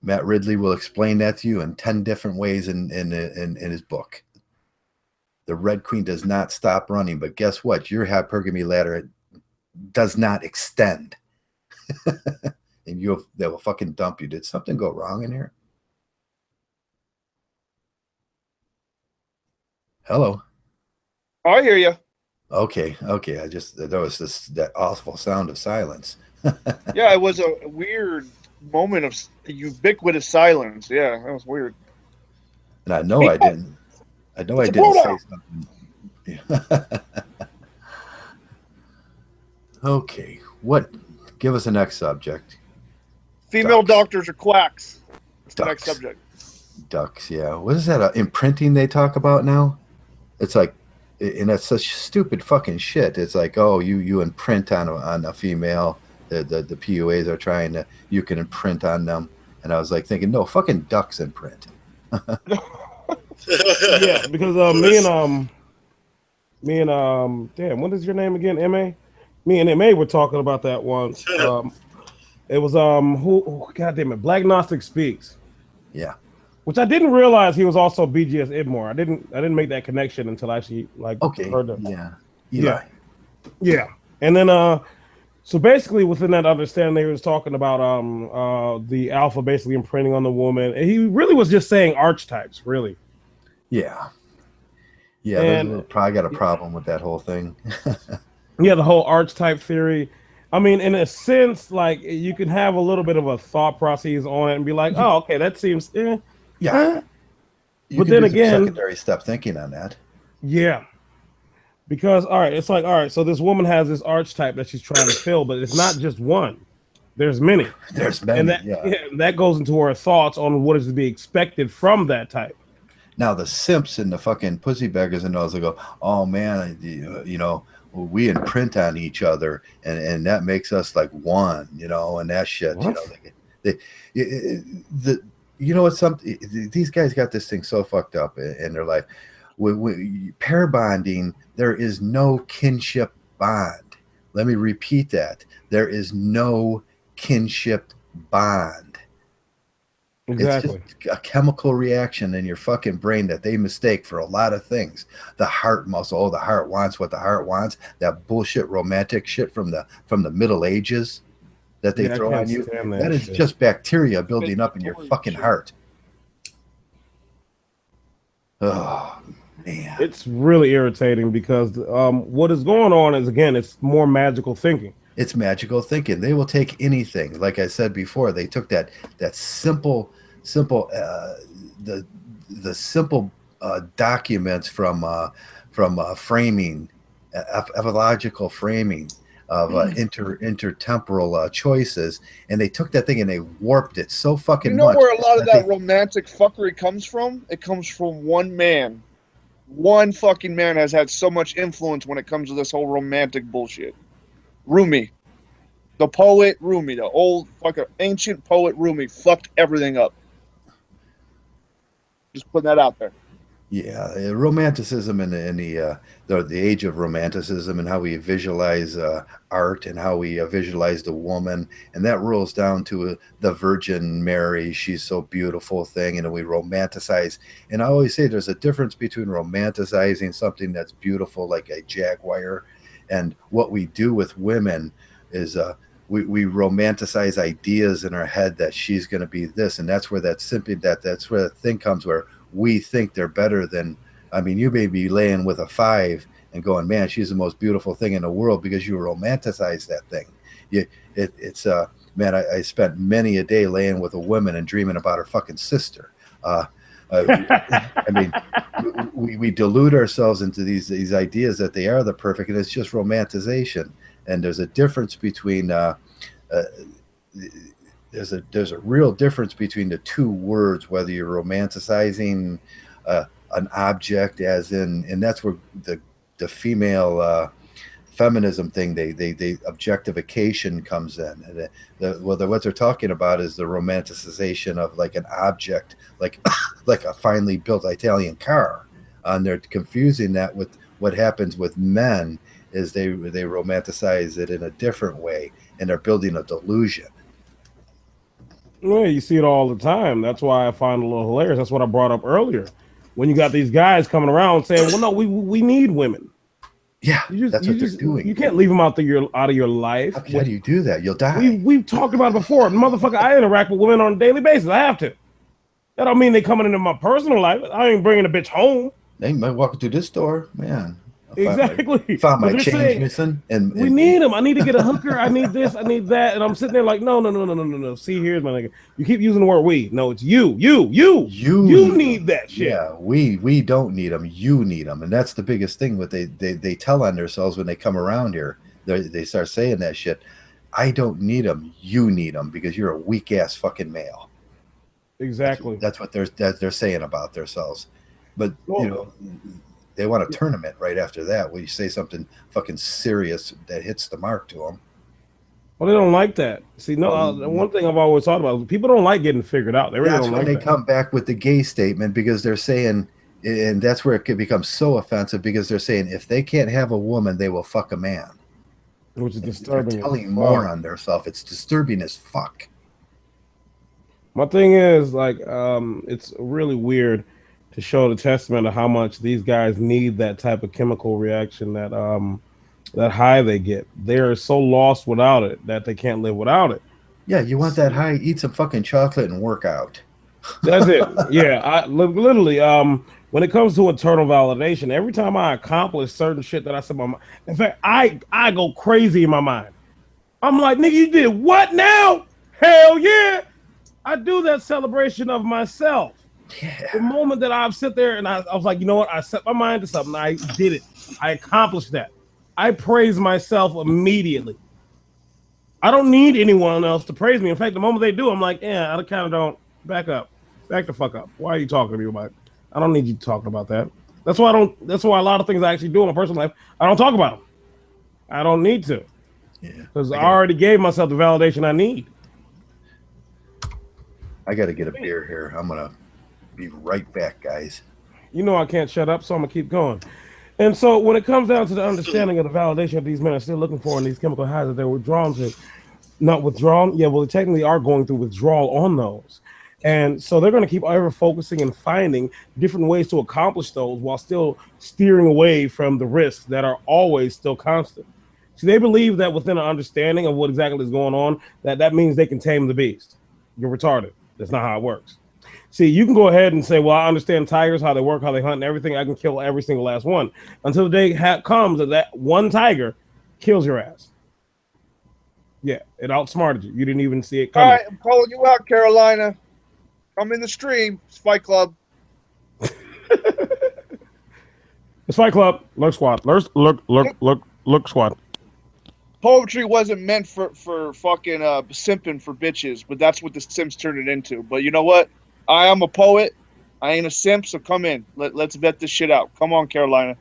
S1: Matt Ridley will explain that to you in 10 different ways in his book. The Red Queen does not stop running, but guess what? Your hypergamy ladder does not extend. And they will fucking dump you. Did something go wrong in here? Hello.
S3: I hear you.
S1: Okay. There was that awful sound of silence.
S3: Yeah, it was a weird moment of ubiquitous silence. Yeah, that was weird.
S1: And I know I didn't say something. Okay. Give us the next subject.
S3: Female
S1: Ducks.
S3: doctors are quacks. That's the next
S1: Ducks.
S3: subject.
S1: Ducks, yeah. What is that? Imprinting they talk about now? It's like, and that's such stupid fucking shit. It's like, oh, you imprint on a female. The PUAs are trying to, you can imprint on them. And I was like thinking, no, fucking ducks imprint.
S4: Yeah, because me and damn, what is your name again? MA? Me and MA were talking about that once. It was God damn it, Black Gnostic Speaks.
S1: Yeah.
S4: Which I didn't realize he was also BGS Idmore. I didn't make that connection until I actually heard them.
S1: Yeah. Eli.
S4: Yeah. And then so basically within that understanding, he was talking about the alpha basically imprinting on the woman. And he really was just saying archetypes, really.
S1: Yeah. Yeah,
S4: and
S1: probably got a problem with that whole thing.
S4: Yeah, the whole archetype theory. I mean, in a sense, like you can have a little bit of a thought process on it and be like, oh, okay, that seems
S1: yeah.
S4: But then again,
S1: secondary step thinking on that.
S4: Yeah. Because all right, so this woman has this archetype that she's trying to fill, but it's not just one. There's many.
S1: There's many,
S4: and that goes into her thoughts on what is to be expected from that type.
S1: Now the simps and the fucking pussy beggars and those will go, oh man, we imprint on each other, and that makes us like one, and that shit.
S4: What?
S1: These guys got this thing so fucked up in their life. Pair bonding, there is no kinship bond. Let me repeat that. There is no kinship bond.
S4: Exactly.
S1: It's just a chemical reaction in your fucking brain that they mistake for a lot of things. The heart muscle, the heart wants what the heart wants. That bullshit romantic shit from the Middle Ages that they throw on you. That is just bacteria building up in your fucking heart. Oh man,
S4: it's really irritating because what is going on is, again, it's more magical thinking.
S1: It's magical thinking. They will take anything. Like I said before, they took that simple the simple documents from framing, ecological framing of intertemporal choices, and they took that thing and they warped it so fucking much.
S3: Where a lot of that romantic fuckery comes from? It comes from one man. One fucking man has had so much influence when it comes to this whole romantic bullshit. Rumi. The poet Rumi, the old fucking ancient poet Rumi, fucked everything up. Just putting that out there.
S1: Yeah, romanticism and the age of romanticism and how we visualize art and how we visualize the woman, and that rolls down to the Virgin Mary. She's so beautiful thing, and we romanticize. And I always say there's a difference between romanticizing something that's beautiful like a jaguar, and what we do with women is we romanticize ideas in our head that she's going to be this, and that's where that's where the thing comes where we think they're better than. I mean, you may be laying with a 5 and going, man, she's the most beautiful thing in the world because you romanticize that thing. Man, I spent many a day laying with a woman and dreaming about her fucking sister. I mean, we delude ourselves into these ideas that they are the perfect, and it's just romanticization. And there's a difference between there's a real difference between the two words, whether you're romanticizing an object, as in, and that's where the female feminism thing, they objectification comes in. And what they're talking about is the romanticization of like an object, like a finely built Italian car, and they're confusing that with what happens with men is they romanticize it in a different way, and they're building a delusion.
S4: Yeah, you see it all the time. That's why I find it a little hilarious. That's what I brought up earlier. When you got these guys coming around saying, well, no, we need women.
S1: Yeah, that's what they're doing.
S4: You can't leave them out of your life.
S1: How do you do that? You'll die.
S4: We've talked about it before. Motherfucker, I interact with women on a daily basis. I have to. That don't mean they coming into my personal life. I ain't bringing a bitch home.
S1: They might walk through this door, man.
S4: Exactly.
S1: Found my change missing, and
S4: we need them. I need to get a hooker. I need this. I need that. And I'm sitting there like, no. See, here's my nigga. You keep using the word we. No, it's you. You need that shit.
S1: Yeah, we don't need them. You need them, and that's the biggest thing. What they tell on themselves when they come around here. They start saying that shit. I don't need them. You need them because you're a weak ass fucking male.
S4: Exactly.
S1: That's what they're saying about themselves. But you know. They want a tournament right after that where you say something fucking serious that hits the mark to them.
S4: Well, they don't like that. See, one thing I've always thought about is people don't like getting figured out. They really don't like that. That's when they come
S1: back with the gay statement because they're saying, and that's where it could become so offensive because they're saying if they can't have a woman, they will fuck a man.
S4: Which is disturbing.
S1: They're telling more on themselves. It's disturbing as fuck.
S4: My thing is, like, it's really weird to show the testament of how much these guys need that type of chemical reaction, that high they get. They're so lost without it that they can't live without it.
S1: Yeah, you want that high? Eat some fucking chocolate and work out.
S4: That's it. Yeah, I literally. When it comes to internal validation, every time I accomplish certain shit that I said, in fact, I go crazy in my mind. I'm like, nigga, you did what now? Hell yeah! I do that celebration of myself.
S1: Yeah.
S4: The moment that I sit there and I was like, you know what? I set my mind to something. I did it. I accomplished that. I praise myself immediately. I don't need anyone else to praise me. In fact, the moment they do, I'm like, yeah, I kind of don't. Back up. Back the fuck up. Why are you talking to me about it? I don't need you talking about that. That's why a lot of things I actually do in my personal life, I don't talk about them. I don't need to.
S1: Yeah.
S4: Because I already gave myself the validation I need.
S1: I got to get a beer here. I'm going to be right back, guys.
S4: You know I can't shut up, so I'm gonna keep going. And so when it comes down to the understanding of the validation of these men are still looking for in these chemical highs that they're withdrawn to, not withdrawn, yeah, well, they technically are going through withdrawal on those. And so they're going to keep ever focusing and finding different ways to accomplish those while still steering away from the risks that are always still constant. See, they believe that within an understanding of what exactly is going on, that means they can tame the beast. You're retarded. That's not how it works. See, you can go ahead and say, well, I understand tigers, how they work, how they hunt and everything. I can kill every single last one until the day comes that one tiger kills your ass. Yeah, it outsmarted you. You didn't even see it coming.
S3: All right, I'm calling you out, Carolina. I'm in the stream. It's Fight Club.
S4: It's Fight Club. Look squad. Look squad.
S3: Poetry wasn't meant for fucking simping for bitches, but that's what the Sims turned it into. But you know what? I am a poet. I ain't a simp, so come in. Let's vet this shit out. Come on, Carolina.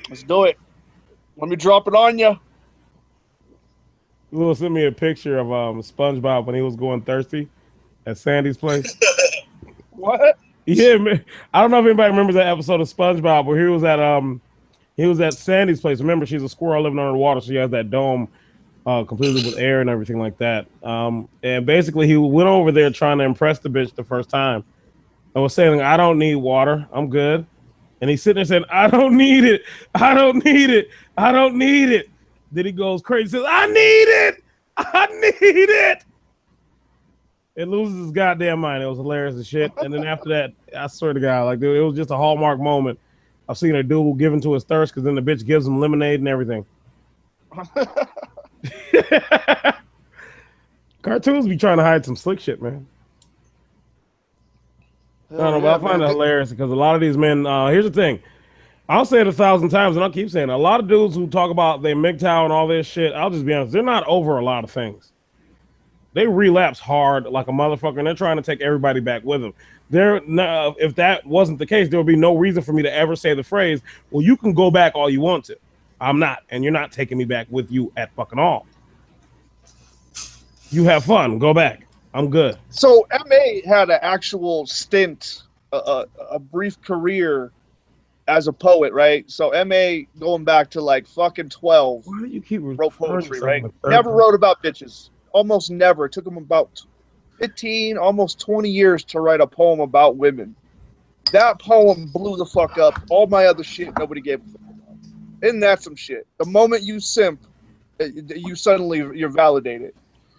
S3: Let's do it. Let me drop it on you.
S4: You will send me a picture of SpongeBob when he was going thirsty at Sandy's place.
S3: What?
S4: Yeah, man. I don't know if anybody remembers that episode of SpongeBob where he was at Sandy's place. Remember, she's a squirrel living under the water, so she has that dome completely with air and everything like that. And basically, he went over there trying to impress the bitch the first time and was saying, I don't need water. I'm good. And he's sitting there saying, I don't need it. I don't need it. I don't need it. Then he goes crazy. Says, I need it. I need it. It loses his goddamn mind. It was hilarious as shit. And then after that, I swear to God, like, dude, it was just a hallmark moment. I've seen a dude give into his thirst because then the bitch gives him lemonade and everything. Cartoons be trying to hide some slick shit, man. I don't know, but I find it hilarious because a lot of these men, here's the thing. I'll say it 1,000 times and I'll keep saying it. A lot of dudes who talk about their Mgtow and all this shit, I'll just be honest, they're not over a lot of things. They relapse hard like a motherfucker and they're trying to take everybody back with them. If that wasn't the case, there would be no reason for me to ever say the phrase, well, you can go back all you want to. I'm not, and you're not taking me back with you at fucking all. You have fun, go back. I'm good.
S3: So MA had an actual stint, a brief career as a poet, right? So MA going back to like fucking 12.
S4: Why do you keep
S3: wrote poetry, right? Never wrote about bitches. Almost never. It took him about 15, almost 20 years to write a poem about women. That poem blew the fuck up. All my other shit, nobody gave a fuck about. Isn't that some shit? The moment you simp, you're validated.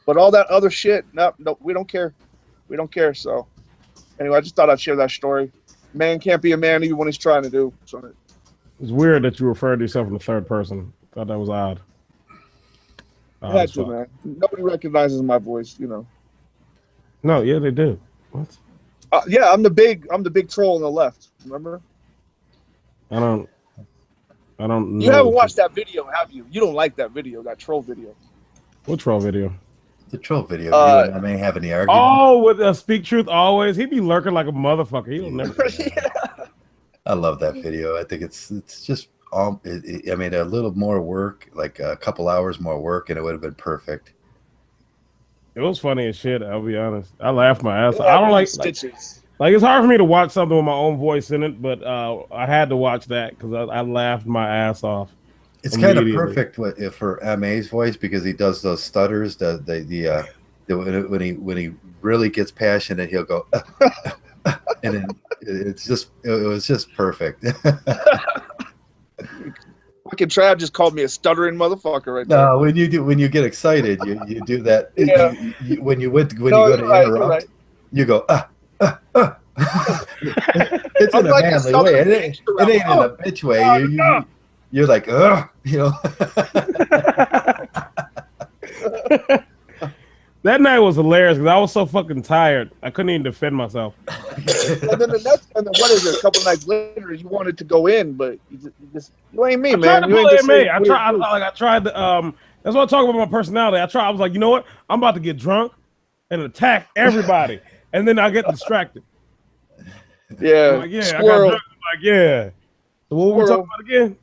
S3: But all that other shit, no, we don't care. We don't care. So anyway, I just thought I'd share that story. Man can't be a man even when he's trying to do. So
S4: It's weird that you referred to yourself in the third person. Thought that was odd.
S3: I had to, man. Nobody recognizes my voice, you know.
S4: No, yeah, they do. What?
S3: Yeah, I'm the big troll on the left. Remember?
S4: I don't know.
S3: You haven't watched that video, have you? You don't like that video, that troll video.
S4: What troll video?
S1: The troll video. You and I may have any argument.
S4: Oh, with Speak Truth Always. He be lurking like a motherfucker. He don't never.
S3: Yeah.
S1: I love that video. I think it's just I mean, a little more work, like a couple hours more work, and it would have been perfect.
S4: It was funny as shit. I'll be honest. I laughed my ass off.
S3: Yeah,
S4: I don't like
S3: stitches.
S4: Like it's hard for me to watch something with my own voice in it, but I had to watch that because I laughed my ass off.
S1: It's kind of perfect for MA's voice because he does those stutters. When he really gets passionate, he'll go, and then it was just perfect.
S3: Fucking Trav just called me a stuttering motherfucker right now.
S1: No, when you get excited, you do that.
S3: Yeah.
S1: When you go to interrupt, you go It's in a manly way. It ain't in a bitch way. You're like, you know.
S4: That night was hilarious because I was so fucking tired. I couldn't even defend myself.
S3: And then what is it? A couple nights later, you wanted to go in, but you ain't me, man. You ain't just
S4: I tried to. That's what I'm talking about my personality. I was like, you know what? I'm about to get drunk and attack everybody, and then I get distracted.
S3: Yeah,
S4: like, yeah. Squirrel. I got drunk. I'm like, yeah. So what were we talking about again?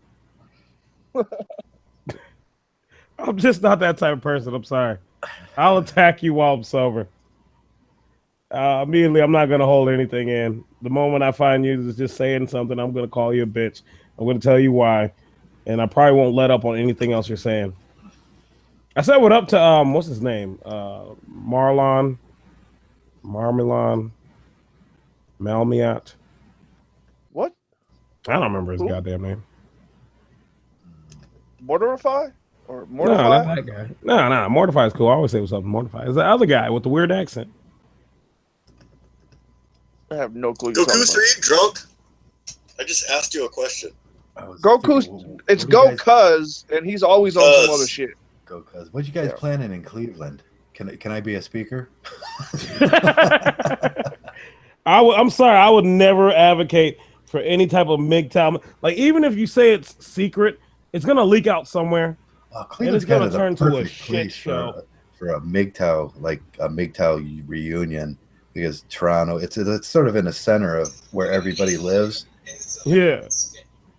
S4: I'm just not that type of person. I'm sorry. I'll attack you while I'm sober. Immediately, I'm not going to hold anything in. The moment I find you just saying something, I'm going to call you a bitch. I'm going to tell you why. And I probably won't let up on anything else you're saying. I said what up to, what's his name? Marmion, Malmiat.
S3: What?
S4: I don't remember his goddamn name.
S3: Mortify? Or
S4: No, not that guy. No, Mortify is cool. I always say what's up, Mortify. It's the other guy with the weird accent.
S3: I have no clue.
S2: Goku's, are you drunk? I just asked you a question.
S3: It's Go-Cuz, and he's always on some other shit.
S1: Go-Cuz. What you guys planning in Cleveland? Can I be a speaker?
S4: I'm sorry. I would never advocate for any type of Mgtow. Like, even if you say it's secret, it's going to leak out somewhere.
S1: Cleveland's going to turn to a shit show for a Mgtow, like a Mgtow reunion, because Toronto, it's sort of in the center of where everybody lives.
S4: Yeah.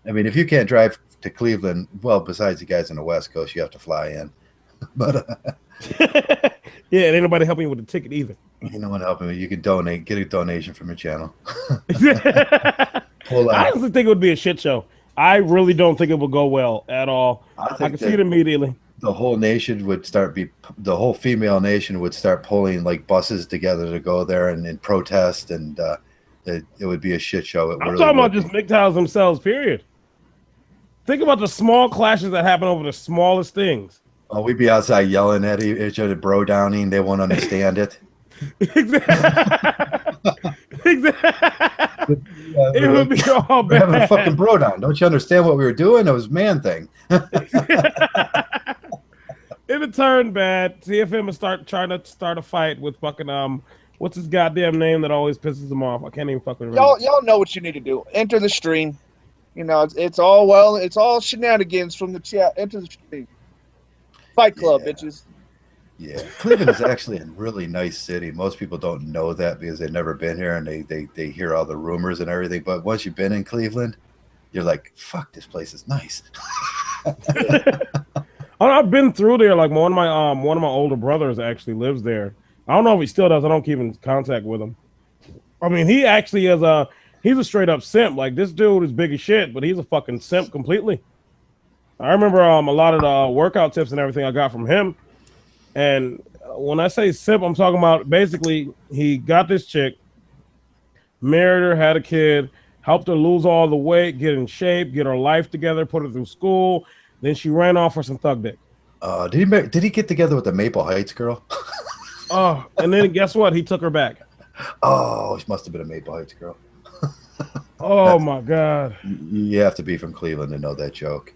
S1: I mean, if you can't drive to Cleveland, well, besides you guys on the West Coast, you have to fly in. But
S4: yeah, and ain't nobody helping you with the ticket either.
S1: Ain't no one helping you. You can get a donation from your channel.
S4: I honestly think it would be a shit show. I really don't think it will go well at all. I can see it immediately.
S1: The whole nation would the whole female nation would start pulling like buses together to go there and protest, and it would be a shit show.
S4: I'm talking about just Mgtows themselves, period. Think about the small clashes that happen over the smallest things.
S1: Oh, we'd be outside yelling at each other, bro downing. They won't understand it.
S4: Exactly. It would be all bad.
S1: We're having a fucking bro down. Don't you understand what we were doing? It was man thing.
S4: It would turn bad. See if him would trying to start a fight with fucking what's his goddamn name that always pisses him off? I can't even fucking remember.
S3: Y'all know what you need to do. Enter the stream. You know, it's all shenanigans from the chat. Enter the stream. Fight Club, bitches.
S1: Yeah, Cleveland is actually a really nice city. Most people don't know that because they've never been here and they hear all the rumors and everything. But once you've been in Cleveland, you're like, fuck, this place is nice.
S4: I've been through there. Like one of my older brothers actually lives there. I don't know if he still does. I don't keep in contact with him. I mean, he actually is he's a straight up simp. Like this dude is big as shit, but he's a fucking simp completely. I remember a lot of the workout tips and everything I got from him. And when I say simp, I'm talking about basically he got this chick, married her, had a kid, helped her lose all the weight, get in shape, get her life together, put her through school. Then she ran off for some thug dick.
S1: Did he get together with the Maple Heights girl?
S4: Oh, and then guess what? He took her back.
S1: Oh, she must have been a Maple Heights girl.
S4: Oh my God.
S1: You have to be from Cleveland to know that joke.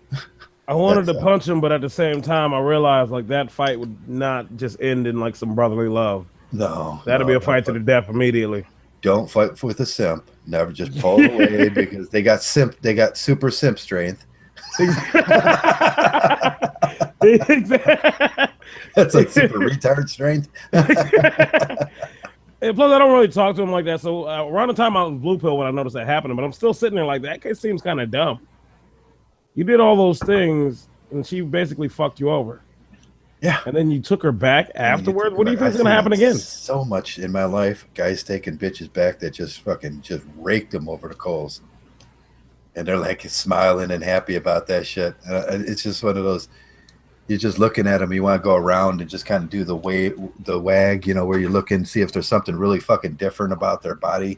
S4: I wanted to punch him, but at the same time, I realized like that fight would not just end in like some brotherly love.
S1: No.
S4: That'd be a fight to the death immediately.
S1: Don't fight with a simp. Never just pull away because they got super simp strength. That's like super retard strength.
S4: And plus, I don't really talk to him like that. So around the time I was blue pill when I noticed that happening, but I'm still sitting there like that case seems kind of dumb. You did all those things, and she basically fucked you over.
S1: Yeah.
S4: And then you took her back afterwards. What do you think is going to happen again?
S1: So much in my life, guys taking bitches back that just raked them over the coals. And they're like smiling and happy about that shit. It's just one of those, you're just looking at them. You want to go around and just kind of do the wag, where you look and see if there's something really fucking different about their body.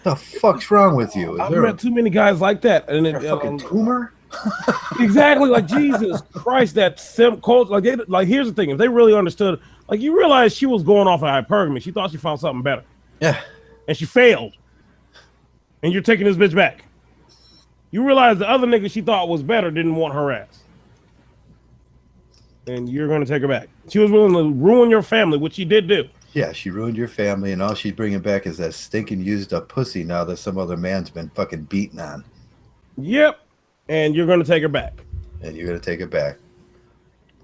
S1: The fuck's wrong with you?
S4: I've met too many guys like that. And
S1: a fucking tumor?
S4: Exactly. Like, Jesus Christ, that simp culture. Like, here's the thing. If they really understood, like, you realize she was going off of hypergamy. She thought she found something better.
S1: Yeah.
S4: And she failed. And you're taking this bitch back. You realize the other nigga she thought was better didn't want her ass. And you're going to take her back. She was willing to ruin your family, which she did do.
S1: Yeah, she ruined your family, and all she's bringing back is that stinking used up pussy now that some other man's been fucking beating on.
S4: Yep. And you're going to take her back.
S1: And you're going to take it back.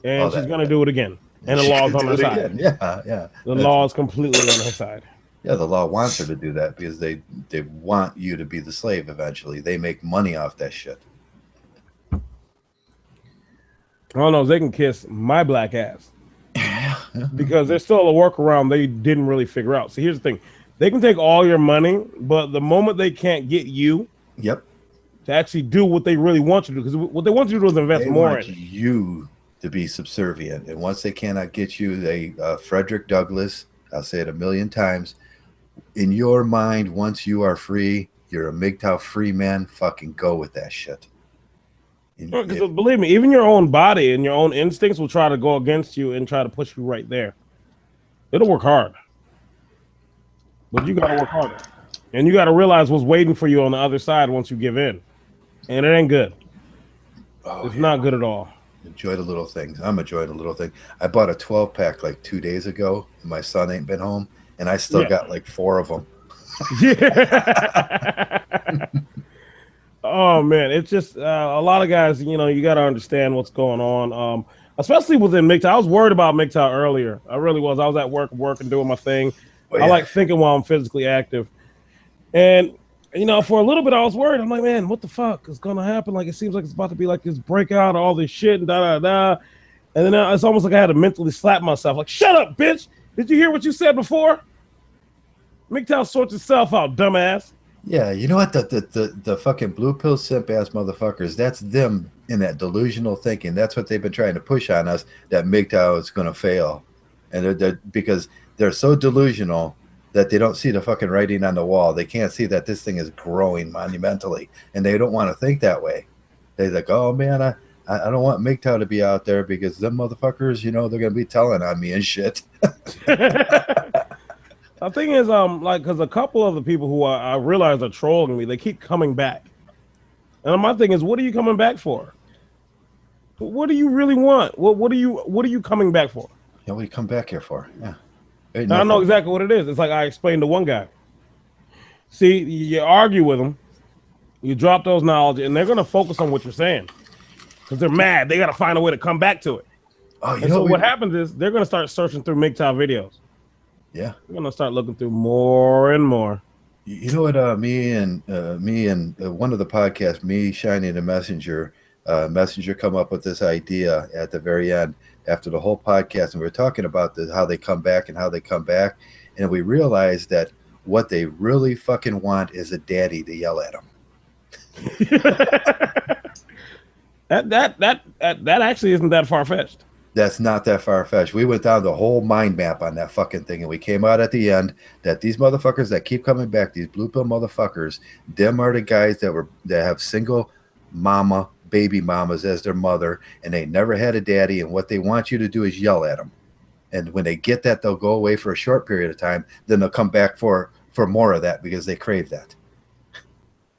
S4: And she's going to do it again. And the law's on her side.
S1: Again. Yeah.
S4: The law is completely on her side.
S1: Yeah, the law wants her to do that because they want you to be the slave eventually. They make money off that shit.
S4: All I know is they can kiss my black ass. Because there's still a workaround they didn't really figure out. So here's the thing. They can take all your money, but the moment they can't get you
S1: to
S4: actually do what they really want you to do, because what they want you to do is invest more in
S1: you to be subservient. And once they cannot get you, Frederick Douglass, I'll say it a million times, in your mind, once you are free, you're a Mgtow free man, fucking go with that shit.
S4: Because believe me, even your own body and your own instincts will try to go against you and try to push you right there. It'll work hard. But you got to work harder. And you got to realize what's waiting for you on the other side once you give in. And it ain't good. It's not good at all.
S1: Enjoy the little things. I'm enjoying the little thing. I bought a 12-pack like 2 days ago. And my son ain't been home. And I still got like 4 of them.
S4: Yeah. Oh man, it's just a lot of guys. You got to understand what's going on, especially within Mgtow. I was worried about Mgtow earlier. I really was. I was at work and doing my thing. I like thinking while I'm physically active, and for a little bit I was worried. I'm like, man, what the fuck is gonna happen? Like, it seems like it's about to be like this breakout of all this shit and da da da. And then it's almost like I had to mentally slap myself, like, shut up, bitch! Did you hear what you said before? Mgtow sorts itself out, dumbass.
S1: Yeah, you know what? The fucking blue pill simp ass motherfuckers, that's them in that delusional thinking. That's what they've been trying to push on us, that Mgtow is going to fail. And they're because they're so delusional that they don't see the fucking writing on the wall. They can't see that this thing is growing monumentally. And they don't want to think that way. They're like, oh man, I don't want Mgtow to be out there because them motherfuckers, they're going to be telling on me and shit.
S4: The thing is, because a couple of the people who I realize are trolling me, they keep coming back. And my thing is, what are you coming back for? What do you really want? What are you coming back for?
S1: Yeah, what do you come back here for? Yeah.
S4: I know exactly what it is. It's like I explained to one guy. See, you argue with them, you drop those knowledge, and they're going to focus on what you're saying. Because they're mad. They got to find a way to come back to it.
S1: Oh,
S4: so what happens is they're going to start searching through Mgtow videos.
S1: Yeah,
S4: we're gonna start looking through more and more.
S1: You know what? Me and one of the podcasts, me, Shiny, and the Messenger come up with this idea at the very end after the whole podcast, and we were talking about how they come back, and we realized that what they really fucking want is a daddy to yell at them.
S4: that actually isn't that far fetched.
S1: That's not that far-fetched. We went down the whole mind map on that fucking thing, and we came out at the end that these motherfuckers that keep coming back, these blue pill motherfuckers, them are the guys that have single mama, baby mamas as their mother, and they never had a daddy, and what they want you to do is yell at them. And when they get that, they'll go away for a short period of time, then they'll come back for more of that because they crave that.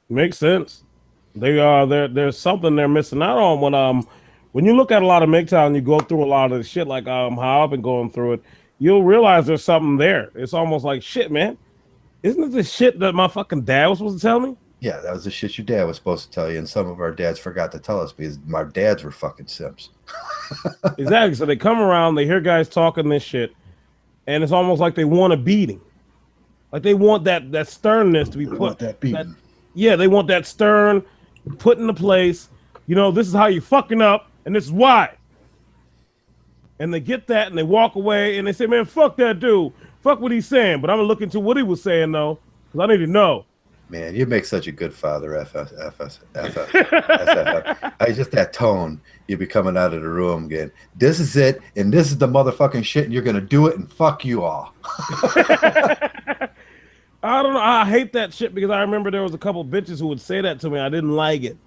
S4: Makes sense. They are there's something they're missing out on when you look at a lot of Mgtow and you go through a lot of the shit, like how I've been going through it, you'll realize there's something there. It's almost like, shit, man, isn't it the shit that my fucking dad was supposed to tell me?
S1: Yeah, that was the shit your dad was supposed to tell you, and some of our dads forgot to tell us because my dads were fucking simps.
S4: Exactly. So they come around, they hear guys talking this shit, and it's almost like they want a beating. Like they want that sternness to be put.
S1: That beating.
S4: Yeah, they want that stern put into place. You know, this is how you fucking up, and this is why. And they get that, and they walk away, and they say, man, fuck that dude. Fuck what he's saying. But I'm going to look into what he was saying, though, because I need to know.
S1: Man, you make such a good father, FS. Just that tone, you'd be coming out of the room again. This is it, and this is the motherfucking shit, and you're going to do it, and fuck you all.
S4: I don't know. I hate that shit because I remember there was a couple bitches who would say that to me. I didn't like it.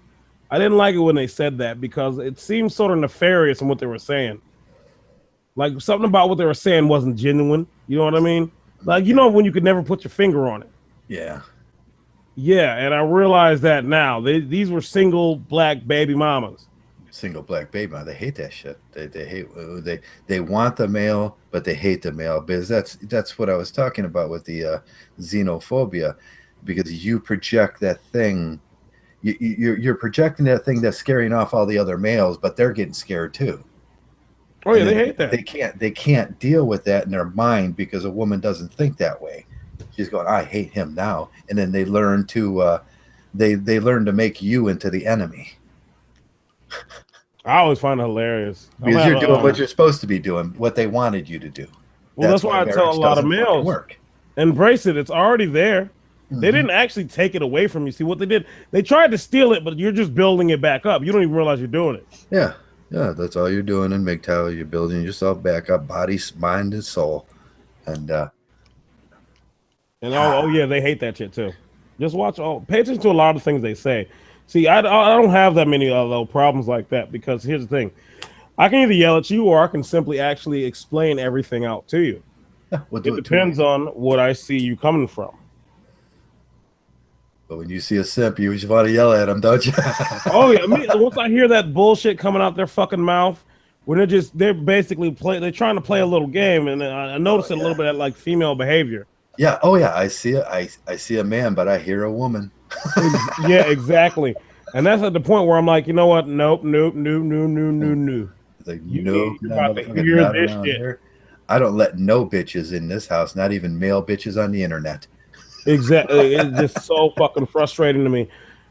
S4: I didn't like it when they said that because it seemed sort of nefarious in what they were saying. Like something about what they were saying wasn't genuine. You know what I mean? Like, you know, when you could never put your finger on it.
S1: Yeah.
S4: Yeah, and I realize that now. These were single black baby mamas.
S1: Single black baby mama. They hate that shit. They want the male, but they hate the male because that's what I was talking about with the xenophobia, because you project that thing. You're projecting that thing that's scaring off all the other males, but they're getting scared too.
S4: Oh yeah, they hate that.
S1: They can't deal with that in their mind because a woman doesn't think that way. She's going, I hate him now, and then they learn to they learn to make you into the enemy.
S4: I always find it hilarious
S1: because you're doing what you're supposed to be doing, what they wanted you to do.
S4: Well, that's why I tell a lot of males, embrace it. It's already there. Mm-hmm. They didn't actually take it away from you. See what they did? They tried to steal it, but you're just building it back up. You don't even realize you're doing it.
S1: Yeah. Yeah, that's all you're doing in Mgtow. You're building yourself back up, body, mind, and soul. And
S4: oh yeah, they hate that shit too. Just pay attention to a lot of things they say. See, I don't have that many problems like that because here's the thing. I can either yell at you or I can simply actually explain everything out to you.
S1: Yeah, it
S4: depends on what I see you coming from.
S1: But when you see a simp, you just want to yell at them, don't you?
S4: Oh yeah, once I hear that bullshit coming out their fucking mouth, when they're basically they're trying to play a little game, and I notice it a little bit at like female behavior.
S1: Yeah. Oh yeah, I see it. I see a man, but I hear a woman.
S4: Yeah, exactly. And that's at the point where I'm like, you know what? Nope.
S1: Like, nope.
S4: You're about to hear this shit.
S1: Here. I don't let no bitches in this house, not even male bitches on the internet.
S4: Exactly. It's just so fucking frustrating to me.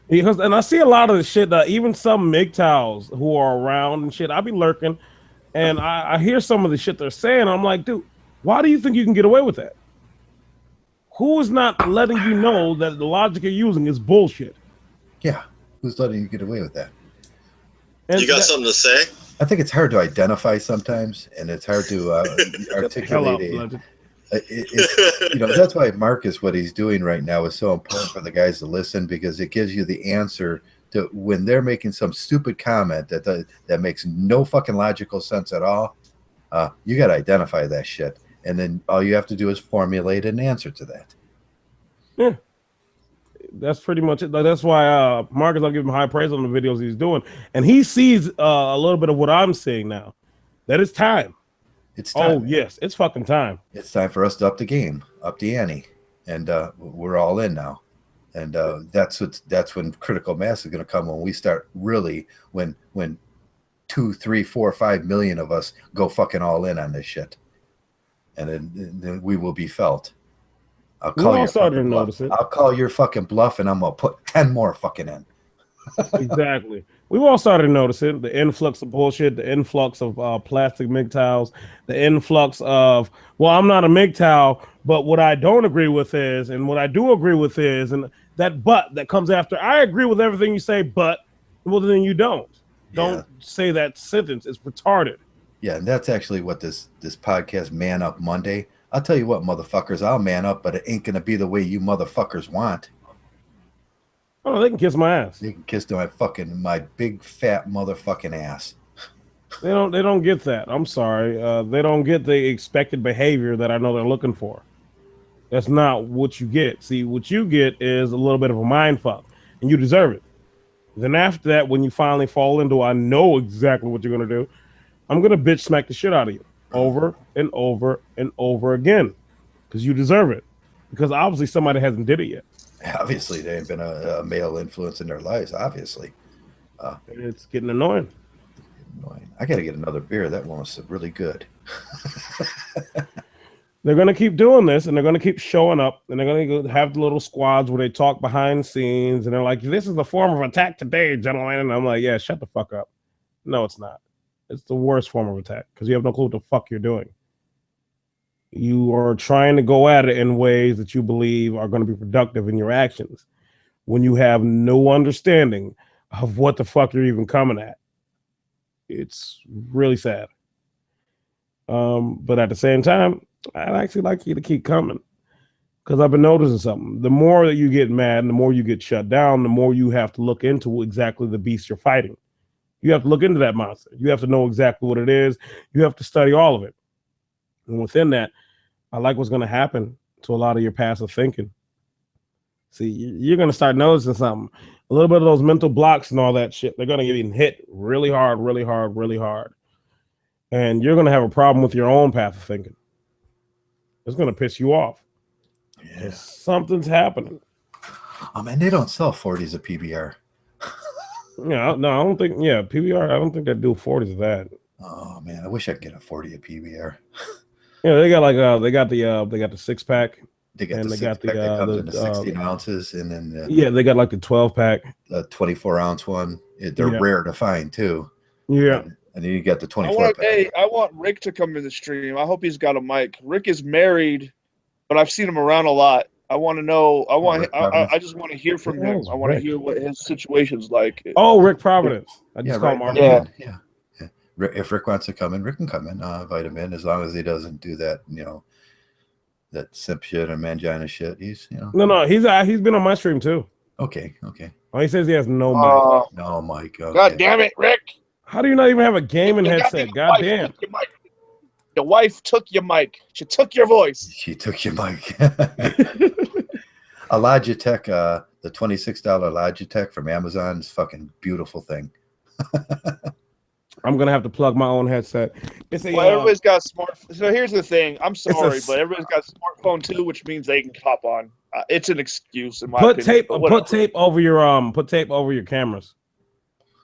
S4: And I see a lot of the shit that even some MGTOWs who are around and shit, I be lurking and I hear some of the shit they're saying. I'm like, dude, why do you think you can get away with that? Who is not letting you know that the logic you're using is bullshit?
S1: Yeah. Who's letting you get away with that?
S2: And you got something to say?
S1: I think it's hard to identify sometimes, and it's hard to articulate that's why Marcus, what he's doing right now is so important for the guys to listen, because it gives you the answer to when they're making some stupid comment that makes no fucking logical sense at all. You got to identify that shit, and then all you have to do is formulate an answer to that.
S4: Yeah, that's pretty much it. That's why Marcus, I'll give him high praise on the videos he's doing, and he sees a little bit of what I'm seeing now. That it's time.
S1: It's time.
S4: Oh yes, it's fucking time.
S1: It's time for us to up the game, up the ante, and we're all in now. And that's when critical mass is going to come, when we start really, when 2, 3, 4, 5 million of us go fucking all in on this shit, and then we will be felt. I'll call your fucking bluff, and I'm gonna put 10 more fucking in.
S4: Exactly. We've all started to notice it. The influx of bullshit, the influx of plastic MGTOWs, the influx of, well, I'm not a MGTOW, but what I don't agree with is, and what I do agree with is, and that but that comes after, I agree with everything you say, but, well, then you don't. Don't say that sentence. It's retarded.
S1: Yeah, and that's actually what this podcast, Man Up Monday. I'll tell you what, motherfuckers, I'll man up, but it ain't gonna be the way you motherfuckers want.
S4: Oh, they can kiss my ass.
S1: They can kiss my big fat motherfucking ass.
S4: They don't get that. I'm sorry. They don't get the expected behavior that I know they're looking for. That's not what you get. See, what you get is a little bit of a mind fuck, and you deserve it. Then after that, when you finally fall into, I know exactly what you're gonna do. I'm gonna bitch smack the shit out of you over and over and over again, because you deserve it. Because obviously somebody hasn't did it yet.
S1: Obviously, there ain't been a male influence in their lives. Obviously,
S4: It's getting annoying.
S1: I got to get another beer. That one was really good.
S4: They're going to keep doing this, and they're going to keep showing up, and they're going to have the little squads where they talk behind the scenes, and they're like, this is the form of attack today, gentlemen. And I'm like, yeah, shut the fuck up. No, it's not. It's the worst form of attack because you have no clue what the fuck you're doing. You are trying to go at it in ways that you believe are going to be productive in your actions when you have no understanding of what the fuck you're even coming at. It's really sad. But at the same time, I'd actually like you to keep coming because I've been noticing something. The more that you get mad and the more you get shut down, the more you have to look into exactly the beast you're fighting. You have to look into that monster. You have to know exactly what it is. You have to study all of it. And within that, I like what's going to happen to a lot of your passive thinking. See, you're going to start noticing something. A little bit of those mental blocks and all that shit, they're going to get hit really hard, really hard, really hard. And you're going to have a problem with your own path of thinking. It's going to piss you off.
S1: Yeah.
S4: Something's happening.
S1: Oh, man, they don't sell 40s of PBR.
S4: Yeah, no, I don't think, PBR, I don't think they do 40s of that.
S1: Oh, man, I wish I could get a 40 of PBR.
S4: Yeah, they got like, they got the 6-pack.
S1: They got
S4: and
S1: the
S4: they got
S1: six-pack that comes in the 16
S4: uh,
S1: ounces, and then
S4: they got like the 12-pack.
S1: The 24-ounce one. They're rare to find, too.
S4: Yeah.
S1: And then you got the 24-pack.
S3: Hey, I want Rick to come in the stream. I hope he's got a mic. Rick is married, but I've seen him around a lot. I want to know. I just want to hear from him. I want to hear what his situation's like.
S4: Oh, Rick Providence. I just call him Mark.
S1: Yeah. If Rick wants to come in, Rick can come in. Invite him in as long as he doesn't do that, that simp shit or mangina shit. He's,
S4: No, he's been on my stream too.
S1: Okay.
S4: Oh, he says he has no mic.
S1: No mic. Okay.
S3: God damn it, Rick!
S4: How do you not even have a gaming headset? God damn.
S3: Your wife took your mic. She took your voice.
S1: She took your mic. A Logitech, the $26 Logitech from Amazon is fucking beautiful thing.
S4: I'm gonna have to plug my own headset.
S3: Everybody's got smart. So here's the thing. I'm sorry, but everybody's got a smartphone too, which means they can hop on. It's an excuse in my opinion.
S4: Put tape over your cameras.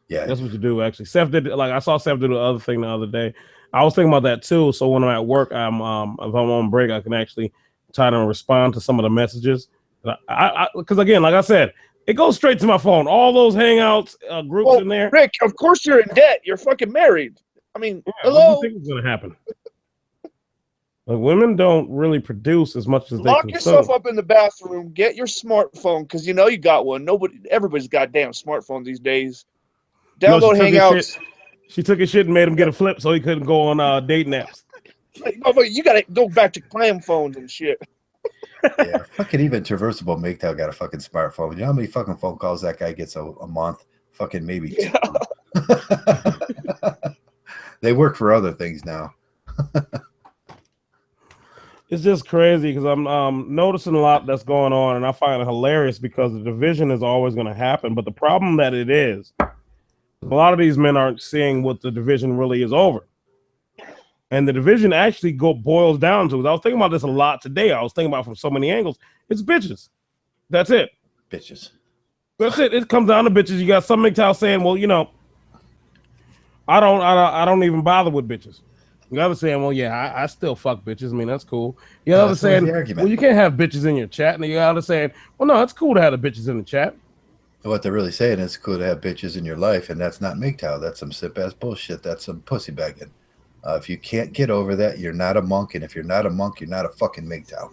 S1: Yeah,
S4: that's what you do. Actually, Seth did. Like I saw Seth do the other thing the other day. I was thinking about that too. So when I'm at work, if I'm on break, I can actually try to respond to some of the messages. Because again, like I said, it goes straight to my phone. All those Hangouts groups in there.
S3: Rick, of course you're in debt. You're fucking married. I mean, hello.
S4: What do you think is going to happen? Like, women don't really produce as much as they
S3: Lock
S4: consume.
S3: yourself up in the bathroom. Get your smartphone because you got one. Everybody's got damn smartphone these days. Download Hangouts.
S4: She took his shit and made him get a flip so he couldn't go on dating apps.
S3: You got to go back to clam phones and shit.
S1: Yeah, fucking even Traversable Mgtow got a fucking smartphone. You know how many fucking phone calls that guy gets a month? Fucking maybe two. They work for other things now.
S4: It's just crazy because I'm noticing a lot that's going on, and I find it hilarious because the division is always going to happen. But the problem that it is, a lot of these men aren't seeing what the division really is over. And the division actually boils down to, I was thinking about this a lot today. I was thinking about it from so many angles. It's bitches. That's it.
S1: Bitches.
S4: That's it. It comes down to bitches. You got some Mgtow saying, well, I don't even bother with bitches. The other saying, well, yeah, I still fuck bitches. I mean, that's cool. The other saying, well, you can't have bitches in your chat. And the other saying, well, no, it's cool to have the bitches in the chat.
S1: What they're really saying is it's cool to have bitches in your life, and that's not Mgtow. That's some sip-ass bullshit. That's some pussy bagging. If you can't get over that, you're not a monk. And if you're not a monk, you're not a fucking Mgtow.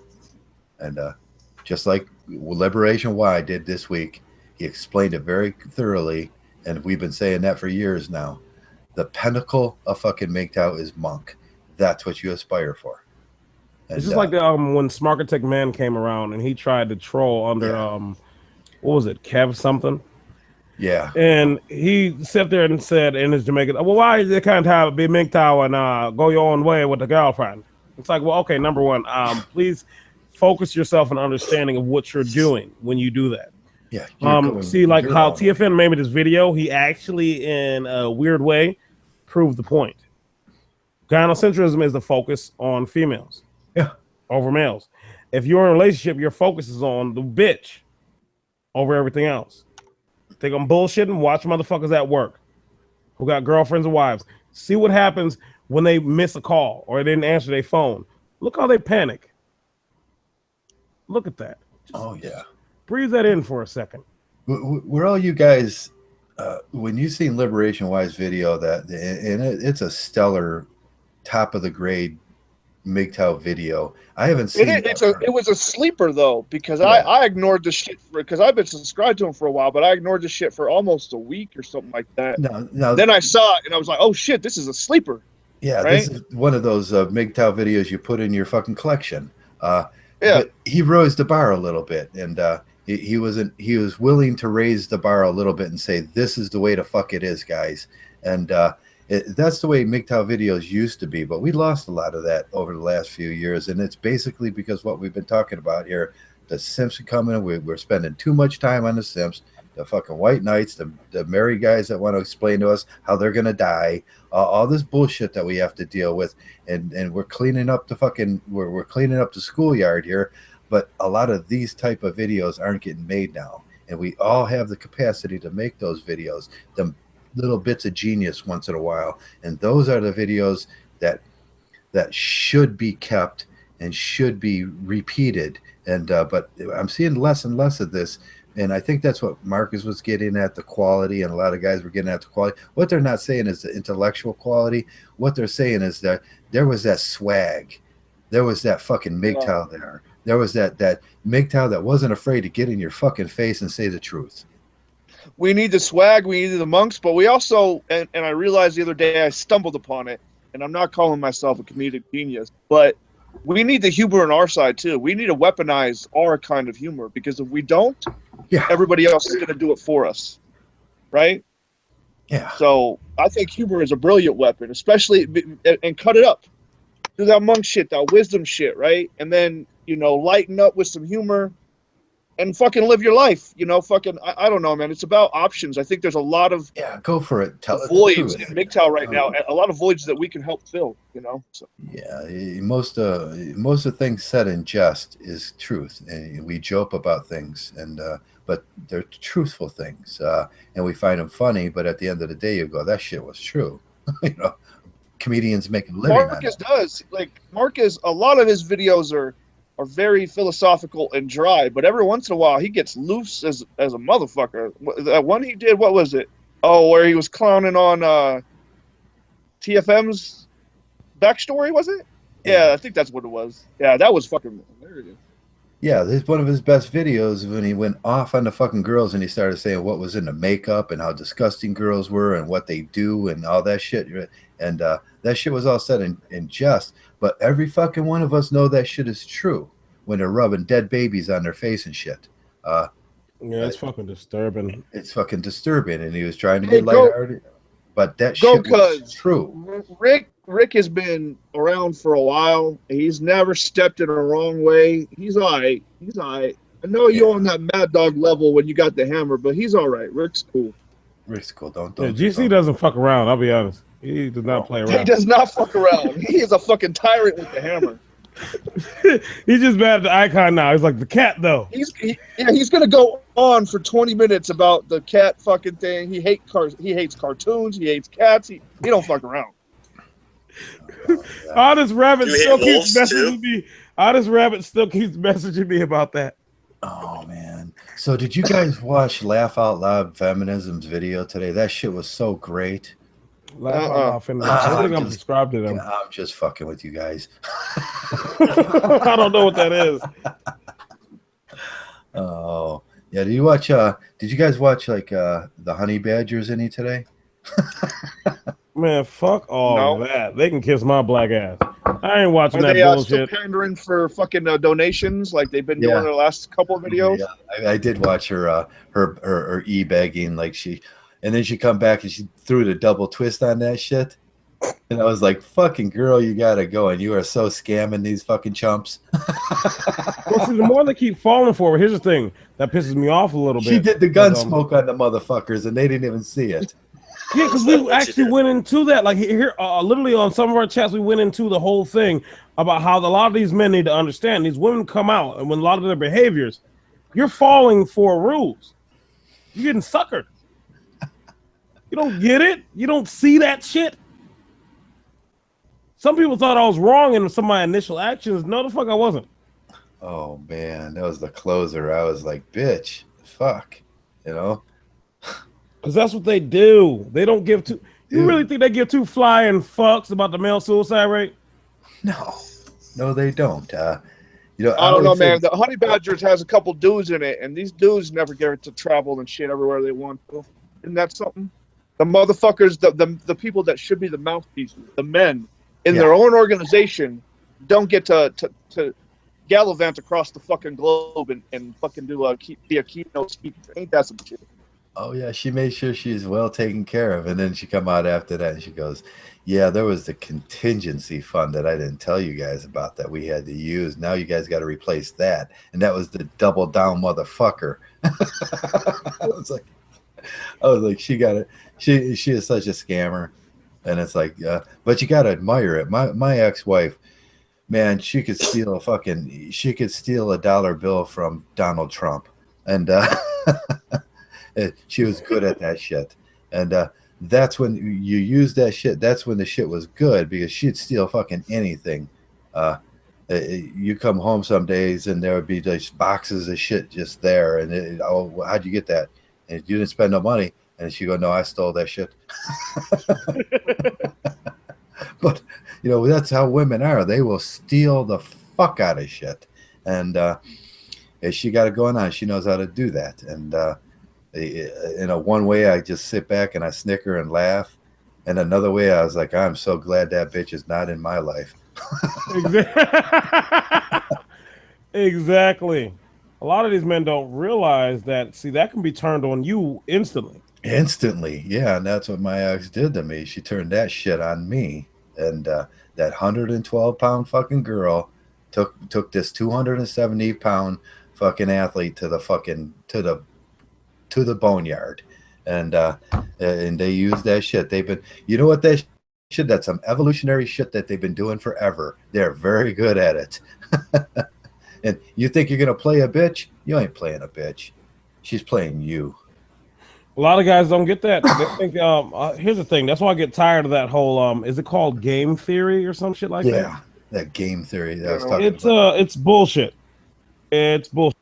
S1: And just like Liberation Y did this week, he explained it very thoroughly. And we've been saying that for years now. the pinnacle of fucking Mgtow is monk. That's what you aspire for. And,
S4: it's just like when Smarkatek Man came around and he tried to troll under what was it, Kev something?
S1: Yeah.
S4: And he sat there and said in his Jamaican, well, why is it kind of be Mgtow and go your own way with the girlfriend? It's like, well, okay, number one, please focus yourself on understanding of what you're doing when you do that.
S1: Yeah.
S4: See, like how TFN made me this video, he actually, in a weird way, proved the point. Gynocentrism is the focus on females.
S1: Yeah.
S4: Over males. If you're in a relationship, your focus is on the bitch over everything else. Think I'm bullshitting? Watch motherfuckers at work who got girlfriends and wives. See what happens when they miss a call or they didn't answer their phone. Look how they panic. Look at that.
S1: Just
S4: breathe that in for a second.
S1: Were all you guys, when you seen Liberation Wise video, it's a stellar, top of the grade Mgtow video. I haven't seen it.
S3: It was a sleeper though, because I ignored the shit because I've been subscribed to him for a while, but I ignored the shit for almost a week or something like that.
S1: No,
S3: then I saw it and I was like, oh shit, this is a sleeper.
S1: Yeah, right? This is one of those Mgtow videos you put in your fucking collection. But he rose the bar a little bit, and he was willing to raise the bar a little bit and say, this is the way the fuck it is, guys. And that's the way Mgtow videos used to be, but we lost a lot of that over the last few years, and it's basically because what we've been talking about here. The Simps are coming, we're spending too much time on the Simps, the fucking white knights, the married guys that want to explain to us how they're going to die, all this bullshit that we have to deal with, and we're cleaning up the fucking, we're cleaning up the schoolyard here, but a lot of these type of videos aren't getting made now, and we all have the capacity to make those videos, the little bits of genius once in a while, and those are the videos that should be kept and should be repeated. And but I'm seeing less and less of this, and I think that's what Marcus was getting at, the quality, and a lot of guys were getting at the quality. What they're not saying is the intellectual quality. What they're saying is that there was that swag, there was that fucking Mgtow there. There was that Mgtow that wasn't afraid to get in your fucking face and say the truth.
S3: We need the swag, we need the monks, but we also, and I realized the other day I stumbled upon it, and I'm not calling myself a comedic genius, but we need the humor on our side too. We need to weaponize our kind of humor, because if we don't, everybody else is going to do it for us, right?
S1: Yeah.
S3: So I think humor is a brilliant weapon, especially, and cut it up. Do that monk shit, that wisdom shit, right? And then, lighten up with some humor and fucking live your life. I don't know, man. It's about options. I think there's a lot of
S1: go for it. Tell
S3: voids in Mgtow right now. A lot of voids that we can help fill. So.
S1: Yeah, most of things said in jest is truth, and we joke about things, and but they're truthful things, and we find them funny. But at the end of the day, you go, that shit was true. Comedians make a living.
S3: Marcus does. Marcus, a lot of his videos are very philosophical and dry, but every once in a while he gets loose as a motherfucker. That one he did, what was it? Oh, where he was clowning on TFM's backstory, was it? Yeah, I think that's what it was. Yeah, that was fucking hilarious.
S1: Yeah, this is one of his best videos when he went off on the fucking girls and he started saying what was in the makeup and how disgusting girls were and what they do and all that shit. And that shit was all said in jest. But every fucking one of us know that shit is true when they're rubbing dead babies on their face and shit.
S4: Yeah, it's fucking disturbing.
S1: It's fucking disturbing. And he was trying to be lighthearted. But that shit was true.
S3: Rick has been around for a while. He's never stepped in a wrong way. He's all right. I know you're on that Mad Dog level when you got the hammer, but he's all right. Rick's cool.
S1: Rick's cool. Don't.
S4: GC doesn't fuck around. I'll be honest. He does not play around.
S3: He does not fuck around. He is a fucking tyrant with the hammer.
S4: He's just mad at the icon now. He's like, the cat, though.
S3: He's going to go on for 20 minutes about the cat fucking thing. He hates cartoons. He hates cats. He don't fuck around.
S4: Honest Rabbit still keeps messaging me. Honest Rabbit still keeps messaging me about that.
S1: Oh, man. So did you guys watch Laugh Out Loud Feminism's video today? That shit was so great.
S4: I think I'm subscribed to them.
S1: I'm just fucking with you guys.
S4: I don't know what that is.
S1: Oh, yeah. Did you guys watch the Honey Badgers any today?
S4: Man, fuck all
S3: No.
S4: that. They can kiss my black ass. I ain't watching
S3: Are
S4: that
S3: they still
S4: bullshit.
S3: pandering for fucking donations like they've been doing
S1: Yeah.
S3: in the last couple of videos?
S1: Yeah, I did watch her e-begging, like and then she come back and she threw the double twist on that shit. And I was like, fucking girl, you gotta go. And you are so scamming these fucking chumps.
S4: Well, see, the more they keep falling for it, here's the thing that pisses me off a little
S1: She
S4: bit.
S1: did the gun smoke on the motherfuckers and they didn't even see it.
S4: Yeah, because we actually went into that. Like here, literally on some of our chats, we went into the whole thing about how a lot of these men need to understand. These women come out, and when a lot of their behaviors, you're falling for rules. You're getting suckered. You don't get it. You don't see that shit. Some people thought I was wrong in some of my initial actions. No, the fuck I wasn't.
S1: Oh man, that was the closer. I was like, bitch, fuck, you know.
S4: Because that's what they do. They don't give two. You really think they give two flying fucks about the male suicide rate?
S1: No, they don't. You know,
S3: I don't know, man. The Honey Badgers has a couple dudes in it, and these dudes never get it to travel and shit everywhere they want to. Isn't that something? The motherfuckers, the people that should be the mouthpieces, the men in their own organization, don't get to gallivant across the fucking globe and fucking be a keynote speaker. Ain't that some shit?
S1: Oh yeah, she made sure she's well taken care of, and then she come out after that and she goes, "Yeah, there was the contingency fund that I didn't tell you guys about that we had to use. Now you guys got to replace that, and that was the double down motherfucker." I was like, she got it. She is such a scammer, and it's like, but you got to admire it. My ex-wife, man, she could steal a dollar bill from Donald Trump, and she was good at that shit. And that's when you use that shit. That's when the shit was good, because she'd steal fucking anything. You come home some days and there would be just boxes of shit just there, and oh, how'd you get that? And you didn't spend no money. And she go, "No, I stole that shit." But you know, that's how women are. They will steal the fuck out of shit. And she got it going on. She knows how to do that. And one way I just sit back and I snicker and laugh, and another way I was like, I'm so glad that bitch is not in my life.
S4: Exactly. A lot of these men don't realize that. See, that can be turned on you instantly.
S1: Yeah. And that's what my ex did to me. She turned that shit on me. And that 112-pound fucking girl took this 270-pound fucking athlete to the boneyard, and they use that shit. You know what, that shit, that's some evolutionary shit that they've been doing forever. They're very good at it. And you think you're gonna play a bitch? You ain't playing a bitch. She's playing you.
S4: A lot of guys don't get that. They think, here's the thing. That's why I get tired of that whole, is it called game theory or some shit like that?
S1: Yeah, that game theory that I was talking about.
S4: It's bullshit. It's bullshit.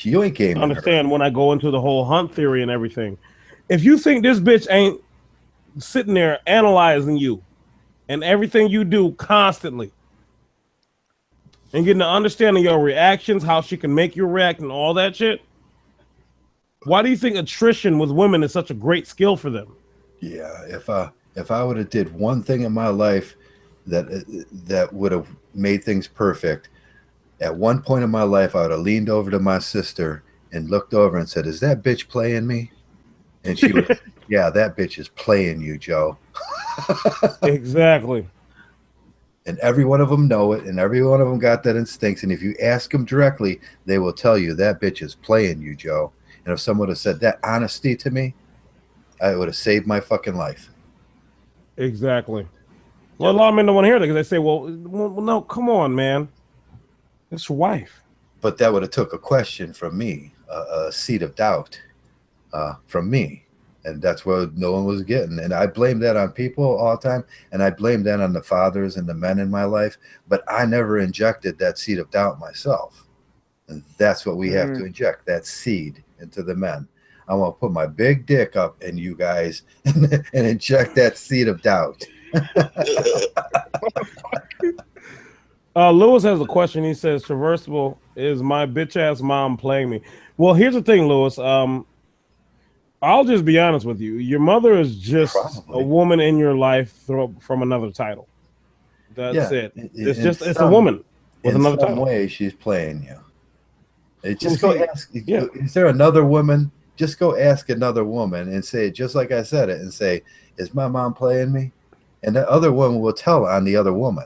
S1: You ain't gaming.
S4: Understand when I go into the whole hunt theory and everything. If you think this bitch ain't sitting there analyzing you and everything you do constantly and getting to understand your reactions, how she can make you react and all that shit, why do you think attrition with women is such a great skill for them?
S1: Yeah, if I would have did one thing in my life that would have made things perfect, at one point in my life, I would have leaned over to my sister and looked over and said, "Is that bitch playing me?" And she was, "Yeah, that bitch is playing you, Joe."
S4: Exactly.
S1: And every one of them know it, and every one of them got that instincts. And if you ask them directly, they will tell you that bitch is playing you, Joe. And if someone would have said that honesty to me, I would have saved my fucking life.
S4: Exactly. Well, a lot of men don't want to hear that because they say, well, no, come on, man. It's your wife.
S1: But that would have took a question from me, a seed of doubt from me. And that's what no one was getting. And I blame that on people all the time. And I blame that on the fathers and the men in my life. But I never injected that seed of doubt myself. And that's what we have to inject, that seed into the men. I want to put my big dick up in you guys and inject that seed of doubt.
S4: Lewis has a question. He says, traversable, is my bitch ass mom playing me? Well, here's the thing, Lewis. I'll just be honest with you. Your mother is just a
S1: Probably.
S4: woman in your life from another title. That's
S1: Yeah.
S4: it. It's a woman with
S1: in
S4: another
S1: some
S4: title.
S1: way, she's playing you.
S4: Well,
S1: Just go
S4: see,
S1: ask.
S4: yeah.
S1: Is there another woman? Just go ask another woman and say it just like I said it, and say, "Is my mom playing me?" And the other woman will tell on the other woman.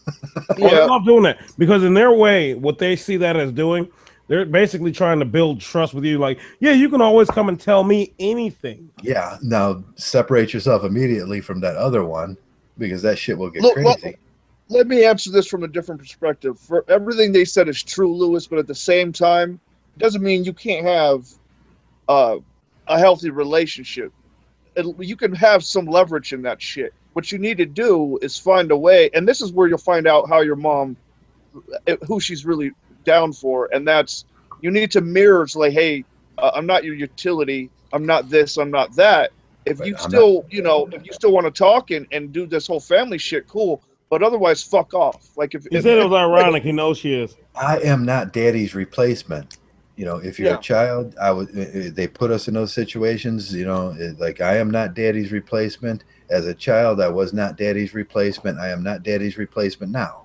S4: Oh, they
S3: Yeah.
S4: love doing that because in their way, what they see that as doing, they're basically trying to build trust with you. Like, yeah, you can always come and tell me anything.
S1: Yeah. Now separate yourself immediately from that other one because that shit will get
S3: Look,
S1: crazy.
S3: let me answer this from a different perspective. For everything they said is true, Lewis, but at the same time, it doesn't mean you can't have uh, a healthy relationship. You can have some leverage in that shit. What you need to do is find a way, and this is where you'll find out how your mom, who she's really down for, and that's you need to mirror. It's like, hey, I'm not your utility. I'm not this. I'm not that. If
S1: But
S3: you
S1: I'm not.
S3: still, if you still want to talk and do this whole family shit, cool. But otherwise, fuck off. Like
S4: He said it was
S3: like,
S4: ironic. He knows she is.
S1: I am not daddy's replacement. If you're a
S3: yeah,
S1: child, I would. They put us in those situations. Like I am not daddy's replacement. As a child, I was not daddy's replacement. I am not daddy's replacement now.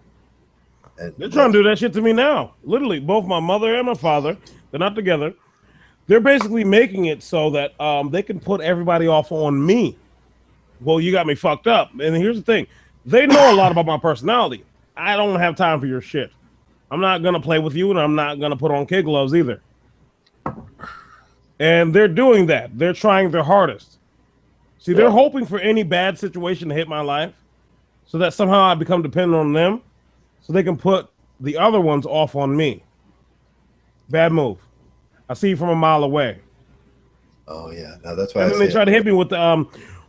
S1: And
S4: They're trying
S1: that's
S4: to do that shit to me now. Literally, both my mother and my father, they're not together. They're basically making it so that they can put everybody off on me. Well, you got me fucked up. And here's the thing. They know a lot about my personality. I don't have time for your shit. I'm not going to play with you, and I'm not going to put on kid gloves either. And they're doing that. They're trying their hardest. See, they're hoping for any bad situation to hit my life so that somehow I become dependent on them so they can put the other ones off on me. Bad move. I see you from a mile away.
S1: Oh yeah. Now that's why
S4: And
S1: I
S4: then they
S1: say
S4: try to hit me with the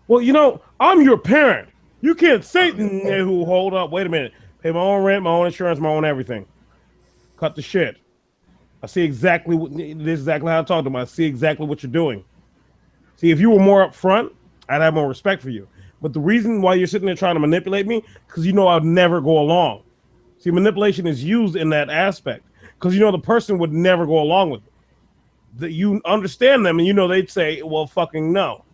S4: well, I'm your parent. You can't say who hold up, wait a minute. Pay my own rent, my own insurance, my own everything. Cut the shit. I see exactly what this is exactly how I talk to them. I see exactly what you're doing. See, if you were more upfront, I'd have more respect for you. But the reason why you're sitting there trying to manipulate me, because you know I'd never go along. See, manipulation is used in that aspect because the person would never go along with it. That you understand them, and they'd say, "Well, fucking no."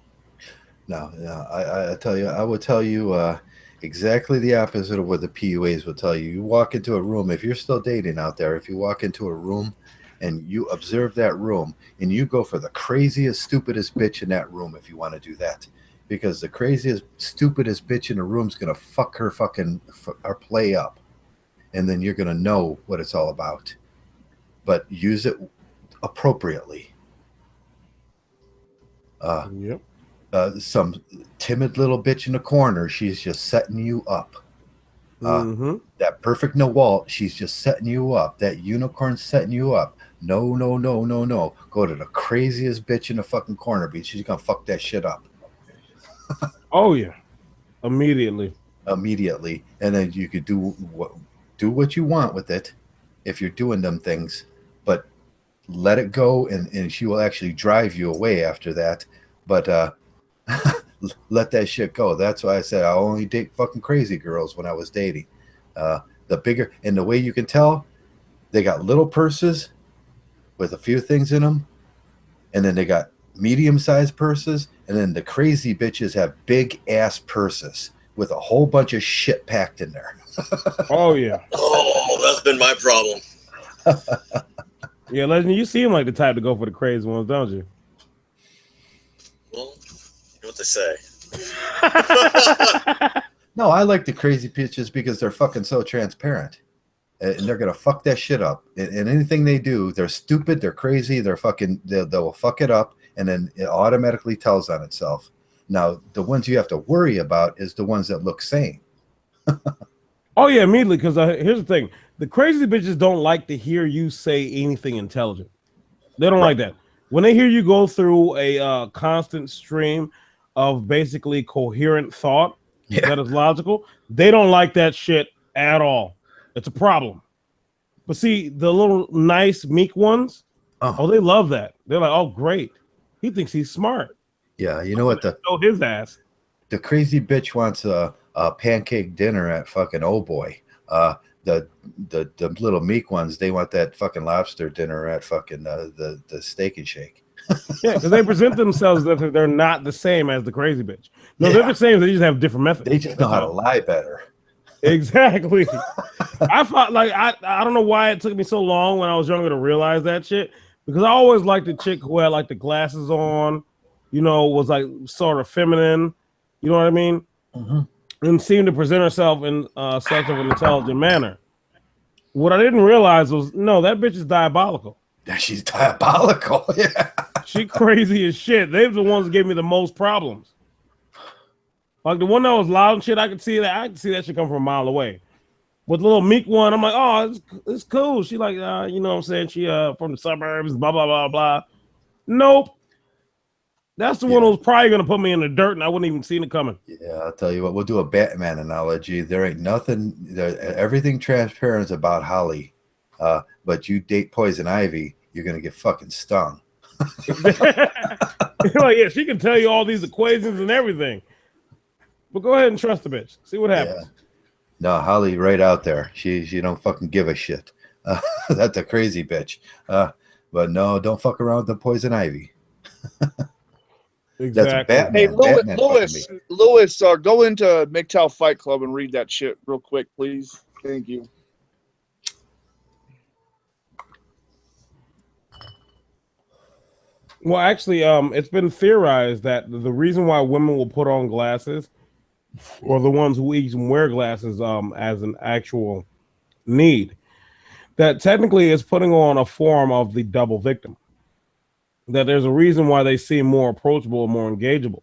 S1: no. I tell you, I would tell you exactly the opposite of what the PUAs will tell you. You walk into a room, if you're still dating out there, if you walk into a room and you observe that room and you go for the craziest, stupidest bitch in that room if you want to do that. Because the craziest, stupidest bitch in the room is going to fuck her or play up. And then you're going to know what it's all about. But use it appropriately.
S4: Yep.
S1: Some timid little bitch in the corner, she's just setting you up. That perfect Nawalt, she's just setting you up. That unicorn setting you up. No, no, no, no, no. Go to the craziest bitch in the fucking corner because she's going to fuck that shit up.
S4: Oh, yeah. Immediately.
S1: And then you could do what you want with it if you're doing them things, but let it go and she will actually drive you away after that. But let that shit go. That's why I said I only date fucking crazy girls when I was dating. The bigger, and the way you can tell, they got little purses with a few things in them, and then they got medium-sized purses, and then the crazy bitches have big ass purses with a whole bunch of shit packed in there.
S4: Oh yeah.
S2: Oh, that's been my problem.
S4: Yeah, Legend, you seem like the type to go for the crazy ones, don't you?
S2: Well, you know what they say.
S1: No, I like the crazy bitches because they're fucking so transparent. And they're gonna fuck that shit up. And anything they do, they're stupid, they're crazy, they'll fuck it up, and then it automatically tells on itself. Now, the ones you have to worry about is the ones that look sane.
S4: Oh yeah, immediately. Because here's the thing: the crazy bitches don't like to hear you say anything intelligent. They don't like that. When they hear you go through a constant stream of basically coherent thought that is logical, they don't like that shit at all. It's a problem. But see, the little nice, meek ones, they love that. They're like, oh, great. He thinks he's smart.
S1: Yeah, you know what?
S4: Show his ass.
S1: The crazy bitch wants a pancake dinner at fucking Oh Boy. The little meek ones, they want that fucking lobster dinner at fucking the Steak and Shake.
S4: Yeah, because they present themselves as if they're not the same as the crazy bitch. No,
S1: Yeah.
S4: they're the same. They just have different methods.
S1: They just know how to lie better.
S4: Exactly. I thought like I don't know why it took me so long when I was younger to realize that shit, because I always liked the chick who had like the glasses on, you know, was like sort of feminine, you know what I mean, and seemed to present herself in such of an intelligent manner. What I didn't realize was no, that bitch is diabolical.
S1: Yeah, she's diabolical. Yeah.
S4: She crazy as shit. They're the ones that gave me the most problems. Like the one that was loud and shit, I could see that shit come from a mile away. With the little meek one, I'm like, oh, it's cool. She like, you know what I'm saying? She from the suburbs, blah, blah, blah, blah. Nope. That's the one who was probably gonna put me in the dirt and I wouldn't even seen it coming.
S1: Yeah, I'll tell you what, we'll do a Batman analogy. There ain't nothing, everything transparent is about Holly. But you date Poison Ivy, you're gonna get fucking stung.
S4: Like, yeah, she can tell you all these equations and everything. But go ahead and trust the bitch. See what happens.
S1: Yeah. No, Holly right out there. She don't fucking give a shit. That's a crazy bitch. But no, don't fuck around with the Poison Ivy.
S4: Exactly.
S1: That's a Batman.
S3: Hey,
S1: Batman
S3: Lewis, go into Mgtow Fight Club and read that shit real quick, please. Thank you.
S4: Well, actually, it's been theorized that the reason why women will put on glasses, or the ones who even wear glasses, as an actual need, that technically is putting on a form of the double victim. That there's a reason why they seem more approachable and more engageable,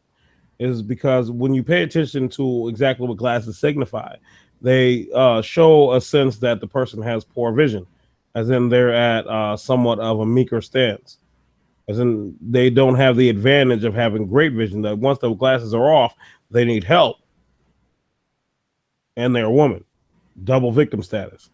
S4: is because when you pay attention to exactly what glasses signify, they show a sense that the person has poor vision, as in they're at somewhat of a meeker stance, as in they don't have the advantage of having great vision, that once the glasses are off, they need help. And they're a woman, double victim status.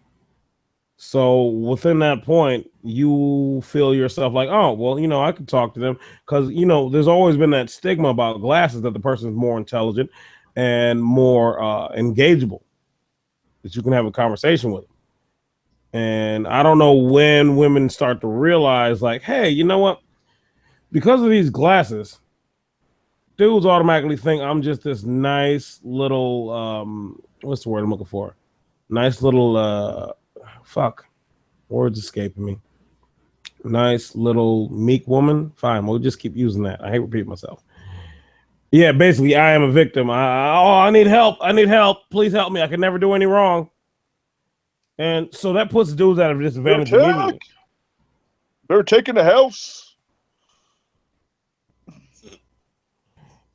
S4: So within that point, you feel yourself like, oh, well, you know, I could talk to them because, you know, there's always been that stigma about glasses that the person is more intelligent and more engageable, that you can have a conversation with them. And I don't know when women start to realize like, hey, you know what? Because of these glasses, dudes automatically think I'm just this nice little, what's the word I'm looking for? Nice little, words escaping me. Nice little meek woman. Fine, we'll just keep using that. I hate repeating myself. Yeah, basically, I am a victim. I need help. I need help. Please help me. I can never do any wrong. And so that puts dudes at a disadvantage immediately.
S3: They're taking the house.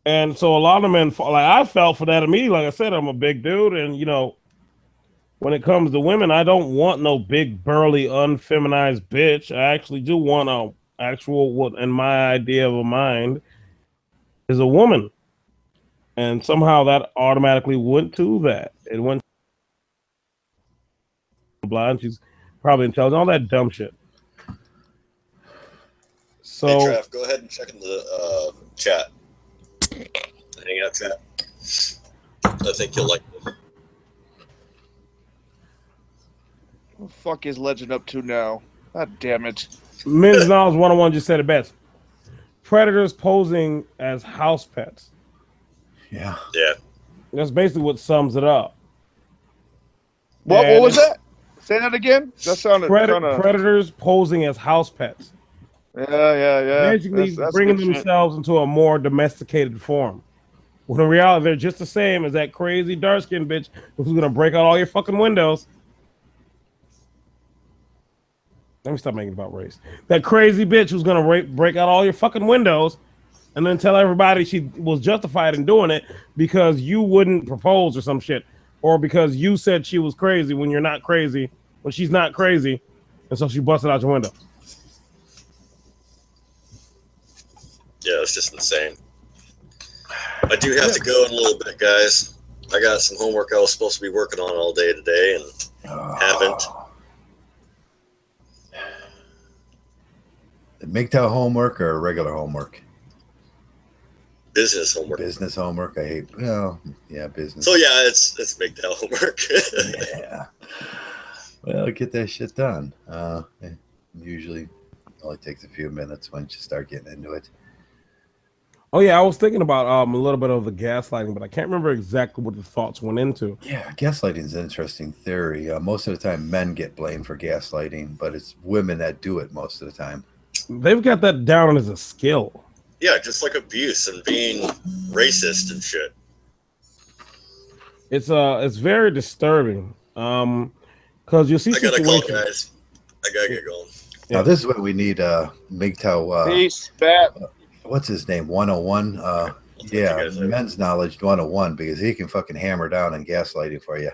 S4: And so a lot of men, like I felt for that immediately. Like I said, I'm a big dude, and you know, when it comes to women, I don't want no big, burly, unfeminized bitch. I actually do want a actual, what in my idea of a mind is a woman. And somehow that automatically went to that. It went blind. She's probably intelligent, all that dumb shit. So,
S2: hey, Trev, go ahead and check in the chat. Hang out, chat. I think you'll like this.
S3: What the fuck is Legend up to now? God damn it.
S4: Men's Knowledge 101 just said it best. Predators posing as house pets.
S1: Yeah.
S2: Yeah.
S4: That's basically what sums it up.
S3: What was that? Say that again? That sounded
S4: predators posing as house pets.
S3: Yeah.
S4: Basically that's bringing themselves into a more domesticated form. When in reality, they're just the same as that crazy dark-skinned bitch who's going to break out all your fucking windows. Let me stop making it about race. That crazy bitch who's going to break out all your fucking windows and then tell everybody she was justified in doing it because you wouldn't propose or some shit. Or because you said she was crazy when you're not crazy, when she's not crazy. And so she busted out your window.
S2: Yeah, it's just insane. I do have to go in a little bit, guys. I got some homework I was supposed to be working on all day today and haven't.
S1: The Mgtow homework or regular homework?
S2: Business homework.
S1: Business homework. I hate. Business.
S2: So yeah, it's Mgtow homework.
S1: Yeah. Well, get that shit done. Usually only takes a few minutes once you start getting into it.
S4: Oh yeah, I was thinking about a little bit of the gaslighting, but I can't remember exactly what the thoughts went into.
S1: Yeah, gaslighting is an interesting theory. Most of the time, men get blamed for gaslighting, but it's women that do it most of the time.
S4: They've got that down as a skill.
S2: Yeah, just like abuse and being racist and shit.
S4: It's very disturbing. Because you see
S2: I gotta call,
S4: situations.
S2: guys. I gotta get going.
S1: Now, this is what we need Mgtow,
S3: Peace, Bat.
S1: what's his name, 101? Yeah,
S2: you guys later.
S1: men's knowledge 101, because he can fucking hammer down and gaslighting for you.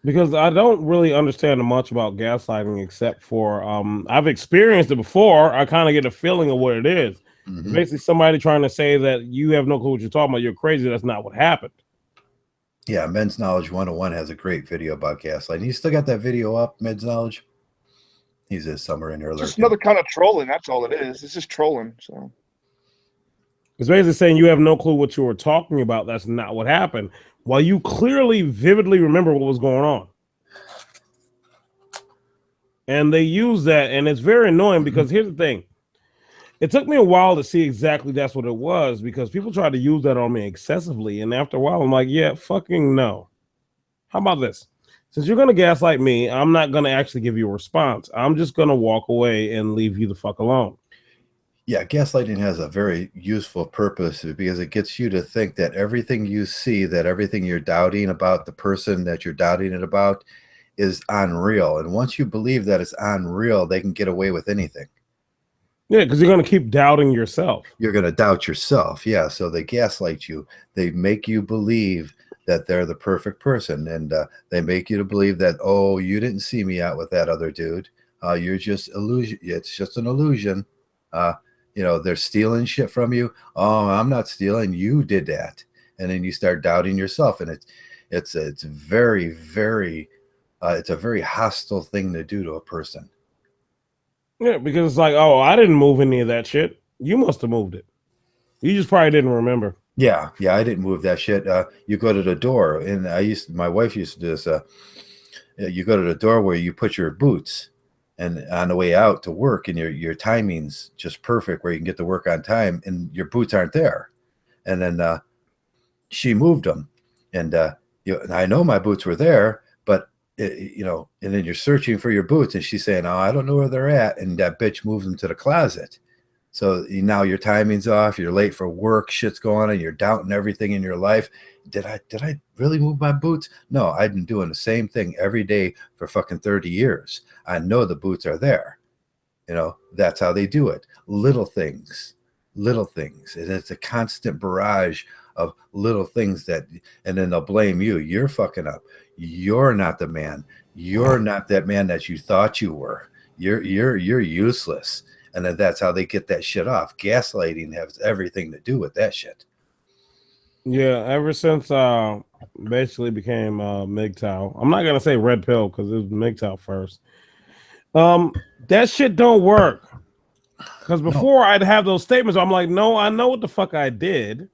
S4: Because I don't really understand much about gaslighting except for I've experienced it before. I kind of get a feeling of what it is. It's basically somebody trying to say that you have no clue what you're talking about. You're crazy. That's not what happened.
S1: Yeah, Men's Knowledge 101 has a great video about gaslighting. You still got that video up, Men's Knowledge? He's a summer in earlier.
S3: Just another kind of trolling. That's all it is. It's just trolling. So
S4: it's basically saying you have no clue what you were talking about. That's not what happened. While you clearly, vividly remember what was going on. And they use that, and it's very annoying because here's the thing. It took me a while to see exactly that's what it was because people tried to use that on me excessively. And after a while, I'm like, yeah, fucking no. How about this? Since you're going to gaslight me, I'm not going to actually give you a response. I'm just going to walk away and leave you the fuck alone.
S1: Yeah, gaslighting has a very useful purpose because it gets you to think that everything you see, that everything you're doubting about the person that you're doubting it about is unreal. And once you believe that it's unreal, they can get away with anything.
S4: Yeah, because you're going to keep doubting yourself.
S1: You're going to doubt yourself. Yeah, so they gaslight you. They make you believe that they're the perfect person. And they make you to believe that, oh, you didn't see me out with that other dude. You're just illusion. It's just an illusion. You know, they're stealing shit from you. Oh, I'm not stealing. You did that. And then you start doubting yourself. And it's very, very, it's a very hostile thing to do to a person.
S4: Yeah, because it's like, oh, I didn't move any of that shit. You must have moved it. You just probably didn't remember.
S1: Yeah, I didn't move that shit. You go to the door, and my wife used to do this. You go to the door where you put your boots, and on the way out to work, and your timing's just perfect where you can get to work on time, and your boots aren't there. And then she moved them, and and I know my boots were there, but and then you're searching for your boots, and she's saying, "Oh, I don't know where they're at," and that bitch moves them to the closet. So now your timing's off. You're late for work. Shit's going on. You're doubting everything in your life. Did I really move my boots? No, I've been doing the same thing every day for fucking 30 years. I know the boots are there. That's how they do it. Little things. And it's a constant barrage of little things and then they'll blame you. You're fucking up. You're not the man. You're not that man that you thought you were. You're useless. And then that's how they get that shit off. Gaslighting has everything to do with that shit.
S4: Yeah, ever since basically became Mgtow. I'm not gonna say red pill because it was Mgtow first. That shit don't work. Because before I'd have those statements, I'm like, no, I know what the fuck I did.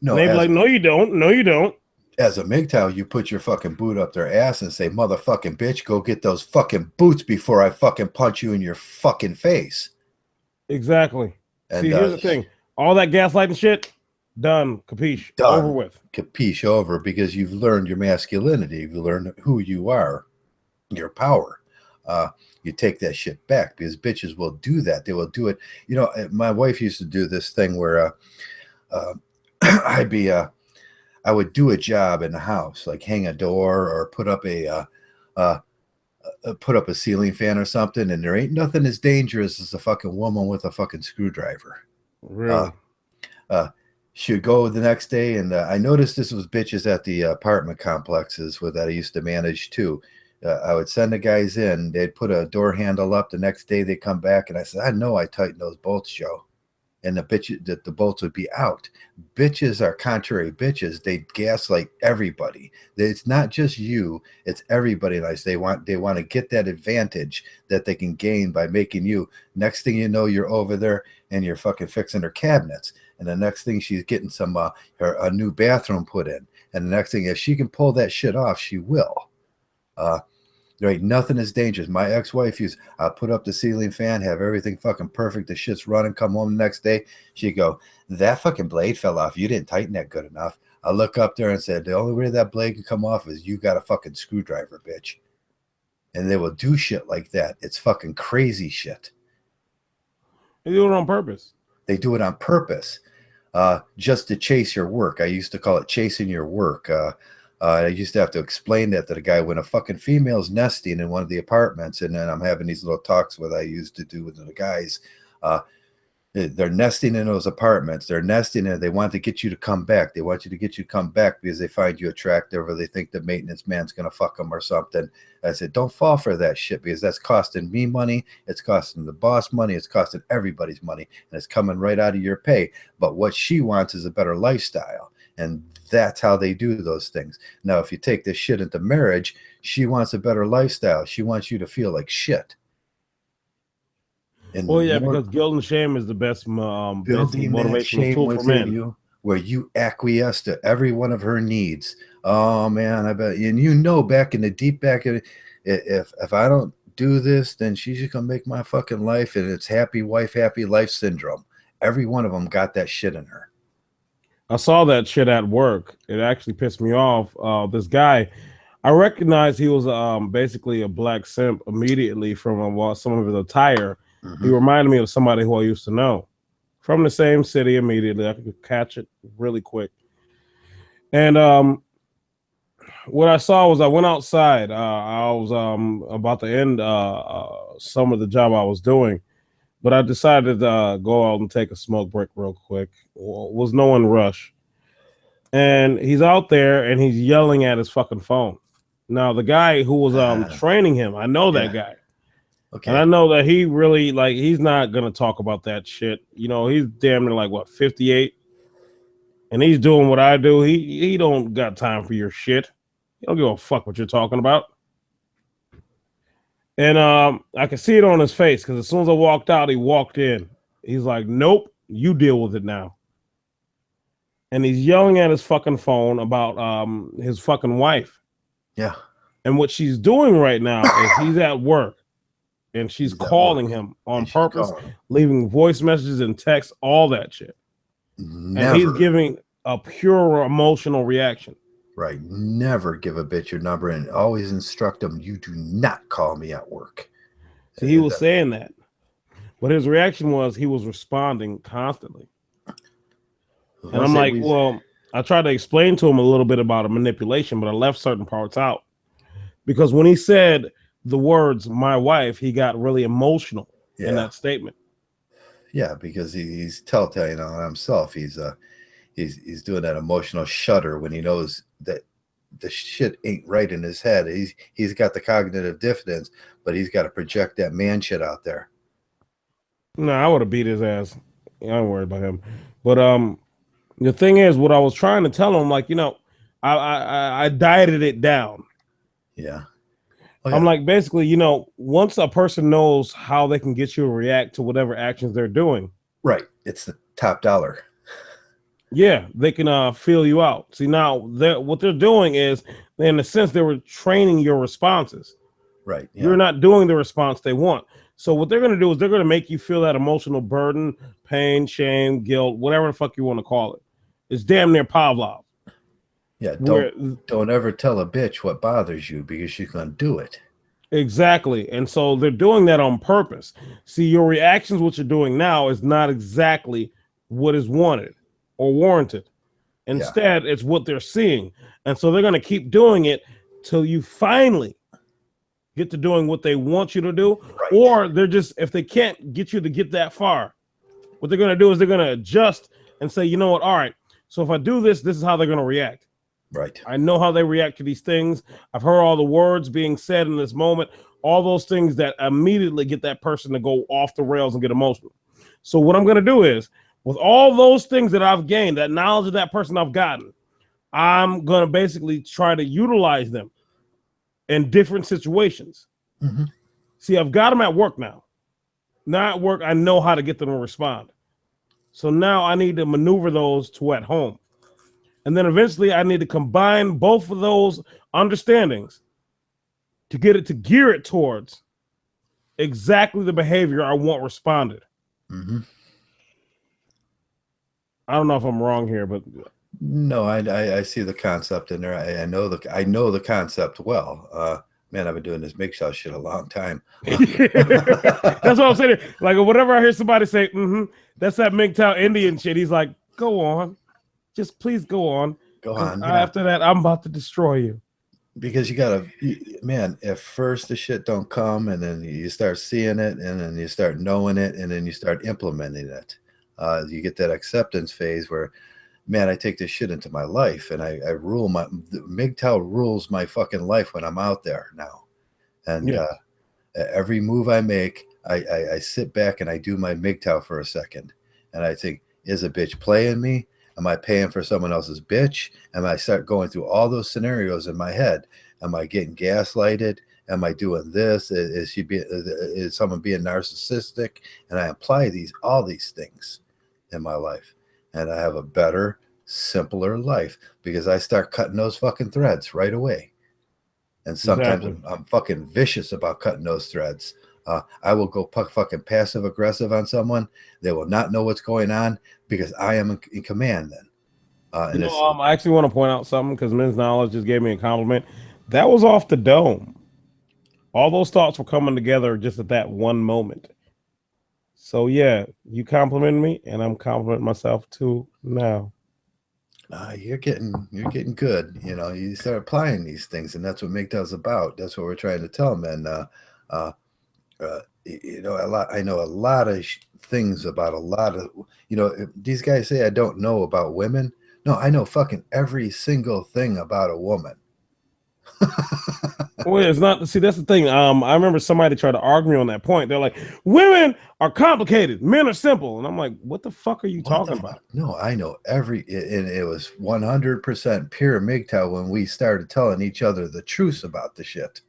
S4: No, and they'd be like, no, you don't. No, you don't.
S1: As a Mgtow, you put your fucking boot up their ass and say, motherfucking bitch, go get those fucking boots before I fucking punch you in your fucking face.
S4: Exactly. And see, here's the thing. All that gaslighting shit, done. Capiche. Done. Over with.
S1: Capiche over because you've learned your masculinity. You've learned who you are, your power. You take that shit back because bitches will do that. They will do it. My wife used to do this thing where I would do a job in the house, like hang a door or put up a ceiling fan or something, and there ain't nothing as dangerous as a fucking woman with a fucking screwdriver.
S4: Really?
S1: She'd go the next day, and I noticed this was bitches at the apartment complexes that I used to manage too. I would send the guys in, they'd put a door handle up, the next day they come back, and I said, I know I tightened those bolts, Joe. And the bolts would be out. Bitches are contrary bitches. They gaslight everybody. It's not just you, it's everybody. They want to get that advantage that they can gain by making you. Next thing you know, you're over there and you're fucking fixing her cabinets. And the next thing she's getting a new bathroom put in. And the next thing, if she can pull that shit off, she will. Right, nothing is dangerous. My ex-wife used, I'll put up the ceiling fan, have everything fucking perfect. The shit's running. Come home the next day, she'd go, that fucking blade fell off. You didn't tighten that good enough. I look up there and said, the only way that blade can come off is you got a fucking screwdriver, bitch. And they will do shit like that. It's fucking crazy shit.
S4: They do it on purpose.
S1: They do it on purpose, just to chase your work. I used to call it chasing your work. I used to have to explain that to the guy when a fucking female's nesting in one of the apartments, and then I'm having these little talks with I used to do with the guys. They're nesting in those apartments. They're nesting in. They want to get you to come back. They want you to get you to come back because they find you attractive or they think the maintenance man's going to fuck them or something. I said, don't fall for that shit because that's costing me money. It's costing the boss money. It's costing everybody's money. And it's coming right out of your pay. But what she wants is a better lifestyle. And that's how they do those things. Now, if you take this shit into marriage, she wants a better lifestyle. She wants you to feel like shit.
S4: And well, yeah, because guilt and shame is the best motivational tool for men.
S1: You, where you acquiesce to every one of her needs. Oh man, I bet. And you know, back in the deep back, if I don't do this, then she's just gonna make my fucking life, and it's happy wife, happy life syndrome. Every one of them got that shit in her.
S4: I saw that shit at work. It actually pissed me off. This guy, I recognized he was basically a black simp immediately from some of his attire. Mm-hmm. He reminded me of somebody who I used to know from the same city immediately. I could catch it really quick. And what I saw was I went outside. I was about to end some of the job I was doing, but I decided to go out and take a smoke break real quick. Was no one rush. And he's out there and he's yelling at his fucking phone. Now, the guy who was training him, I know that guy. Okay. And I know that he really, like, he's not going to talk about that shit. You know, he's damn near like, what, 58? And he's doing what I do. He don't got time for your shit. He don't give a fuck what you're talking about. And I could see it on his face because as soon as I walked out, he walked in. He's like, nope, you deal with it now. And he's yelling at his fucking phone about his fucking wife.
S1: Yeah.
S4: And what she's doing right now is he's at work. And she's calling him on purpose, leaving voice messages and text, all that shit.
S1: Never.
S4: And he's giving a pure emotional reaction.
S1: Right. Never give a bitch your number and always instruct them, you do not call me at work.
S4: So he was saying that. But his reaction was he was responding constantly. And I'm like, well, I tried to explain to him a little bit about a manipulation, but I left certain parts out. Because when he said the words "my wife," he got really emotional in that statement.
S1: Yeah, because he's telltale on himself. He's doing that emotional shudder when he knows that the shit ain't right in his head. He's got the cognitive dissonance, but he's got to project that man shit out there.
S4: No, I would have beat his ass. I ain't worried about him. But the thing is, what I was trying to tell him, like, you know, I dieted it down.
S1: Yeah.
S4: Oh, yeah. I'm like, basically, you know, once a person knows how they can get you to react to whatever actions they're doing.
S1: Right. It's the top dollar.
S4: Yeah, they can feel you out. See, now what they're doing is, in a sense, they were training your responses.
S1: Right. Yeah.
S4: You're not doing the response they want. So what they're going to do is they're going to make you feel that emotional burden, pain, shame, guilt, whatever the fuck you want to call it. It's damn near Pavlov.
S1: Yeah, don't ever tell a bitch what bothers you because she's going to do it.
S4: Exactly. And so they're doing that on purpose. See, your reactions, what you're doing now is not exactly what is wanted or warranted. Instead, it's what they're seeing. And so they're going to keep doing it till you finally get to doing what they want you to do. Right. Or they're just, if they can't get you to get that far, what they're going to do is they're going to adjust and say, you know what? All right. So if I do this, this is how they're going to react.
S1: Right.
S4: I know how they react to these things. I've heard all the words being said in this moment, all those things that immediately get that person to go off the rails and get emotional. So what I'm going to do is, with all those things that I've gained, that knowledge of that person I've gotten, I'm going to basically try to utilize them in different situations.
S1: Mm-hmm.
S4: See, I've got them at work now. Now at work, I know how to get them to respond. So now I need to maneuver those to at home. And then eventually I need to combine both of those understandings to get it to gear it towards exactly the behavior I want responded.
S1: Mm-hmm.
S4: I don't know if I'm wrong here, but
S1: no, I see the concept in there. I know the concept well. Man, I've been doing this Mgtow shit a long time.
S4: That's what I'm saying. Like whatever I hear somebody say, that's that Mgtow Indian shit. He's like, go on, just please go on.
S1: Go on.
S4: After that, I'm about to destroy you.
S1: Because you gotta, man, at first the shit don't come, and then you start seeing it, and then you start knowing it, and then you start implementing it. You get that acceptance phase where, man, I take this shit into my life, and I rule the Mgtow rules my fucking life when I'm out there now. And every move I make, I sit back and I do my Mgtow for a second, and I think, is a bitch playing me? Am I paying for someone else's bitch? And I start going through all those scenarios in my head. Am I getting gaslighted? Am I doing this? Is someone being narcissistic? And I apply all these things in my life, and I have a better, simpler life because I start cutting those fucking threads right away. And sometimes I'm fucking vicious about cutting those threads. I will go fucking passive aggressive on someone. They will not know what's going on because I am in command then.
S4: I actually want to point out something because Men's Knowledge just gave me a compliment. That was off the dome. All those thoughts were coming together just at that one moment. So yeah, you complimented me, and I'm complimenting myself too now.
S1: You're getting good. You know, you start applying these things, and that's what Mgtow's about. That's what we're trying to tell men. You know, I know a lot of things about a lot of, you know, these guys say I don't know about women. No, I know fucking every single thing about a woman.
S4: Well, it's not. See, that's the thing. I remember somebody tried to argue on that point. They're like, women are complicated, men are simple. And I'm like, what the fuck are you talking about?
S1: No, I know and it was 100% pure Mgtow when we started telling each other the truth about the shit.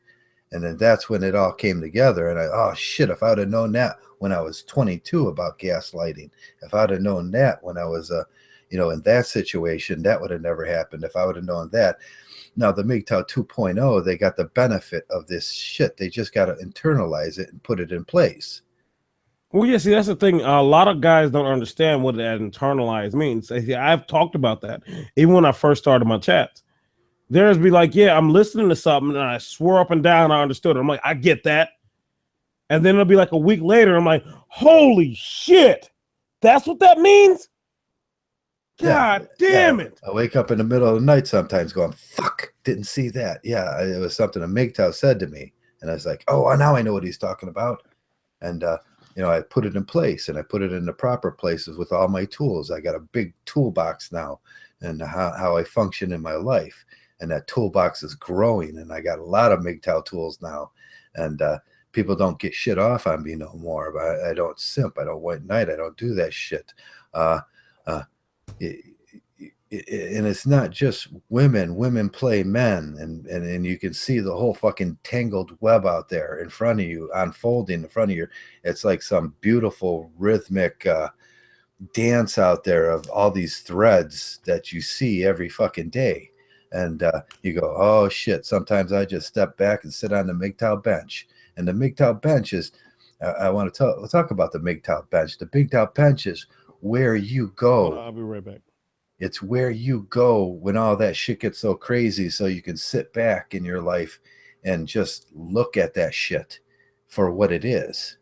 S1: And then that's when it all came together. And oh shit, if I would have known that when I was 22 about gaslighting, if I'd have known that when I was, you know, in that situation, that would have never happened. If I would have known that. Now the Mgtow 2.0, they got the benefit of this shit. They just got to internalize it and put it in place.
S4: Well, yeah, see, that's the thing. A lot of guys don't understand what that internalized means. I've talked about that even when I first started my chats. There's be like, yeah, I'm listening to something and I swore up and down I understood it. I'm like, I get that. And then it'll be like a week later, I'm like, holy shit, that's what that means? God damn it.
S1: I wake up in the middle of the night sometimes going, fuck, didn't see that. Yeah, it was something a Mgtow said to me. And I was like, oh, now I know what he's talking about. And, you know, I put it in place, and I put it in the proper places with all my tools. I got a big toolbox now, and how I function in my life. And that toolbox is growing, and I got a lot of Mgtow tools now. And people don't get shit off on me no more. But I don't simp. I don't white knight. I don't do that shit. And it's not just women. Women play men, and you can see the whole fucking tangled web out there in front of you, unfolding in front of you. It's like some beautiful rhythmic dance out there of all these threads that you see every fucking day. And you go, oh shit, sometimes I just step back and sit on the Mgtow bench. And the Mgtow bench is, I want to talk about the Mgtow bench. The Mgtow bench is where you go.
S4: I'll be right back.
S1: It's where you go when all that shit gets so crazy, so you can sit back in your life and just look at that shit for what it is.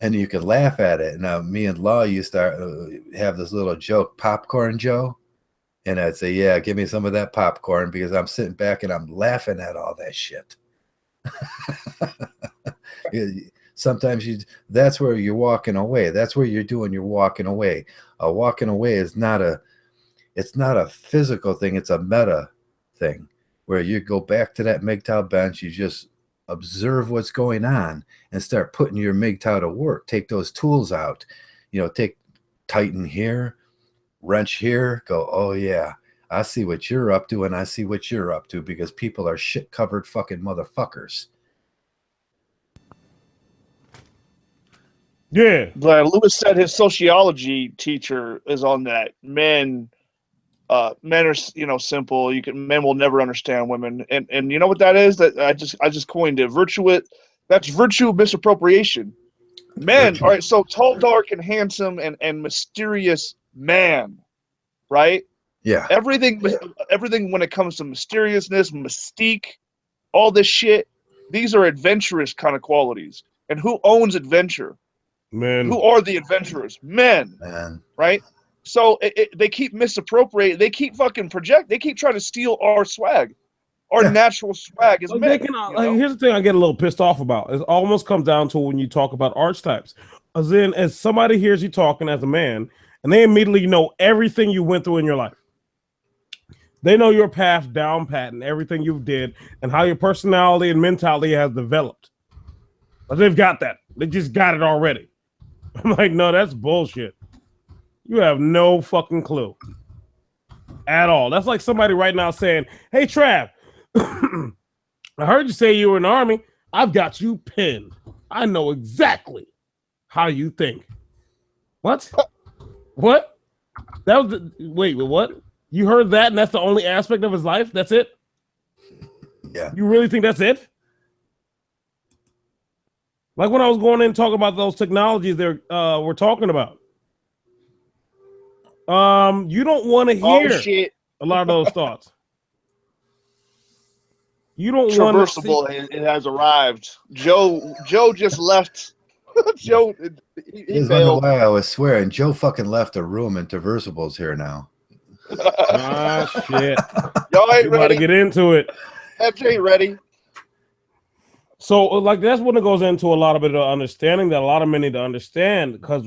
S1: And you can laugh at it. Now, me and Law used to have this little joke, Popcorn Joe. And I'd say, yeah, give me some of that popcorn, because I'm sitting back and I'm laughing at all that shit. Sometimes that's where you're walking away. That's where you're doing your walking away. Walking away is it's not a physical thing. It's a meta thing where you go back to that Mgtow bench. You just observe what's going on and start putting your Mgtow to work. Take those tools out, you know, tighten here, wrench here, go, oh yeah, I see what you're up to, and I see what you're up to, because people are shit covered fucking motherfuckers.
S3: Yeah. But Lewis said his sociology teacher is on that. Men men are, simple. Men will never understand women, and you know what that is? That I just coined it. That's virtue misappropriation. Men, all right. So tall, dark, and handsome, and mysterious man, right?
S1: Yeah.
S3: Everything when it comes to mysteriousness, mystique, all this shit, these are adventurous kind of qualities. And who owns adventure?
S4: Men.
S3: Who are the adventurers? Men.
S1: Man.
S3: Right? So they keep misappropriating. They keep fucking They keep trying to steal our swag. Our natural swag is men.
S4: Here's the thing I get a little pissed off about. It almost comes down to when you talk about archetypes. As somebody hears you talking as a man, and they immediately know everything you went through in your life. They know your path down pat and everything you've did and how your personality and mentality has developed. But they've got that. They just got it already. I'm like, no, that's bullshit. You have no fucking clue at all. That's like somebody right now saying, hey, Trav, I heard you say you were in the Army. I've got you pinned. I know exactly how you think. What? What? That was wait, what? You heard that and that's the only aspect of his life? That's it?
S1: Yeah.
S4: You really think that's it? Like when I was going in and talking about those technologies we're talking about. You don't want to hear a lot of those thoughts. You don't want to
S3: Traversable. It has arrived. Joe just left. Joe, he failed.
S1: Why I was swearing. Joe fucking left a room and Traversable's here now.
S4: Shit.
S3: Y'all ain't
S4: ready. About to get into it.
S3: FJ ain't ready.
S4: So, like, that's when it goes into a lot of bit of understanding that a lot of men need to understand, because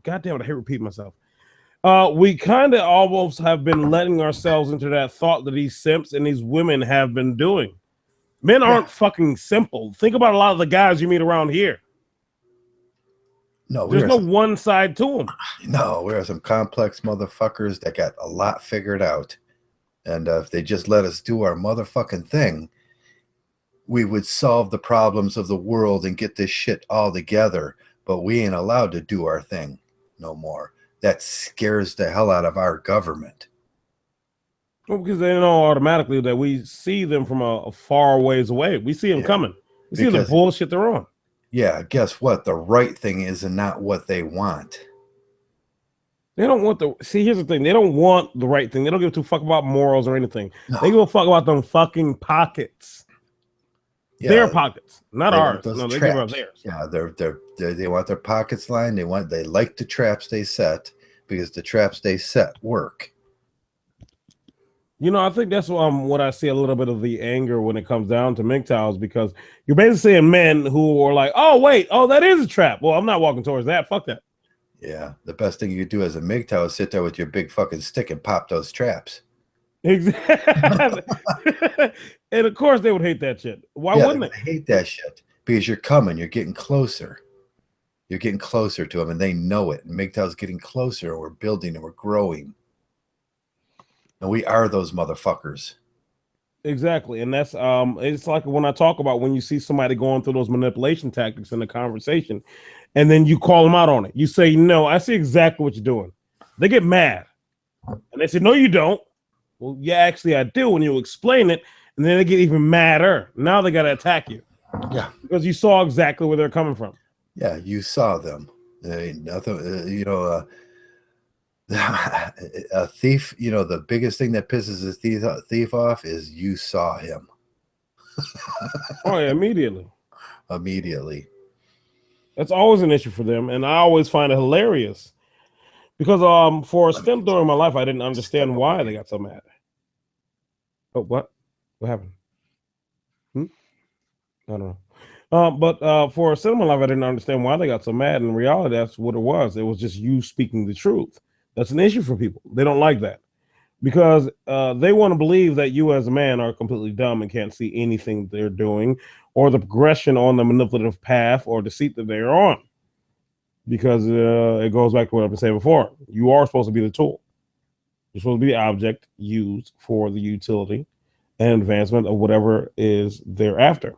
S4: goddamn it, I hate repeating myself. We kind of almost have been letting ourselves into that thought that these simps and these women have been doing. Men aren't fucking simple. Think about a lot of the guys you meet around here.
S1: No,
S4: there's no one side to them.
S1: No, we are some complex motherfuckers that got a lot figured out. And if they just let us do our motherfucking thing, we would solve the problems of the world and get this shit all together. But we ain't allowed to do our thing no more. That scares the hell out of our government.
S4: Well, because they know automatically that we see them from a far ways away. We see them coming. We see the bullshit they're on.
S1: Yeah, guess what? The right thing is not what they want.
S4: They don't want here's the thing. They don't want the right thing. They don't give a fuck about morals or anything. No. They give a fuck about them fucking pockets. Yeah, their pockets, not ours. No, they give up theirs.
S1: Yeah, they want their pockets lined. They like the traps they set because the traps they set work.
S4: I think that's what I see a little bit of the anger when it comes down to MGTOWs, because you're basically saying men who are like, oh, wait, that is a trap. Well, I'm not walking towards that. Fuck that.
S1: Yeah, the best thing you could do as a MGTOW is sit there with your big fucking stick and pop those traps.
S4: Exactly. And of course they would hate that shit. Why wouldn't they?
S1: Hate that shit because you're coming, you're getting closer. You're getting closer to them and they know it. And MGTOW's getting closer and we're building and we're growing. And we are those motherfuckers.
S4: Exactly. And that's it's like when I talk about when you see somebody going through those manipulation tactics in the conversation and then you call them out on it. You say, no, I see exactly what you're doing. They get mad. And they say, no, you don't. Well, yeah, actually I do when you explain it, and then they get even madder. Now they got to attack you.
S1: Yeah.
S4: Because you saw exactly where they're coming from.
S1: Yeah, you saw them. Nothing, a thief, the biggest thing that pisses a thief off is you saw him.
S4: Oh, yeah, immediately.
S1: Immediately.
S4: That's always an issue for them, and I always find it hilarious. Because for a stint during my life, I didn't understand why they got so mad. Oh, what? What happened? I don't know. But for a stint of my life, I didn't understand why they got so mad. In reality, that's what it was. It was just you speaking the truth. That's an issue for people. They don't like that. Because they want to believe that you as a man are completely dumb and can't see anything they're doing or the progression on the manipulative path or deceit that they're on. Because it goes back to what I've been saying before. You are supposed to be the tool. You're supposed to be the object used for the utility and advancement of whatever is thereafter.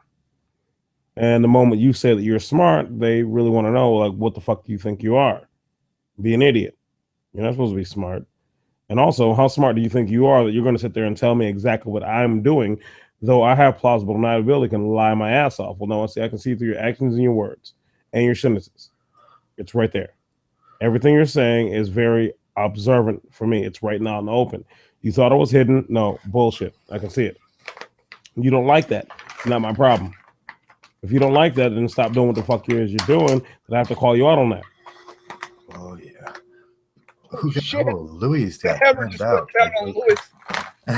S4: And the moment you say that you're smart, they really want to know, like, what the fuck do you think you are? Be an idiot. You're not supposed to be smart. And also, how smart do you think you are that you're going to sit there and tell me exactly what I'm doing, though I have plausible deniability, can lie my ass off? Well, no, I can see through your actions and your words and your sentences. It's right there. Everything you're saying is very observant for me. It's right now in the open. You thought it was hidden? No, bullshit. I can see it. You don't like that. Not my problem. If you don't like that, then stop doing what the fuck you're doing. Then I have to call you out on that.
S1: Oh yeah.
S3: Oh, shit.
S1: Oh, Louis
S3: The
S1: got
S3: hammer
S1: turned
S3: just
S1: out.
S3: went down on Louis.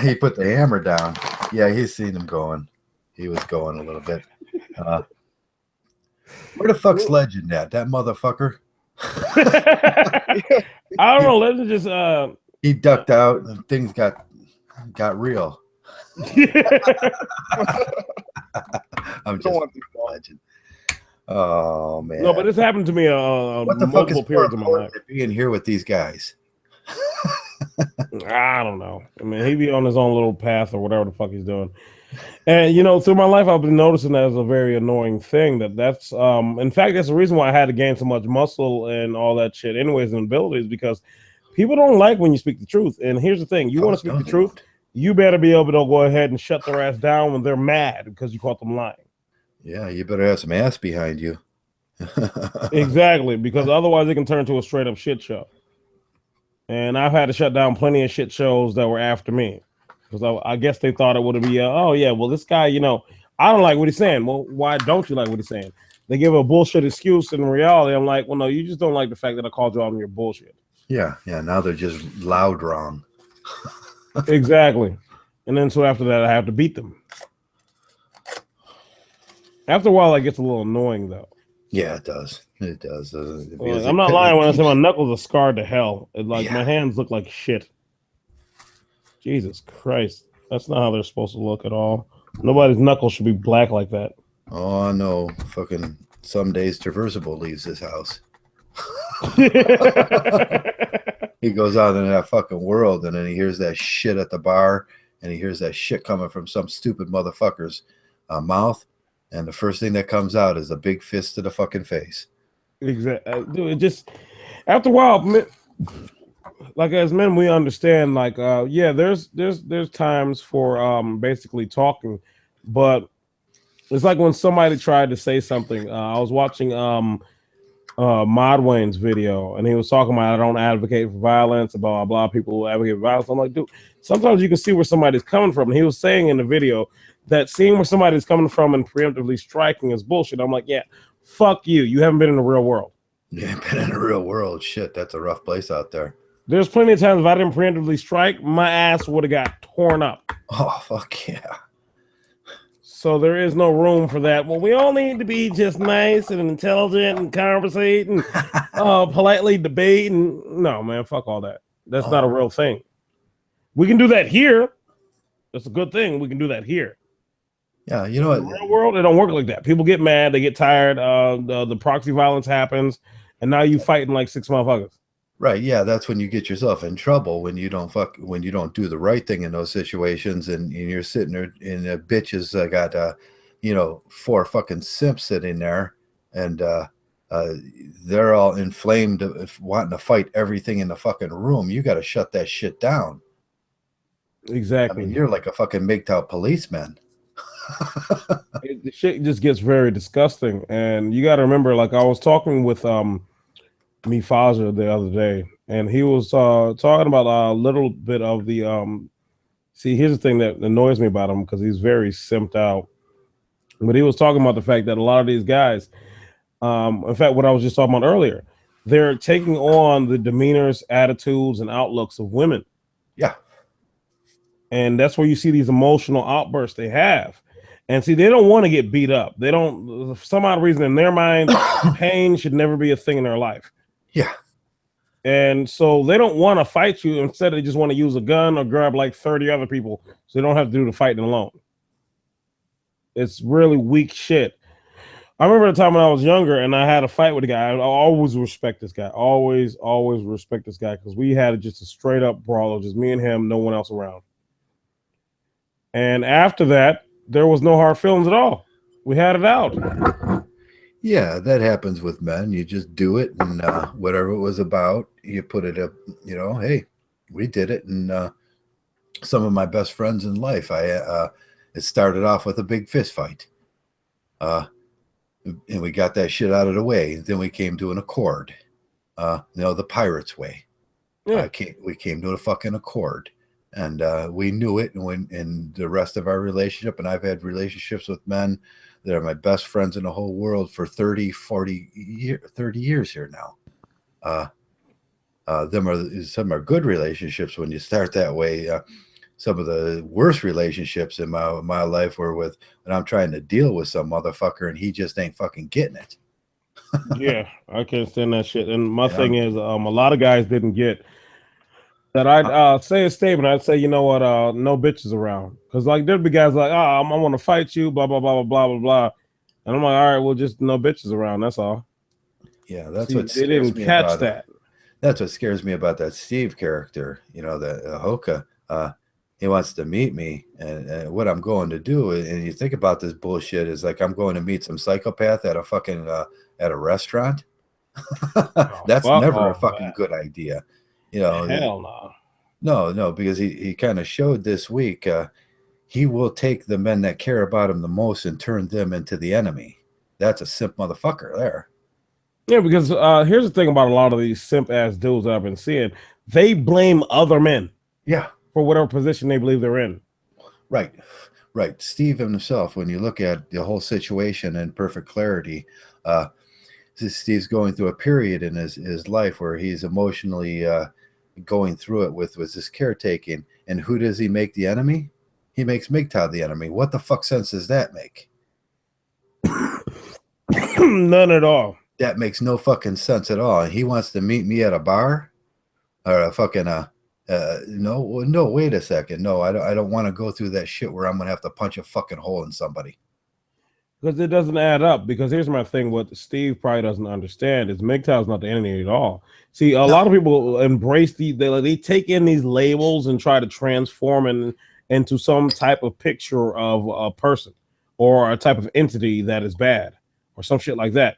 S1: He put the hammer down. Yeah, he's seen him going. He was going a little bit. Where the fuck's Legend at? That motherfucker.
S4: I don't know. Legend just
S1: he ducked out and things got real. I'm just Legend. Oh man.
S4: No, but this happened to me
S1: what the
S4: multiple
S1: fuck is
S4: periods of my life.
S1: Being here with these guys.
S4: I don't know. I mean, he be on his own little path or whatever the fuck he's doing. And you know, through my life, I've been noticing that as a very annoying thing. That's in fact, that's the reason why I had to gain so much muscle and all that shit, anyways, and abilities, because people don't like when you speak the truth. And here's the thing: you want to speak the truth, you better be able to go ahead and shut their ass down when they're mad because you caught them lying.
S1: Yeah, you better have some ass behind you.
S4: Exactly, because otherwise it can turn to a straight up shit show. And I've had to shut down plenty of shit shows that were after me. Because I guess they thought it would be, oh yeah, well this guy, you know, I don't like what he's saying. Well, why don't you like what he's saying? They give a bullshit excuse. In reality, I'm like, well, no, you just don't like the fact that I called you out on your bullshit.
S1: Yeah. Now they're just loud wrong.
S4: Exactly. And then so after that, I have to beat them. After a while, it gets a little annoying, though.
S1: Yeah, it does. It does.
S4: I'm not lying when I say my knuckles are scarred to hell. My hands look like shit. Jesus Christ. That's not how they're supposed to look at all. Nobody's knuckles should be black like that.
S1: Oh, no. Fucking some days Traversable leaves his house. He goes out in that fucking world and then he hears that shit at the bar and he hears that shit coming from some stupid motherfucker's mouth. And the first thing that comes out is a big fist to the fucking face.
S4: Exactly. Dude, it just, after a while, like as men, we understand, like, yeah, there's times for basically talking, but it's like when somebody tried to say something. I was watching Mod Wayne's video, and he was talking about I don't advocate for violence, blah blah blah. People who advocate for violence. I'm like, dude, sometimes you can see where somebody's coming from. And he was saying in the video that seeing where somebody's coming from and preemptively striking is bullshit. I'm like, yeah, fuck you. You haven't been in the real world.
S1: You haven't been in the real world. Shit, that's a rough place out there.
S4: There's plenty of times if I didn't preemptively strike, my ass would have got torn up.
S1: Oh, fuck yeah.
S4: So there is no room for that. Well, we all need to be just nice and intelligent and conversate and politely debate. And no, man, fuck all that. That's not a real thing. We can do that here. That's a good thing. We can do that here.
S1: Yeah, you know what?
S4: In the real world, it don't work like that. People get mad. They get tired. The proxy violence happens. And now you fighting like 6 motherfuckers.
S1: Right, yeah, that's when you get yourself in trouble when you don't do the right thing in those situations, and you're sitting there and the bitches got 4 fucking simps sitting there, and they're all inflamed, wanting to fight everything in the fucking room. You got to shut that shit down.
S4: Exactly.
S1: I mean, you're like a fucking Mgtow policeman.
S4: The shit just gets very disgusting, and you got to remember, like I was talking with me father the other day, and he was talking about a little bit of the see, here's the thing that annoys me about him, because he's very simped out, but he was talking about the fact that a lot of these guys, in fact, what I was just talking about earlier, they're taking on the demeanors, attitudes, and outlooks of women.
S1: Yeah.
S4: And that's where you see these emotional outbursts they have. And see, they don't want to get beat up. They don't, for some odd reason in their mind, pain should never be a thing in their life.
S1: Yeah.
S4: And so they don't want to fight you. Instead, they just want to use a gun or grab like 30 other people so they don't have to do the fighting alone. It's really weak shit. I remember the time when I was younger and I had a fight with a guy. I always respect this guy. Always respect this guy, because we had just a straight up brawl of just me and him, no one else around. And after that, there was no hard feelings at all. We had it out.
S1: Yeah, that happens with men. You just do it, and whatever it was about, you put it up, hey, We did it, and some of my best friends in life. It started off with a big fist fight, and we got that shit out of the way. Then we came to an accord, the pirates way.
S4: Yeah.
S1: We came to a fucking accord, and we knew it. And in the rest of our relationship, and I've had relationships with men that are my best friends in the whole world for 30 years here now. Some are good relationships when you start that way. Some of the worst relationships in my life were when I'm trying to deal with some motherfucker and he just ain't fucking getting it.
S4: Yeah, I can't stand that shit. And my thing is, a lot of guys didn't get that. I'd say a statement. I'd say, you know what, no bitches around, because like there'd be guys like, I want to fight you, blah blah blah blah blah blah, and I'm like, all right, well, just no bitches around. That's all.
S1: Yeah, that's
S4: See,
S1: what
S4: they didn't
S1: scares me
S4: catch
S1: about
S4: that.
S1: That's what scares me about that Steve character. The Hoka. He wants to meet me, and what I'm going to do. And you think about this bullshit is like I'm going to meet some psychopath at a fucking at a restaurant. That's never a fucking good idea.
S4: Hell no.
S1: No, because he kind of showed this week. He will take the men that care about him the most and turn them into the enemy. That's a simp motherfucker there.
S4: Yeah, because here's the thing about a lot of these simp ass dudes that I've been seeing. They blame other men.
S1: Yeah.
S4: For whatever position they believe they're in.
S1: Right. Steve himself, when you look at the whole situation in perfect clarity, Steve's going through a period in his life where he's emotionally going through it with this caretaking. And who does he make the enemy? He makes Mgtow the enemy. What the fuck sense does that make?
S4: None at all.
S1: That makes no fucking sense at all. And he wants to meet me at a bar or a fucking no, wait a second. No, I don't want to go through that shit where I'm gonna have to punch a fucking hole in somebody.
S4: Because it doesn't add up. Because here's my thing: what Steve probably doesn't understand is Mgtow's not the enemy at all. See, a lot of people embrace they take in these labels and try to transform into some type of picture of a person or a type of entity that is bad or some shit like that.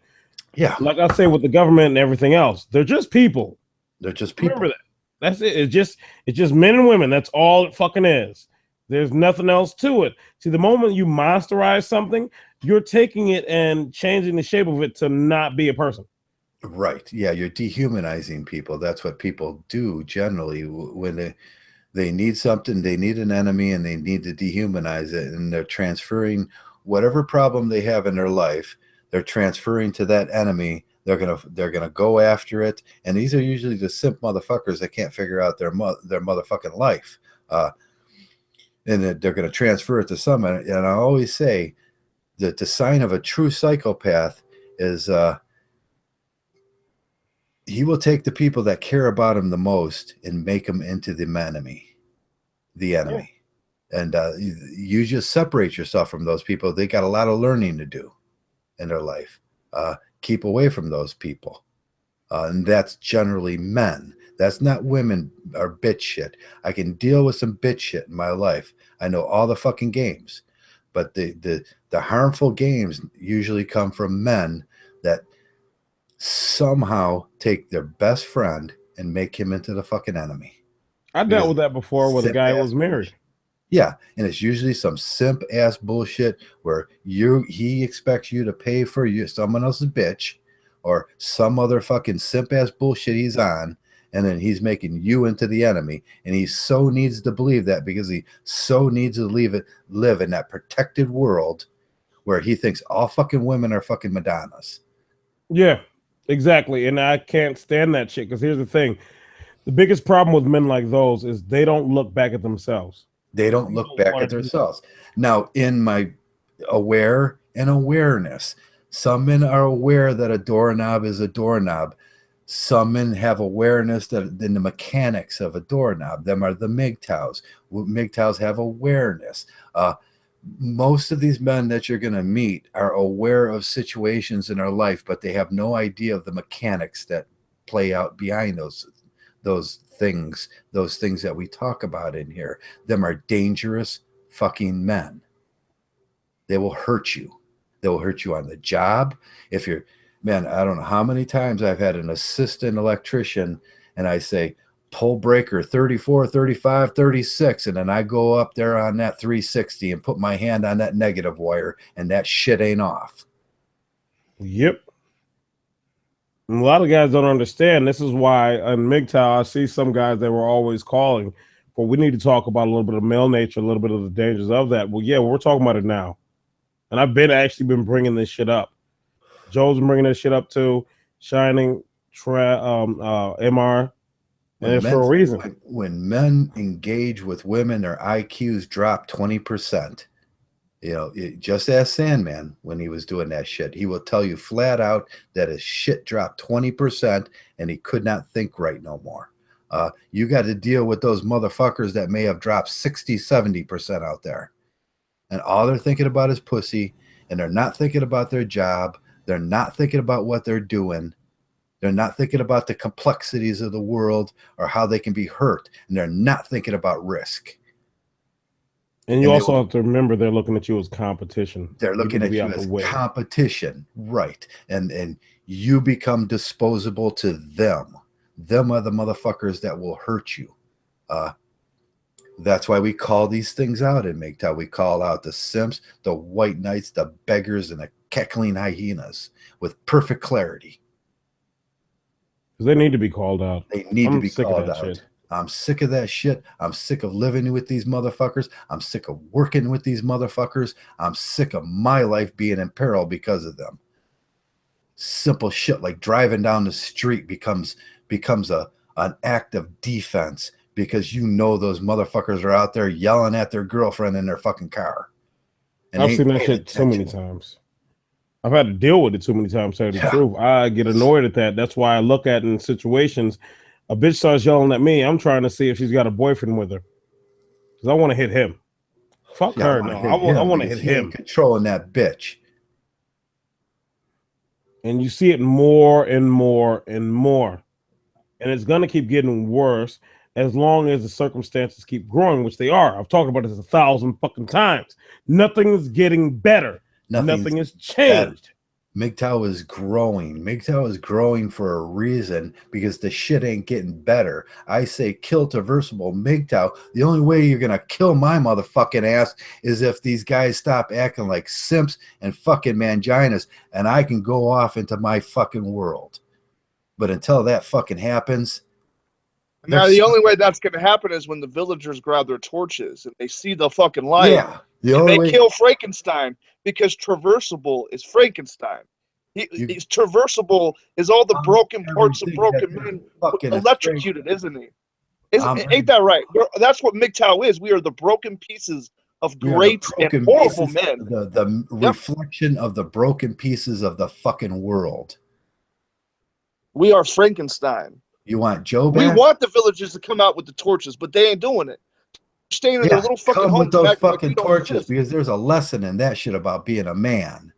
S1: Yeah,
S4: like I say with the government and everything else, they're just people.
S1: They're just people.
S4: Remember that. That's it. It's just men and women. That's all it fucking is. There's nothing else to it. See, the moment you monsterize something, you're taking it and changing the shape of it to not be a person.
S1: Right. Yeah, you're dehumanizing people. That's what people do generally when they need something, they need an enemy, and they need to dehumanize it, and they're transferring whatever problem they have in their life, they're transferring to that enemy. They're gonna go after it, and these are usually the simp motherfuckers that can't figure out their motherfucking life, and they're gonna transfer it to someone. And I always say that the sign of a true psychopath is he will take the people that care about him the most and make them into the enemy. Yeah. And you just separate yourself from those people. They got a lot of learning to do in their life. Keep away from those people. And that's generally men. That's not women or bitch shit. I can deal with some bitch shit in my life. I know all the fucking games. But the harmful games usually come from men that somehow take their best friend and make him into the fucking enemy.
S4: I dealt with that before with a guy who was married.
S1: Yeah, and it's usually some simp ass bullshit where he expects you to pay for someone else's bitch or some other fucking simp ass bullshit he's on, and then he's making you into the enemy, and he so needs to believe that because he so needs to live in that protected world where he thinks all fucking women are fucking Madonnas.
S4: Yeah, exactly, and I can't stand that shit because here's the thing: the biggest problem with men like those is they don't look back at themselves.
S1: They don't look back at themselves. Now, in my awareness, some men are aware that a doorknob is a doorknob. Some men have awareness that in the mechanics of a doorknob. Them are the Mgtows. Mgtows have awareness. Most of these men that you're going to meet are aware of situations in their life, but they have no idea of the mechanics that play out behind those things that we talk about in here. Them are dangerous fucking men. They will hurt you. They will hurt you on the job. If you're, man, I don't know how many times I've had an assistant electrician and I say, pull breaker 34, 35, 36, and then I go up there on that 360 and put my hand on that negative wire, and that shit ain't off.
S4: Yep. And a lot of guys don't understand. This is why on Mgtow, I see some guys that were always calling for, we need to talk about a little bit of male nature, a little bit of the dangers of that. Well, yeah, we're talking about it now. And I've actually been bringing this shit up. Joe's been bringing this shit up too. Shining, MR, and it's for a reason.
S1: When men engage with women, their IQs drop 20%. You know, just ask Sandman when he was doing that shit. He will tell you flat out that his shit dropped 20% and he could not think right no more. You got to deal with those motherfuckers that may have dropped 60, 70% out there. And all they're thinking about is pussy, and they're not thinking about their job. They're not thinking about what they're doing. They're not thinking about the complexities of the world or how they can be hurt. And they're not thinking about risk.
S4: And you also have to remember they're looking at you as competition.
S1: They're looking at you as competition, right? And you become disposable to them. Them are the motherfuckers that will hurt you. That's why we call these things out in Mgtow. We call out the simps, the white knights, the beggars, and the cackling hyenas with perfect clarity.
S4: Because they need to be called out.
S1: They need to be called out. Shit. I'm sick of that shit. I'm sick of living with these motherfuckers. I'm sick of working with these motherfuckers. I'm sick of my life being in peril because of them. Simple shit like driving down the street becomes an act of defense because you know those motherfuckers are out there yelling at their girlfriend in their fucking car. And
S4: I've seen that shit too many times. I've had to deal with it too many times, to tell the truth. I get annoyed at that. That's why I look at in situations, a bitch starts yelling at me, I'm trying to see if she's got a boyfriend with her. Because I want to hit him. Fuck her. No, I want to hit him.
S1: Controlling that bitch.
S4: And you see it more and more and more. And it's going to keep getting worse as long as the circumstances keep growing, which they are. I've talked about this 1,000 fucking times. Nothing is getting better. Nothing has changed.
S1: Mgtow is growing. Mgtow is growing for a reason because the shit ain't getting better. I say kill traversable Mgtow. The only way you're going to kill my motherfucking ass is if these guys stop acting like simps and fucking manginas and I can go off into my fucking world. But until that fucking happens.
S3: Now, the only way that's going to happen is when the villagers grab their torches and they see the fucking light.
S1: Yeah.
S3: They kill Frankenstein because traversable is Frankenstein. He's traversable is all the broken parts of broken men electrocuted, isn't he? Ain't that right? That's what Mgtow is. We are the broken pieces of great and horrible men.
S1: The reflection of the broken pieces of the fucking world.
S3: We are Frankenstein.
S1: You want Joe
S3: back? We want the villagers to come out with the torches, but they ain't doing it. Staying in their little fucking
S1: come
S3: homes
S1: with those fucking torches because there's a lesson in that shit about being a man.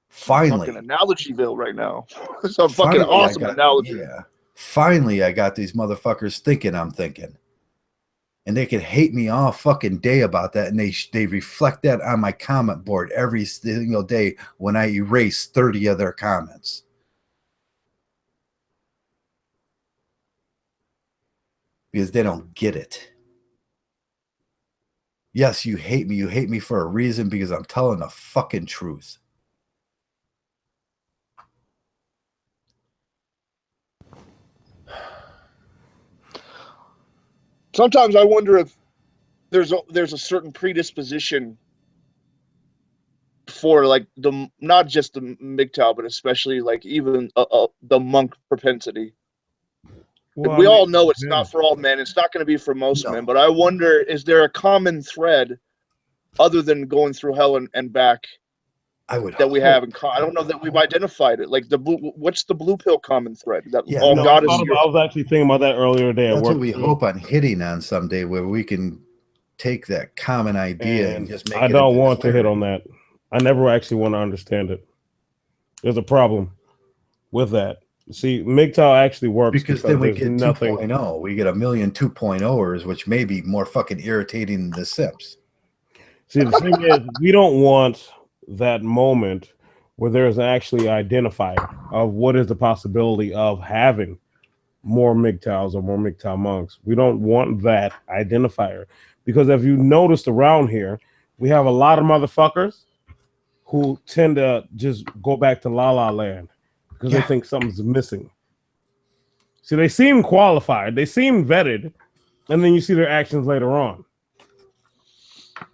S1: Finally,
S3: fucking analogyville right now. It's a fucking awesome analogy.
S1: Yeah, finally, I got these motherfuckers thinking I'm thinking, and they can hate me all fucking day about that, and they reflect that on my comment board every single day when I erase 30 of their comments. Because they don't get it. Yes, you hate me. You hate me for a reason because I'm telling the fucking truth.
S3: Sometimes I wonder if there's a certain predisposition for like not just the Mgtow, but especially like even the monk propensity. Well, we all know it's not for all men. It's not going to be for most men. But I wonder, is there a common thread other than going through hell and back we have in common? I don't know that we've identified it. Like what's the blue pill common thread? That God is here.
S4: I was actually thinking about that earlier today.
S1: That's what we hope on hitting on someday, where we can take that common idea and just make it.
S4: I don't want to hit on that. I never actually want to understand it. There's a problem with that. See, Mgtow actually works
S1: because then we get 2.0. We get a million 2.0ers, which may be more fucking irritating than the simps.
S4: See, the thing is, we don't want that moment where there is actually identified of what is the possibility of having more MGTOWs or more MGTOW monks. We don't want that identifier because if you noticed around here, we have a lot of motherfuckers who tend to just go back to La La Land because they think something's missing. See, they seem qualified, they seem vetted, and then you see their actions later on.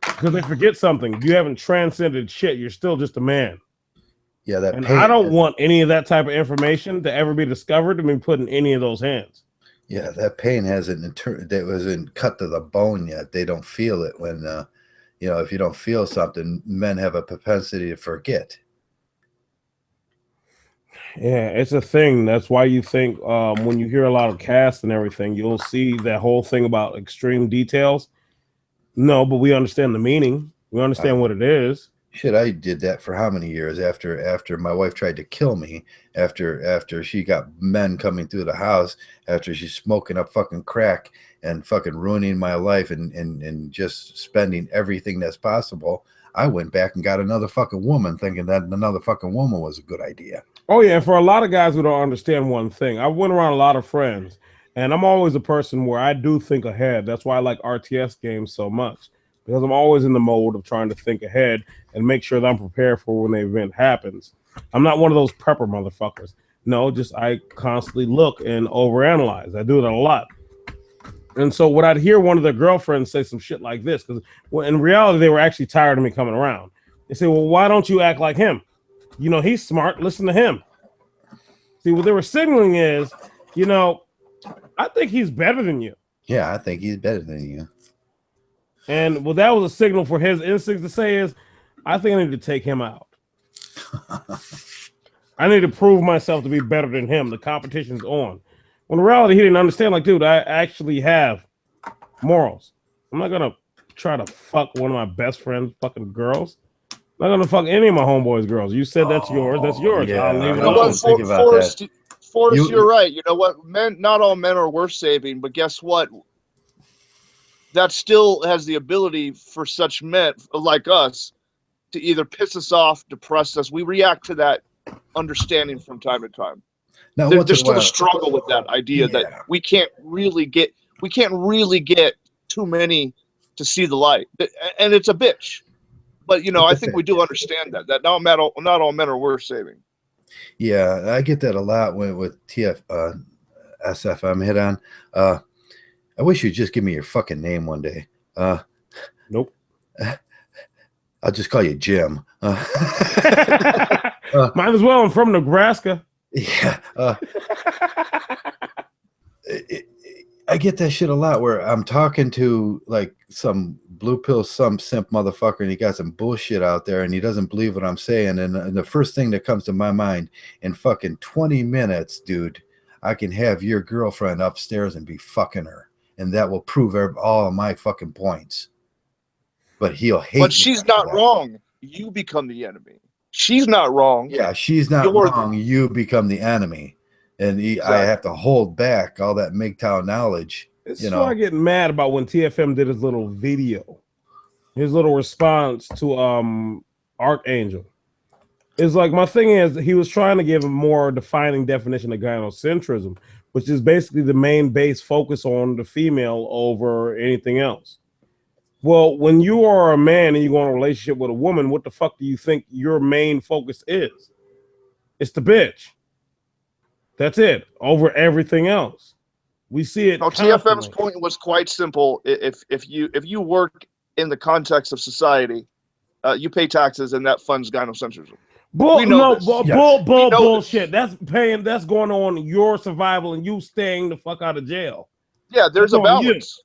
S4: Because they forget something. You haven't transcended shit. You're still just a man.
S1: Yeah, that
S4: and
S1: pain.
S4: I don't want any of that type of information to ever be discovered to be put in any of those hands.
S1: Yeah, that pain hasn't that wasn't cut to the bone yet. They don't feel it when, you know, if you don't feel something, men have a propensity to forget.
S4: Yeah, it's a thing. That's why you think when you hear a lot of casts and everything, you'll see that whole thing about extreme details. No, but we understand the meaning. We understand what it is.
S1: Shit, I did that for how many years after my wife tried to kill me, after she got men coming through the house, after she's smoking up fucking crack and fucking ruining my life and just spending everything that's possible. I went back and got another fucking woman thinking that another fucking woman was a good idea.
S4: Oh yeah, and for a lot of guys who don't understand one thing, I went around a lot of friends, and I'm always a person where I do think ahead. That's why I like RTS games so much, because I'm always in the mode of trying to think ahead and make sure that I'm prepared for when the event happens. I'm not one of those prepper motherfuckers. No, just I constantly look and overanalyze. I do it a lot. And so when I'd hear one of their girlfriends say some shit like this, because in reality, they were actually tired of me coming around. They say, well, why don't you act like him? You know, he's smart. Listen to him. See, what they were signaling is, you know, I think he's better than you.
S1: Yeah, I think he's better than you.
S4: And what that was a signal for his instincts to say is, I think I need to take him out. I need to prove myself to be better than him. The competition's on. When in reality, he didn't understand, like, dude, I actually have morals. I'm not going to try to fuck one of my best friend's fucking girls. I'm not going to fuck any of my homeboys' girls. You said that's yours. That's yours.
S1: Yeah.
S4: I'll leave it
S3: You know
S4: alone.
S3: what, Forrest, you're right. You know what? Men, not all men are worth saving, but guess what? That still has the ability for such men like us to either piss us off, depress us. We react to that understanding from time to time.
S1: Now,
S3: There's still a struggle with that idea that we can't really get too many to see the light, and it's a bitch. But you know, I think we do understand that not all men are worth saving.
S1: Yeah, I get that a lot with SF I'm hit on. I wish you'd just give me your fucking name one day.
S4: Nope.
S1: I'll just call you Jim.
S4: Might as well. I'm from Nebraska.
S1: Yeah. I get that shit a lot where I'm talking to like some blue pill, some simp motherfucker, and he got some bullshit out there and he doesn't believe what I'm saying. And the first thing that comes to my mind, in fucking 20 minutes, dude, I can have your girlfriend upstairs and be fucking her. And that will prove all of my fucking points. But he'll hate me.
S3: But she's not wrong. You become the enemy. She's not wrong.
S1: Yeah, she's not wrong. You become the enemy. And I have to hold back all that Mgtow knowledge.
S4: This is why I get mad about when TFM did his little video, his little response to Archangel. It's like, my thing is, he was trying to give a more defining definition of gynocentrism, which is basically the main base focus on the female over anything else. Well, when you are a man and you go in a relationship with a woman, what the fuck do you think your main focus is? It's the bitch. That's it. Over everything else. We see it.
S3: No, TFM's point was quite simple. If you work in the context of society, you pay taxes, and that funds gynocentrism. Bullshit. That's going on your survival and you staying the fuck out of jail. Yeah, there's a balance.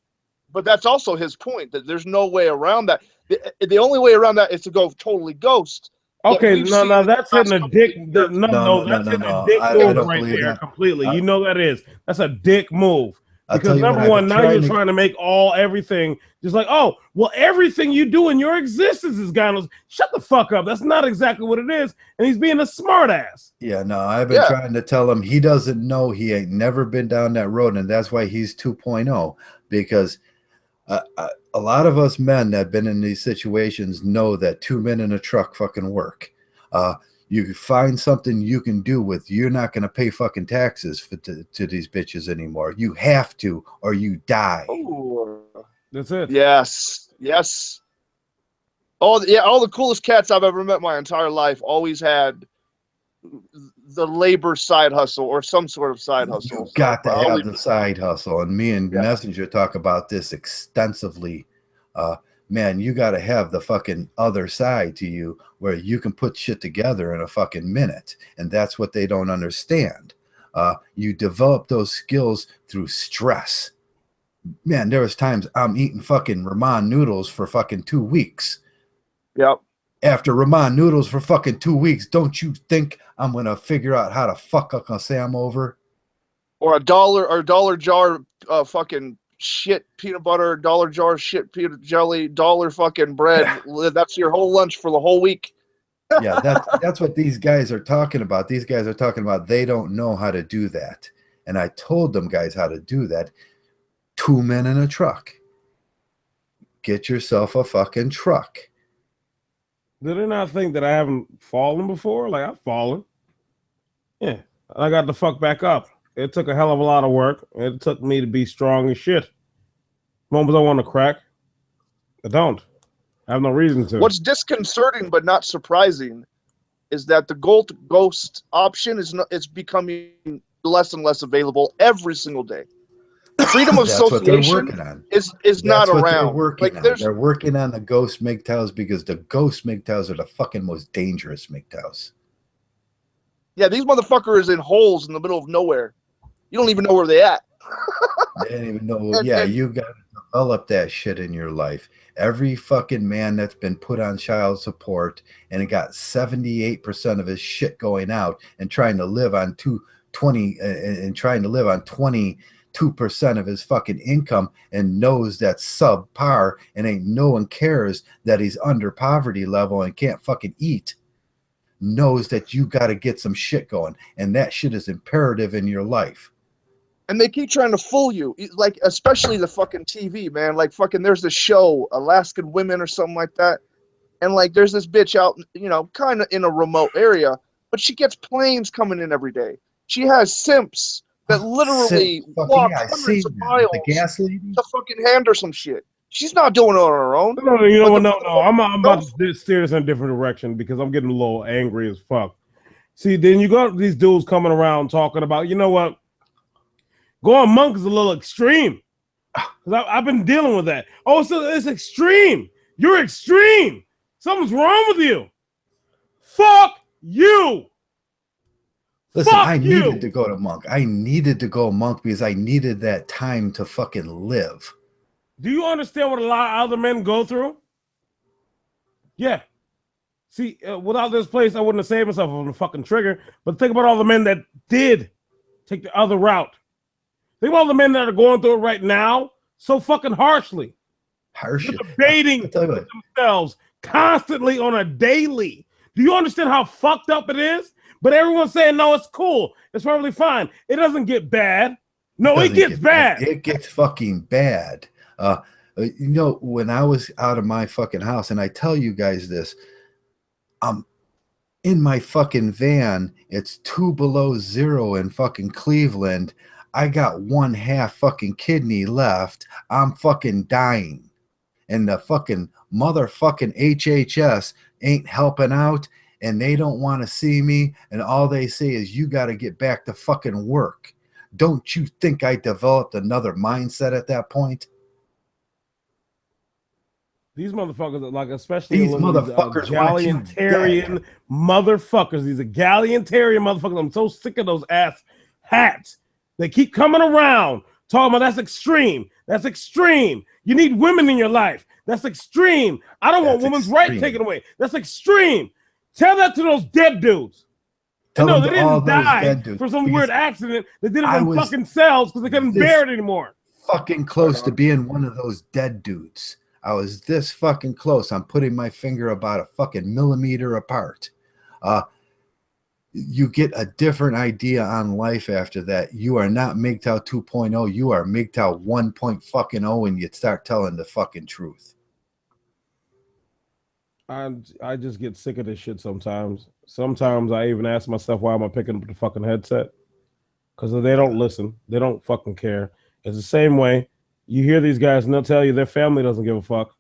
S3: But that's also his point, that there's no way around that. The only way around that is to go totally ghost.
S4: Okay, no, that's hitting a dick. No, that's hitting a dick move right there completely. You know that is. That's a dick move. Because number one, now you're trying to make everything just like, oh, well, everything you do in your existence is gynos. Shut the fuck up. That's not exactly what it is. And he's being a smart ass.
S1: Yeah, no, I've been trying to tell him he doesn't know. He ain't never been down that road. And that's why he's 2.0. Because a lot of us men that have been in these situations know that two men in a truck fucking work. You find something you can do with. You're not going to pay fucking taxes to these bitches anymore. You have to, or you die.
S3: Oh,
S4: That's it.
S3: yes, yes. All the coolest cats I've ever met my entire life always had the labor side hustle or some sort of side hustle.
S1: You got to have
S3: always,
S1: the side hustle, and me and
S3: Yeah.
S1: Messenger talk about this extensively. Man, you got to have the fucking other side to you where you can put shit together in a fucking minute, and that's what they don't understand. You develop those skills through stress. Man, there was times I'm eating fucking ramen noodles for fucking 2 weeks.
S3: Yep.
S1: After ramen noodles for fucking 2 weeks, don't you think I'm gonna figure out how to fuck Uncle Sam over?
S3: Or a dollar jar fucking shit peanut butter, dollar jar shit peanut jelly, dollar fucking bread. That's your whole lunch for the whole week.
S1: Yeah, that's what these guys are talking about. These guys are talking about they don't know how to do that. And I told them guys how to do that. 2 men in a truck. Get yourself a fucking truck.
S4: Do they not think that I haven't fallen before? Like, I've fallen. Yeah. I got the fuck back up. It took a hell of a lot of work. It took me to be strong as shit. Moments I want to crack, I don't. I have no reason to.
S3: What's disconcerting but not surprising is that the ghost option it's becoming less and less available every single day. Freedom of
S1: That's what they're
S3: association
S1: working on.
S3: is
S1: That's
S3: not
S1: what
S3: around.
S1: they're working on. They're working on the ghost Mgtows because the ghost Mgtows are the fucking most dangerous Mgtows.
S3: Yeah, these motherfuckers in holes in the middle of nowhere. You don't even know where they at.
S1: They didn't even know. Yeah, you got to develop that shit in your life. Every fucking man that's been put on child support and it got 78% of his shit going out and trying to live on 22% of his fucking income and knows that's subpar and ain't no one cares that he's under poverty level and can't fucking eat, knows that you got to get some shit going, and that shit is imperative in your life.
S3: And they keep trying to fool you, like especially the fucking TV, man. Like fucking, there's this show, Alaskan Women or something like that, and like there's this bitch out, kind of in a remote area, but she gets planes coming in every day. She has simps that literally walk hundreds of miles
S1: the gas lady
S3: to fucking hand her some shit. She's not doing it on her own.
S4: No, you know what? No. I'm about to steer this in a different direction because I'm getting a little angry as fuck. See, then you got these dudes coming around talking about, you know what? Going monk is a little extreme. I've been dealing with that. Oh, so it's extreme. You're extreme. Something's wrong with you. Fuck you.
S1: Listen, I needed to go to monk. I needed to go monk because I needed that time to fucking live.
S4: Do you understand what a lot of other men go through? Yeah. See, without this place, I wouldn't have saved myself on the fucking trigger. But think about all the men that did take the other route. Think about all the men that are going through it right now so fucking harshly. They're debating themselves constantly on a daily. Do you understand how fucked up it is? But everyone's saying, no, it's cool. It's probably fine. It doesn't get bad. No, it gets bad.
S1: It gets fucking bad. When I was out of my fucking house, and I tell you guys this, in my fucking van, it's 2 below zero in fucking Cleveland. I got 1/2 fucking kidney left. I'm fucking dying. And the fucking motherfucking HHS ain't helping out, and they don't want to see me, and all they say is you got to get back to fucking work. Don't you think I developed another mindset at that point?
S4: These motherfuckers are like, especially
S1: these motherfuckers,
S4: egalitarian motherfuckers. These egalitarian motherfuckers. I'm so sick of those ass hats. They keep coming around talking about that's extreme. That's extreme. You need women in your life. That's extreme. I don't want women's rights taken away. That's extreme. Tell that to those dead dudes. No, they didn't die for some weird accident. They did it in fucking cells because they couldn't bear it anymore.
S1: Fucking close to being one of those dead dudes. I was this fucking close. I'm putting my finger about a fucking millimeter apart. You get a different idea on life after that. You are not Mgtow 2.0. You are Mgtow 1.0, and you start telling the fucking truth.
S4: I just get sick of this shit sometimes. Sometimes I even ask myself, why am I picking up the fucking headset? Because they don't listen. They don't fucking care. It's the same way you hear these guys and they'll tell you their family doesn't give a fuck.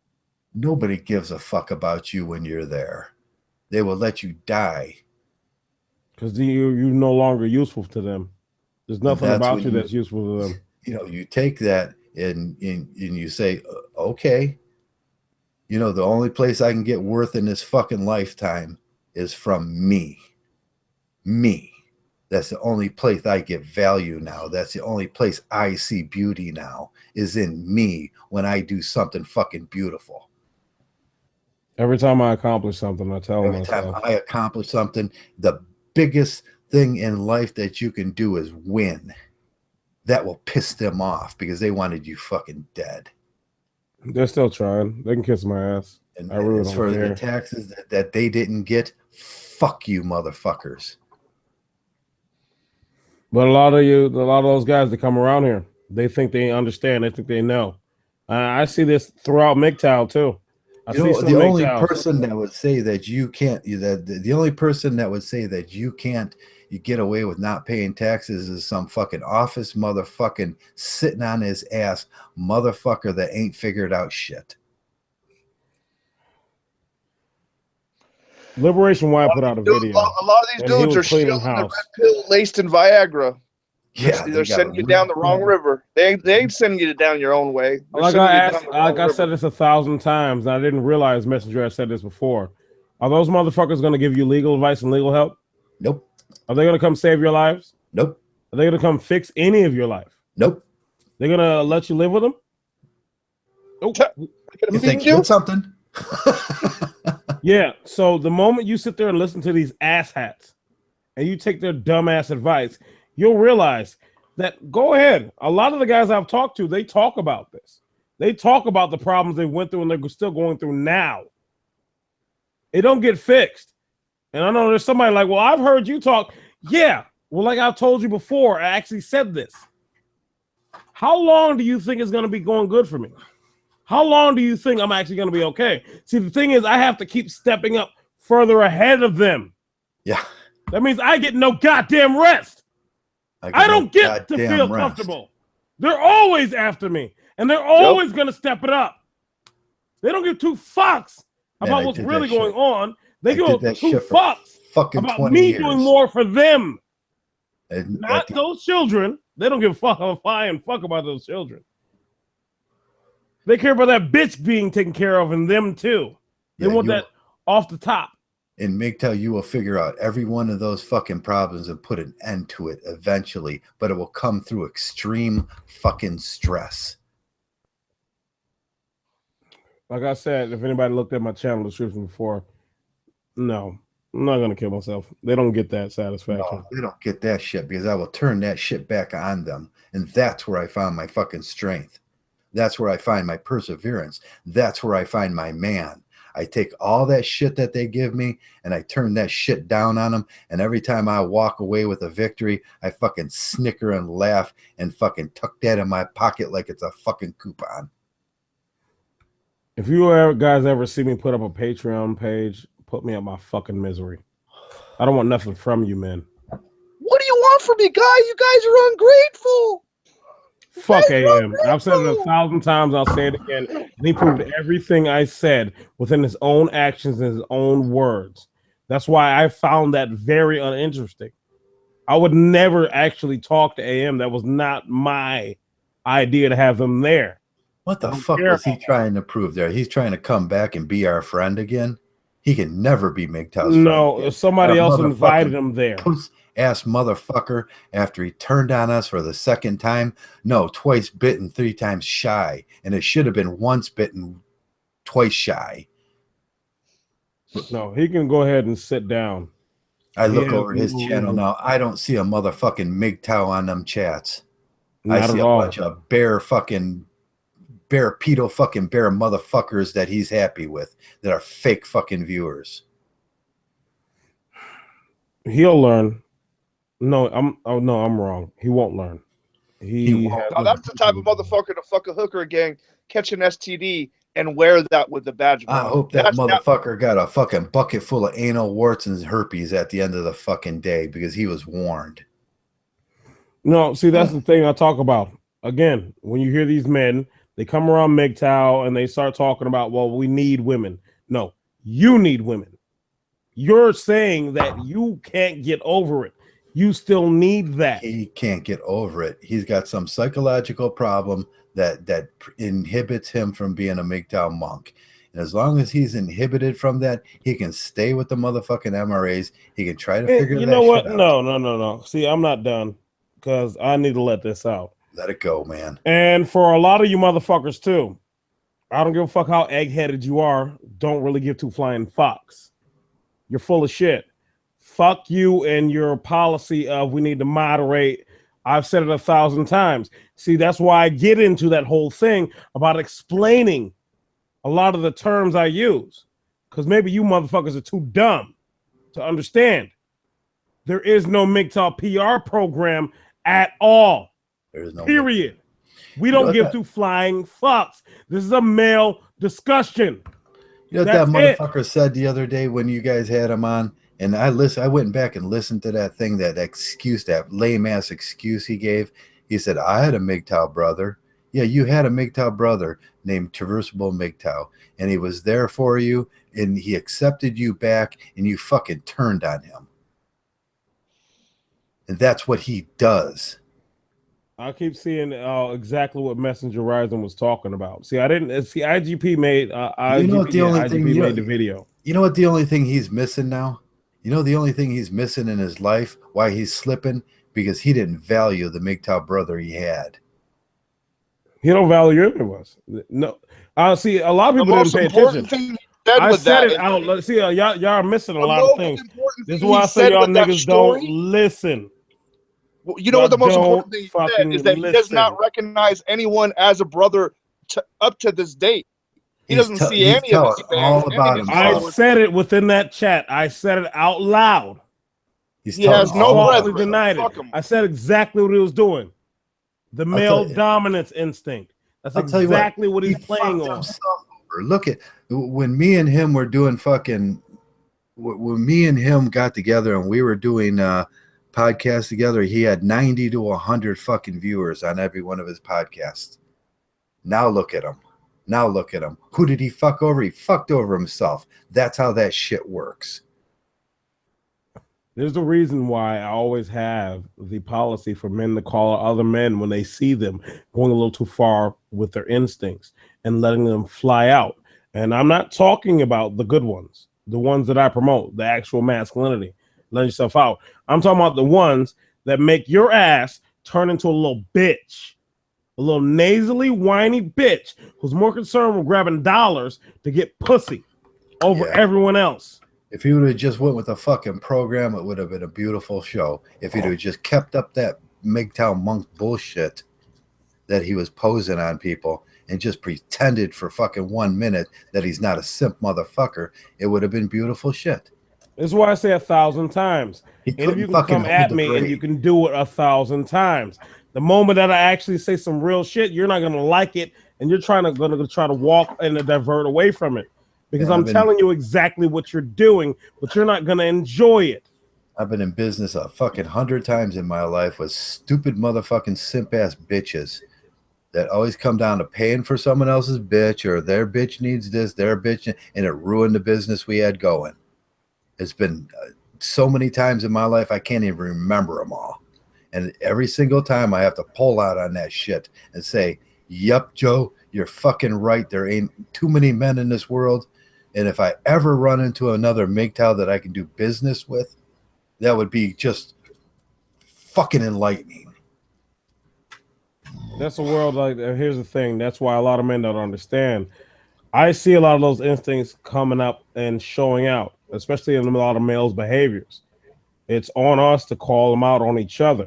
S1: Nobody gives a fuck about you when you're there. They will let you die.
S4: Because you're no longer useful to them. There's nothing about you that's useful to them.
S1: You know, you take that and you say, okay, you know, the only place I can get worth in this fucking lifetime is from me. Me. That's the only place I get value now. That's the only place I see beauty now is in me when I do something fucking beautiful.
S4: Every time I accomplish something, I tell myself.
S1: Every time I accomplish something, the biggest thing in life that you can do is win. That will piss them off because they wanted you fucking dead.
S4: They're still trying. They can kiss my ass.
S1: And
S4: I really
S1: as
S4: don't
S1: for
S4: care.
S1: the taxes that they didn't get, fuck you, motherfuckers.
S4: But a lot of those guys that come around here, they think they understand. They think they know. I see this throughout Mgtow too.
S1: The only person that would say that you can't, the only person that would say that you can't, you get away with not paying taxes is some fucking office motherfucking sitting on his ass motherfucker that ain't figured out shit.
S4: Liberation Y put out a video.
S3: A lot of these dudes are still in the red pill laced in Viagra.
S1: Yeah,
S3: they're sending you down the wrong river. They ain't sending you down your own way.
S4: Like I said this 1,000 times, and I didn't realize, Messenger, I said this before. Are those motherfuckers going to give you legal advice and legal help?
S1: Nope.
S4: Are they going to come save your lives?
S1: Nope.
S4: Are they going to come fix any of your life?
S1: Nope.
S4: They're going to let you live with them?
S1: Nope. You think you did something?
S4: Yeah. So the moment you sit there and listen to these asshats and you take their dumbass advice, you'll realize that, go ahead. A lot of the guys I've talked to, they talk about this. They talk about the problems they went through and they're still going through now. It don't get fixed. And I know there's somebody like, well, I've heard you talk. Yeah. Well, like I've told you before, I actually said this. How long do you think it's going to be going good for me? How long do you think I'm actually going to be okay? See, the thing is, I have to keep stepping up further ahead of them.
S1: Yeah.
S4: That means I get no goddamn rest. I don't get to feel comfortable. They're always after me, and they're always going to step it up. They don't give two fucks about what's really going on. They give two fucks about me doing more for them. Not those children. They don't give a flying fuck about those children. They care about that bitch being taken care of and them too. They want that off the top.
S1: In Mgtow, you will figure out every one of those fucking problems and put an end to it eventually, but it will come through extreme fucking stress.
S4: Like I said, if anybody looked at my channel description before, no, I'm not going to kill myself. They don't get that satisfaction.
S1: No, they don't get that shit because I will turn that shit back on them. And that's where I found my fucking strength. That's where I find my perseverance. That's where I find my man. I take all that shit that they give me and I turn that shit down on them. And every time I walk away with a victory, I fucking snicker and laugh and fucking tuck that in my pocket like it's a fucking coupon.
S4: If you guys ever see me put up a Patreon page, put me at my fucking misery. I don't want nothing from you, man.
S3: What do you want from me, guy? You guys are ungrateful.
S4: Fuck AM. I've said it 1,000 times. I'll say it again. And he proved everything I said within his own actions and his own words. That's why I found that very uninteresting. I would never actually talk to AM. That was not my idea to have him there.
S1: What the fuck was he trying to prove there? He's trying to come back and be our friend again? He can never be Mgtow's friend.
S4: No, somebody else invited him there.
S1: Ass motherfucker after he turned on us for the second time. No, twice bitten, 3 times shy. And it should have been once bitten, twice shy.
S4: No, he can go ahead and sit down.
S1: I look over his channel now. I don't see a motherfucking Mgtow on them chats. I see a bunch of bear pedo fucking bear motherfuckers that he's happy with that are fake fucking viewers.
S4: He'll learn. No, I'm wrong. He won't learn.
S3: That's the type of motherfucker to fuck a hooker gang, catch an STD, and wear that with the badge of
S1: I
S3: honor.
S1: hope that motherfucker got a fucking bucket full of anal warts and herpes at the end of the fucking day because he was warned.
S4: No, see, that's the thing I talk about. Again, when you hear these men, they come around Mgtow and they start talking about, well, we need women. No, you need women. You're saying that you can't get over it. You still need that.
S1: He can't get over it. He's got some psychological problem that inhibits him from being a Mgtow monk. And as long as he's inhibited from that, he can stay with the motherfucking MRAs. He can try to figure that shit out.
S4: You know what? No. See, I'm not done because I need to let this out.
S1: Let it go, man.
S4: And for a lot of you motherfuckers too, I don't give a fuck how egg-headed you are. Don't really give two flying fucks. You're full of shit. Fuck you and your policy of we need to moderate. I've said it 1,000 times. See, that's why I get into that whole thing about explaining a lot of the terms I use. Because maybe you motherfuckers are too dumb to understand. There is no Mgtow PR program at all.
S1: There is no
S4: period. We don't give two flying fucks. This is a male discussion.
S1: You know what that motherfucker said the other day when you guys had him on? And I went back and listened to that thing, that excuse, that lame ass excuse he gave. He said, I had a Mgtow brother. Yeah, you had a Mgtow brother named irresolvable Mgtow, and he was there for you, and he accepted you back, and you fucking turned on him. And that's what he does.
S4: I keep seeing exactly what Messenger Rising was talking about. See, I didn't see IGP made made the video.
S1: You know what the only thing he's missing now? You know the only thing he's missing in his life, why he's slipping? Because he didn't value the Mgtow brother he had.
S4: He don't value any of us. No. See, a lot of people didn't pay attention. I said it out. See, y'all are missing a lot of things. This is why I say y'all niggas don't listen.
S3: Well, you know what the most important thing he said is that he does not recognize anyone as a brother up to this date. He doesn't see any of his fans.
S4: I said it within that chat. I said it out loud.
S3: He has no brethren.
S4: Denied it. I said exactly what he was doing. The male dominance instinct. That's exactly what he's playing on.
S1: Look at when me and him were doing fucking. When me and him got together and we were doing podcasts together, he had 90 to 100 fucking viewers on every one of his podcasts. Now look at him. Now look at him. Who did he fuck over? He fucked over himself. That's how that shit works.
S4: There's a reason why I always have the policy for men to call other men when they see them going a little too far with their instincts and letting them fly out. And I'm not talking about the good ones, the ones that I promote, the actual masculinity, letting yourself out. I'm talking about the ones that make your ass turn into a little bitch. A little nasally, whiny bitch who's more concerned with grabbing dollars to get pussy over everyone else.
S1: If he would have just went with a fucking program, it would have been a beautiful show. If he'd have just kept up that Mgtow monk bullshit that he was posing on people and just pretended for fucking 1 minute that he's not a simp motherfucker, it would have been beautiful shit.
S4: This is why I say 1,000 times. And if you can come at me and you can do it 1,000 times. The moment that I actually say some real shit, you're not gonna like it, and you're gonna try to walk and divert away from it, because I'm telling you exactly what you're doing, but you're not gonna enjoy it.
S1: I've been in business a fucking 100 times in my life with stupid motherfucking simp ass bitches that always come down to paying for someone else's bitch, or their bitch needs this, their bitch, and it ruined the business we had going. It's been so many times in my life I can't even remember them all. And every single time I have to pull out on that shit and say, yup, Joe, you're fucking right. There ain't too many men in this world. And if I ever run into another Mgtow that I can do business with, that would be just fucking enlightening.
S4: That's a world like, here's the thing. That's why a lot of men don't understand. I see a lot of those instincts coming up and showing out, especially in a lot of males' behaviors. It's on us to call them out on each other.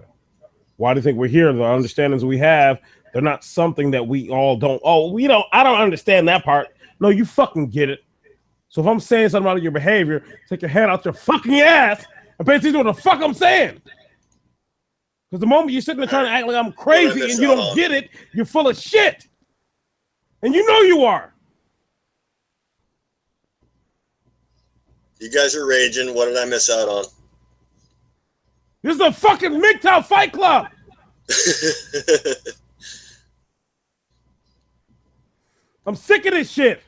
S4: Why do you think we're here? The understandings we have, they're not something that we all don't. I don't understand that part. No, you fucking get it. So if I'm saying something about your behavior, take your hand out your fucking ass and pay attention to what the fuck I'm saying. Because the moment you're sitting there trying to act like I'm crazy and you don't get it, you're full of shit. And you know you are.
S2: You guys are raging. What did I miss out on?
S4: This is a fucking Mgtow fight club. I'm sick of this shit.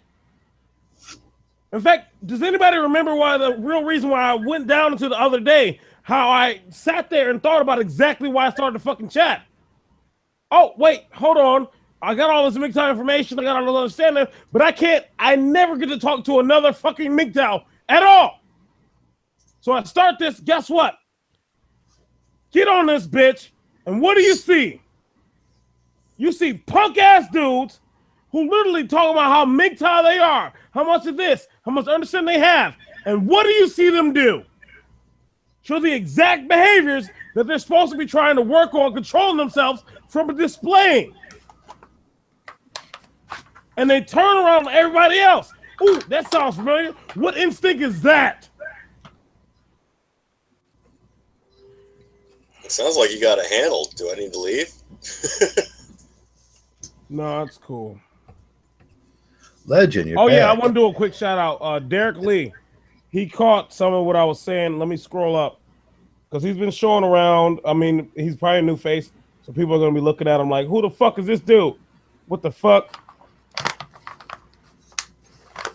S4: In fact, does anybody remember why the real reason why I went down into the other day, how I sat there and thought about exactly why I started the fucking chat? Oh, wait, hold on. I got all this Mgtow information, I got all this understanding, but I never get to talk to another fucking Mgtow at all. So I start this, guess what? Get on this bitch, and what do you see? You see punk-ass dudes who literally talk about how Mgtow they are, how much of this, how much understanding they have, and what do you see them do? Show the exact behaviors that they're supposed to be trying to work on controlling themselves from displaying. And they turn around on everybody else. Ooh, that sounds familiar. What instinct is that?
S2: It sounds like you got it handled. Do I need to leave?
S4: No, it's cool.
S1: Legend, you're
S4: Oh,
S1: back.
S4: yeah, I want to do a quick shout out. Derek Lee, he caught some of what I was saying. Let me scroll up because he's been showing around. I mean, he's probably a new face, so people are going to be looking at him like, who the fuck is this dude? What the fuck?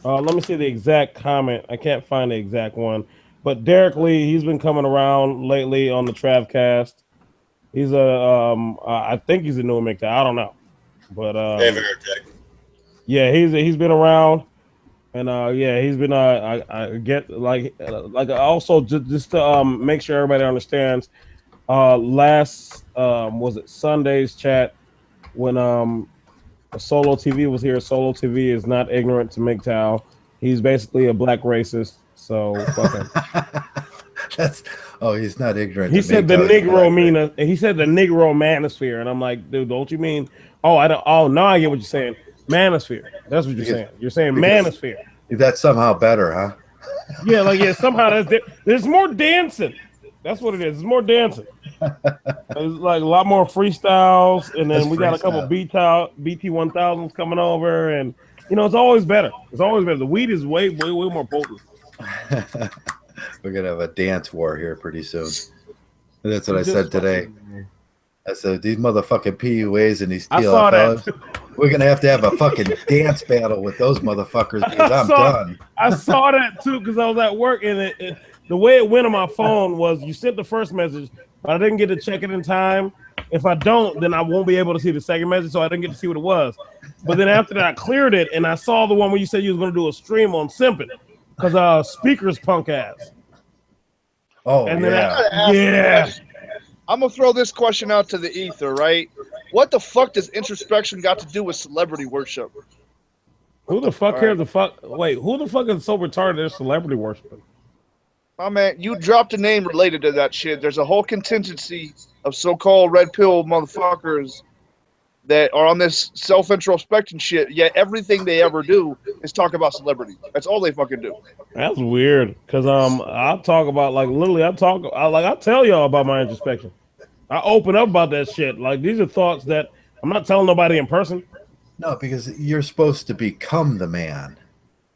S4: Let me see the exact comment. I can't find the exact one. But Derek Lee, he's been coming around lately on the Travcast. He's I think he's a new Mgtow. I don't know. But
S2: Hey, Veritech.
S4: yeah, he's been around, and yeah, he's been I get like also just to make sure everybody understands. Last was it Sunday's chat when Solo TV was here. Solo TV is not ignorant to Mgtow. He's basically a black racist. So fuck him.
S1: He's not ignorant.
S4: He said the Negro he said the Negro manosphere, and I'm like, dude, don't you mean? Oh, I don't. Oh, now I get what you're saying. Manosphere. That's what you're saying. You're saying manosphere.
S1: That's somehow better, huh?
S4: Yeah, like somehow there's more dancing. That's what it is. It's more dancing. There's like a lot more freestyles, and then we got a couple BT1000s coming over, and it's always better. It's always better. The weed is way more potent.
S1: We're gonna have a dance war here pretty soon. That's what I said today. I said these motherfucking PUAs and these TLFLs. We're gonna have to have a fucking dance battle with those motherfuckers because I'm done.
S4: I saw that too because I was at work, and the way it went on my phone was you sent the first message, but I didn't get to check it in time. If I don't, then I won't be able to see the second message, so I didn't get to see what it was. But then after that, I cleared it, and I saw the one where you said you was going to do a stream on Simping because speakers punk ass.
S1: Oh,
S4: and
S1: then
S3: I'm going to throw this question out to the ether, right? What the fuck does introspection got to do with celebrity worship?
S4: Who the fuck cares? Wait, who the fuck is so retarded they're celebrity worshiping?
S3: My man, you dropped a name related to that shit. There's a whole contingency of so-called red pill motherfuckers that are on this self-introspection shit, yet everything they ever do is talk about celebrities. That's all they fucking do.
S4: That's weird, because I'll talk about, like, literally, I tell y'all about my introspection. I open up about that shit. Like, these are thoughts that I'm not telling nobody in person.
S1: No, because you're supposed to become the man,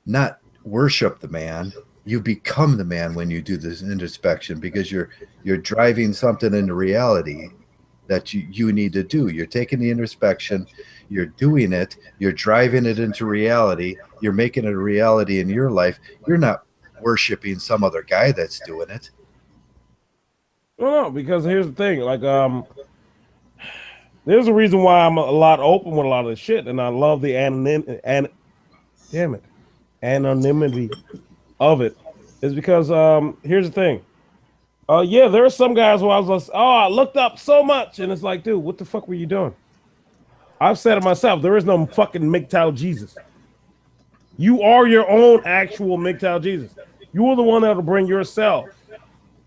S1: not worship the man. You become the man when you do this introspection because you're driving something into reality that you need to do. You're taking the introspection, you're doing it, you're driving it into reality, you're making it a reality in your life. You're not worshiping some other guy that's doing it.
S4: No, because here's the thing, like there's a reason why I'm a lot open with a lot of this shit, and I love the anonymity of it, is because here's the thing. Yeah, there are some guys where I was like, I looked up so much, and it's like, dude, what the fuck were you doing? I've said it myself. There is no fucking Mgtow Jesus. You are your own actual Mgtow Jesus. You are the one that'll bring yourself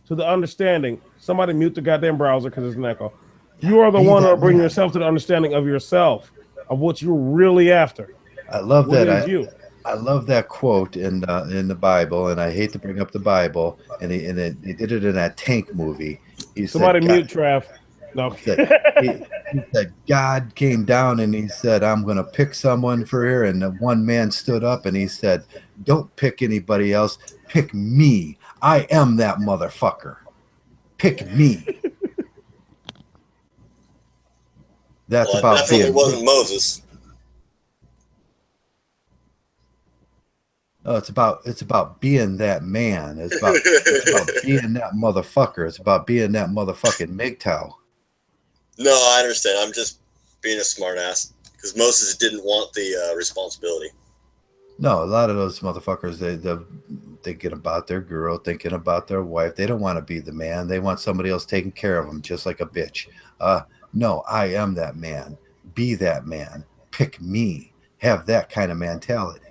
S4: to the understanding. Somebody mute the goddamn browser because it's an echo. You are the one that'll bring yourself to the understanding of yourself, of what you're really after.
S1: I love that. I love that quote in the Bible, and I hate to bring up the Bible, and they did it in that Tank movie.
S4: Somebody mute Trav. No.
S1: God came down and he said, I'm going to pick someone for here. And the one man stood up and he said, don't pick anybody else. Pick me. I am that motherfucker. Pick me. That's
S2: Well, it
S1: about
S2: definitely
S1: being
S2: wasn't Moses.
S1: Oh, it's about being that man. It's about being that motherfucker. It's about being that motherfucking Mgtow.
S2: No, I understand. I'm just being a smartass because Moses didn't want the responsibility.
S1: No, a lot of those motherfuckers, they thinking about their girl, thinking about their wife. They don't want to be the man. They want somebody else taking care of them, just like a bitch. No, I am that man. Be that man. Pick me. Have that kind of mentality.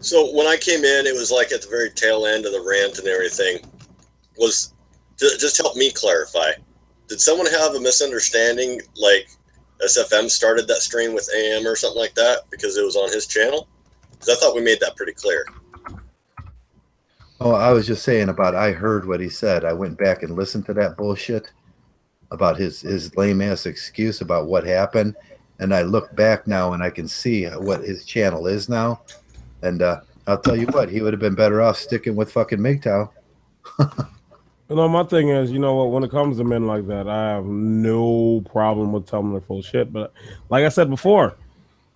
S2: So when I came in, it was like at the very tail end of the rant and everything. Was just help me clarify. Did someone have a misunderstanding, like SFM started that stream with AM or something like that because it was on his channel? Because I thought we made that pretty clear.
S1: Oh, I was just saying about I heard what he said. I went back and listened to that bullshit about his lame ass excuse about what happened, and I look back now and I can see what his channel is now. And I'll tell you what, he would have been better off sticking with fucking Mgtow.
S4: You know, my thing is, you know what, when it comes to men like that, I have no problem with telling them they're full of shit. But like I said before,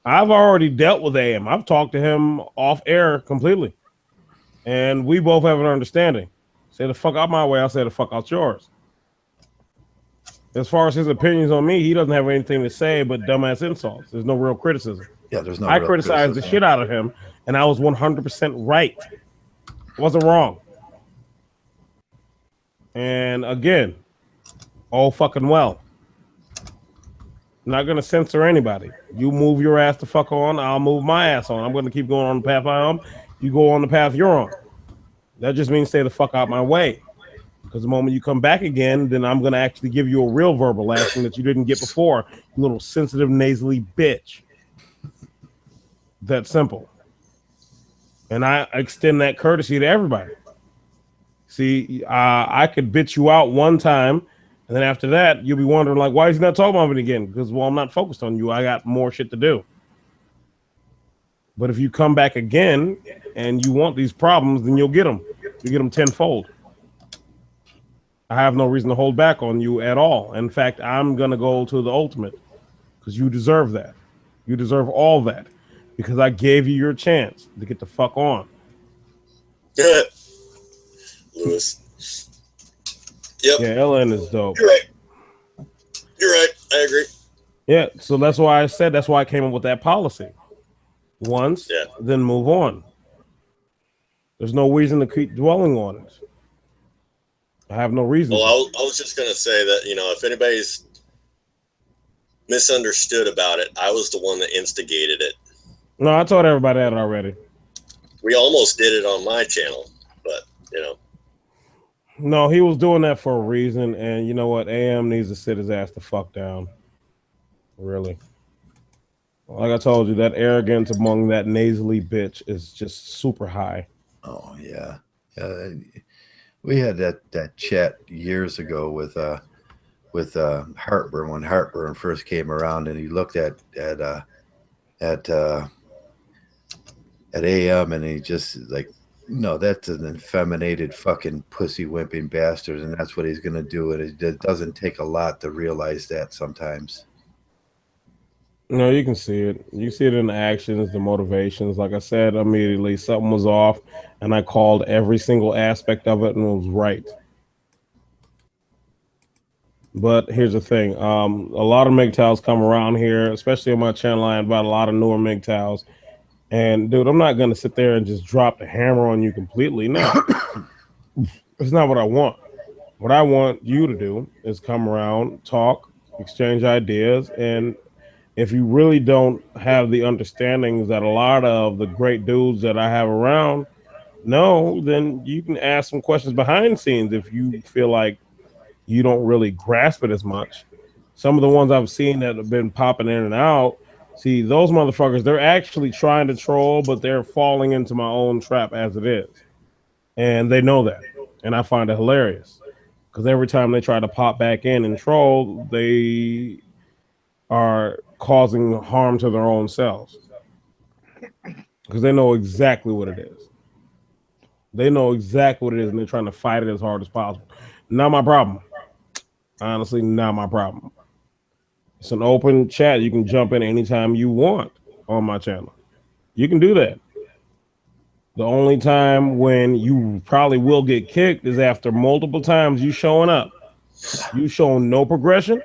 S4: I've already dealt with AM. I've talked to him off air completely. And we both have an understanding. Say the fuck out my way, I'll say the fuck out yours. As far as his opinions on me, he doesn't have anything to say but dumbass insults. There's no real criticism.
S1: Yeah, there's no.
S4: I criticized the shit out of him, and I was 100% right. I wasn't wrong. And again, all fucking well. I'm not gonna censor anybody. You move your ass the fuck on, I'll move my ass on. I'm gonna keep going on the path I am. You go on the path you're on. That just means stay the fuck out my way. Because the moment you come back again, then I'm going to actually give you a real verbal lashing that you didn't get before, you little sensitive, nasally bitch. That simple. And I extend that courtesy to everybody. See, I could bitch you out one time, and then after that, you'll be wondering, like, why is he not talking about it again? Because, well, I'm not focused on you. I got more shit to do. But if you come back again and you want these problems, then you'll get them. You get them tenfold. I have no reason to hold back on you at all. In fact, I'm going to go to the ultimate because you deserve that. You deserve all that because I gave you your chance to get the fuck on.
S2: Lewis. Yep.
S4: Yeah, LN is dope.
S2: You're right. You're right. I agree.
S4: Yeah, so that's why I said, that's why I came up with that policy. Once, then move on. There's no reason to keep dwelling on it. I have no reason.
S2: Well, I was just going to say that, you know, if anybody's misunderstood about it, I was the one that instigated it.
S4: No, I told everybody that already.
S2: We almost did it on my channel, but, you know.
S4: No, he was doing that for a reason, and you know what? AM needs to sit his ass the fuck down. Really. Like I told you, that arrogance among that nasally bitch is just super high.
S1: Oh, yeah. We had that chat years ago with Heartburn when Heartburn first came around, and he looked at AM, and he just like, no, that's an effeminated fucking pussy wimping bastard, and that's what he's gonna do. And it doesn't take a lot to realize that sometimes.
S4: No, you can see it. You see it in the actions, the motivations. Like I said, immediately something was off, and I called every single aspect of it, and it was right. But here's the thing: a lot of Mgtows come around here, especially on my channel. I invite a lot of newer Mgtows, and dude, I'm not gonna sit there and just drop the hammer on you completely. No, it's not what I want. What I want you to do is come around, talk, exchange ideas, and if you really don't have the understandings that a lot of the great dudes that I have around know, then you can ask some questions behind the scenes if you feel like you don't really grasp it as much. Some of the ones I've seen that have been popping in and out, see, those motherfuckers, they're actually trying to troll, but they're falling into my own trap as it is. And they know that. And I find it hilarious because every time they try to pop back in and troll, they are causing harm to their own selves because they know exactly what it is. They know exactly what it is, and they're trying to fight it as hard as possible. Not my problem. Honestly, not my problem. It's an open chat. You can jump in anytime you want on my channel. You can do that. The only time when you probably will get kicked is after multiple times you showing up. You showing no progression.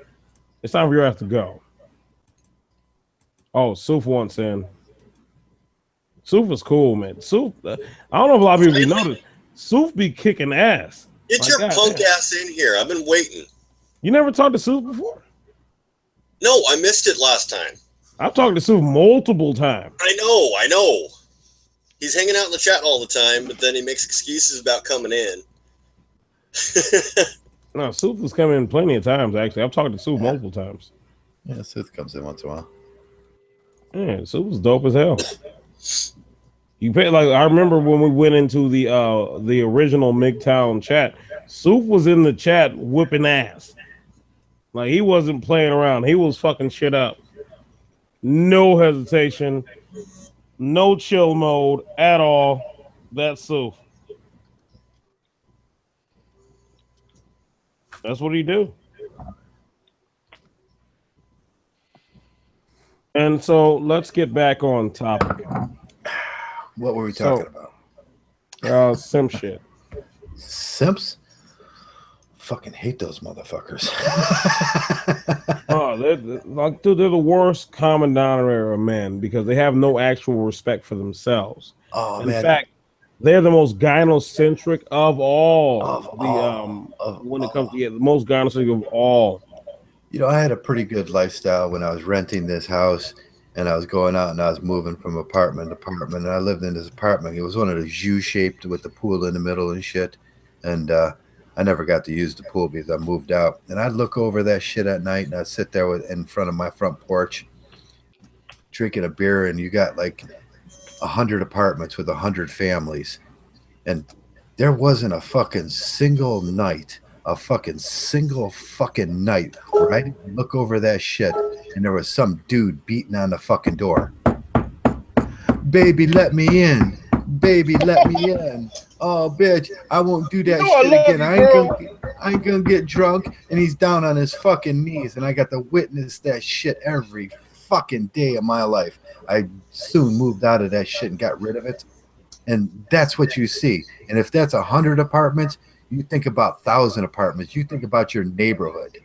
S4: It's time for your ass to go. Oh, Suf wants in. Suf is cool, man. Suf, I don't know if a lot of people notice. Suf be kicking ass.
S2: Get your punk ass in here. I've been waiting.
S4: You never talked to Suf before?
S2: No, I missed it last time.
S4: I've talked to Suf multiple times.
S2: I know. He's hanging out in the chat all the time, but then he makes excuses about coming in.
S4: No, Suf has come in plenty of times, actually. I've talked to Suf multiple times.
S1: Yeah, Sooth comes in once in a while.
S4: Yeah, Suf was dope as hell. You pay like I remember when we went into the original Mgtow chat. Suf was in the chat whipping ass. Like he wasn't playing around. He was fucking shit up. No hesitation. No chill mode at all. That's Suf. That's what he do. And so let's get back on topic.
S1: What were we talking about?
S4: Simp shit.
S1: Simps? Fucking hate those motherfuckers.
S4: Oh, they're the worst common denominator of men because they have no actual respect for themselves.
S1: Oh,
S4: In
S1: man.
S4: fact, they're the most gynocentric of all. When it comes to the most gynocentric of all.
S1: You know, I had a pretty good lifestyle when I was renting this house and I was going out and I was moving from apartment to apartment. And I lived in this apartment. It was one of those U-shaped with the pool in the middle and shit. And I never got to use the pool because I moved out. And I'd look over that shit at night and I'd sit there in front of my front porch drinking a beer, and you got like 100 apartments with 100 families. And there wasn't a fucking single night where I didn't look over that shit and there was some dude beating on the fucking door. Baby, let me in. Baby, let me in. Oh, bitch, I won't do that shit again. I ain't gonna get drunk. And he's down on his fucking knees, and I got to witness that shit every fucking day of my life. I soon moved out of that shit and got rid of it. And that's what you see. And if that's 100 apartments, you think about 1,000 apartments. You think about your neighborhood.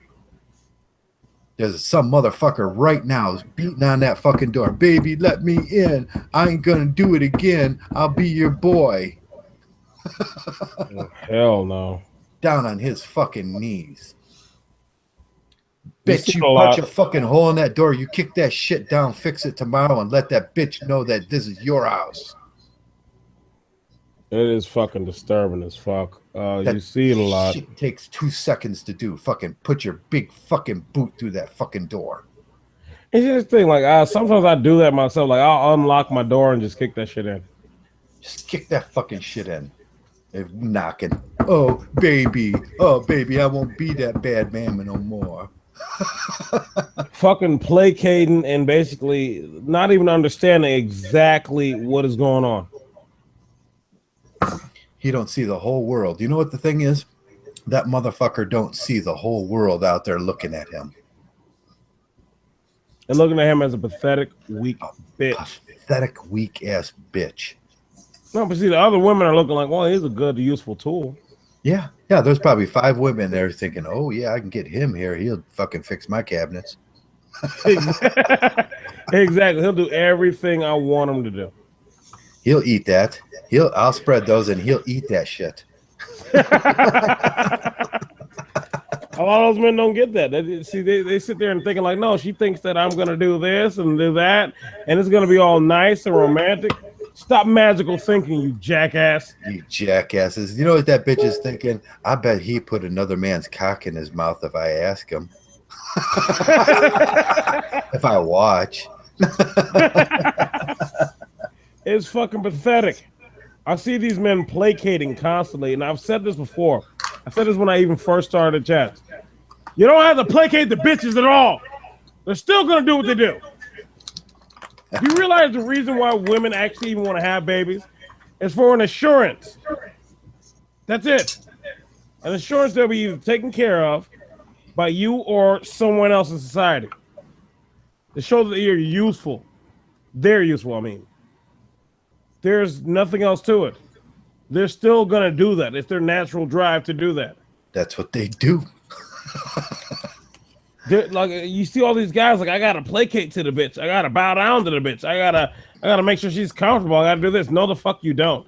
S1: There's some motherfucker right now is beating on that fucking door. Baby, let me in. I ain't gonna do it again. I'll be your boy.
S4: Oh, hell no.
S1: Down on his fucking knees. Bitch, you punch a fucking hole in that door. You kick that shit down, fix it tomorrow, and let that bitch know that this is your house.
S4: It is fucking disturbing as fuck. You see it a lot.
S1: Shit takes 2 seconds to do. Fucking put your big fucking boot through that fucking door.
S4: It's just the thing, like sometimes I do that myself. Like I'll unlock my door and just kick that shit in.
S1: Just kick that fucking shit in. They're knocking. Oh baby, I won't be that bad mamma no more.
S4: Fucking placating and basically not even understanding exactly what is going on.
S1: He don't see the whole world. You know what the thing is? That motherfucker don't see the whole world out there looking at him.
S4: And looking at him as a pathetic, weak bitch.
S1: Pathetic, weak-ass bitch.
S4: No, but see, the other women are looking like, well, he's a good, useful tool.
S1: Yeah, there's probably 5 women there thinking, oh, yeah, I can get him here. He'll fucking fix my cabinets.
S4: Exactly. He'll do everything I want him to do.
S1: He'll eat that. I'll spread those and he'll eat that shit.
S4: A lot of those men don't get that. They sit there and thinking like, no, she thinks that I'm going to do this and do that, and it's going to be all nice and romantic. Stop magical thinking, you jackass.
S1: You jackasses. You know what that bitch is thinking? I bet he put another man's cock in his mouth if I ask him. If I watch.
S4: It's fucking pathetic. I see these men placating constantly, and I've said this before. I said this when I even first started chats. You don't have to placate the bitches at all. They're still gonna do what they do. Do you realize the reason why women actually even want to have babies is for an assurance? That's it. An assurance they'll be either taken care of by you or someone else in society. To show that you're useful. They're useful, I mean. There's nothing else to it. They're still going to do that. It's their natural drive to do that.
S1: That's what they do.
S4: Like, you see all these guys like, I got to placate to the bitch. I got to bow down to the bitch. I got to make sure she's comfortable. I got to do this. No, the fuck you don't.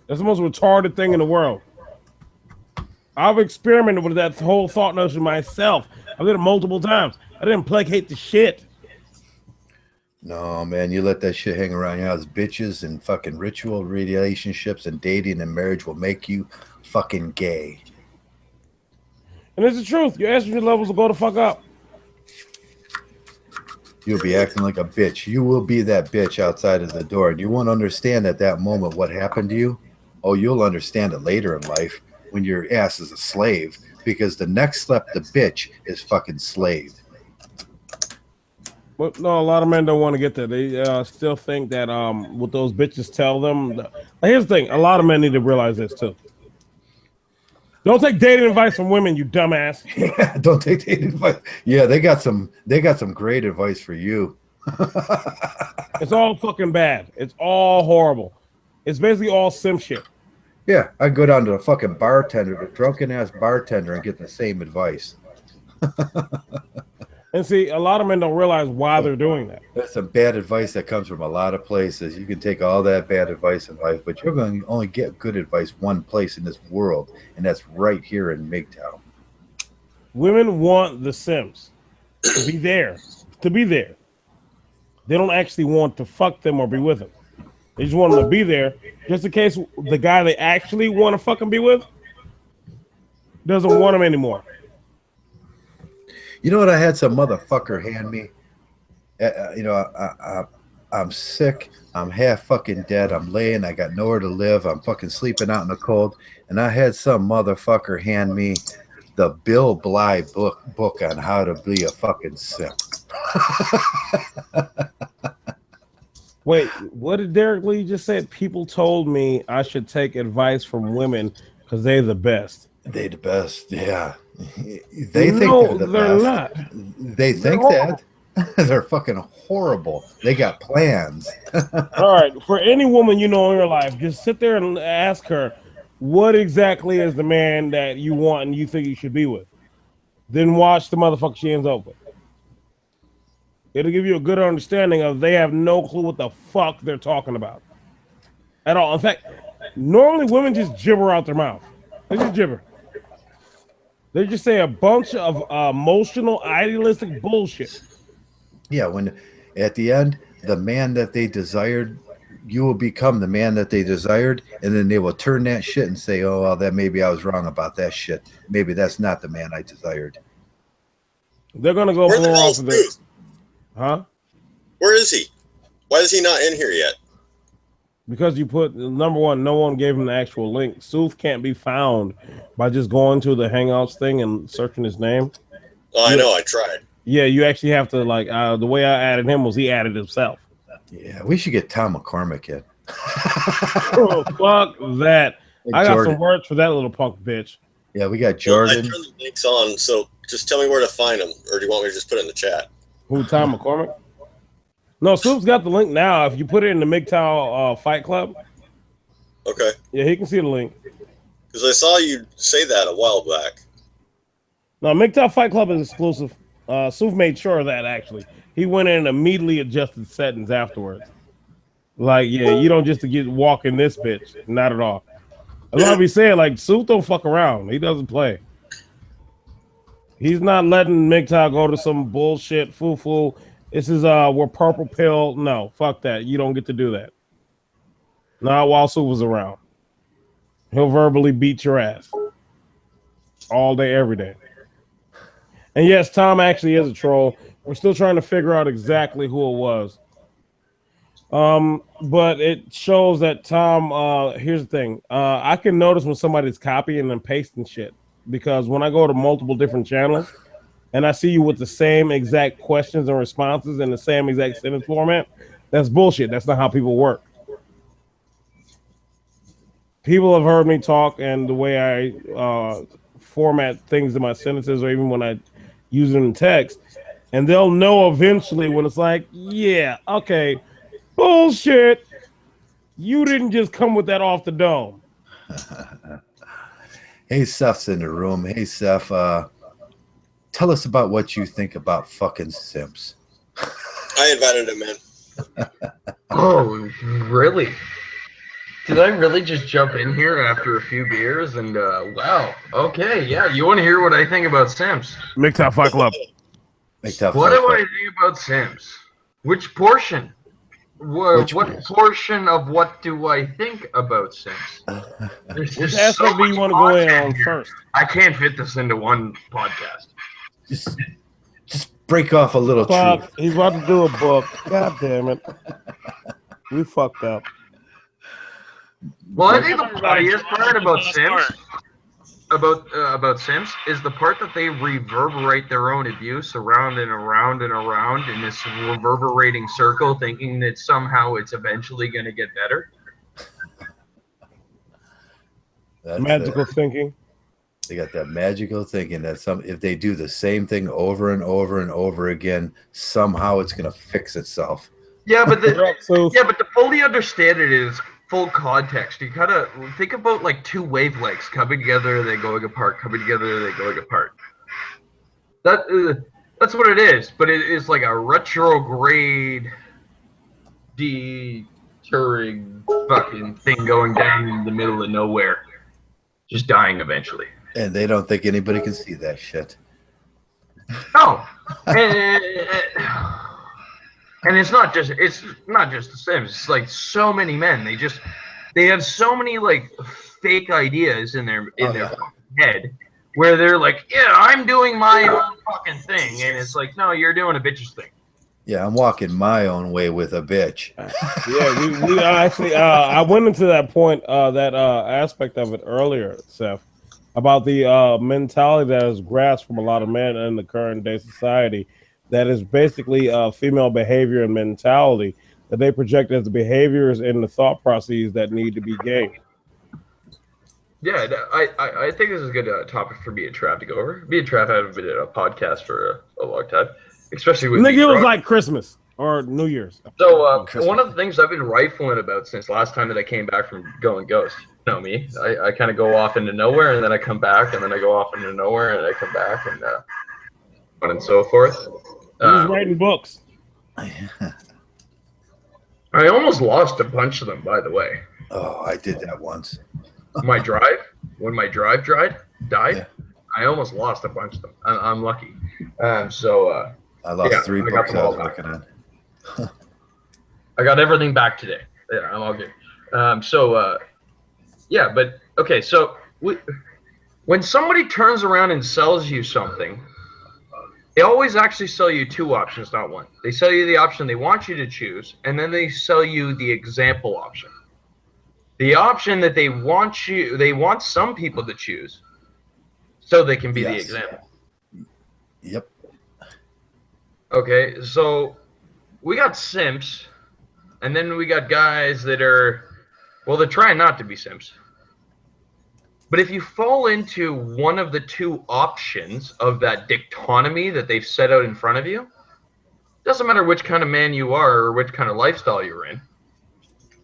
S4: That's the most retarded thing in the world. I've experimented with that whole thought notion myself. I did it multiple times. I didn't placate the shit.
S1: No, man, you let that shit hang around your house. Bitches and fucking ritual relationships and dating and marriage will make you fucking gay.
S4: And it's the truth. Your estrogen levels will go the fuck up.
S1: You'll be acting like a bitch. You will be that bitch outside of the door. And you won't understand at that moment what happened to you. Oh, you'll understand it later in life when your ass is a slave. Because the next step, the bitch, is fucking slave.
S4: But no, a lot of men don't want to get there. They still think that what those bitches tell them. Here's the thing: a lot of men need to realize this too. Don't take dating advice from women, you dumbass.
S1: Yeah, don't take dating advice. Yeah, they got some great advice for you.
S4: It's all fucking bad. It's all horrible. It's basically all sim shit.
S1: Yeah, I go down to the fucking bartender, the drunken ass bartender, and get the same advice.
S4: And see, a lot of men don't realize why they're doing that.
S1: That's some bad advice that comes from a lot of places. You can take all that bad advice in life, but you're going to only get good advice one place in this world, and that's right here in Mgtow.
S4: Women want the Sims to be there. To be there. They don't actually want to fuck them or be with them. They just want them to be there, just in case the guy they actually want to fucking be with doesn't want them anymore.
S1: You know what I had some motherfucker hand me? I'm sick. I'm half fucking dead. I'm laying. I got nowhere to live. I'm fucking sleeping out in the cold. And I had some motherfucker hand me the Bill Bly book on how to be a fucking simp.
S4: Wait, what did Derek Lee just say? People told me I should take advice from women because they're the best.
S1: They the best, yeah. They think
S4: no,
S1: they're the
S4: they're
S1: best.
S4: Not.
S1: They think that. They're fucking horrible. They got plans.
S4: All right, for any woman you know in your life, just sit there and ask her, what exactly is the man that you want and you think you should be with? Then watch the motherfucker she ends up with. It'll give you a good understanding of they have no clue what the fuck they're talking about at all. In fact, normally women just gibber out their mouth. They just gibber. They just say a bunch of emotional, idealistic bullshit.
S1: Yeah, when at the end, the man that they desired, you will become the man that they desired, and then they will turn that shit and say, oh, well, that maybe I was wrong about that shit. Maybe that's not the man I desired.
S4: They're going to go blow off of this. Huh?
S2: Where is he? Why is he not in here yet?
S4: Because you put, number one, no one gave him the actual link. Sooth can't be found by just going to the Hangouts thing and searching his name.
S2: Oh, I know, I tried.
S4: Yeah, you actually have to, like, the way I added him was he added himself.
S1: Yeah, we should get Tom McCormick in.
S4: Oh, fuck that.
S1: Hey,
S4: I got
S1: Jordan.
S4: some words for that little punk bitch.
S1: Yeah, we got Jordan.
S2: Well, I turned the links on, so just tell me where to find them, or do you want me to just put it in the chat?
S4: Who, Tom McCormick? No, Soup's got the link now. If you put it in the Mgtow Fight Club.
S2: Okay.
S4: Yeah, he can see the link.
S2: Because I saw you say that a while back.
S4: No, Mgtow Fight Club is exclusive. Souf made sure of that, actually. He went in and immediately adjusted settings afterwards. Like, yeah, you don't just get walk in this bitch. Not at all. A lot of people saying, like, Souf don't fuck around. He doesn't play. He's not letting Mgtow go to some bullshit foo-foo. This is we're purple pill. No, fuck that. You don't get to do that. Not while Souf was around. He'll verbally beat your ass. All day, every day. And yes, Tom actually is a troll. We're still trying to figure out exactly who it was. But it shows that Tom. Here's the thing. I can notice when somebody's copying and pasting shit because when I go to multiple different channels and I see you with the same exact questions and responses in the same exact sentence format, that's bullshit. That's not how people work. People have heard me talk and the way I format things in my sentences, or even when I use it in text, and they'll know eventually when it's like, yeah, okay, bullshit. You didn't just come with that off the dome.
S1: Hey, Seth's in the room. Hey, Seth, tell us about what you think about fucking simps.
S2: I invited him in.
S5: Oh, really? Did I really just jump in here after a few beers? And wow, okay, yeah. You want to hear what I think about simps?
S4: Mgtow Fight Club.
S1: Mgtow
S5: What
S1: Fight
S5: do I
S1: Club.
S5: think about simps? Which portion? What portion of what do I think about simps? There's
S4: Which
S5: just
S4: aspect
S5: so
S4: do you
S5: much
S4: want to go in
S5: content
S4: on
S5: here.
S4: first?
S5: I can't fit this into one podcast.
S1: Just break off a little
S4: Fuck,
S1: truth.
S4: he's about to do a book. God damn it. We fucked up.
S5: Well, I think the funniest part about simps, about simps, is the part that they reverberate their own abuse around and around and around in this reverberating circle, thinking that somehow it's eventually going to get better.
S1: That's
S4: Magical thinking.
S1: They got that magical thinking that if they do the same thing over and over and over again, somehow it's gonna fix itself.
S5: Yeah, but
S4: So
S5: to fully understand it is full context. You gotta think about like two wavelengths coming together, then going apart, coming together, then going apart. That's what it is. But it is like a retrograde, deterring fucking thing going down in the middle of nowhere, just dying eventually.
S1: And they don't think anybody can see that shit.
S5: No, and it's not just the Sims. It's like so many men. They have so many like fake ideas in their head where they're like, yeah, I'm doing my own fucking thing, and it's like, no, you're doing a bitch's thing.
S1: Yeah, I'm walking my own way with a bitch.
S4: Yeah, we actually I went into that point, that aspect of it earlier, Seth, about the mentality that is grasped from a lot of men in the current day society, that is basically female behavior and mentality that they project as the behaviors and the thought processes that need to be gained.
S5: Yeah, I think this is a good topic for me and Trav to go over. Me and Trav haven't been in a podcast for a long time, especially with
S4: Nigga, it was like Christmas or New Year's.
S5: So one of the things I've been rifling about since last time that I came back from going ghost. You know me, I kind of go off into nowhere and then I come back and then I go off into nowhere and I come back and on and so forth.
S4: He's writing books.
S5: I almost lost a bunch of them, by the way.
S1: Oh, I did that once.
S5: When my drive died,
S1: Yeah.
S5: I almost lost a bunch of them. I'm lucky.
S1: I lost 3 books I was working on.
S5: I got everything back today. Yeah, I'm all good. Yeah, but okay. So when somebody turns around and sells you something, they always actually sell you 2 options, not one. They sell you the option they want you to choose, and then they sell you the example option. The option that they want some people to choose, so they can be the example.
S1: Yep.
S5: Okay, so we got simps, and then we got guys that are, well, they're trying not to be simps. But if you fall into one of the 2 options of that dichotomy that they've set out in front of you, doesn't matter which kind of man you are or which kind of lifestyle you're in.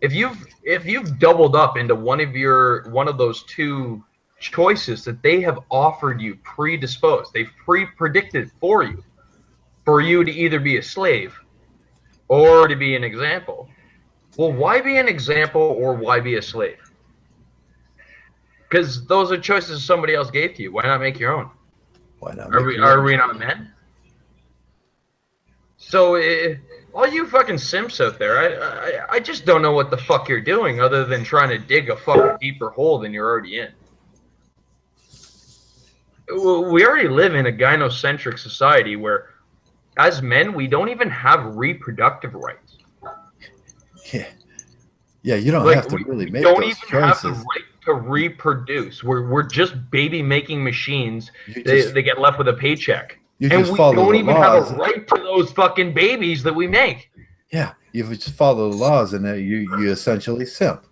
S5: If you've doubled up into one of those 2 choices that they have offered you predisposed, they've pre-predicted for you to either be a slave or to be an example. Well, why be an example or why be a slave? Because those are choices somebody else gave to you. Why not make your own?
S1: Why not?
S5: Are we not men? So, all you fucking simps out there, I just don't know what the fuck you're doing other than trying to dig a fucking deeper hole than you're already in. We already live in a gynocentric society where, as men, we don't even have reproductive rights.
S1: Yeah, you don't
S5: Like,
S1: have to
S5: we
S1: really make
S5: don't
S1: those
S5: even have the
S1: choices.
S5: right to reproduce. We're just baby making machines.
S1: You
S5: They
S1: just
S5: get left with a paycheck.
S1: you
S5: And
S1: just
S5: we
S1: follow
S5: don't
S1: the
S5: even have a
S1: laws.
S5: right to those fucking babies that we make.
S1: Yeah, you just follow the laws, and then you essentially simp.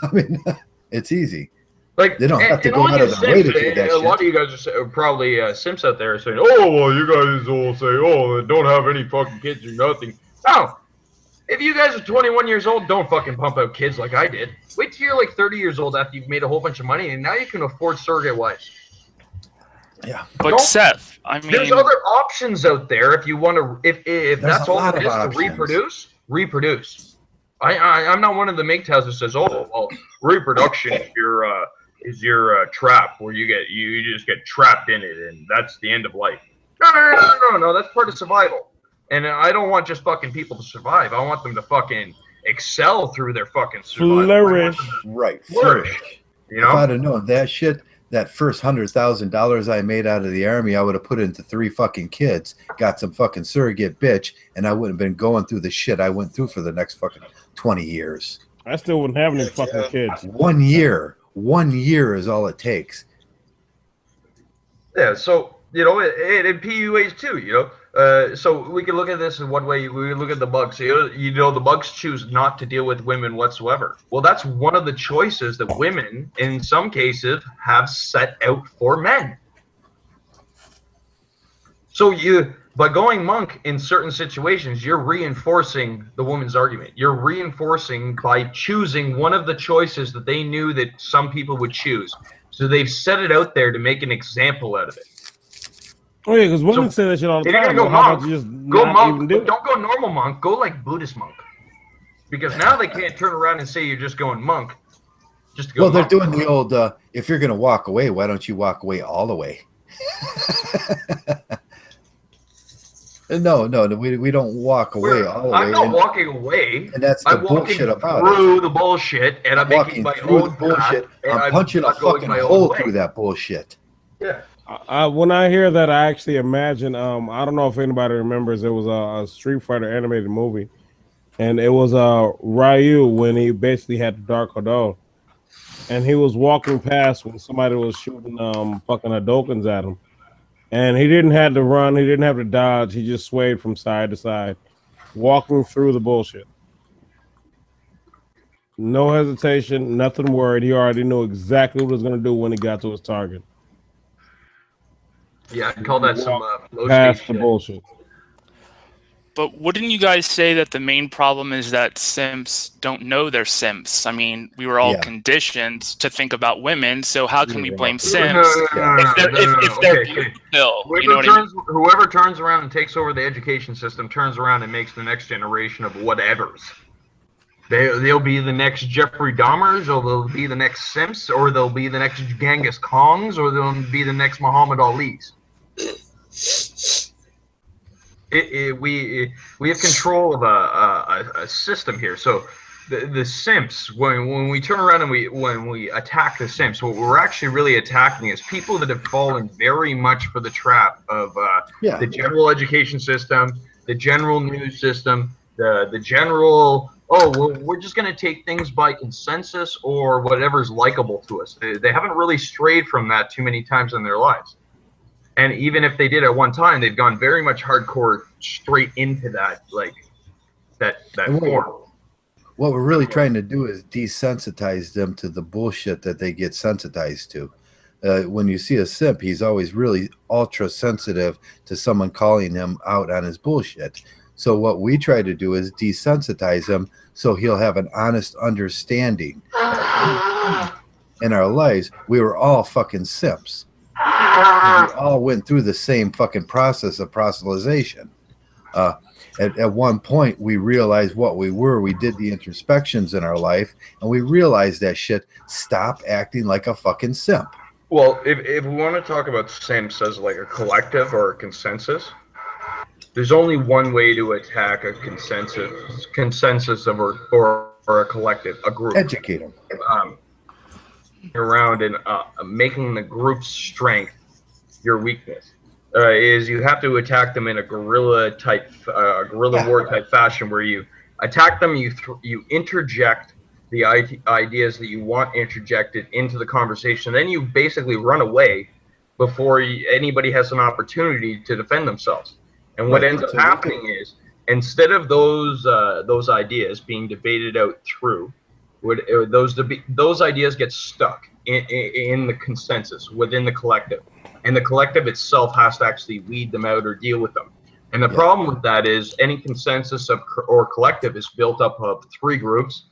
S1: I mean, it's easy.
S5: Like,
S1: They don't have to
S5: and
S1: go
S5: all
S1: out
S5: you
S1: of their way
S5: simps,
S1: to do that
S5: a lot
S1: shit.
S5: of you guys are probably simps out there saying, "Oh, well, you guys all say, oh, don't have any fucking kids or nothing." No, if you guys are 21 years old, don't fucking pump out kids like I did. Wait till you're like 30 years old after you've made a whole bunch of money, and now you can afford surrogate wives.
S1: Yeah,
S6: But
S5: Don't-
S6: Seth, I
S5: There's
S6: mean,
S5: other options out there if you want to. If
S1: There's
S5: that's
S1: a
S5: all
S1: lot
S5: it
S1: of
S5: is to
S1: options.
S5: reproduce. I'm not one of the Mgtows that says, "Oh, well, reproduction is your trap where you just get trapped in it and that's the end of life." No. That's part of survival. And I don't want just fucking people to survive. I want them to fucking excel through their fucking survival.
S4: Flourish.
S1: right.
S5: Flourish. You
S1: If
S5: know.
S1: I'd have known that shit, that first $100,000 I made out of the army, I would have put it into 3 fucking kids, got some fucking surrogate bitch, and I wouldn't have been going through the shit I went through for the next fucking 20 years.
S4: I still wouldn't have any fucking kids.
S1: 1 year. 1 year is all it takes.
S5: Yeah, so it PUAs too. So we can look at this in one way. We look at the bugs. The bugs choose not to deal with women whatsoever. Well, that's one of the choices that women, in some cases, have set out for men. So by going monk in certain situations, you're reinforcing the woman's argument. You're reinforcing by choosing one of the choices that they knew that some people would choose. So they've set it out there to make an example out of it.
S4: Oh yeah, because women say that shit all the
S5: If you're
S4: time.
S5: gonna go
S4: Well, how
S5: monk,
S4: about you just
S5: go
S4: not
S5: monk,
S4: even do
S5: but
S4: it?
S5: don't go normal monk. Go like Buddhist monk, because now they can't turn around and say you're just going monk. Just to go.
S1: Well, they're
S5: monk.
S1: doing the old, if you're going to walk away, why don't you walk away all the way? No, we don't walk away all the way.
S5: I'm not walking away.
S1: And that's the
S5: I'm walking
S1: bullshit about
S5: through
S1: it.
S5: the bullshit, and I'm making
S1: Walking
S5: my
S1: through the
S5: own
S1: bullshit.
S5: path, and
S1: I'm punching a
S5: not going
S1: fucking
S5: my own
S1: hole
S5: way.
S1: through that bullshit.
S5: Yeah.
S4: When I hear that, I actually imagine. I don't know if anybody remembers. There was a Street Fighter animated movie, and it was Ryu when he basically had the Dark Hadou, and he was walking past when somebody was shooting fucking Hadokens at him, and he didn't have to run. He didn't have to dodge. He just swayed from side to side, walking through the bullshit. No hesitation, nothing worried. He already knew exactly what he was going to do when he got to his target.
S5: Yeah, I call that some flow
S4: Past
S5: state
S4: the
S5: shit.
S4: bullshit.
S6: but wouldn't you guys say that the main problem is that simps don't know they're simps? I mean, we were all
S1: Yeah.
S6: conditioned to think about women, so how can we blame
S5: No,
S6: simps if they're
S5: Okay.
S6: beautiful? You know what I mean?
S5: Whoever turns around and takes over the education system turns around and makes the next generation of whatevers. They'll be the next Jeffrey Dahmers, or they'll be the next Simps, or they'll be the next Genghis Kongs, or they'll be the next Muhammad Ali's. We have control of a system here. So the Simps, when we turn around and when we attack the Simps, what we're actually really attacking is people that have fallen very much for the trap of the general education system, the general news system, the general, oh, well, we're just going to take things by consensus or whatever's likable to us. They haven't really strayed from that too many times in their lives. And even if they did at one time, they've gone very much hardcore straight into that, like that form.
S1: What we're really trying to do is desensitize them to the bullshit that they get sensitized to. When you see a simp, he's always really ultra sensitive to someone calling him out on his bullshit. So what we try to do is desensitize him so he'll have an honest understanding. In our lives, we were all fucking simps. We all went through the same fucking process of proselytization. At one point, we realized what we were. We did the introspections in our life, and we realized that shit. Stop acting like a fucking simp.
S5: Well, if we want to talk about simps as like a collective or a consensus, there's only one way to attack a consensus of or a collective, a group.
S1: Educate them.
S5: Around and making the group's strength your weakness is you have to attack them in a guerrilla war type fashion where you attack them, you interject the ideas that you want interjected into the conversation. Then you basically run away before anybody has an opportunity to defend themselves. And what ends up happening is, instead of those ideas being debated out through, those ideas get stuck in the consensus within the collective, and the collective itself has to actually weed them out or deal with them. And the problem with that is any consensus or collective is built up of three groups.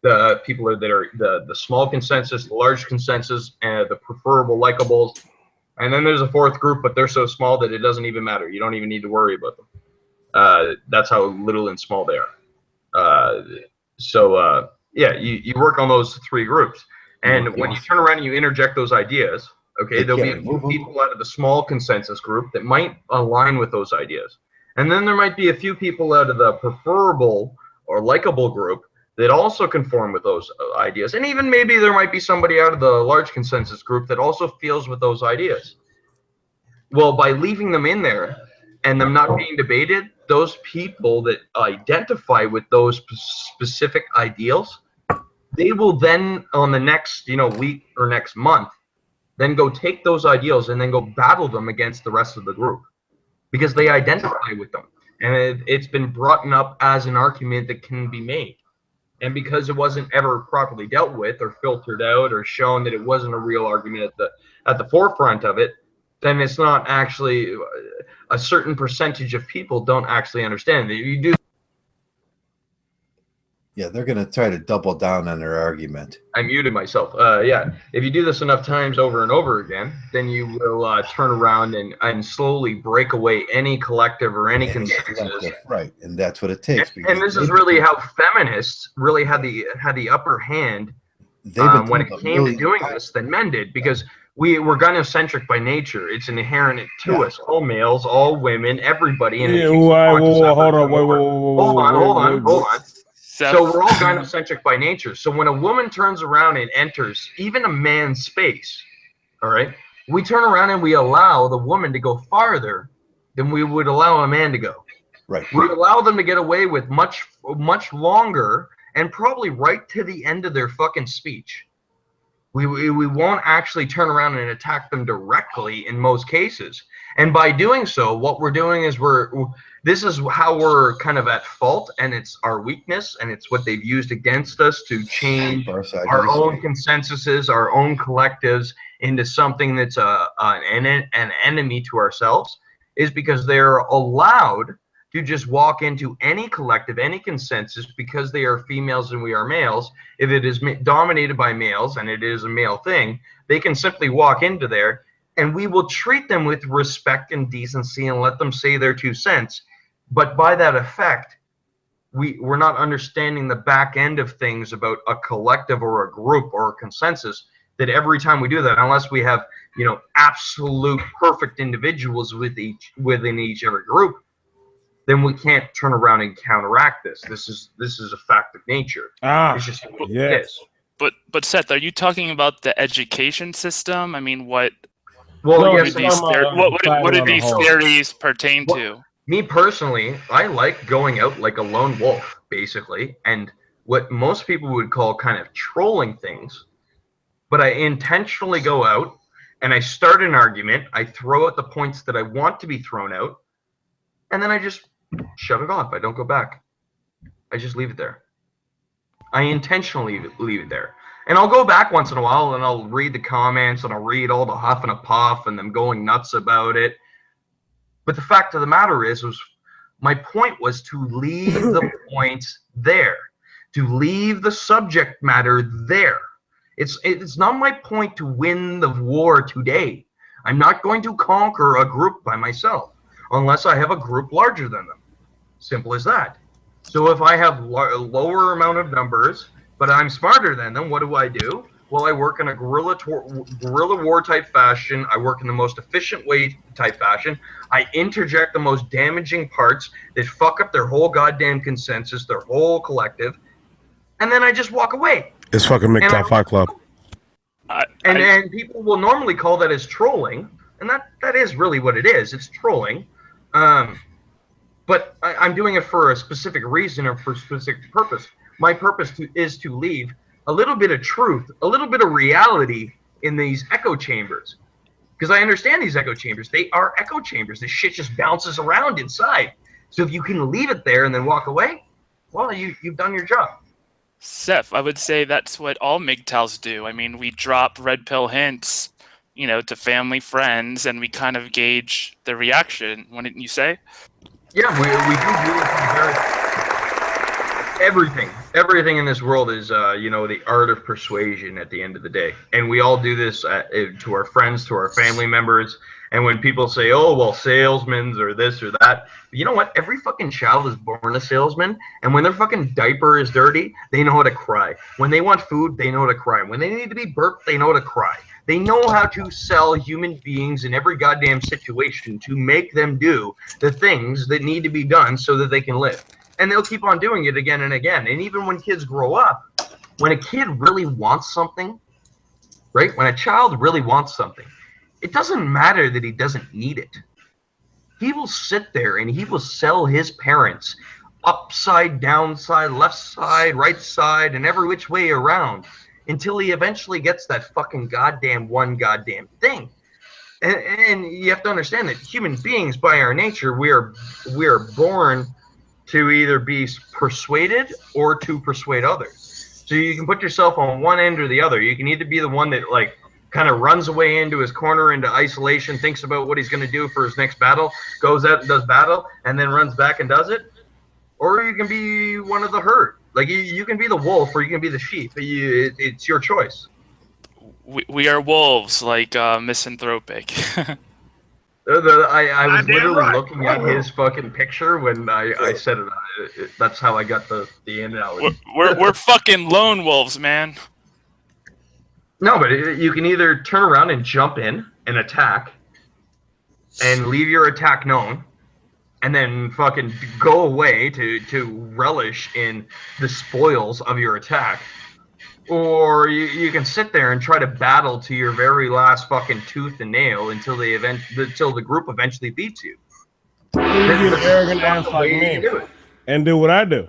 S5: The people that are the small consensus, the large consensus, and the preferable likables. And then there's a fourth group, but they're so small that it doesn't even matter. You don't even need to worry about them. That's how little and small they are. Yeah, you work on those three groups. And when you turn around and you interject those ideas, okay, there'll be a few people out of the small consensus group that might align with those ideas. And then there might be a few people out of the preferable or likable group that also conform with those ideas. And even maybe there might be somebody out of the large consensus group that also feels with those ideas. Well, by leaving them in there and them not being debated, those people that identify with those specific ideals, they will then on the next week or next month then go take those ideals and then go battle them against the rest of the group because they identify with them. And it's been brought up as an argument that can be made. And because it wasn't ever properly dealt with or filtered out or shown that it wasn't a real argument at the forefront of it, then it's not actually a certain percentage of people don't actually understand it. You do.
S1: Yeah, they're going to try to double down on their argument.
S5: I muted myself. Yeah, if you do this enough times over and over again, then you will turn around and slowly break away any collective or any consensus.
S1: Right, and that's what it takes.
S5: And this is really how feminists really had the upper hand when it came to doing this than men did, because we're gynocentric by nature. It's inherent to us, all males, all women, everybody. And
S4: hold on.
S5: So we're all gynocentric by nature. So when a woman turns around and enters even a man's space, all right, we turn around and we allow the woman to go farther than we would allow a man to go.
S1: Right.
S5: We allow them to get away with much longer and probably right to the end of their fucking speech. We won't actually turn around and attack them directly in most cases. And by doing so, what we're doing is this is how we're kind of at fault, and it's our weakness, and it's what they've used against us to change our own consensuses, our own collectives into something that's an enemy to ourselves, is because they're allowed to just walk into any collective, any consensus, because they are females and we are males. If it is dominated by males and it is a male thing, they can simply walk into there and we will treat them with respect and decency and let them say their 2 cents. But by that effect, we're not understanding the back end of things about a collective or a group or a consensus, that every time we do that, unless we have, absolute perfect individuals within each every group, then we can't turn around and counteract this. This is a fact of nature. It's just what it is.
S6: But Seth, are you talking about the education system? I mean, what?
S5: Well,
S6: what do these theories pertain to?
S5: Me personally, I like going out like a lone wolf, basically, and what most people would call kind of trolling things. But I intentionally go out and I start an argument. I throw out the points that I want to be thrown out, and then I just shut it off. I don't go back. I just leave it there. I intentionally leave it there. And I'll go back once in a while and I'll read the comments and I'll read all the huff and a puff and them going nuts about it. But the fact of the matter is my point was to leave the points there, to leave the subject matter there. It's not my point to win the war today. I'm not going to conquer a group by myself unless I have a group larger than them. Simple as that. So if I have a lower amount of numbers, but I'm smarter than them, what do? Well, I work in a guerrilla war type fashion. I work in the most efficient way type fashion. I interject the most damaging parts that fuck up their whole goddamn consensus, their whole collective, and then I just walk away.
S7: It's fucking Mgtow Fight Club.
S5: And people will normally call that as trolling, and that is really what it is. It's trolling. but I'm doing it for a specific reason or for a specific purpose. My purpose is to leave a little bit of truth, a little bit of reality in these echo chambers. Because I understand these echo chambers. They are echo chambers. This shit just bounces around inside. So if you can leave it there and then walk away, well, you've done your job.
S6: Seth, I would say that's what all MGTOWs do. I mean, we drop red pill hints, you know, to family, friends, and we kind of gauge the reaction, wouldn't you say?
S5: Yeah, we do everything in this world is you know, the art of persuasion at the end of the day, and we all do this to our friends, to our family members. And when people say, oh, well, salesmen or this or that, you know what, every fucking child is born a salesman, and when their fucking diaper is dirty, they know how to cry. When they want food, they know how to cry. When they need to be burped, they know how to cry. They know how to sell human beings in every goddamn situation to make them do the things that need to be done so that they can live. And they'll keep on doing it again and again. And even when kids grow up, when a kid really wants something, right? When a child really wants something, it doesn't matter that he doesn't need it. He will sit there and he will sell his parents upside, downside, left side, right side, and every which way around until he eventually gets that fucking goddamn thing. And you have to understand that human beings, by our nature, we are born to either be persuaded or to persuade others. So you can put yourself on one end or the other. You can either be the one that like kind of runs away into his corner, into isolation, thinks about what he's going to do for his next battle, goes out and does battle, and then runs back and does it. Or you can be one of the herd. Like you can be the wolf or you can be the sheep. It's your choice.
S6: We are wolves, like misanthropic.
S5: I was literally looking at his fucking picture when I said it. That's how I got the analogy.
S6: We're fucking lone wolves, man.
S5: No, but you can either turn around and jump in and attack and leave your attack known and then fucking go away to relish in the spoils of your attack. Or you can sit there and try to battle to your very last fucking tooth and nail until the group eventually beats you.
S4: You get an arrogant ass like me and do what I do.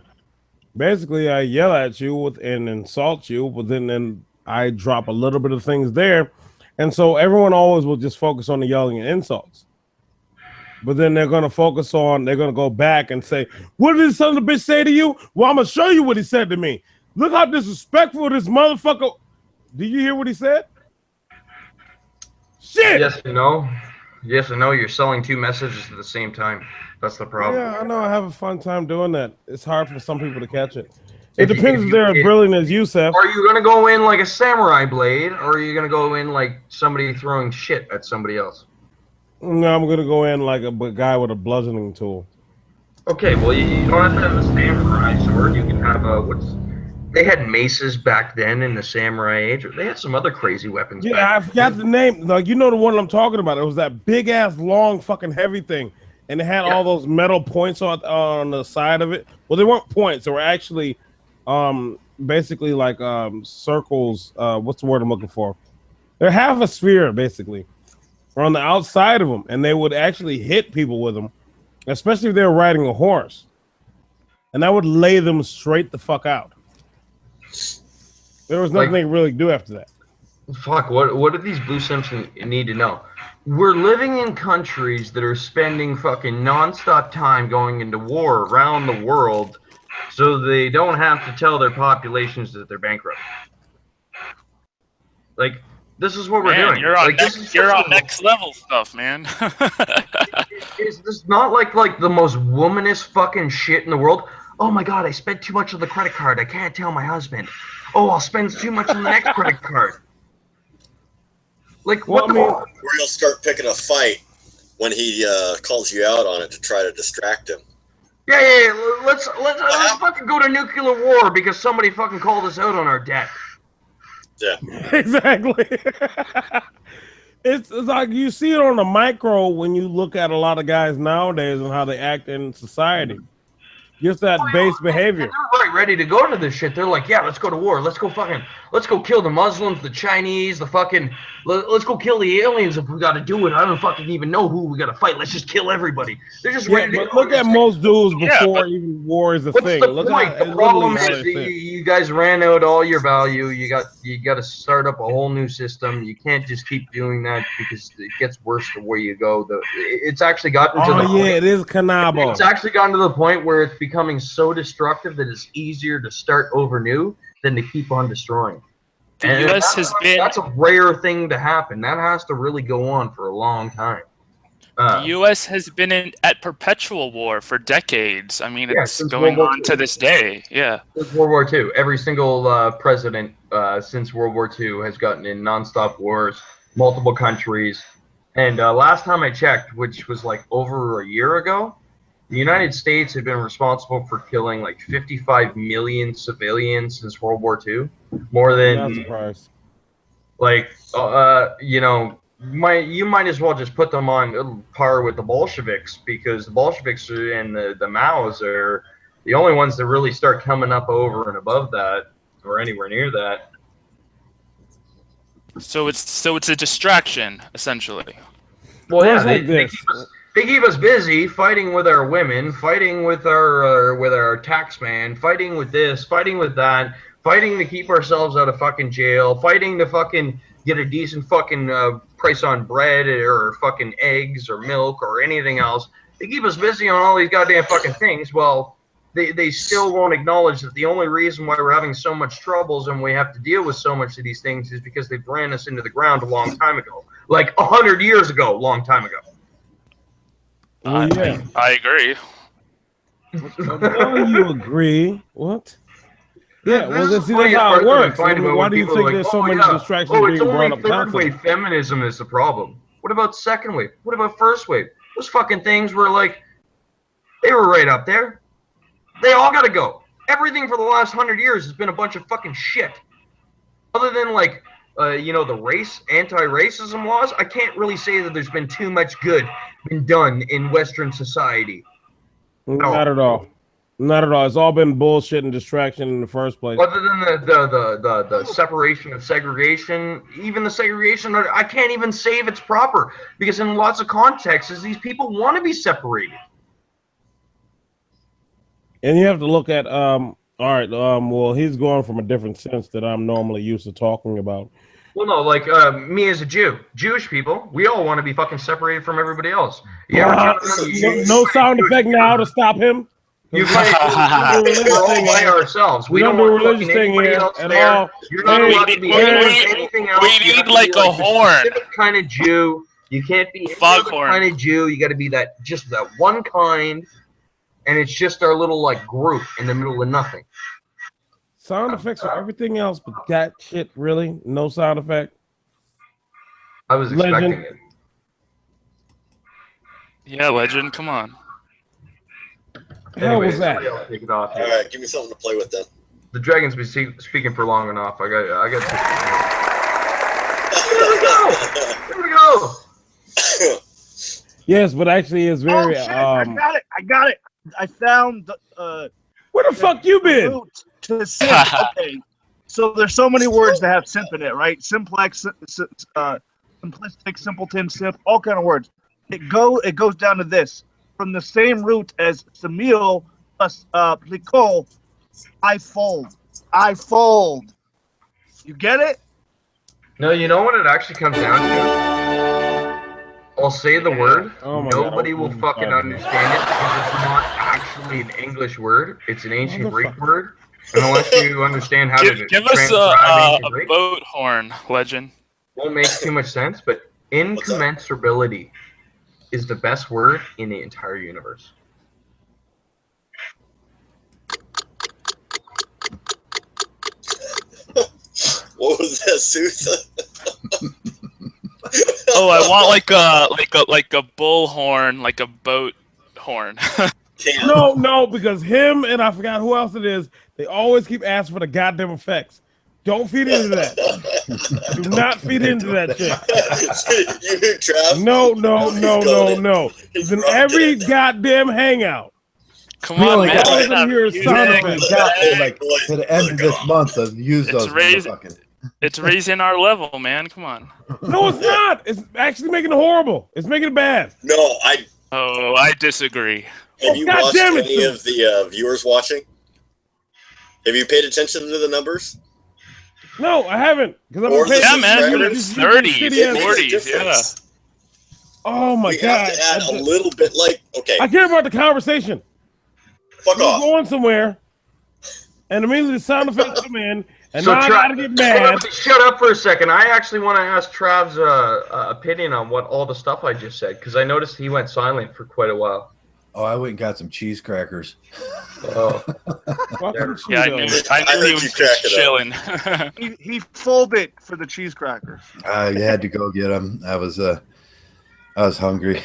S4: Basically, I yell at you and insult you, but then I drop a little bit of things there. And so everyone always will just focus on the yelling and insults. But then they're going to go back and say, what did this son of a bitch say to you? Well, I'm going to show you what he said to me. Look how disrespectful this motherfucker. Did you hear what he said? Shit.
S5: Yes and no. Yes and no. You're selling two messages at the same time. That's the problem.
S4: Yeah, I know. I have a fun time doing that. It's hard for some people to catch it. It depends if they're as brilliant as you, Seth.
S5: Are you going to go in like a samurai blade, or are you going to go in like somebody throwing shit at somebody else?
S4: No, I'm going to go in like a guy with a bludgeoning tool.
S5: Okay, well, you don't have to have a samurai sword. You can have they had maces back then in the samurai age. They had some other crazy weapons.
S4: Yeah, I forgot the name. Like, you know the one I'm talking about. It was that big ass, long, fucking heavy thing, and it had all those metal points on the side of it. Well, they weren't points. They were actually, basically like circles. What's the word I'm looking for? They're half a sphere, basically, on the outside of them, and they would actually hit people with them, especially if they were riding a horse, and I would lay them straight the fuck out. There was nothing they could really do after that.
S5: Fuck, what do these blue simps need to know? We're living in countries that are spending fucking nonstop time going into war around the world so they don't have to tell their populations that they're bankrupt. Like, this is what we're doing.
S6: You're on, next level stuff, man.
S5: Is this not like the most womanist fucking shit in the world? Oh my god, I spent too much on the credit card. I can't tell my husband. Oh, I'll spend too much on the next credit card. Like, what the fuck?
S2: Where you'll start picking a fight when he calls you out on it to try to distract him.
S5: Yeah. Let's fucking go to nuclear war because somebody fucking called us out on our debt.
S2: Yeah.
S4: Exactly. It's like you see it on a micro when you look at a lot of guys nowadays and how they act in society. Just that base behavior.
S5: ready to go to this shit. They're like, yeah, let's go to war. Let's go kill the Muslims, the Chinese, let's go kill the aliens if we got to do it. I don't fucking even know who we got to fight. Let's just kill everybody. They're just ready to go.
S4: Look at most dudes before even war is a thing.
S5: What's the point? The problem is you guys ran out all your value. You got to start up a whole new system. You can't just keep doing that because it gets worse the way you go. It's actually gotten to the point.
S4: It is Kanabo.
S5: It's actually gotten to the point where it's becoming so destructive that it's easier to start over new than to keep on destroying.
S6: The U.S. has been...
S5: That's a rare thing to happen. That has to really go on for a long time.
S6: The U.S. has been at perpetual war for decades. I mean, it's going on to this day. Yeah.
S5: Since World War II. Every single president since World War II has gotten in nonstop wars, multiple countries. And last time I checked, which was like over a year ago, the United States had been responsible for killing like 55 million civilians since World War II. More than,
S4: not surprised.
S5: Like, you know, you might as well just put them on par with the Bolsheviks, because the Bolsheviks and the Maos are the only ones that really start coming up over and above that, or anywhere near that.
S6: So it's a distraction, essentially.
S5: Well, yeah, they keep us busy fighting with our women, fighting with our tax man, fighting with this, fighting with that, fighting to keep ourselves out of fucking jail, fighting to fucking get a decent fucking price on bread or fucking eggs or milk or anything else. They keep us busy on all these goddamn fucking things. Well, they still won't acknowledge that the only reason why we're having so much troubles and we have to deal with so much of these things is because they ran us into the ground a long time ago. Like 100 years ago, long time ago.
S6: I agree.
S4: Oh, you agree? What? Yeah, well, that's how it works. Why do you think there's so many distractions being brought up?
S5: Third wave feminism is the problem. What about second wave? What about first wave? Those fucking things were like, they were right up there. They all gotta go. Everything for the last 100 years has been a bunch of fucking shit. Other than like, you know, the anti-racism laws, I can't really say that there's been too much good been done in Western society.
S4: Not at all. Not at all. It's all been bullshit and distraction in the first place.
S5: Other than the separation of segregation, even the segregation, I can't even say if it's proper, because in lots of contexts, these people want to be separated.
S4: And you have to look at all right. Well, he's going from a different sense that I'm normally used to talking about.
S5: Well, no, like me as a Jewish people, we all want to be fucking separated from everybody else.
S4: No sound effect now to stop him.
S5: We're all by ourselves. We don't want
S4: religious thing here at all.
S5: You're not allowed to be anything else.
S6: We need like a horn.
S5: Specific kind of Jew. You can't be any other kind of Jew. You got to be that one kind, and it's just our little like group in the middle of nothing.
S4: Sound effects for everything else, but that shit, really? No sound effect?
S5: I was expecting it.
S6: Yeah, Legend, come on.
S4: Hell was that?
S5: Take it off.
S2: All right, give me something to play with then.
S5: The dragon's been speaking for long enough. I got. Here we go.
S4: Yes, but actually, it's very.
S3: I got it. I found the.
S4: Where the fuck you been?
S3: To simp. Okay, so there's so many words that have simp in it, right? Simplex, simplistic, simpleton, simp, all kind of words. It goes down to this. From the same root as Samil plus plicol, I fold. You get it?
S5: No, you know what it actually comes down to? I'll say the word. Nobody will fucking understand it because it's not actually an English word. It's an ancient Greek word. And unless you understand how to
S6: give us a boat horn, Legend.
S5: Won't make too much sense, but incommensurability is the best word in the entire universe.
S2: What was that, Susa?
S6: Oh, I want like a bull horn, like a boat horn.
S4: No, because him and I forgot who else it is. They always keep asking for the goddamn effects. Don't feed into that. Do not feed into that shit.
S2: You, Trav?
S4: No. It's in every goddamn hangout.
S6: Come
S1: We
S6: on,
S1: only
S6: man.
S1: got-
S4: All
S6: We're
S4: I'm gonna
S6: not
S4: hear is
S6: using-
S4: sound
S1: We
S4: effects.
S1: got to,
S2: Hey,
S1: like
S2: boys,
S1: to the end of this month of use those motherfucking.
S6: It's raising our level, man. Come on.
S4: No, it's not. It's actually making it horrible. It's making it bad.
S2: No,
S6: Oh, I disagree.
S2: have you
S4: God
S2: watched
S4: damn it,
S2: any of the viewers watching? Have you paid attention to the numbers?
S4: No, I haven't. Because
S2: Or the
S6: Yeah, man.
S2: subscribers?
S6: It's 30s,
S2: It makes a
S6: 40s, yeah.
S2: difference.
S4: Oh my
S2: We
S4: god!
S2: have to add a little bit, like, okay,
S4: I care about the conversation.
S2: fuck
S4: We're
S2: off.
S4: going somewhere, and immediately the sound effects come in, and
S5: So
S4: now I gotta get mad.
S5: Shut up for a second. I actually want to ask Trav's opinion on what all the stuff I just said, because I noticed he went silent for quite a while.
S1: Oh, I went and got some cheese crackers.
S5: Oh,
S4: Fucking
S6: Yeah, I
S4: Cheetos.
S6: knew
S2: I
S6: he
S2: heard
S6: was
S2: you crack
S6: just
S2: it up.
S6: chilling.
S3: He folded for the cheese crackers.
S1: I had to go get them. I was hungry.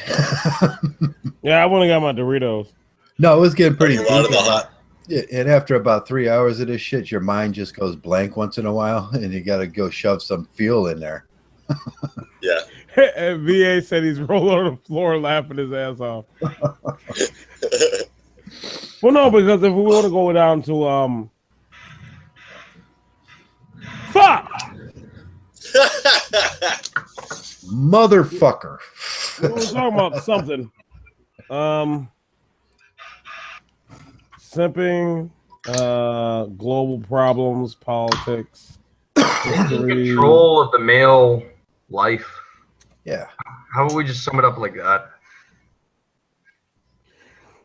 S4: Yeah, I went and got my Doritos.
S1: No, it was getting pretty
S2: A lot of
S1: deep.
S2: the hot.
S1: Yeah, and after about 3 hours of this shit, your mind just goes blank once in a while, and you got to go shove some fuel in there.
S2: Yeah.
S4: And VA said he's rolling on the floor laughing his ass off. Well, no, because if we want to go down to fuck,
S1: Motherfucker.
S4: we were talking about something. Simping, global problems, politics, history.
S5: control of the male life.
S1: Yeah.
S5: How would we just sum it up like that?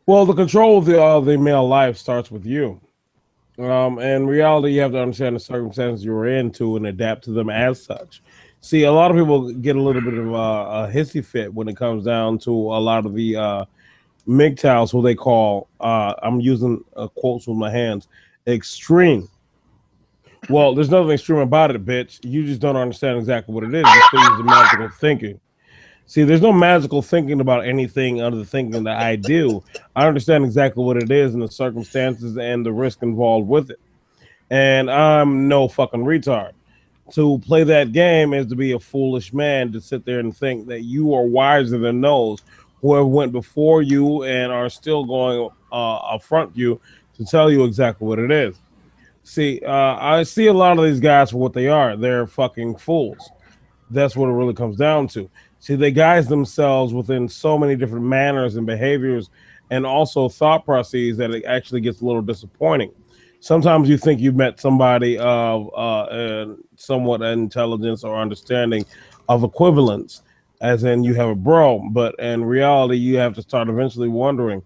S4: Well, the control of the male life starts with you. In reality, you have to understand the circumstances you're in to and adapt to them as such. See, a lot of people get a little bit of a hissy fit when it comes down to a lot of the MGTOWs, who they call, I'm using quotes with my hands, extreme. Well, there's nothing extreme about it, bitch. You just don't understand exactly what it is. You're still using magical thinking. See, there's no magical thinking about anything other than thinking that I do. I understand exactly what it is and the circumstances and the risk involved with it. And I'm no fucking retard. To play that game is to be a foolish man, to sit there and think that you are wiser than those who have went before you and are still going affront you to tell you exactly what it is. See, I see a lot of these guys for what they are. They're fucking fools. That's what it really comes down to. See, they guise themselves within so many different manners and behaviors and also thought processes that it actually gets a little disappointing. Sometimes you think you've met somebody of somewhat intelligence or understanding of equivalence, as in you have a bro, but in reality, you have to start eventually wondering,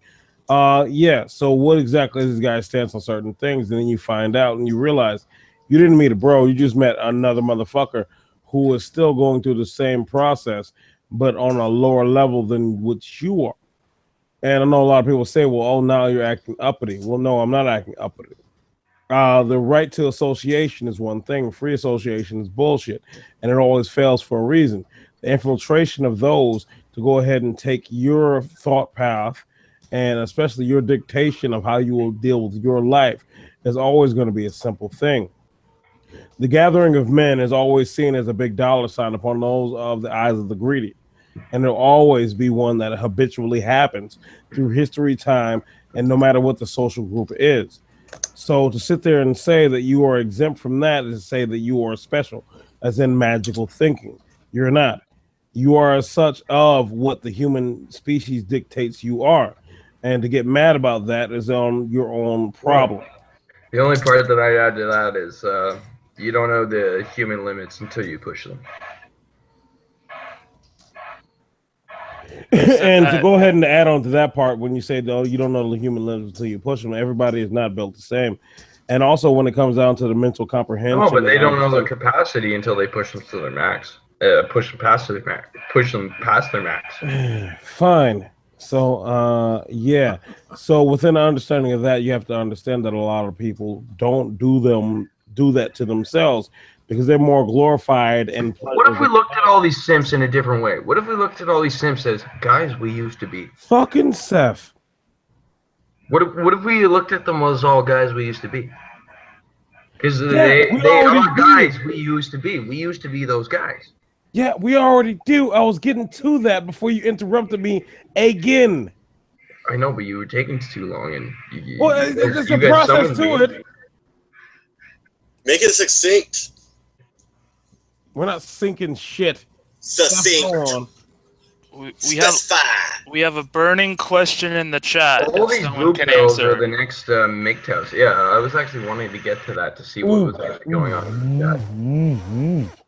S4: so what exactly is this guy's stance on certain things? And then you find out and you realize you didn't meet a bro, you just met another motherfucker who is still going through the same process, but on a lower level than what you are. And I know a lot of people say, well, oh, now you're acting uppity. Well, no, I'm not acting uppity. The right to association is one thing. Free association is bullshit, and it always fails for a reason. The infiltration of those to go ahead and take your thought path and especially your dictation of how you will deal with your life is always going to be a simple thing. The gathering of men is always seen as a big dollar sign upon those of the eyes of the greedy. And there'll always be one that habitually happens through history, time, and no matter what the social group is. So to sit there and say that you are exempt from that is to say that you are special, as in magical thinking. You're not. You are as such of what the human species dictates you are. And to get mad about that is on your own problem.
S5: The only part that I add to that is you don't know the human limits until you push them.
S4: And to go ahead and add on to that part, when you say, though, you don't know the human limits until you push them, everybody is not built the same. And also when it comes down to the mental comprehension.
S5: No, but they don't know the capacity until they push them to their max. Push them past their max. Push them past their max.
S4: Fine. So, yeah. So within the understanding of that, you have to understand that a lot of people don't do that to themselves because they're more glorified and.
S5: What if we looked at all these simps in a different way? What if we looked at all these simps as guys we used to be?
S4: Fucking Seth.
S5: What if we looked at them as all guys we used to be? Because
S4: Yeah,
S5: they are guys we used to be. We used to be those guys.
S4: Yeah, we already do. I was getting to that before you interrupted me again.
S5: I know, but you were taking too long, and
S4: Well, it's a
S5: guys
S4: process
S5: summoned
S4: to
S5: me.
S4: it.
S2: Make it succinct.
S4: We're not sinking shit.
S2: Succinct.
S4: Go on.
S6: We have a burning question in the chat.
S5: All
S6: If
S5: these
S6: someone
S5: blue
S6: can
S5: pills are
S6: answer.
S5: the next Mgtows. Yeah, I was actually wanting to get to that to see what was actually going on in the chat.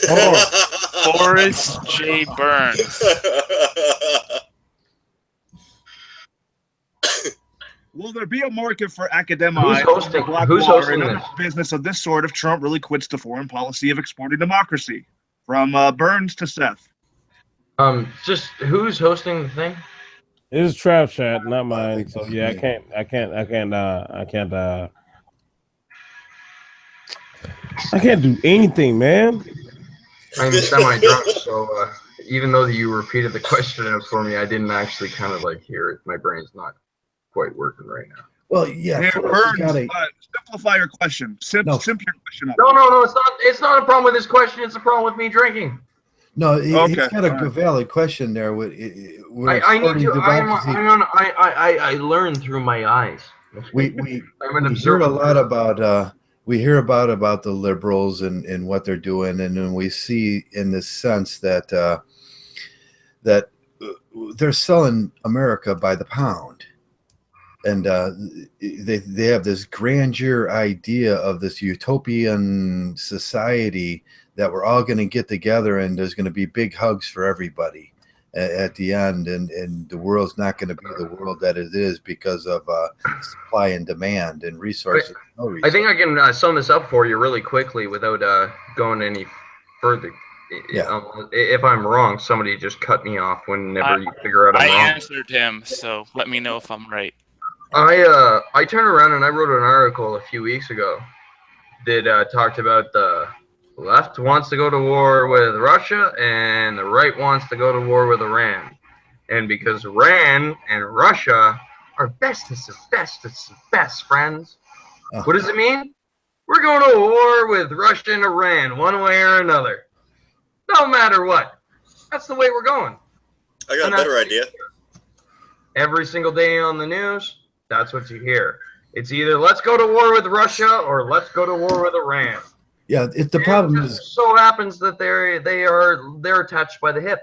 S4: Oh,
S6: Forrest J. Burns.
S3: Will there be a market for academia?
S5: Who's hosting? Who's hosting this?
S3: Business of this sort if Trump really quits the foreign policy of exporting democracy? From Burns to Seth.
S5: Just who's hosting the thing?
S4: it is Trav chat, not
S1: I
S4: mine.
S1: think
S4: So
S1: it's
S4: yeah,
S1: me.
S4: I can't do anything, man.
S5: I'm semi-drunk, so even though you repeated the question for me, I didn't actually kind of like hear it. My brain's not quite working right now.
S1: Well, yeah,
S3: Yeah,
S1: Forrest has
S3: Burns,
S1: got
S3: simplify your question. Simp your question up.
S5: No, it's not. It's not a problem with this question. It's a problem with me drinking.
S1: No, he's
S3: Okay,
S1: got a
S3: all right.
S1: valid question there.
S5: I need to. I learn through my eyes.
S1: We
S5: I'm an
S1: hear a
S5: observer.
S1: lot about we hear about the liberals and what they're doing, and then we see in the sense that that they're selling America by the pound, and they have this grandeur idea of this utopian society that we're all going to get together and there's going to be big hugs for everybody at the end, and the world's not going to be the world that it is because of supply and demand and resources.
S5: I think I can sum this up for you really quickly without going any further.
S1: Yeah.
S5: If I'm wrong, somebody just cut me off whenever you figure out I'm wrong.
S6: I answered him, so let me know if I'm right.
S5: I turned around and I wrote an article a few weeks ago that talked about the left wants to go to war with Russia and the right wants to go to war with Iran. And because Iran and Russia are bestest of best friends, what does it mean? We're going to war with Russia and Iran one way or another. No matter what. That's the way we're going.
S2: I got a better idea.
S5: Every single day on the news, that's what you hear. It's either let's go to war with Russia or let's go to war with Iran.
S1: Yeah, the problem is
S5: so happens that they're attached by the hip.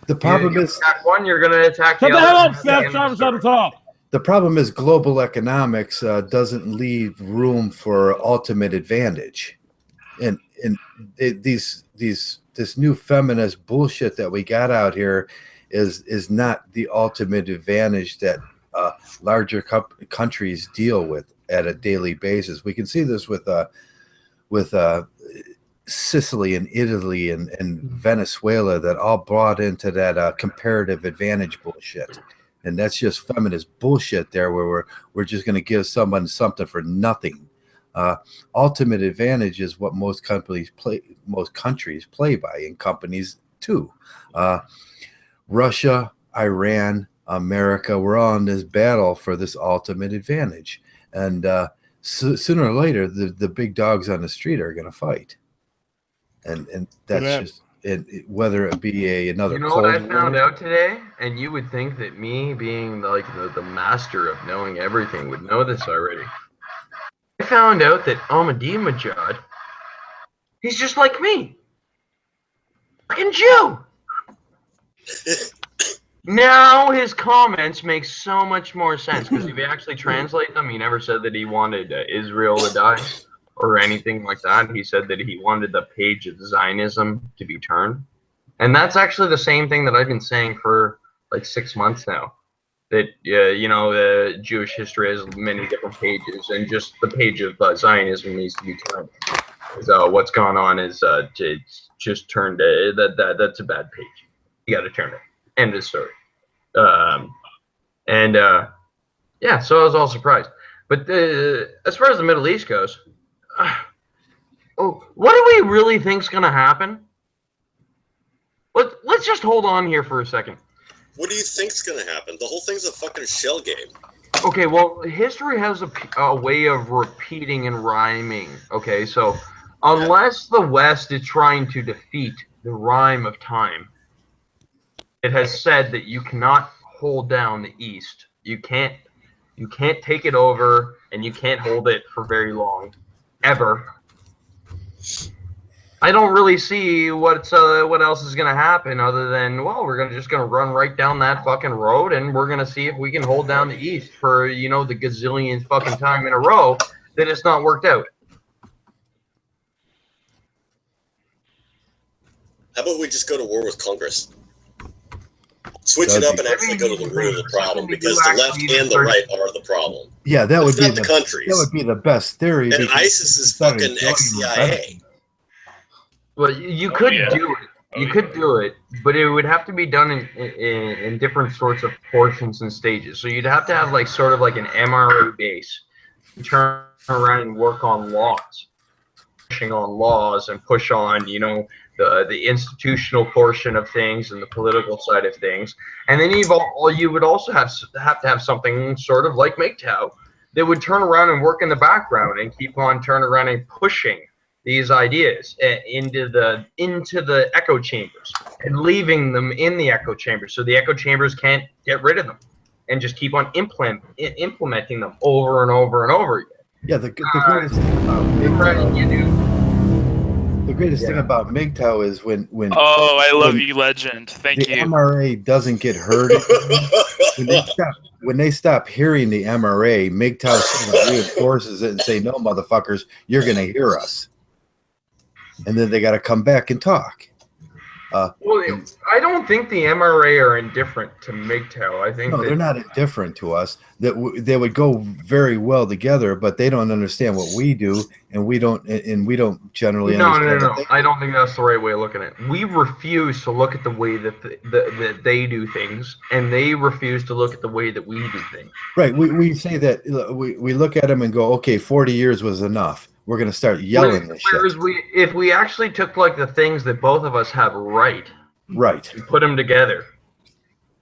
S1: The problem is
S5: attack one, you're going to attack the
S4: Shut the
S5: other.
S4: hell up, Seth. Travis, shut talk.
S1: The problem is global economics doesn't leave room for ultimate advantage, and this new feminist bullshit that we got out here is not the ultimate advantage that larger countries deal with at a daily basis. We can see this with Sicily and Italy and Venezuela that all brought into that comparative advantage bullshit. And that's just feminist bullshit there where we're just going to give someone something for nothing. Ultimate advantage is what most countries play by, and companies too. Russia, Iran, America, we're all in this battle for this ultimate advantage. And sooner or later, the big dogs on the street are going to fight. And that's just whether it be another.
S5: You know what I found out today, and you would think that me being like the master of knowing everything would know this already. I found out that Mgtow Mgtow, he's just like me, fucking Jew. Now his comments make so much more sense because if you actually translate them, he never said that he wanted Israel to die or anything like that. He said that he wanted the page of Zionism to be turned. And that's actually the same thing that I've been saying for like 6 months now. That, Jewish history has many different pages, and just the page of Zionism needs to be turned. So what's gone on is it's just turned, that's a bad page. You got to turn it. End of story. So I was all surprised. But as far as the Middle East goes, what do we really think's going to happen? Let's just hold on here for a second.
S2: What do you think's going to happen? The whole thing's a fucking shell game.
S5: Okay, well, history has a way of repeating and rhyming. Okay, so unless the West is trying to defeat the rhyme of time, it has said that you cannot hold down the East You can't take it over, and you can't hold it for very long, ever. I don't really see what else is gonna happen other than, well, we're just gonna run right down that fucking road, and we're gonna see if we can hold down the East for, you know, the gazillionth fucking time in a row that it's not worked out.
S2: How about we just go to war with Congress? Switch it up and actually go to the root of the problem, because the left and the right are the problem.
S1: Yeah, that would be
S2: the countries.
S1: That would be the best theory.
S2: And ISIS is fucking ex-CIA.
S5: Well, you could do it. You could do it, but it would have to be done in different sorts of portions and stages. So you'd have to have like sort of like an MRA base, turn around and work on laws, pushing on laws and push on, you know, the institutional portion of things and the political side of things. And then you would also have to have something sort of like Mgtow that would turn around and work in the background and keep on turning around and pushing these ideas into the echo chambers and leaving them in the echo chambers, so the echo chambers can't get rid of them and just keep on implementing them over and over and over again.
S1: Yeah, the greatest thing about MGTOW, the greatest thing about MGTOW is when
S6: oh, I love you, legend. Thank
S1: the
S6: you.
S1: MRA doesn't get heard. when they stop hearing the MRA, MGTOW sort of reinforces it and say, "No, motherfuckers, you're going to hear us." And then they got to come back and talk.
S5: Well, I don't think the MRA are indifferent to MGTOW. I think
S1: they're not indifferent to us. That they would go very well together, but they don't understand what we do, and we don't generally understand.
S5: No. I don't think that's the right way of looking at it. We refuse to look at the way that they do things, and they refuse to look at the way that we do things.
S1: Right. We say that we look at them and go, okay, 40 years was enough. We're going to start yelling this shit.
S5: If we actually took like the things that both of us have right, and put them together,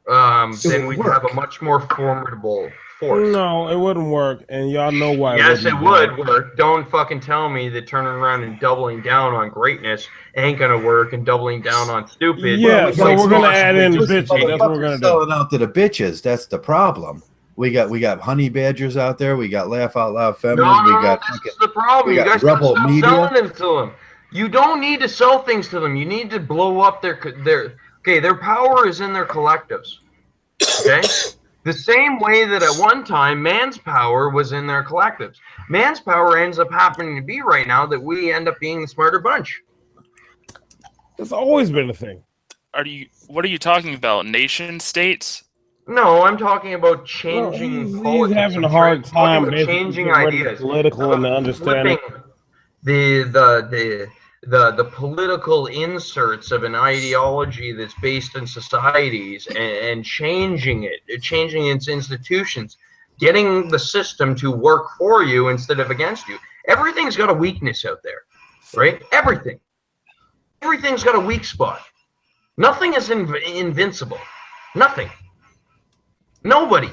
S5: then we'd have a much more formidable force.
S4: No, it wouldn't work, and y'all know why.
S5: Yes, it would work. Don't fucking tell me that turning around and doubling down on greatness ain't gonna work, and doubling down on stupid.
S4: Yeah, so we're gonna add in bitches. That's what we're gonna do.
S1: Selling out to the bitches. That's the problem. We got honey badgers out there. We got laugh out loud feminists.
S5: This is the problem. You guys
S1: rebel
S5: stop
S1: media.
S5: Selling them to them. You don't need to sell things to them. You need to blow up their power is in their collectives. Okay, the same way that at one time man's power was in their collectives. Man's power ends up happening to be right now that we end up being the smarter bunch.
S4: It's always been a thing.
S6: What are you talking about? Nation states?
S5: No, I'm talking about changing politics.
S4: He's having a hard time
S5: changing ideas,
S4: political and understanding
S5: the political inserts of an ideology that's based in societies and changing its institutions, getting the system to work for you instead of against you. Everything's got a weakness out there, right? Everything's got a weak spot. Nothing is invincible. Nothing. Nobody.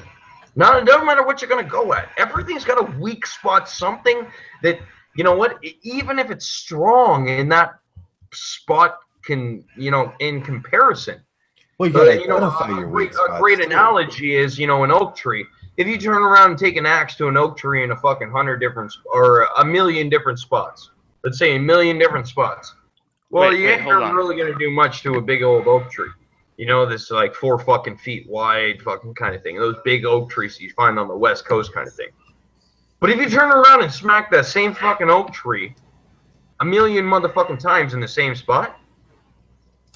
S5: It doesn't matter what you're going to go at. Everything's got a weak spot, something that, you know what, even if it's strong in that spot can, you know, in comparison.
S1: Well, you gotta identify your weak spots.
S5: A great analogy is, you know, an oak tree. If you turn around and take an axe to an oak tree in a fucking 100 different or a million different spots, let's say a million different spots. Well, you ain't really going to do much to a big old oak tree. You know, this like 4 fucking feet wide fucking kind of thing. Those big oak trees you find on the West Coast kind of thing. But if you turn around and smack that same fucking oak tree a million motherfucking times in the same spot,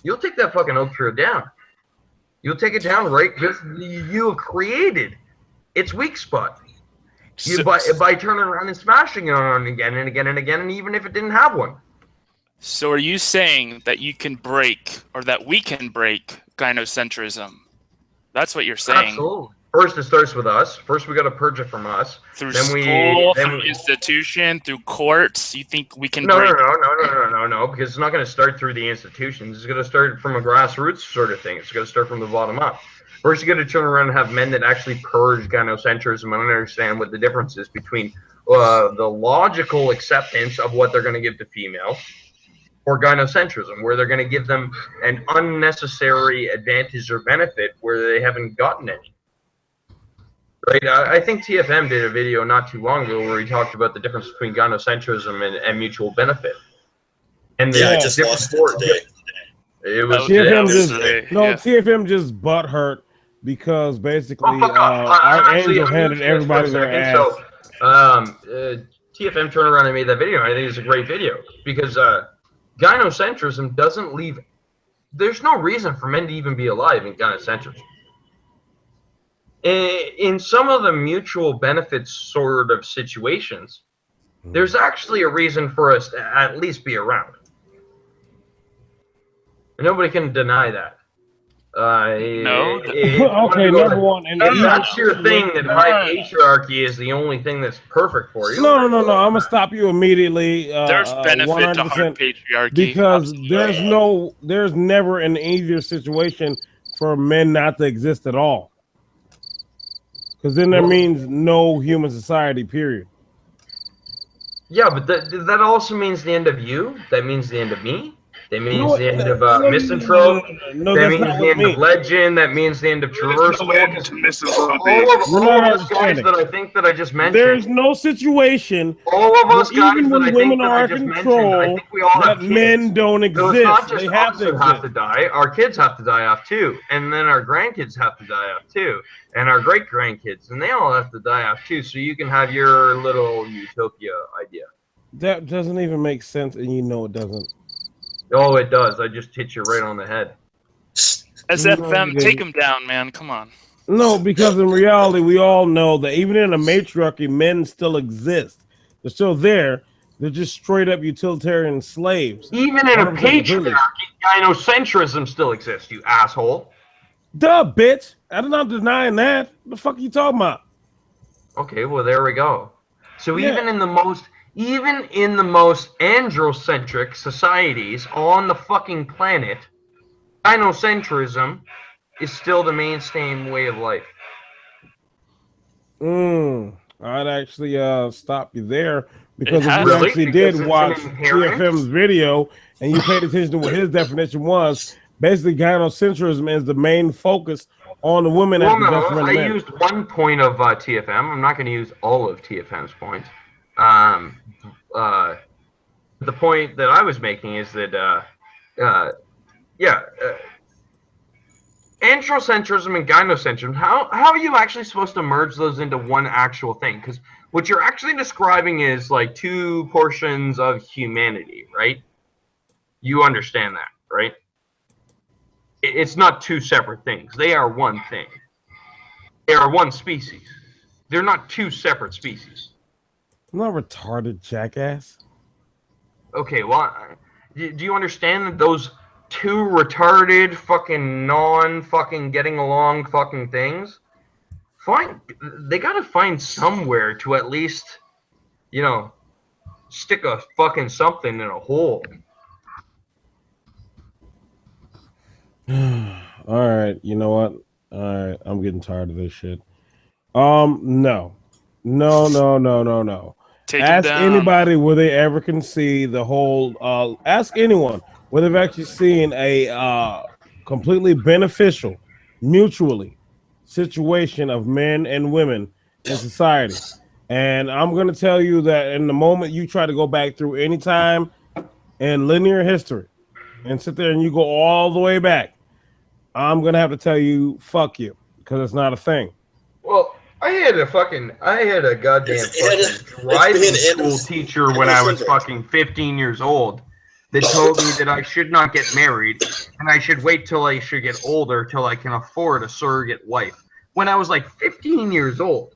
S5: you'll take that fucking oak tree down. You'll take it down, right? Because you have created its weak spot. By turning around and smashing it on again and again and again, and even if it didn't have one.
S6: So are you saying that you can break, or that we can break, gynocentrism? That's what you're saying.
S5: Absolutely. First, it starts with us. First, we got to purge it from us.
S6: Through through institution, through courts. You think we can break?
S5: No. Because it's not going to start through the institutions. It's going to start from a grassroots sort of thing. It's going to start from the bottom up. First, you got to turn around and have men that actually purge gynocentrism and understand what the difference is between the logical acceptance of what they're going to give to females, or gynocentrism, where they're going to give them an unnecessary advantage or benefit where they haven't gotten any. Right. I think TFM did a video not too long ago where he talked about the difference between gynocentrism and mutual benefit. And the
S2: Yeah, I
S4: Yeah.
S2: just watched it today.
S5: It was
S4: TFM
S2: was
S4: just
S2: today.
S4: TFM just butt hurt because basically
S5: fuck off.
S4: Archangel
S5: I'm
S4: handed
S5: using this for a
S4: everybody their
S5: second.
S4: ass.
S5: So, TFM turned around and made that video. I think it's a great video because gynocentrism doesn't leave. There's no reason for men to even be alive in gynocentrism. In some of the mutual benefits sort of situations, there's actually a reason for us to at least be around. And nobody can deny that.
S6: No.
S4: Okay, number one, and
S5: if that's your thing, that my patriarchy is the only thing that's perfect for you.
S4: No. I'm gonna stop you immediately.
S6: There's benefit to
S4: 100%,
S6: hard patriarchy
S4: because
S6: absolutely.
S4: there's never an easier situation for men not to exist at all. Because then that means no human society, period.
S5: Yeah, but that also means the end of you. That means the end of me. That means the end of misanthrope. That means the end of legend. That means the end of traversal. All of us guys that I think that I just mentioned.
S4: There's no situation.
S5: All of us guys
S4: even
S5: that
S4: when
S5: I
S4: women
S5: think that
S4: are
S5: I just
S4: in
S5: mentioned, I
S4: control,
S5: think we all have
S4: that
S5: kids.
S4: men don't exist.
S5: So it's not just
S4: they have
S5: us
S4: to
S5: that
S4: exist.
S5: have to die. Our kids have to die off too, and then our grandkids have to die off too, and our great grandkids, and they all have to die off too. So you can have your little utopia idea.
S4: That doesn't even make sense, and you know it doesn't.
S5: Oh, it does. I just hit you right on the head.
S6: SFM, take him down, man. Come on.
S4: No, because in reality, we all know that even in a matriarchy, men still exist. They're still there. They're just straight up utilitarian slaves.
S5: Even in a patriarchy, gynocentrism still exists, you asshole.
S4: Duh, bitch. I'm not denying that. What the fuck are you talking about?
S5: Okay, well, there we go. So even in the most androcentric societies on the fucking planet, gynocentrism is still the mainstay way of life.
S4: I'd actually stop you there, because if you
S5: Really?
S4: actually
S5: Because
S4: did watch TFM's video and you paid attention to what his definition was, basically gynocentrism is the main focus on the women at the detriment of men.
S5: I used one point of TFM. I'm not going to use all of TFM's points. The point that I was making is that, androcentrism and gynocentrism, how are you actually supposed to merge those into one actual thing? Because what you're actually describing is like two portions of humanity, right? You understand that, right? It's not two separate things. They are one thing. They are one species. They're not two separate species.
S4: I'm not retarded, jackass.
S5: Okay, well, do you understand that those two retarded fucking non-fucking getting along fucking things, they gotta find somewhere to at least, stick a fucking something in a hole.
S4: All right, you know what? All right, I'm getting tired of this shit. No. Ask anybody where they ever can see the whole. Ask anyone where they've actually seen a completely beneficial, mutually situation of men and women in society. And I'm going to tell you that in the moment you try to go back through any time in linear history and sit there and you go all the way back, I'm going to have to tell you, fuck you, because it's not a thing.
S5: Well, I had a goddamn driving school teacher when I was fucking 15 years old that told me that I should not get married and I should wait till I should get older till I can afford a surrogate wife. When I was like 15 years old.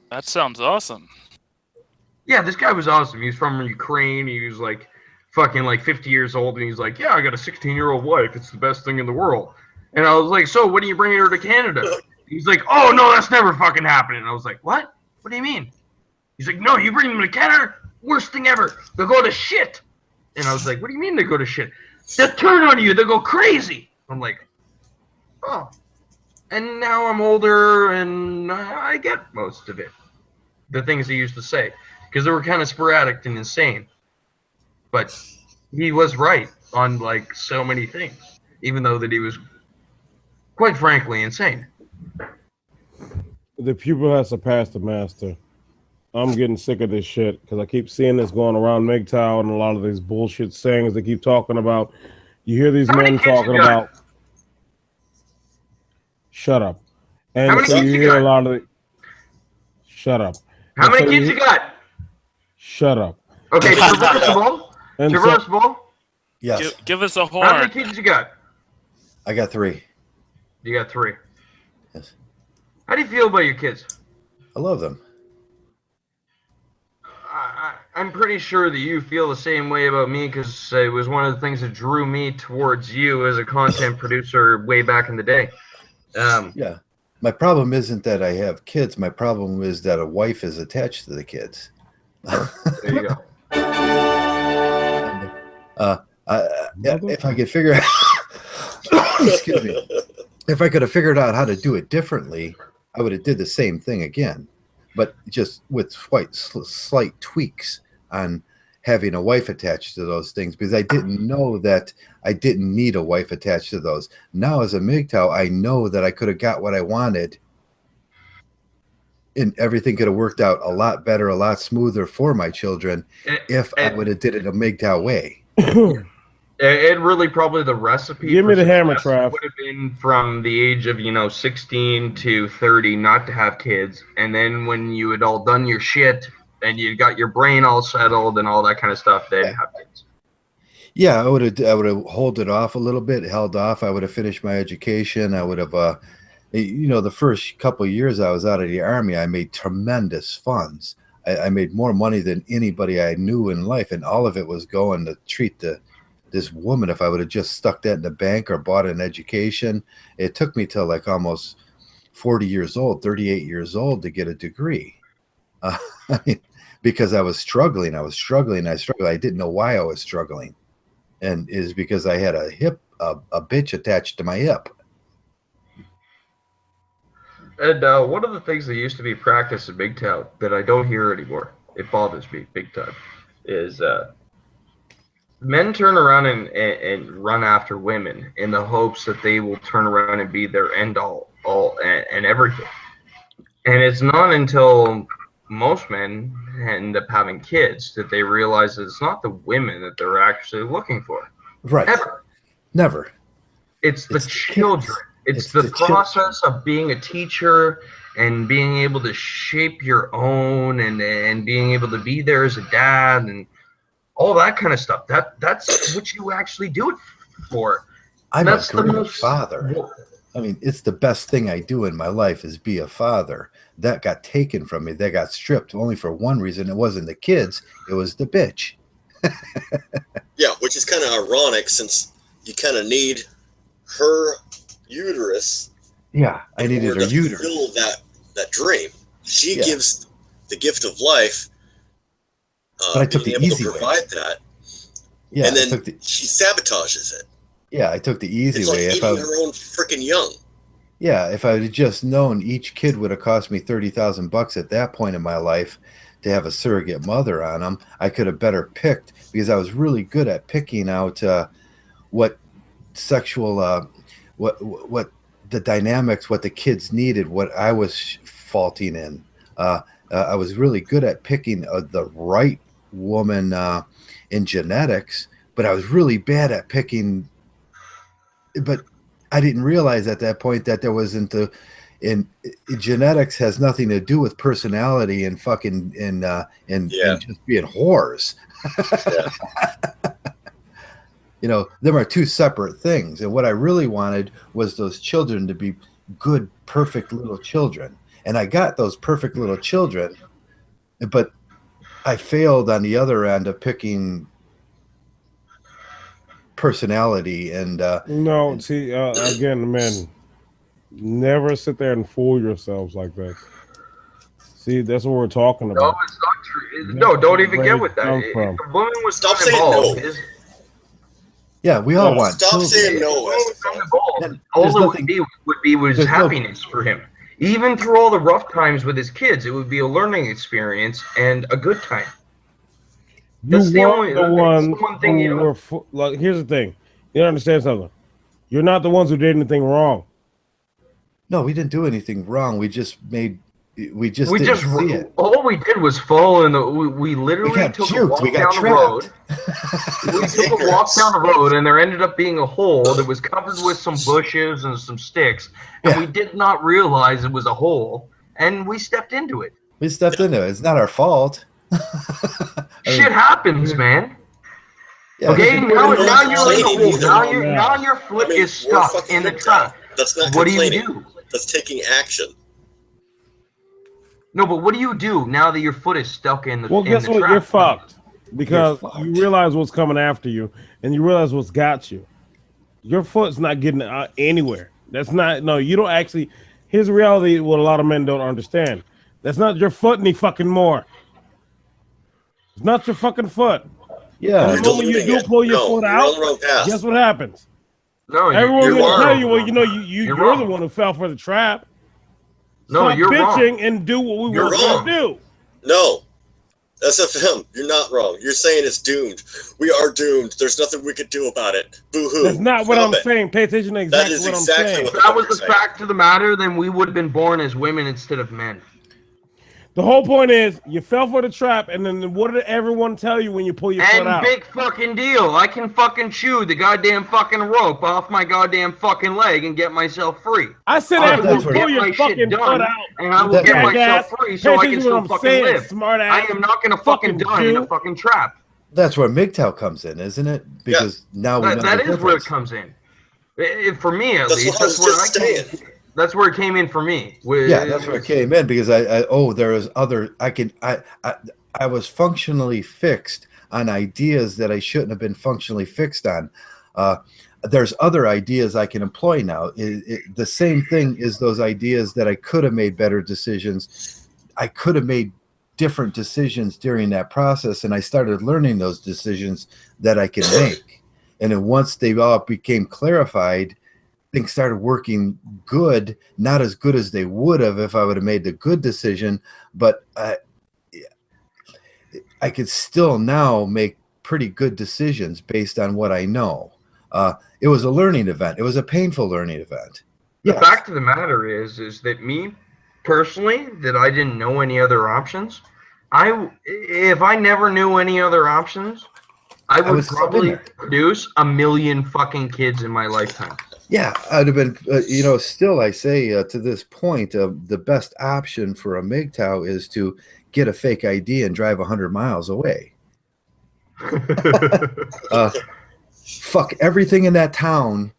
S6: That sounds awesome.
S5: Yeah, this guy was awesome. He was from Ukraine. He was like fucking like 50 years old, and he's like, yeah, I got a 16-year-old wife. It's the best thing in the world. And I was like, so when are you bringing her to Canada? He's like, oh, no, that's never fucking happening. And I was like, what? What do you mean? He's like, no, you bring them to Canada? Worst thing ever. They'll go to shit. And I was like, what do you mean they go to shit? They'll turn on you. They'll go crazy. I'm like, oh. And now I'm older, and I get most of it. The things he used to say. Because they were kind of sporadic and insane. But he was right on, like, so many things. Even though that he was, quite frankly, insane.
S4: The pupil has surpassed the master. I'm getting sick of this shit because I keep seeing this going around Mgtow and a lot of these bullshit sayings they keep talking about. You hear these
S5: How many
S4: men
S5: kids you
S4: talking
S5: got?
S4: about. Shut up.
S5: How
S4: And
S5: many
S4: so
S5: kids
S4: you
S5: you
S4: hear a
S5: got?
S4: lot of the. Shut up.
S5: How
S4: And
S5: many
S4: so
S5: kids you got?
S4: Shut up.
S5: Okay, traversable.
S4: And so
S5: Traversable.
S1: Yes,
S6: Give us a
S5: How many
S6: horn.
S5: kids you got?
S1: I got 3.
S5: You got 3.
S1: Yes,
S5: How do you feel about your kids?
S1: I love them.
S5: I'm pretty sure that you feel the same way about me because it was one of the things that drew me towards you as a content producer way back in the day.
S1: Yeah. My problem isn't that I have kids. My problem is that a wife is attached to the kids.
S5: There you go.
S1: If I could figure out, excuse me, if I could have figured out how to do it differently, I would have did the same thing again, but just with slight tweaks on having a wife attached to those things, because I didn't know that I didn't need a wife attached to those. Now as a Mgtow, I know that I could have got what I wanted and everything could have worked out a lot better, a lot smoother for my children if I would have did it a Mgtow way.
S5: It really probably the recipe
S4: give
S5: for
S4: me the hammer,
S5: success
S4: Trav.
S5: would have been from the age of 16 to 30 not to have kids, and then when you had all done your shit and you got your brain all settled and all that kind of stuff, then have kids.
S1: Yeah, I would have held it off a little bit, held off. I would have finished my education. I would have the first couple of years I was out of the Army, I made tremendous funds. I made more money than anybody I knew in life, and all of it was going to treat this woman. If I would have just stuck that in the bank or bought an education, it took me till like almost 40 years old, 38 years old to get a degree. Because I was struggling. I struggled. I didn't know why I was struggling. And is because I had a bitch attached to my hip.
S5: And one of the things that used to be practiced in Mgtow that I don't hear anymore, it bothers me big time, is men turn around and run after women in the hopes that they will turn around and be their end all and everything. And it's not until most men end up having kids that they realize that it's not the women that they're actually looking for.
S1: Right. Never.
S5: It's the children. It's the process of being a teacher and being able to shape your own and being able to be there as a dad and all that kind of stuff. That's what you actually do it for.
S1: That's a great father. I mean, it's the best thing I do in my life is be a father. That got taken from me. That got stripped only for one reason. It wasn't the kids. It was the bitch.
S2: Yeah, which is kind of ironic since you kind of need her uterus.
S1: Yeah, I needed her uterus.
S2: Fulfill that dream. She gives the gift of life.
S1: But I took the easy way.
S2: Provide that.
S1: Yeah,
S2: and then she sabotages it.
S1: Yeah, I took the easy way.
S2: It's like eating her own freaking young.
S1: Yeah, if I had just known each kid would have cost me $30,000 at that point in my life to have a surrogate mother on them, I could have better picked, because I was really good at picking out what sexual, what the dynamics, what the kids needed, what I was faulting in. I was really good at picking the right woman in genetics, but I was really bad at picking. But I didn't realize at that point that there wasn't in genetics has nothing to do with personality and fucking and just being whores. Them are two separate things. And what I really wanted was those children to be good, perfect little children. And I got those perfect little children, but I failed on the other end of picking personality and
S4: again, men, never sit there and fool yourselves like this. See, that's what we're talking about.
S5: No, it's not true. No, don't even get with that. If the woman was
S2: stop saying no.
S1: Yeah, we all want.
S2: Stop saying no.
S5: All it would be was happiness for him. Even through all the rough times with his kids, it would be a learning experience and a good time.
S4: That's the one thing here's the thing. You understand something. You're not the ones who did anything wrong.
S1: No, we didn't do anything wrong. We just didn't see it.
S5: All we did was fall in the. We
S1: We
S5: literally
S1: got
S5: took a
S1: juked.
S5: walk
S1: We got
S5: down the road.
S1: trapped.
S5: We took a walk down the road, and there ended up being a hole that was covered with some bushes and some sticks, and
S1: Yeah.
S5: we did not realize it was a hole, and we stepped into it.
S1: We stepped into it. It's not our fault.
S5: Shit happens, man.
S1: Yeah,
S5: Okay,
S1: this is-
S5: now
S2: we're
S5: you're
S2: not
S5: in the
S2: complaining
S5: hole.
S2: either.
S5: Now your foot
S2: I mean,
S5: is
S2: we're
S5: stuck
S2: fucking
S5: in the
S2: MGTOW.
S5: trap.
S2: That's not
S5: What do you
S2: complaining.
S5: do?
S2: That's taking action.
S5: No, but what do you do now that your foot is stuck in the
S4: Well,
S5: in
S4: guess
S5: the
S4: what?
S5: trap?
S4: You're fucked because
S1: fucked.
S4: you realize what's coming after you, and you realize what's got you. Your foot's not getting anywhere. That's not. No, you don't actually. Here's the reality: what a lot of men don't understand. That's not your foot any fucking more. It's not your fucking foot.
S1: yeah.
S4: And the
S2: You're
S4: moment you
S2: deluding
S4: do
S2: it.
S4: pull your
S2: No,
S4: foot
S2: you're
S4: out,
S2: on the wrong path.
S4: guess what happens?
S5: No,
S4: Everyone's
S5: you're
S4: gonna tell
S5: wrong.
S4: you, well, you know, you're
S5: wrong.
S4: the one who fell for the trap.
S5: No,
S4: Stop
S5: you're
S4: bitching
S5: wrong.
S4: and do what we
S2: You're
S4: were
S2: wrong.
S4: gonna do.
S2: No. SFM, you're not wrong. You're saying it's doomed. We are doomed. There's nothing we could do about it. Boo-hoo.
S4: That's not what
S2: Stop
S4: I'm
S2: it.
S4: saying. Pay attention to
S2: That
S4: exactly
S2: is
S4: what
S2: exactly
S4: I'm saying.
S2: what
S5: If that was
S2: you're
S5: the
S2: saying.
S5: fact of the matter, then we would have been born as women instead of men.
S4: The whole point is you fell for the trap, and then what did everyone tell you when you pull your foot
S5: And
S4: out?
S5: big fucking deal. I can fucking chew the goddamn fucking rope off my goddamn fucking leg and get myself free.
S4: I said
S5: I
S4: after
S5: will
S4: you pull
S5: get
S4: your
S5: my shit
S4: fucking
S5: done,
S4: foot out,
S5: and I will
S1: That's
S5: get
S1: right.
S5: myself
S4: Jackass.
S5: free
S4: Pay
S5: so I can
S4: attention to
S5: still
S4: what I'm
S5: fucking
S4: saying,
S5: live.
S4: smart
S5: I
S4: ass.
S5: am not gonna fucking die in
S4: Jew.
S5: a fucking trap.
S1: That's where MGTOW comes in, isn't it? Because now we know
S5: That
S1: the
S5: is where it
S1: difference.
S5: comes in. For me, at
S2: That's
S5: least,
S2: what I was just saying.
S5: That's where it came in for me.
S1: Yeah, that's where it came in because there was other I was functionally fixed on ideas that I shouldn't have been functionally fixed on. There's other ideas I can employ now. The same thing is those ideas that I could have made better decisions. I could have made different decisions during that process, and I started learning those decisions that I can make. And then once they all became clarified, things started working good, not as good as they would have if I would have made the good decision, but I could still now make pretty good decisions based on what I know. It was a learning event. It was a painful learning event.
S5: The
S1: Yes.
S5: fact of the matter is that me personally, that I didn't know any other options. If I never knew any other options, I would
S1: would step in
S5: probably
S1: there.
S5: produce 1 million fucking kids in my lifetime.
S1: Yeah, I'd have been, still I say to this point, the best option for a MGTOW is to get a fake ID and drive 100 miles away. Fuck everything in that town,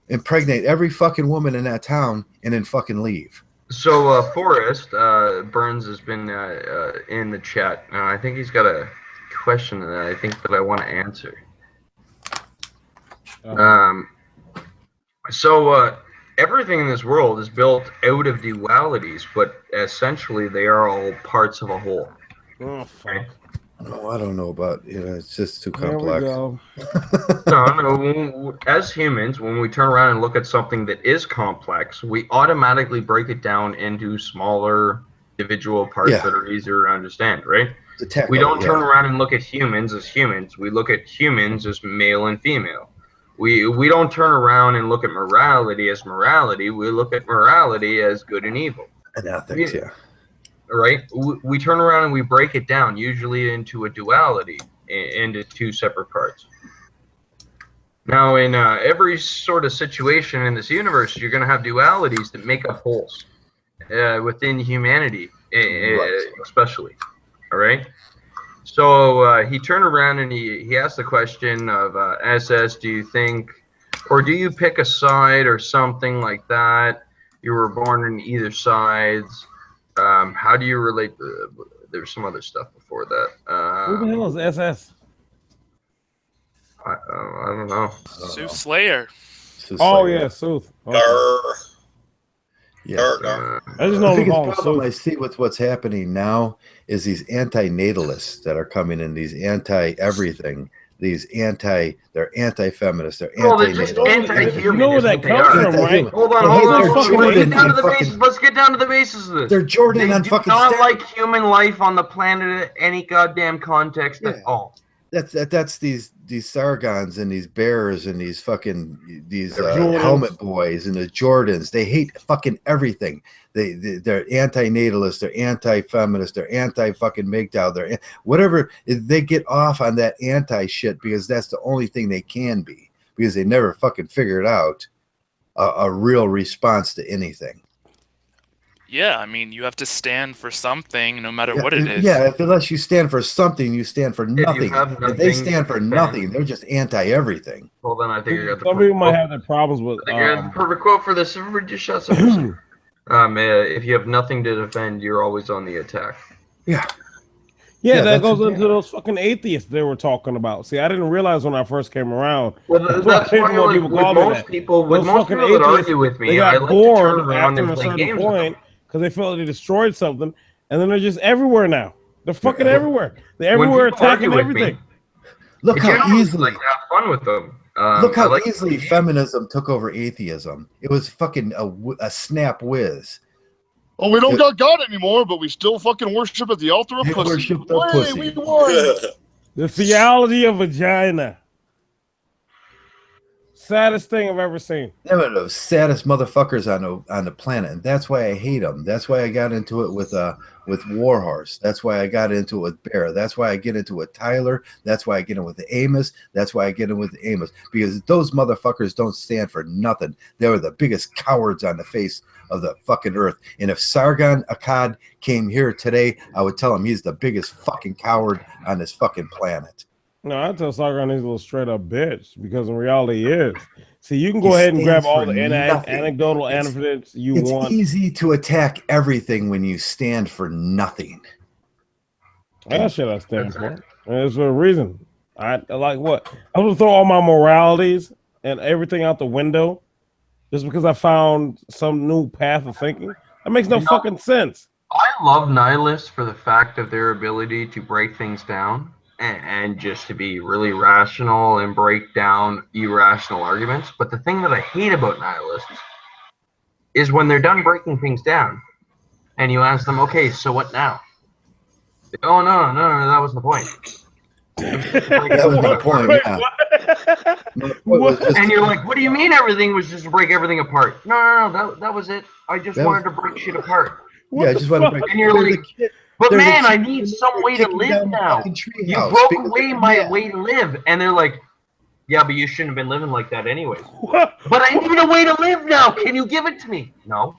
S1: impregnate every fucking woman in that town, and then fucking leave.
S5: So, Forrest Burns has been in the chat. I think he's got a question that I want to answer. So everything in this world is built out of dualities, but essentially they are all parts of a whole.
S4: Oh, fuck.
S1: Oh, I don't know about, it's just too
S4: There we
S1: complex.
S4: go.
S5: No. As humans, when we turn around and look at something that is complex, we automatically break it down into smaller individual parts that are easier to understand, right? We don't turn around and look at humans as humans. We look at humans as male and female. We don't turn around and look at morality as morality. We look at morality as good and evil.
S1: And ethics,
S5: Right? We turn around and we break it down, usually into a duality, into two separate parts. Now, in every sort of situation in this universe, you're going to have dualities that make up wholes within humanity, especially. All right? So he turned around and he asked the question of SS, do you think, or do you pick a side or something like that? You were born on either sides. How do you relate? There's some other stuff before that.
S4: Who the hell is SS?
S5: I don't know.
S6: Sue Slayer.
S4: Oh, yeah, Sooth. Okay.
S1: Yeah.
S4: I just know
S1: the biggest
S4: the
S1: problem I see with what's happening now is these anti-natalists that are coming in, these anti-everything, they're anti-feminists, they're
S5: just
S1: anti-natalist.
S5: anti-human.
S4: You know where that comes from, right?
S5: Hold on. Let's get down to the basis of this.
S1: They're Jordan
S5: They
S1: on
S5: do
S1: fucking
S5: not
S1: steroids.
S5: like human life on the planet in any goddamn context at all.
S1: That's these Sargons and these bears and these fucking
S4: Jordans.
S1: helmet boys and the Jordans. They hate fucking everything. They're anti-natalist, they're anti-feminist, they're anti-fucking Mgtow, they're whatever. They get off on that anti shit because that's the only thing they can be, because they never fucking figured out a real response to anything.
S6: Yeah, I mean, you have to stand for something, no matter what it is.
S1: Yeah, unless you stand for something, you stand for
S5: If you
S1: nothing.
S5: have
S1: If they
S5: nothing
S1: stand
S5: to
S1: for
S5: defend.
S1: nothing, they're just anti-everything.
S5: Well, then I think you got the
S4: Some people might have their problems with.
S5: I think you got the perfect quote for this. Everybody just shut up. If you have nothing to defend, you're always on the attack.
S1: Yeah.
S4: Yeah,
S1: Yeah,
S4: that
S1: that's
S4: goes
S1: the
S4: into
S1: thing.
S4: those fucking atheists they were talking about. See, I didn't realize when I first came around.
S5: Well, that's why, like, with most people
S4: Those
S5: that
S4: fucking
S5: argue with
S4: They
S5: me,
S4: got
S5: I like to
S4: bored
S5: turn around
S4: after
S5: and
S4: a
S5: play
S4: certain
S5: games with them.
S4: point because they felt they destroyed something, and then they're just everywhere now. They're fucking everywhere. They're
S5: When
S4: everywhere
S5: people argue
S4: attacking
S5: with me,
S4: everything.
S1: Look
S5: I
S1: how
S5: generally
S1: easily.
S5: like to have fun with them.
S1: Look
S5: I
S1: how
S5: like to
S1: easily
S5: play games.
S1: feminism took over atheism. It was fucking a snap whiz.
S3: Oh, we don't got God anymore, but we still fucking worship at the altar of
S1: They
S3: pussy.
S1: worship the
S3: Hey,
S1: pussy.
S3: we won.
S4: The theology of vagina. Saddest thing I've ever seen.
S1: They're one of the saddest motherfuckers on the planet, and that's why I hate them. That's why I got into it with Warhorse. That's why I got into it with Bear. That's why I get into it with Tyler. That's why I get in with Amos. That's why I get in with Amos, because those motherfuckers don't stand for nothing. They were the biggest cowards on the face of the fucking earth. And if Sargon Akkad came here today, I would tell him he's the biggest fucking coward on this fucking planet.
S4: No, I tell Sargon he's a little straight up bitch because in reality he is. See, you can go
S1: He
S4: ahead and grab
S1: stands
S4: all
S1: for
S4: the
S1: nothing.
S4: anecdotal
S1: It's-
S4: evidence you
S1: It's
S4: want.
S1: easy to attack everything when you stand for nothing.
S4: That shit I stand for. And there's a reason. I like what? I'm gonna throw all my moralities and everything out the window just because I found some new path of thinking. That makes no fucking sense.
S5: I love nihilists for the fact of their ability to break things down and just to be really rational and break down irrational arguments. But the thing that I hate about nihilists is when they're done breaking things down and you ask them, okay, so what now? They go, oh, no, that wasn't the point.
S1: That was my point.
S4: Wait,
S1: Yeah.
S4: what?
S1: My point was just-
S5: And you're like, what do you mean everything was just to break everything apart? No, that was it. I just
S1: That
S5: wanted to break shit apart.
S4: What
S1: yeah, I
S4: the
S1: just want to
S4: fuck?
S1: break.
S5: And you're
S1: They're
S5: like,
S1: the kid-
S5: but
S1: they're the
S5: man, I
S1: kids
S5: need
S1: that
S5: some
S1: are
S5: way to
S1: kicking
S5: live
S1: down the
S5: now.
S1: fucking tree
S5: You
S1: house.
S5: broke
S1: Because
S5: away
S1: they're
S5: my
S1: mad.
S5: way to live. And they're like, yeah, but you shouldn't have been living like that anyways.
S4: What?
S5: But I need a way to live now. Can you give it to me? No.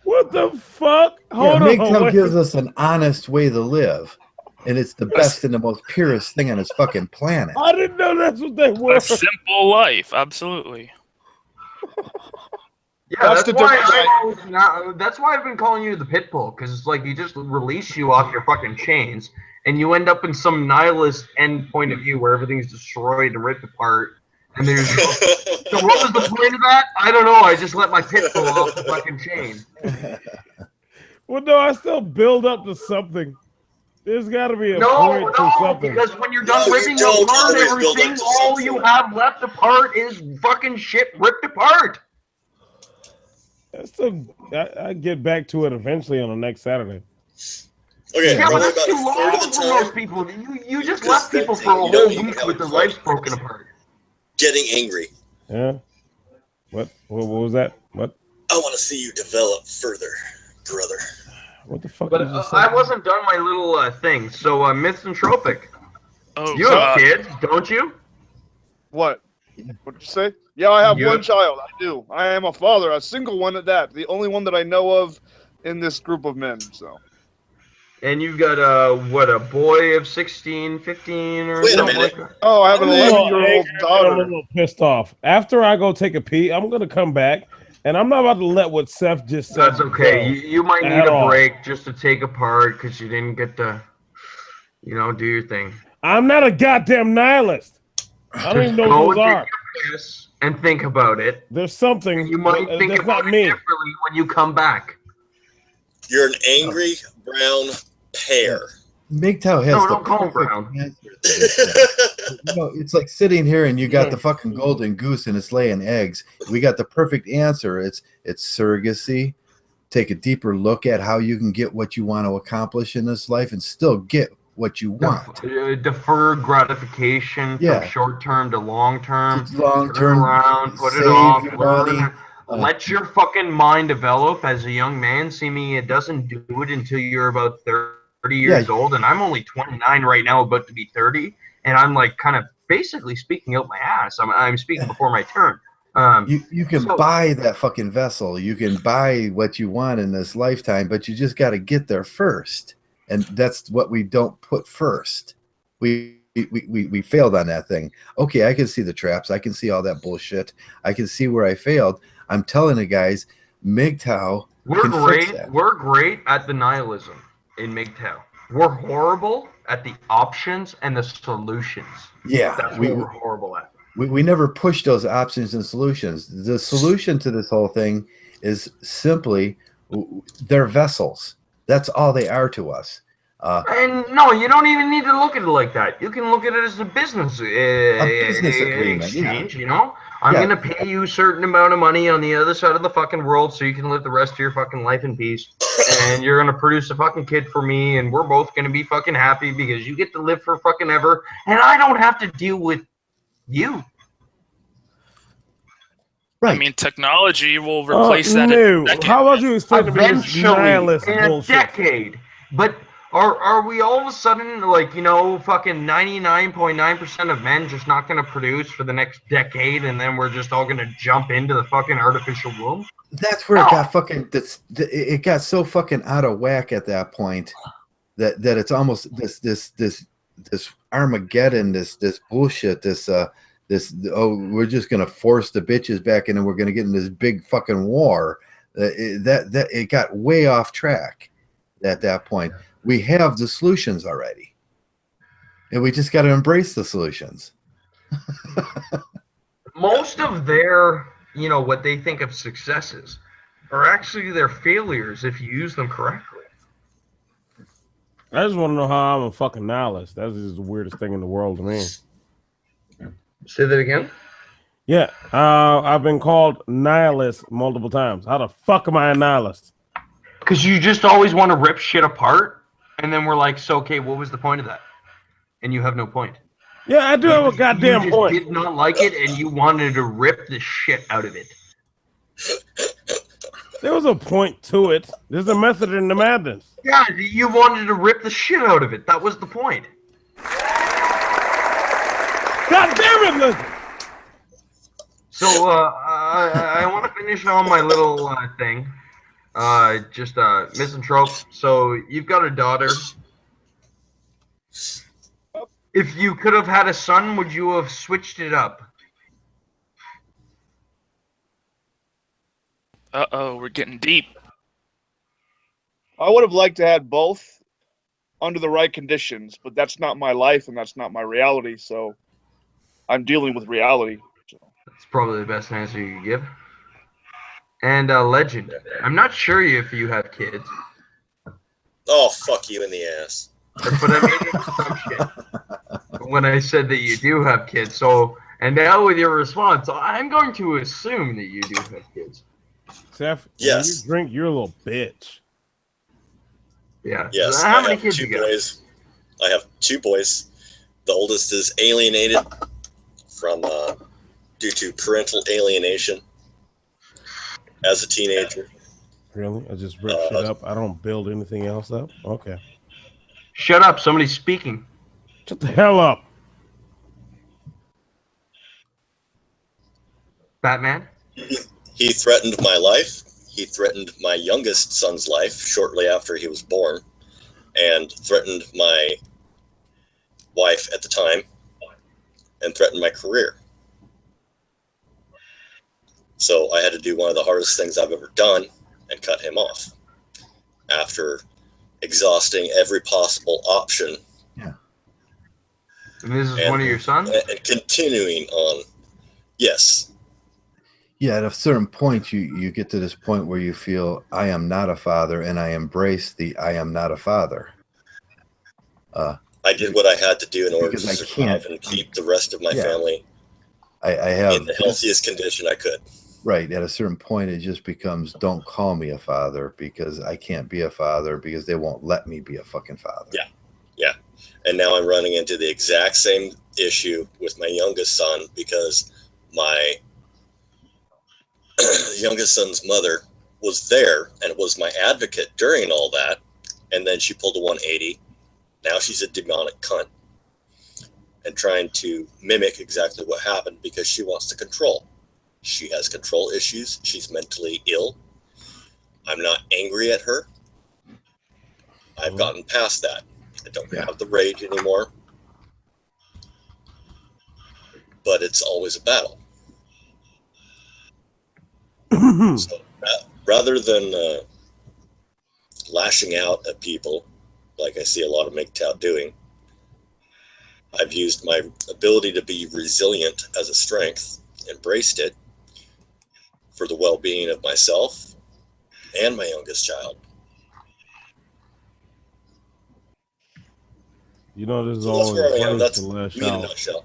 S4: What the fuck?
S1: Yeah,
S4: Hold on.
S1: Mgtow
S4: wait.
S1: gives us an honest way to live, and it's the best and the most purest thing on this fucking planet.
S4: I didn't know that's what they were.
S6: A simple life, absolutely.
S5: Yeah,
S3: That's
S5: that's,
S3: the
S5: why
S3: difference.
S5: that's why I've been calling you the pit bull, because it's like you just release you off your fucking chains, and you end up in some nihilist end point of view where everything's destroyed and ripped apart. And there's so what was the point of that? I don't know. I just let my pit bull off the fucking chain.
S4: Well, no, I still build up to something. There's got to be a point to
S5: No,
S4: something.
S5: because when you're done
S2: No, you
S5: ripping
S2: don't
S5: apart
S2: always build
S5: everything,
S2: up to
S5: all
S2: something.
S5: you have left apart is fucking shit ripped apart.
S4: I get back to it eventually on the next Saturday.
S2: Okay,
S5: Yeah, but
S2: probably
S5: that's
S2: about
S5: too
S2: a third of
S5: long
S2: the
S5: for most
S2: time
S5: people. You just
S2: Because
S5: left people
S2: that
S5: for a
S2: you don't
S5: whole
S2: even
S5: week
S2: have
S5: with
S2: a
S5: their
S2: point.
S5: lives broken apart.
S2: getting angry.
S4: Yeah. What was that? What?
S2: I want to see you develop further, brother.
S4: What the fuck?
S5: But
S4: did you say?
S5: I wasn't done my little thing. So, misanthropic.
S6: Oh,
S5: You have
S6: God.
S5: kids, don't you?
S3: What? What'd you say? Yeah, I have
S5: You-
S3: one child. I do. I am a father, a single one at that. The only one that I know of in this group of men. So
S5: And you've got a boy of 16, 15, or
S2: Wait a
S5: something
S2: minute.
S5: like that?
S3: oh, I have an
S4: I'm a little
S3: 11-year-old
S4: angry, I'm a
S3: daughter.
S4: little pissed off. After I go take a pee, I'm gonna come back, and I'm not about to let what Seth just said.
S5: That's okay.
S4: go.
S5: You might need
S4: At
S5: a
S4: all.
S5: break just to take apart because you didn't get to, do your thing.
S4: I'm not a goddamn nihilist. I don't even know
S5: Go
S4: what those
S5: take
S4: are.
S5: your piss and think about it.
S4: There's something.
S5: And you might think
S4: that's
S5: about
S4: not
S5: it
S4: me.
S5: differently when you come back.
S2: You're an angry brown pear.
S1: Mgtow has
S5: No,
S1: the
S5: don't call him
S1: perfect
S5: brown.
S1: answer to this. It's like sitting here and you got the fucking golden goose and it's laying eggs. We got the perfect answer. It's surrogacy. Take a deeper look at how you can get what you want to accomplish in this life and still get what you want.
S5: Defer gratification
S1: Yeah.
S5: from short term to long term.
S1: Long
S5: Turn
S1: term,
S5: around, put it
S1: save
S5: off,
S1: your
S5: learn.
S1: money.
S5: Let your fucking mind develop as a young man. See me, it doesn't do it until you're about 30 years old, and I'm only 29 right now, about to be 30, and I'm like kind of basically speaking out my ass. I'm speaking before my turn.
S1: You can buy that fucking vessel. You can buy what you want in this lifetime, but you just got to get there first, and that's what we don't put first. We failed on that thing. Okay, I can see the traps. I can see all that bullshit. I can see where I failed. I'm telling you guys, MGTOW can fix that.
S5: We're great at the nihilism in MGTOW. We're horrible at the options and the solutions.
S1: Yeah,
S5: That's what we're horrible at.
S1: We never push those options and solutions. The solution to this whole thing is simply they're vessels. That's all they are to us.
S5: And no, you don't even need to look at it like that. You can look at it as a business
S1: agreement,
S5: exchange. You know, I'm gonna pay you a certain amount of money on the other side of the fucking world so you can live the rest of your fucking life in peace. And you're gonna produce a fucking kid for me, and we're both gonna be fucking happy because you get to live for fucking ever, and I don't have to deal with you.
S1: Right.
S6: I mean, technology will replace that.
S4: No. How about you explain to me this nihilist
S5: in a
S4: bullshit?
S5: decade. But are we all of a sudden, like, you know, fucking 99.9% of men just not going to produce for the next decade, and then we're just all going to jump into the fucking artificial womb?
S1: That's where it got fucking. It got so fucking out of whack at that point that it's almost this Armageddon, this bullshit, this we're just gonna force the bitches back in and we're gonna get in this big fucking war. It got way off track at that point. We have the solutions already, and we just got to embrace the solutions.
S5: Most of their, you know, what they think of successes are actually their failures if you use them correctly.
S4: I just want to know how I'm a fucking nihilist. That's just the weirdest thing in the world to me.
S5: Say that again?
S4: Yeah, I've been called nihilist multiple times. How the fuck am I a nihilist?
S5: Because you just always want to rip shit apart, and then we're like, so, okay, what was the point of that? And you have no point.
S4: Yeah, I do have a goddamn point.
S5: You did not like it, and you wanted to rip the shit out of it.
S4: There was a point to it. There's a method in the madness.
S5: Yeah, you wanted to rip the shit out of it. That was the point.
S4: God damn it, listen.
S5: So, I want to finish on my little thing. Just misanthrope. So, you've got a daughter. If you could have had a son, would you have switched it up?
S6: Uh-oh, we're getting deep.
S3: I would have liked to have both under the right conditions, but that's not my life and that's not my reality. So I'm dealing with reality. So.
S5: That's probably the best answer you could give. And Legend, I'm not sure if you have kids.
S2: Oh, fuck you in the ass.
S5: That's what I made an assumption when I said that you do have kids. So, and now with your response, I'm going to assume that you do have kids.
S4: Seth,
S2: yes.
S4: When you drink, you're a little bitch.
S5: Yeah.
S2: Yes.
S5: How many kids you got?
S2: Boys. I have 2 boys. The oldest is alienated from due to parental alienation as a teenager.
S4: Really? I just rip shit up. I don't build anything else up. Okay.
S5: Shut up! Somebody's speaking.
S4: Shut the hell up.
S5: Batman?
S2: He threatened my life. He threatened my youngest son's life shortly after he was born, and threatened my wife at the time, and threatened my career. So I had to do one of the hardest things I've ever done and cut him off after exhausting every possible option.
S1: Yeah.
S5: And this is one of your sons?
S2: And continuing on. Yes.
S1: Yeah, at a certain point, you get to this point where you feel, I am not a father, and I embrace the I am not a father.
S2: I did what I had to do in order to survive and keep the rest of my family
S1: I have
S2: in the healthiest condition I could.
S1: Right. At a certain point, it just becomes, don't call me a father because I can't be a father because they won't let me be a fucking father.
S2: Yeah. Yeah. And now I'm running into the exact same issue with my youngest son, because my youngest son's mother was there and was my advocate during all that. And then she pulled a 180. Now she's a demonic cunt and trying to mimic exactly what happened because she wants to control. She has control issues. She's mentally ill. I'm not angry at her. I've gotten past that. I don't have the rage anymore. But it's always a battle. So rather than lashing out at people, like I see a lot of Mgtow doing, I've used my ability to be resilient as a strength, embraced it for the well-being of myself and my youngest child.
S4: You know, this is
S2: So that's
S4: always
S2: where I
S4: a
S2: am.
S4: place
S2: That's
S4: to lash
S2: me in a
S4: out.
S2: nutshell.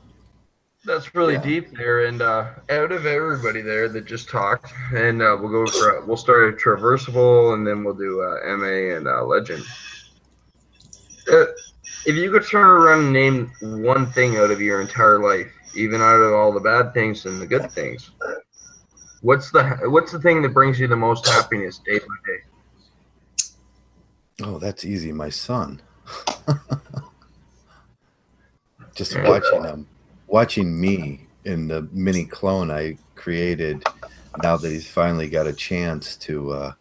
S5: That's really deep there, and out of everybody there that just talked, and we'll start at traversable, and then we'll do MA and legend. If you could turn around and name one thing out of your entire life, even out of all the bad things and the good things, what's the thing that brings you the most happiness day by day?
S1: Oh, that's easy. My son. Just watching me in the mini clone I created. Now that he's finally got a chance to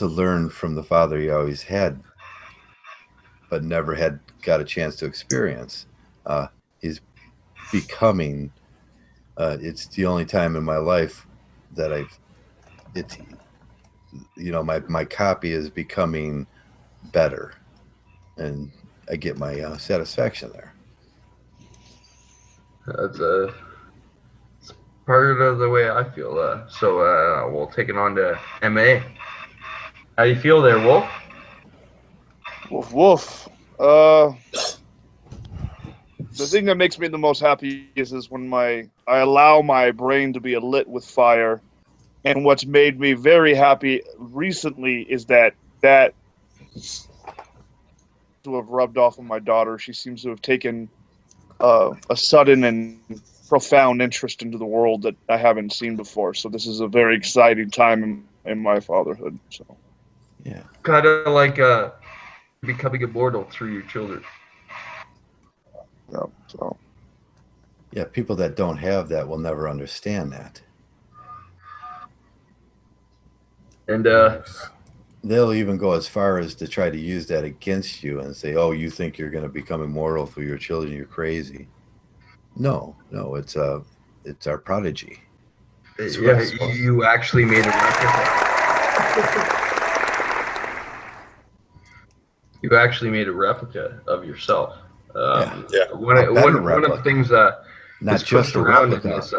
S1: learn from the father he always had, but never had got a chance to experience. He's becoming. It's the only time in my life that my copy is becoming better, and I get my satisfaction there.
S5: That's part of the way I feel. So we'll take it on to MA. How you feel there, Wolf?
S3: Woof woof. The thing that makes me the most happy is when I allow my brain to be lit with fire. And what's made me very happy recently is that to have rubbed off on my daughter. She seems to have taken a sudden and profound interest into the world that I haven't seen before. So this is a very exciting time in my fatherhood. So
S1: yeah,
S5: kind of like becoming immortal through your children.
S3: yeah, so
S1: yeah. People that don't have that will never understand that.
S5: And
S1: they'll even go as far as to try to use that against you and say, "Oh, you think you're going to become immortal for your children? You're crazy." No, it's our prodigy.
S5: you actually made a replica. You actually made a replica of yourself. One of the things
S1: not just a replica,
S5: this,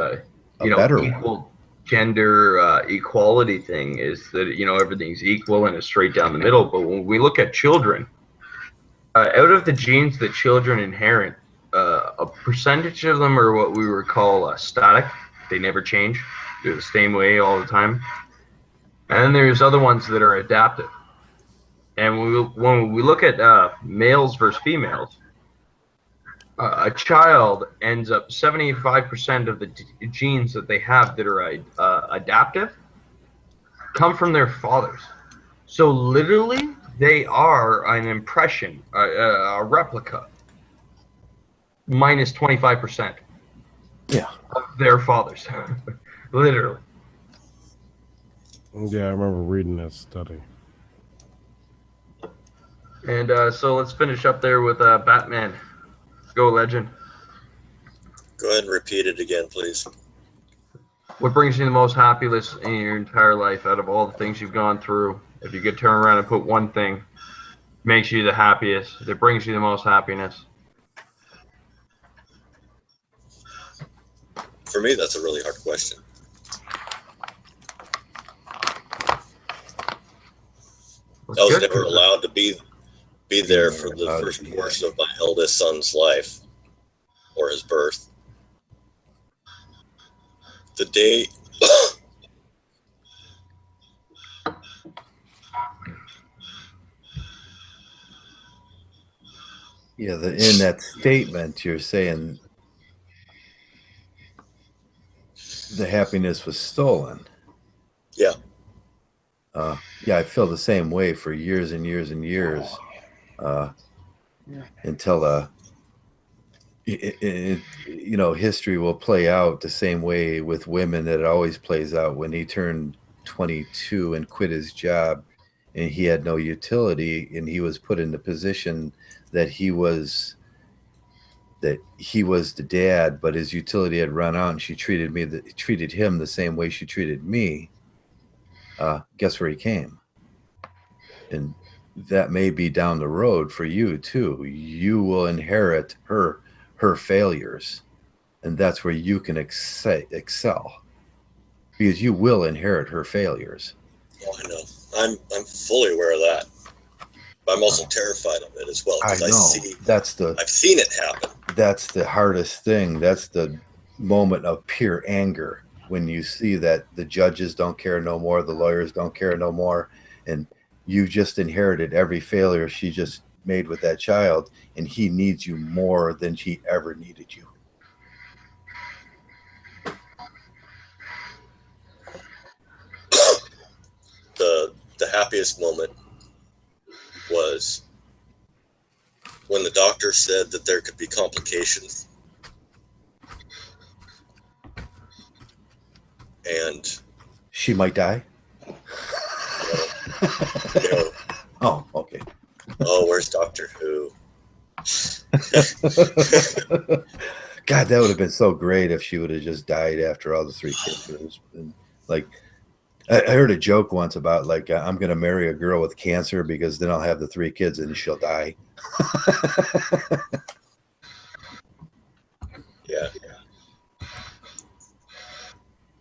S5: equal gender equality thing is that everything's equal and it's straight down the middle. But when we look at children, out of the genes that children inherit, a percentage of them are what we would call static. They never change. They're the same way all the time. And then there's other ones that are adaptive. And when we look at males versus females, a child ends up 75% of the genes that they have that are adaptive come from their fathers. So literally, they are an impression, a replica, minus 25%.
S1: Yeah,
S5: of their fathers, literally.
S4: Yeah, I remember reading that study.
S5: And so let's finish up there with Batman. Go, Legend.
S2: Go ahead and repeat it again, please.
S5: What brings you the most happiness in your entire life out of all the things you've gone through? If you could turn around and put one thing makes you the happiest, that brings you the most happiness.
S2: For me, that's a really hard question. I was never allowed to be there for the first portion of my eldest son's life or his birth. The day
S1: Yeah, in that statement, you're saying the happiness was stolen.
S2: Yeah.
S1: Yeah, I feel the same way for years and years and years, until history will play out the same way with women that it always plays out. When he turned 22 and quit his job, and he had no utility, and he was put in the position that he was the dad, but his utility had run out, and she treated him the same way she treated me. Guess where he came? And that may be down the road for you too. You will inherit her failures, and that's where you can excel, because you will inherit her failures.
S2: Oh, I know. I'm fully aware of that. But I'm also terrified of it as well,
S1: I
S2: because
S1: know.
S2: I've seen it happen.
S1: That's the hardest thing. That's the moment of pure anger, when you see that the judges don't care no more, the lawyers don't care no more, and you just inherited every failure she just made with that child, and he needs you more than he ever needed you.
S2: The happiest moment was when the doctor said that there could be complications, and
S1: she might die. Oh, okay.
S2: Oh, where's Doctor Who?
S1: God, that would have been so great if she would have just died after all the 3 kids. Like, I heard a joke once about, like, I'm going to marry a girl with cancer because then I'll have the 3 kids and she'll die.
S2: Yeah.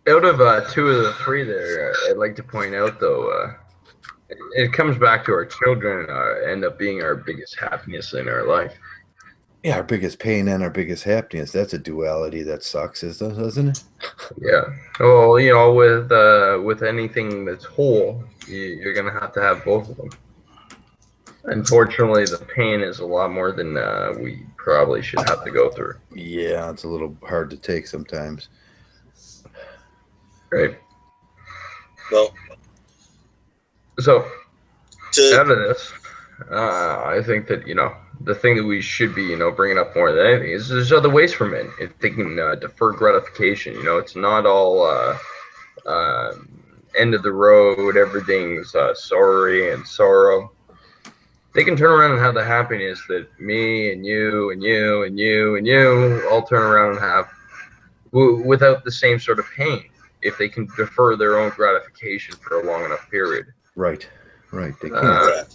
S5: Out of 2 of the 3 there, I'd like to point out, though, it comes back to our children end up being our biggest happiness in our life.
S1: Yeah, our biggest pain and our biggest happiness. That's a duality that sucks, doesn't it?
S5: Yeah. Well, with anything that's whole, you're going to have both of them. Unfortunately, the pain is a lot more than we probably should have to go through.
S1: Yeah, it's a little hard to take sometimes.
S5: Right.
S2: Well,
S5: so out of this, I think that the thing that we should be bringing up more than anything is there's other ways for men if they can defer gratification. It's not all end of the road. Everything's sorry and sorrow. They can turn around and have the happiness that me and you and you and you and you all turn around and have without the same sort of pain, if they can defer their own gratification for a long enough period.
S1: Right. They can.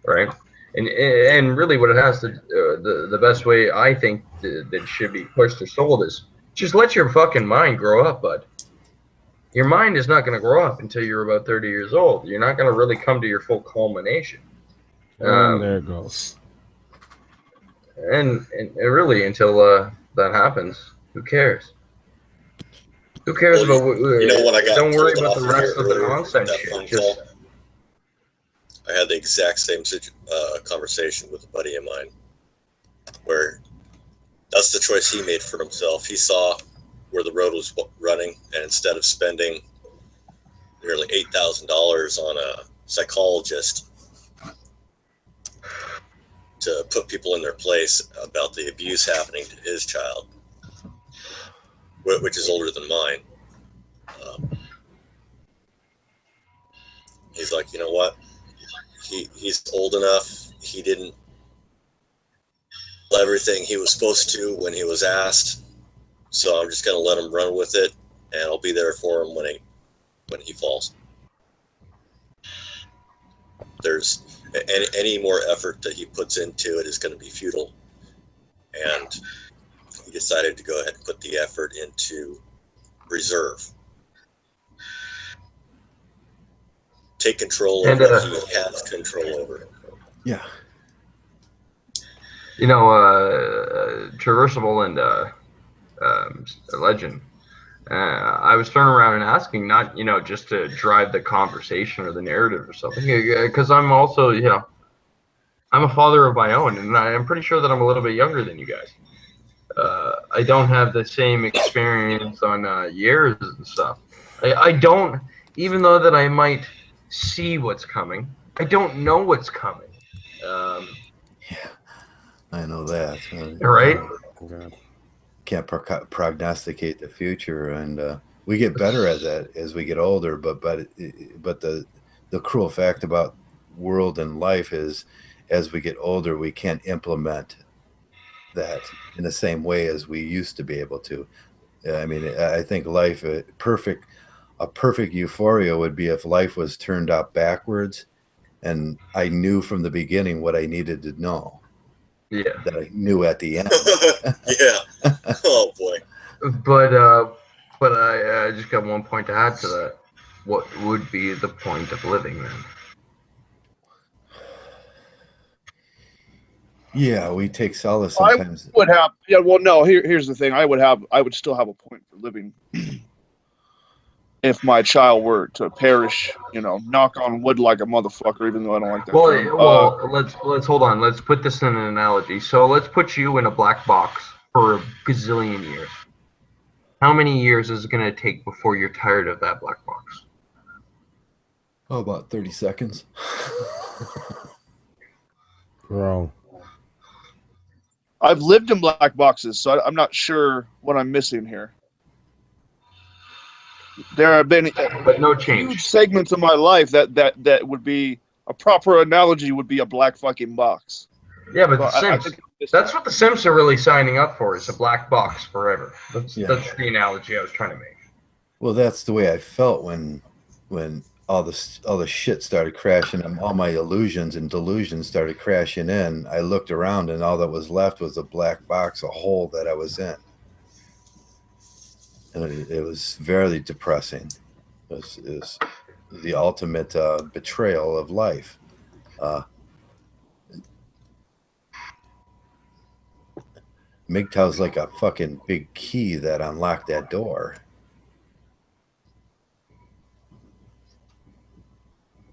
S5: Right. And really what it has to the best way I think that should be pushed or sold is just let your fucking mind grow up, bud. Your mind is not going to grow up until you're about 30 years old. You're not going to really come to your full culmination.
S4: There it goes.
S5: And really, until that happens, who cares? Who cares about what
S2: I got?
S5: Don't worry about the rest of the nonsense shit.
S2: I had the exact same conversation with a buddy of mine, where that's the choice he made for himself. He saw where the road was running, and instead of spending nearly $8,000 on a psychologist to put people in their place about the abuse happening to his child, which is older than mine, he's like, you know what? He's old enough. He didn't do everything he was supposed to when he was asked. So I'm just going to let him run with it, and I'll be there for him when he falls. There's any more effort that he puts into it is going to be futile. And he decided to go ahead and put the effort into reserve. Take control over what he has control over.
S1: Yeah.
S5: Traversable and Legend. I was turning around and asking, not just to drive the conversation or the narrative or something, because I'm also I'm a father of my own, and I'm pretty sure that I'm a little bit younger than you guys. I don't have the same experience on years and stuff. I don't, even though that I might see what's coming, I don't know what's coming.
S1: Yeah, I know that.
S5: Right?
S1: Can't prognosticate the future, and we get better at that as we get older. But the cruel fact about world and life is, as we get older, we can't implement that in the same way as we used to be able to. I mean, I think life, a perfect euphoria would be if life was turned out backwards, and I knew from the beginning what I needed to know.
S5: Yeah.
S1: That I knew at the end.
S2: Yeah. Oh boy.
S5: But I just got one point to add to that. What would be the point of living then?
S1: Yeah, we take solace sometimes.
S3: I would have. Yeah. Well, no. Here's the thing. I would still have a point for living. If my child were to perish, knock on wood like a motherfucker, even though I don't like that term.
S5: Well, let's hold on. Let's put this in an analogy. So let's put you in a black box for a gazillion years. How many years is it going to take before you're tired of that black box?
S1: Oh, about 30 seconds.
S4: Bro.
S3: I've lived in black boxes, so I'm not sure what I'm missing here. There have been
S5: but no change.
S3: Huge segments of my life that would be a proper analogy would be a black fucking box.
S5: Yeah, but the Sims, that's what the Sims are really signing up for, is a black box forever. That's the analogy I was trying to make.
S1: Well, that's the way I felt when all the shit started crashing and all my illusions and delusions started crashing in. I looked around and all that was left was a black box, a hole that I was in. And it was very depressing. It was the ultimate betrayal of life. Mgtow's like a fucking big key that unlocked that door.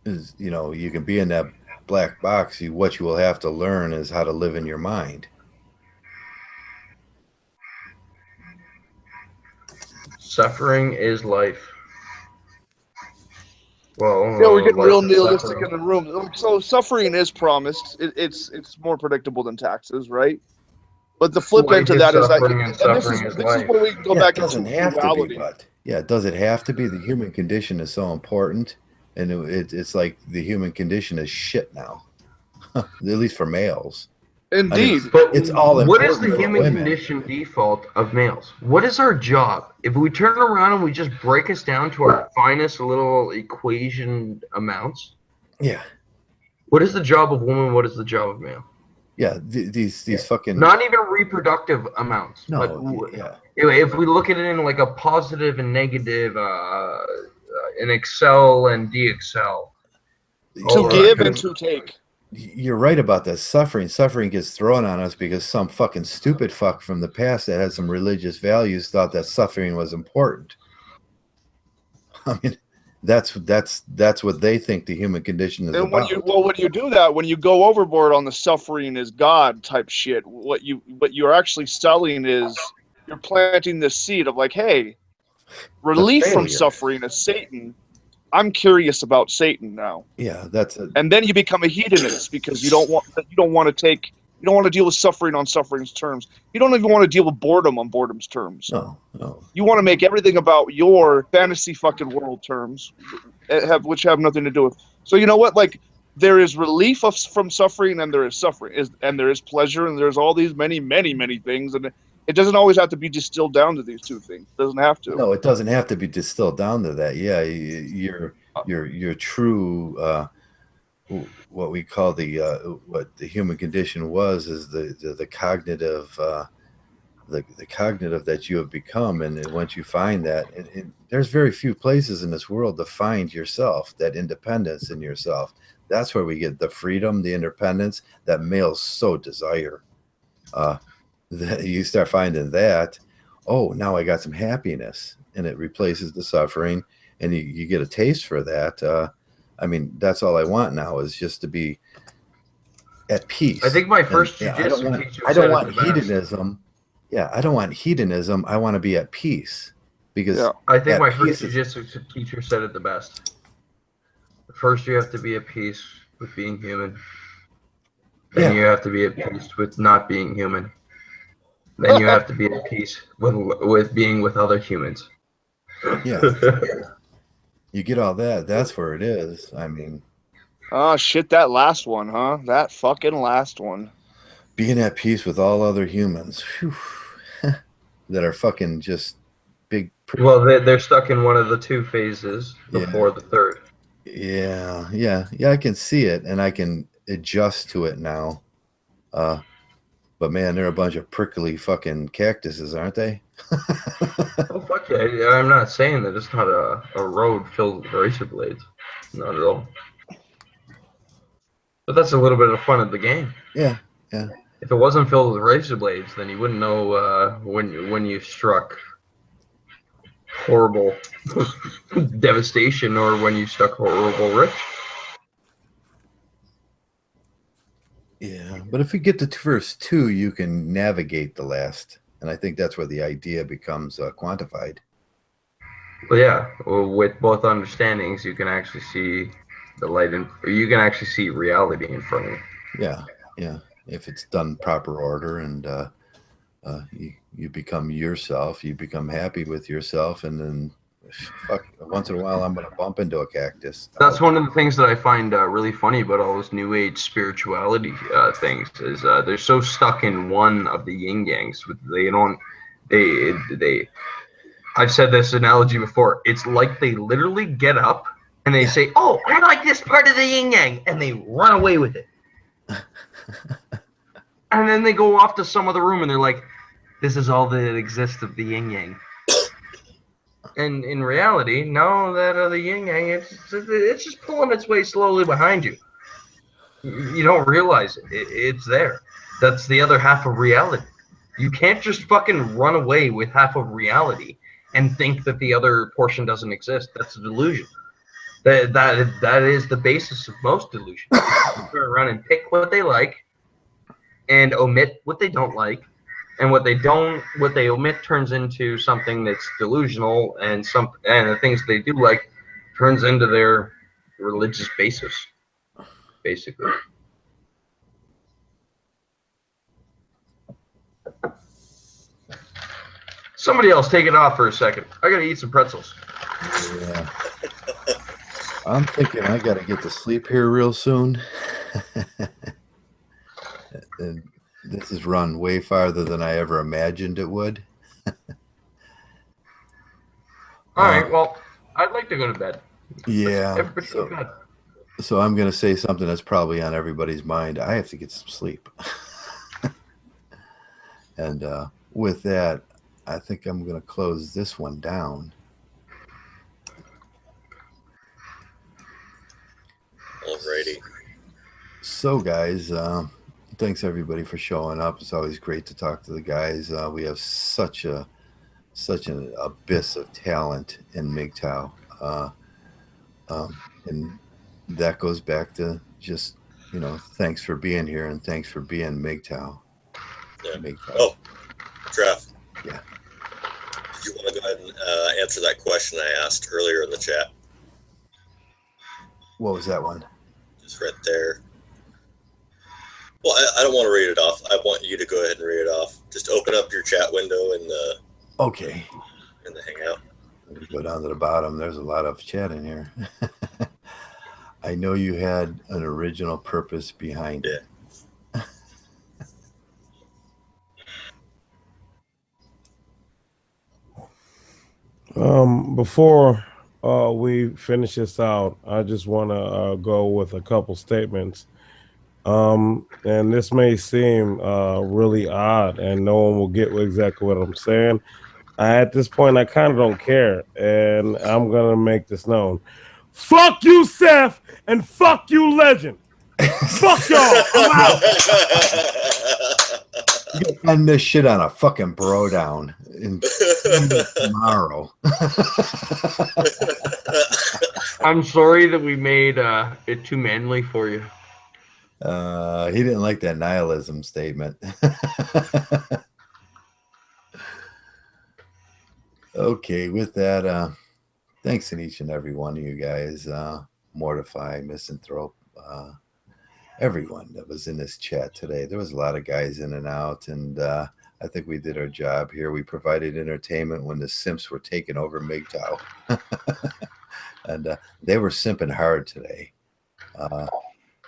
S1: You can be in that black box. What you will have to learn is how to live in your mind.
S5: Suffering is life. Well,
S3: yeah, we're getting real nihilistic in the room. So suffering is promised. It's more predictable than taxes, right? But the flip end to that is this is where we go back into duality.
S1: Does it have to be? The human condition is so important, and it's like the human condition is shit now, at least for males.
S3: Indeed.
S5: But
S1: it's all
S5: what is the human condition default of males? What is our job? If we turn around and we just break us down to our finest little equation amounts.
S1: Yeah.
S5: What is the job of woman? What is the job of male?
S1: Yeah, these fucking...
S5: Not even reproductive amounts.
S1: No,
S5: but if we look at it in like a positive and negative, an excel and de-excel.
S3: To give and to take.
S1: You're right about that. Suffering gets thrown on us because some fucking stupid fuck from the past that had some religious values thought that suffering was important. I mean, that's what they think the human condition is about.
S3: When you do that, when you go overboard on the suffering is God type shit, what you're actually selling is you're planting this seed of like, hey, relief from suffering is Satan. I'm curious about Satan now.
S1: Yeah, that's it.
S3: And then you become a hedonist because you don't want to deal with suffering on suffering's terms. You don't even want to deal with boredom on boredom's terms.
S1: No.
S3: You want to make everything about your fantasy fucking world terms, which have nothing to do with. So you know what? Like there is relief from suffering, and there is suffering, and there is pleasure, and there's all these many, many, many things, and it doesn't always have to be distilled down to these two things. It doesn't have to.
S1: No, it doesn't have to be distilled down to that. Yeah, your true what we call what the human condition is the cognitive the cognitive that you have become, and once you find that, there's very few places in this world to find yourself, that independence in yourself. That's where we get the freedom, the independence that males so desire. That you start finding that, oh, now I got some happiness, and it replaces the suffering, and you get a taste for that. I mean, that's all I want now, is just to be at peace.
S5: I think my first
S1: and,
S5: jujitsu teacher
S1: I
S5: said
S1: don't
S5: it
S1: want
S5: the best.
S1: hedonism. Yeah, I don't want hedonism. I want to be at peace because
S3: Yeah.
S5: I think
S1: at
S5: my
S1: peace
S5: first
S1: is,
S5: jujitsu teacher said it the best. First, you have to be at peace with being human. Then you have to be at peace with not being human. Then you have to be at peace with being with other humans.
S1: yeah. You get all that. That's where it is. I mean,
S3: Oh shit, that last one, huh? That fucking last one.
S1: being at peace with all other humans whew, that are fucking just big.
S5: Well, they're stuck in one of the two phases before the third.
S1: Yeah. I can see it, and I can adjust to it now. But man, they're a bunch of prickly fucking cactuses, aren't they?
S5: Oh fuck yeah! I'm not saying that it's not a road filled with razor blades, not at all. But that's a little bit of fun of the game.
S1: Yeah.
S5: If it wasn't filled with razor blades, then you wouldn't know when you struck horrible devastation or when you struck horrible rich.
S1: Yeah, but if you get the first two, you can navigate the last, and I think that's where the idea becomes quantified.
S5: Well, yeah, with both understandings, you can actually see the light, you can actually see reality in front of you.
S1: Yeah. If it's done proper order, and you become yourself, you become happy with yourself, and then fuck, once in a while I'm gonna bump into a cactus.
S5: That's one of the things that I find really funny about all those new age spirituality things is they're so stuck in one of the yin yangs. They I've said this analogy before. It's like they literally get up and they say, "Oh, I like this part of the yin yang," and they run away with it. And then they go off to some other room and they're like, "This is all that exists of the yin yang." And in reality, no, that other yin yang, it's just pulling its way slowly behind you. You don't realize it. It's there. That's the other half of reality. You can't just fucking run away with half of reality and think that the other portion doesn't exist. That's a delusion. That is the basis of most delusions. You turn around and pick what they like and omit what they don't like. And what they omit turns into something that's delusional, and the things they do like turns into their religious basis, basically. Somebody else take it off for a second. I gotta eat some pretzels.
S1: Yeah. I'm thinking I gotta get to sleep here real soon. And this has run way farther than I ever imagined it would.
S5: All right, well, I'd like to go to bed.
S1: Yeah.
S5: Everybody go to bed.
S1: So I'm going to say something that's probably on everybody's mind. I have to get some sleep. And with that, I think I'm going to close this one down.
S2: Alrighty.
S1: So, guys, thanks everybody for showing up. It's always great to talk to the guys. We have such an abyss of talent in Mgtow. And that goes back to just, thanks for being here and thanks for being Mgtow.
S2: Yeah.
S1: Mgtow.
S2: Oh, Trev.
S1: Yeah.
S2: Did you want to go ahead and answer that question I asked earlier in the chat?
S1: What was that one?
S2: Just right there. Well, I don't want to read it off. I want you to go ahead and read it off. Just open up your chat window in the Hangout.
S1: Go down to the bottom. There's a lot of chat in here. I know you had an original purpose behind it.
S4: Before we finish this out, I just want to go with a couple statements. And this may seem really odd, and no one will get exactly what I'm saying. At this point, I kind of don't care, and I'm going to make this known. Fuck you, Seth, and fuck you, Legend. Fuck y'all. I'm out.
S1: End this shit on a fucking bro down tomorrow.
S5: I'm sorry that we made it too manly for you.
S1: He didn't like that nihilism statement. Okay, with that, thanks in each and every one of you guys. Mortify, Misanthrope, everyone that was in this chat today. There was a lot of guys in and out, and I think we did our job here. We provided entertainment when the simps were taking over Mgtow. And they were simping hard today.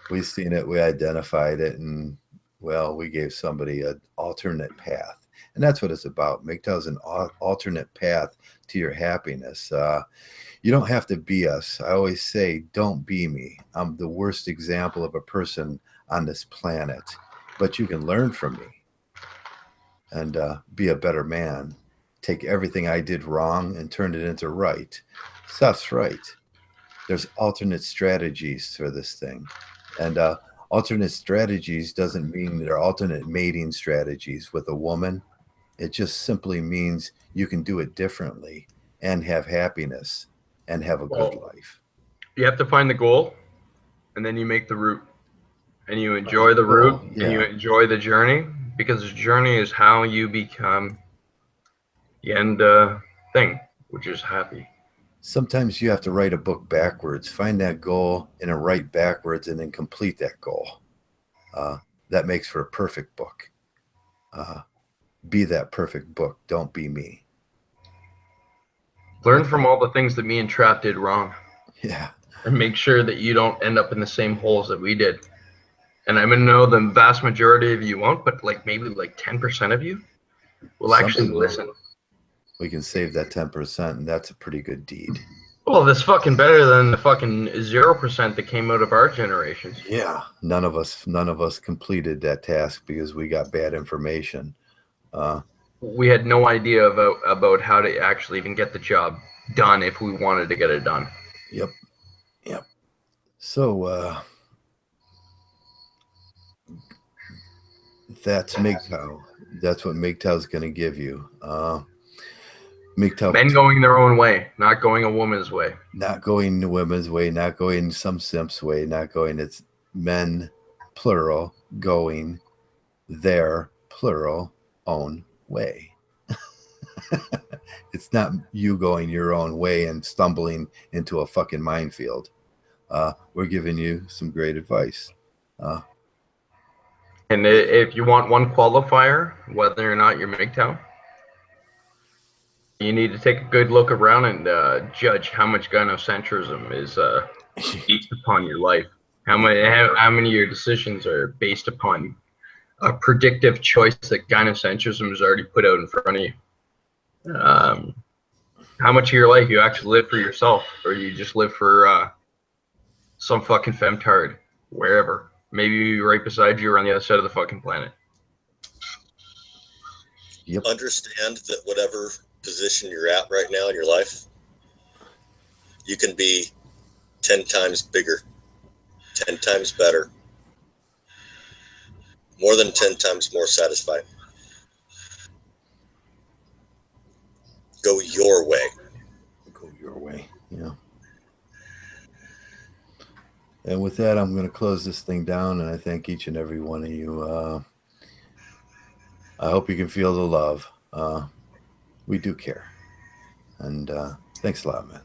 S1: We seen it, we identified it, and well, we gave somebody an alternate path. And that's what it's about. Mgtow's an alternate path to your happiness. You don't have to be us. I always say, don't be me. I'm the worst example of a person on this planet, but you can learn from me and be a better man. Take everything I did wrong and turn it into right. Stuff's right. There's alternate strategies for this thing. And alternate strategies doesn't mean they're alternate mating strategies with a woman. It just simply means you can do it differently and have happiness and have a good life.
S5: You have to find the goal, and then you make the route. And you enjoy the route, and you enjoy the journey, because the journey is how you become the end thing, which is happy.
S1: Sometimes you have to write a book backwards. Find that goal and then write backwards and then complete that goal. That makes for a perfect book. Be that perfect book. Don't be me.
S5: Learn from all the things that me and Trap did wrong.
S1: Yeah.
S5: And make sure that you don't end up in the same holes that we did. And I'm going to know the vast majority of you won't, but like maybe like 10% of you will actually listen.
S1: We can save that 10%, and that's a pretty good deed.
S5: Well, that's fucking better than the fucking 0% that came out of our generations.
S1: Yeah. None of us completed that task because we got bad information.
S5: We had no idea about how to actually even get the job done if we wanted to get it done.
S1: Yep. So that's Mgtow. That's what Mgtow's going to give you. Mgtow.
S5: Men going their own way, not going a woman's way.
S1: Not going the women's way, not going some simp's way, not going, it's men, plural, going their, plural, own way. It's not you going your own way and stumbling into a fucking minefield. We're giving you some great advice.
S5: And if you want one qualifier, whether or not you're Mgtow, you need to take a good look around and judge how much gynocentrism is based upon your life. How many of your decisions are based upon a predictive choice that gynocentrism has already put out in front of you. How much of your life you actually live for yourself, or you just live for some fucking femtard, wherever. Maybe right beside you or on the other side of the fucking planet.
S1: Yep.
S2: Understand that whatever position you're at right now in your life, you can be 10 times bigger, 10 times better, more than 10 times more satisfied. Go your way.
S1: Go your way. Yeah. And with that, I'm going to close this thing down, and I thank each and every one of you. I hope you can feel the love. We do care. And thanks a lot, man.